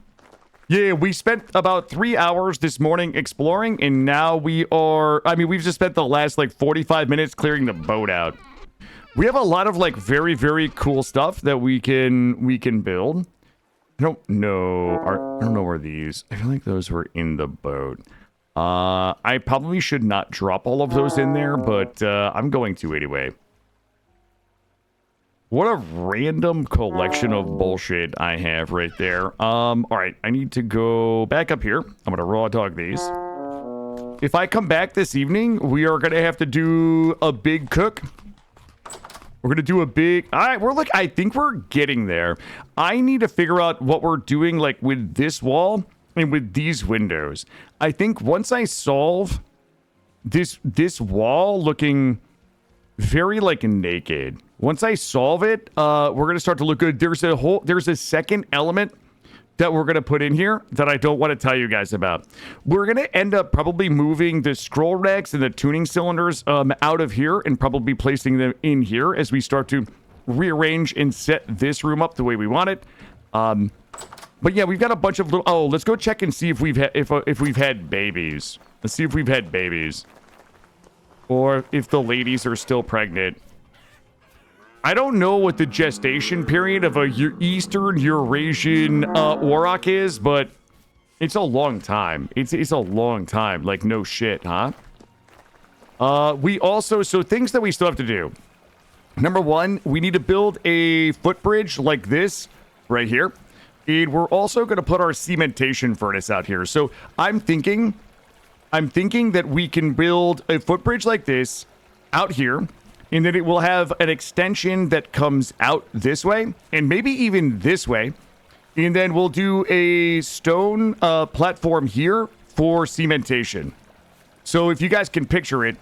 A: Yeah, we spent about 3 hours this morning exploring, and now we are... I mean, we've just spent the last, like, 45 minutes clearing the boat out. We have a lot of, like, very, very cool stuff that we can build. I don't know... I don't know where these... I feel like those were in the boat. I probably should not drop all of those in there, but I'm going to anyway. What a random collection of bullshit I have right there. All right, I need to go back up here. I'm gonna raw dog these. If I come back this evening, we are gonna have to do a big cook. We're gonna do a big... All right, I think we're getting there. I need to figure out what we're doing, like, with this wall and with these windows. I think once I solve this wall looking very, like, naked... Once I solve it, we're going to start to look good. There's a second element that we're going to put in here that I don't want to tell you guys about. We're going to end up probably moving the scroll racks and the tuning cylinders out of here and probably placing them in here as we start to rearrange and set this room up the way we want it. But yeah, we've got a bunch of little... Oh, let's go check and see if we've had babies. Let's see if we've had babies. Or if the ladies are still pregnant. I don't know what the gestation period of a Eastern Eurasian auroch is, but it's a long time. It's a long time. Like, no shit, huh? We also... So, things that we still have to do. Number one, we need to build a footbridge like this right here. And we're also going to put our cementation furnace out here. So, I'm thinking that we can build a footbridge like this out here. And then it will have an extension that comes out this way, and maybe even this way. And then we'll do a stone platform here for cementation. So if you guys can picture it,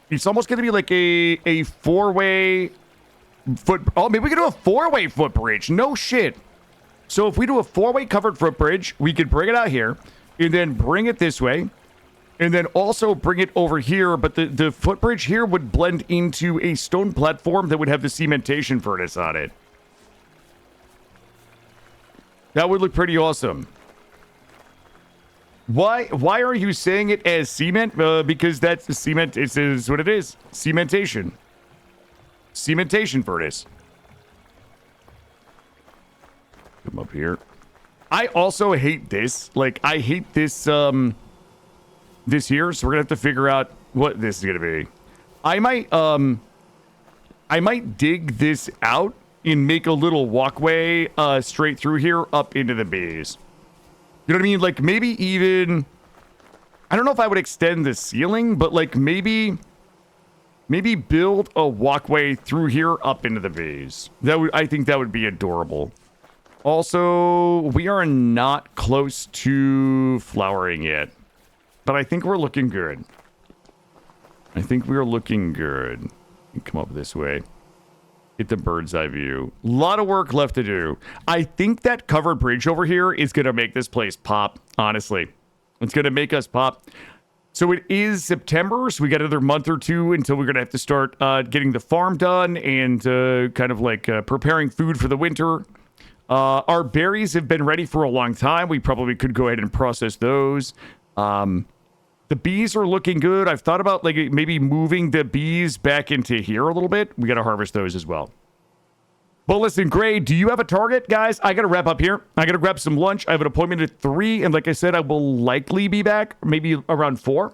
A: it's almost going to be like a four-way foot... Oh, maybe we can do a four-way footbridge. No shit. So if we do a four-way covered footbridge, we could bring it out here, and then bring it this way. And then also bring it over here, but the footbridge here would blend into a stone platform that would have the cementation furnace on it. That would look pretty awesome. Why are you saying it as cement? Because that's the cement. It is what it is. Cementation. Cementation furnace. Come up here. I also hate this. Like, I hate this, this here, so we're gonna have to figure out what this is gonna be. I might dig this out and make a little walkway straight through here up into the bees. You know what I mean? Like, maybe even... I don't know if I would extend the ceiling, but, like, maybe build a walkway through here up into the bees. I think that would be adorable. Also, we are not close to flowering yet, but I think we're looking good. I think we're looking good. Come up this way. Get the bird's eye view. A lot of work left to do. I think that covered bridge over here is going to make this place pop, honestly. It's going to make us pop. So it is September, so we got another month or two until we're going to have to start getting the farm done and kind of like preparing food for the winter. Our berries have been ready for a long time. We probably could go ahead and process those. The bees are looking good. I've thought about like maybe moving the bees back into here a little bit. We got to harvest those as well. But listen, Gray, do you have a target? Guys, I got to wrap up here. I got to grab some lunch. I have an appointment at 3. And like I said, I will likely be back maybe around 4.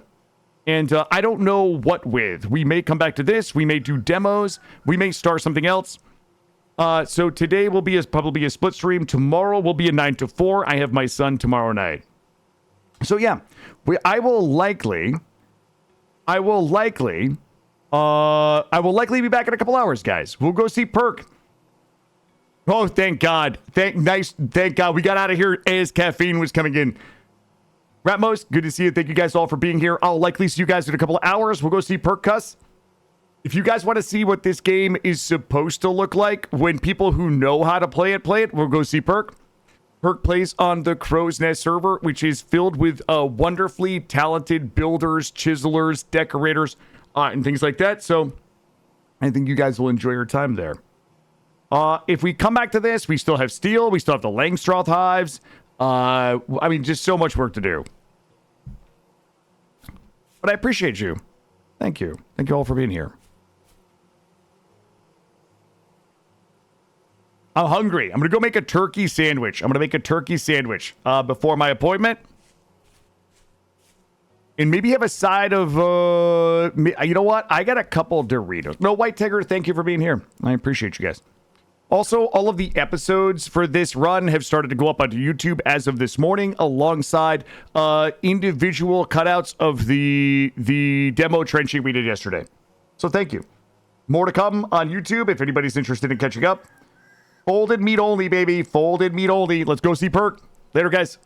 A: And I don't know what with. We may come back to this. We may do demos. We may start something else. So today will be probably a split stream. Tomorrow will be a 9 to 4. I have my son tomorrow night. So yeah, I will likely be back in a couple hours, guys. We'll go see Perk. Oh, thank God. Thank God. We got out of here as caffeine was coming in. Ratmos, good to see you. Thank you guys all for being here. I'll likely see you guys in a couple of hours. We'll go see Perk Cuss. If you guys want to see what this game is supposed to look like when people who know how to play it, we'll go see Perk. Perk plays on the Crow's Nest server, which is filled with wonderfully talented builders, chiselers, decorators, and things like that. So I think you guys will enjoy your time there. If we come back to this, we still have steel. We still have the Langstroth hives. I mean, just so much work to do. But I appreciate you. Thank you. Thank you all for being here. I'm hungry. I'm going to go make a turkey sandwich. Before my appointment. And maybe have a side of, you know what? I got a couple Doritos. No, White Tiger, thank you for being here. I appreciate you guys. Also, all of the episodes for this run have started to go up onto YouTube as of this morning, alongside individual cutouts of the demo trenching we did yesterday. So thank you. More to come on YouTube if anybody's interested in catching up. Folded meat only, baby. Folded meat only. Let's go see Perk. Later, guys.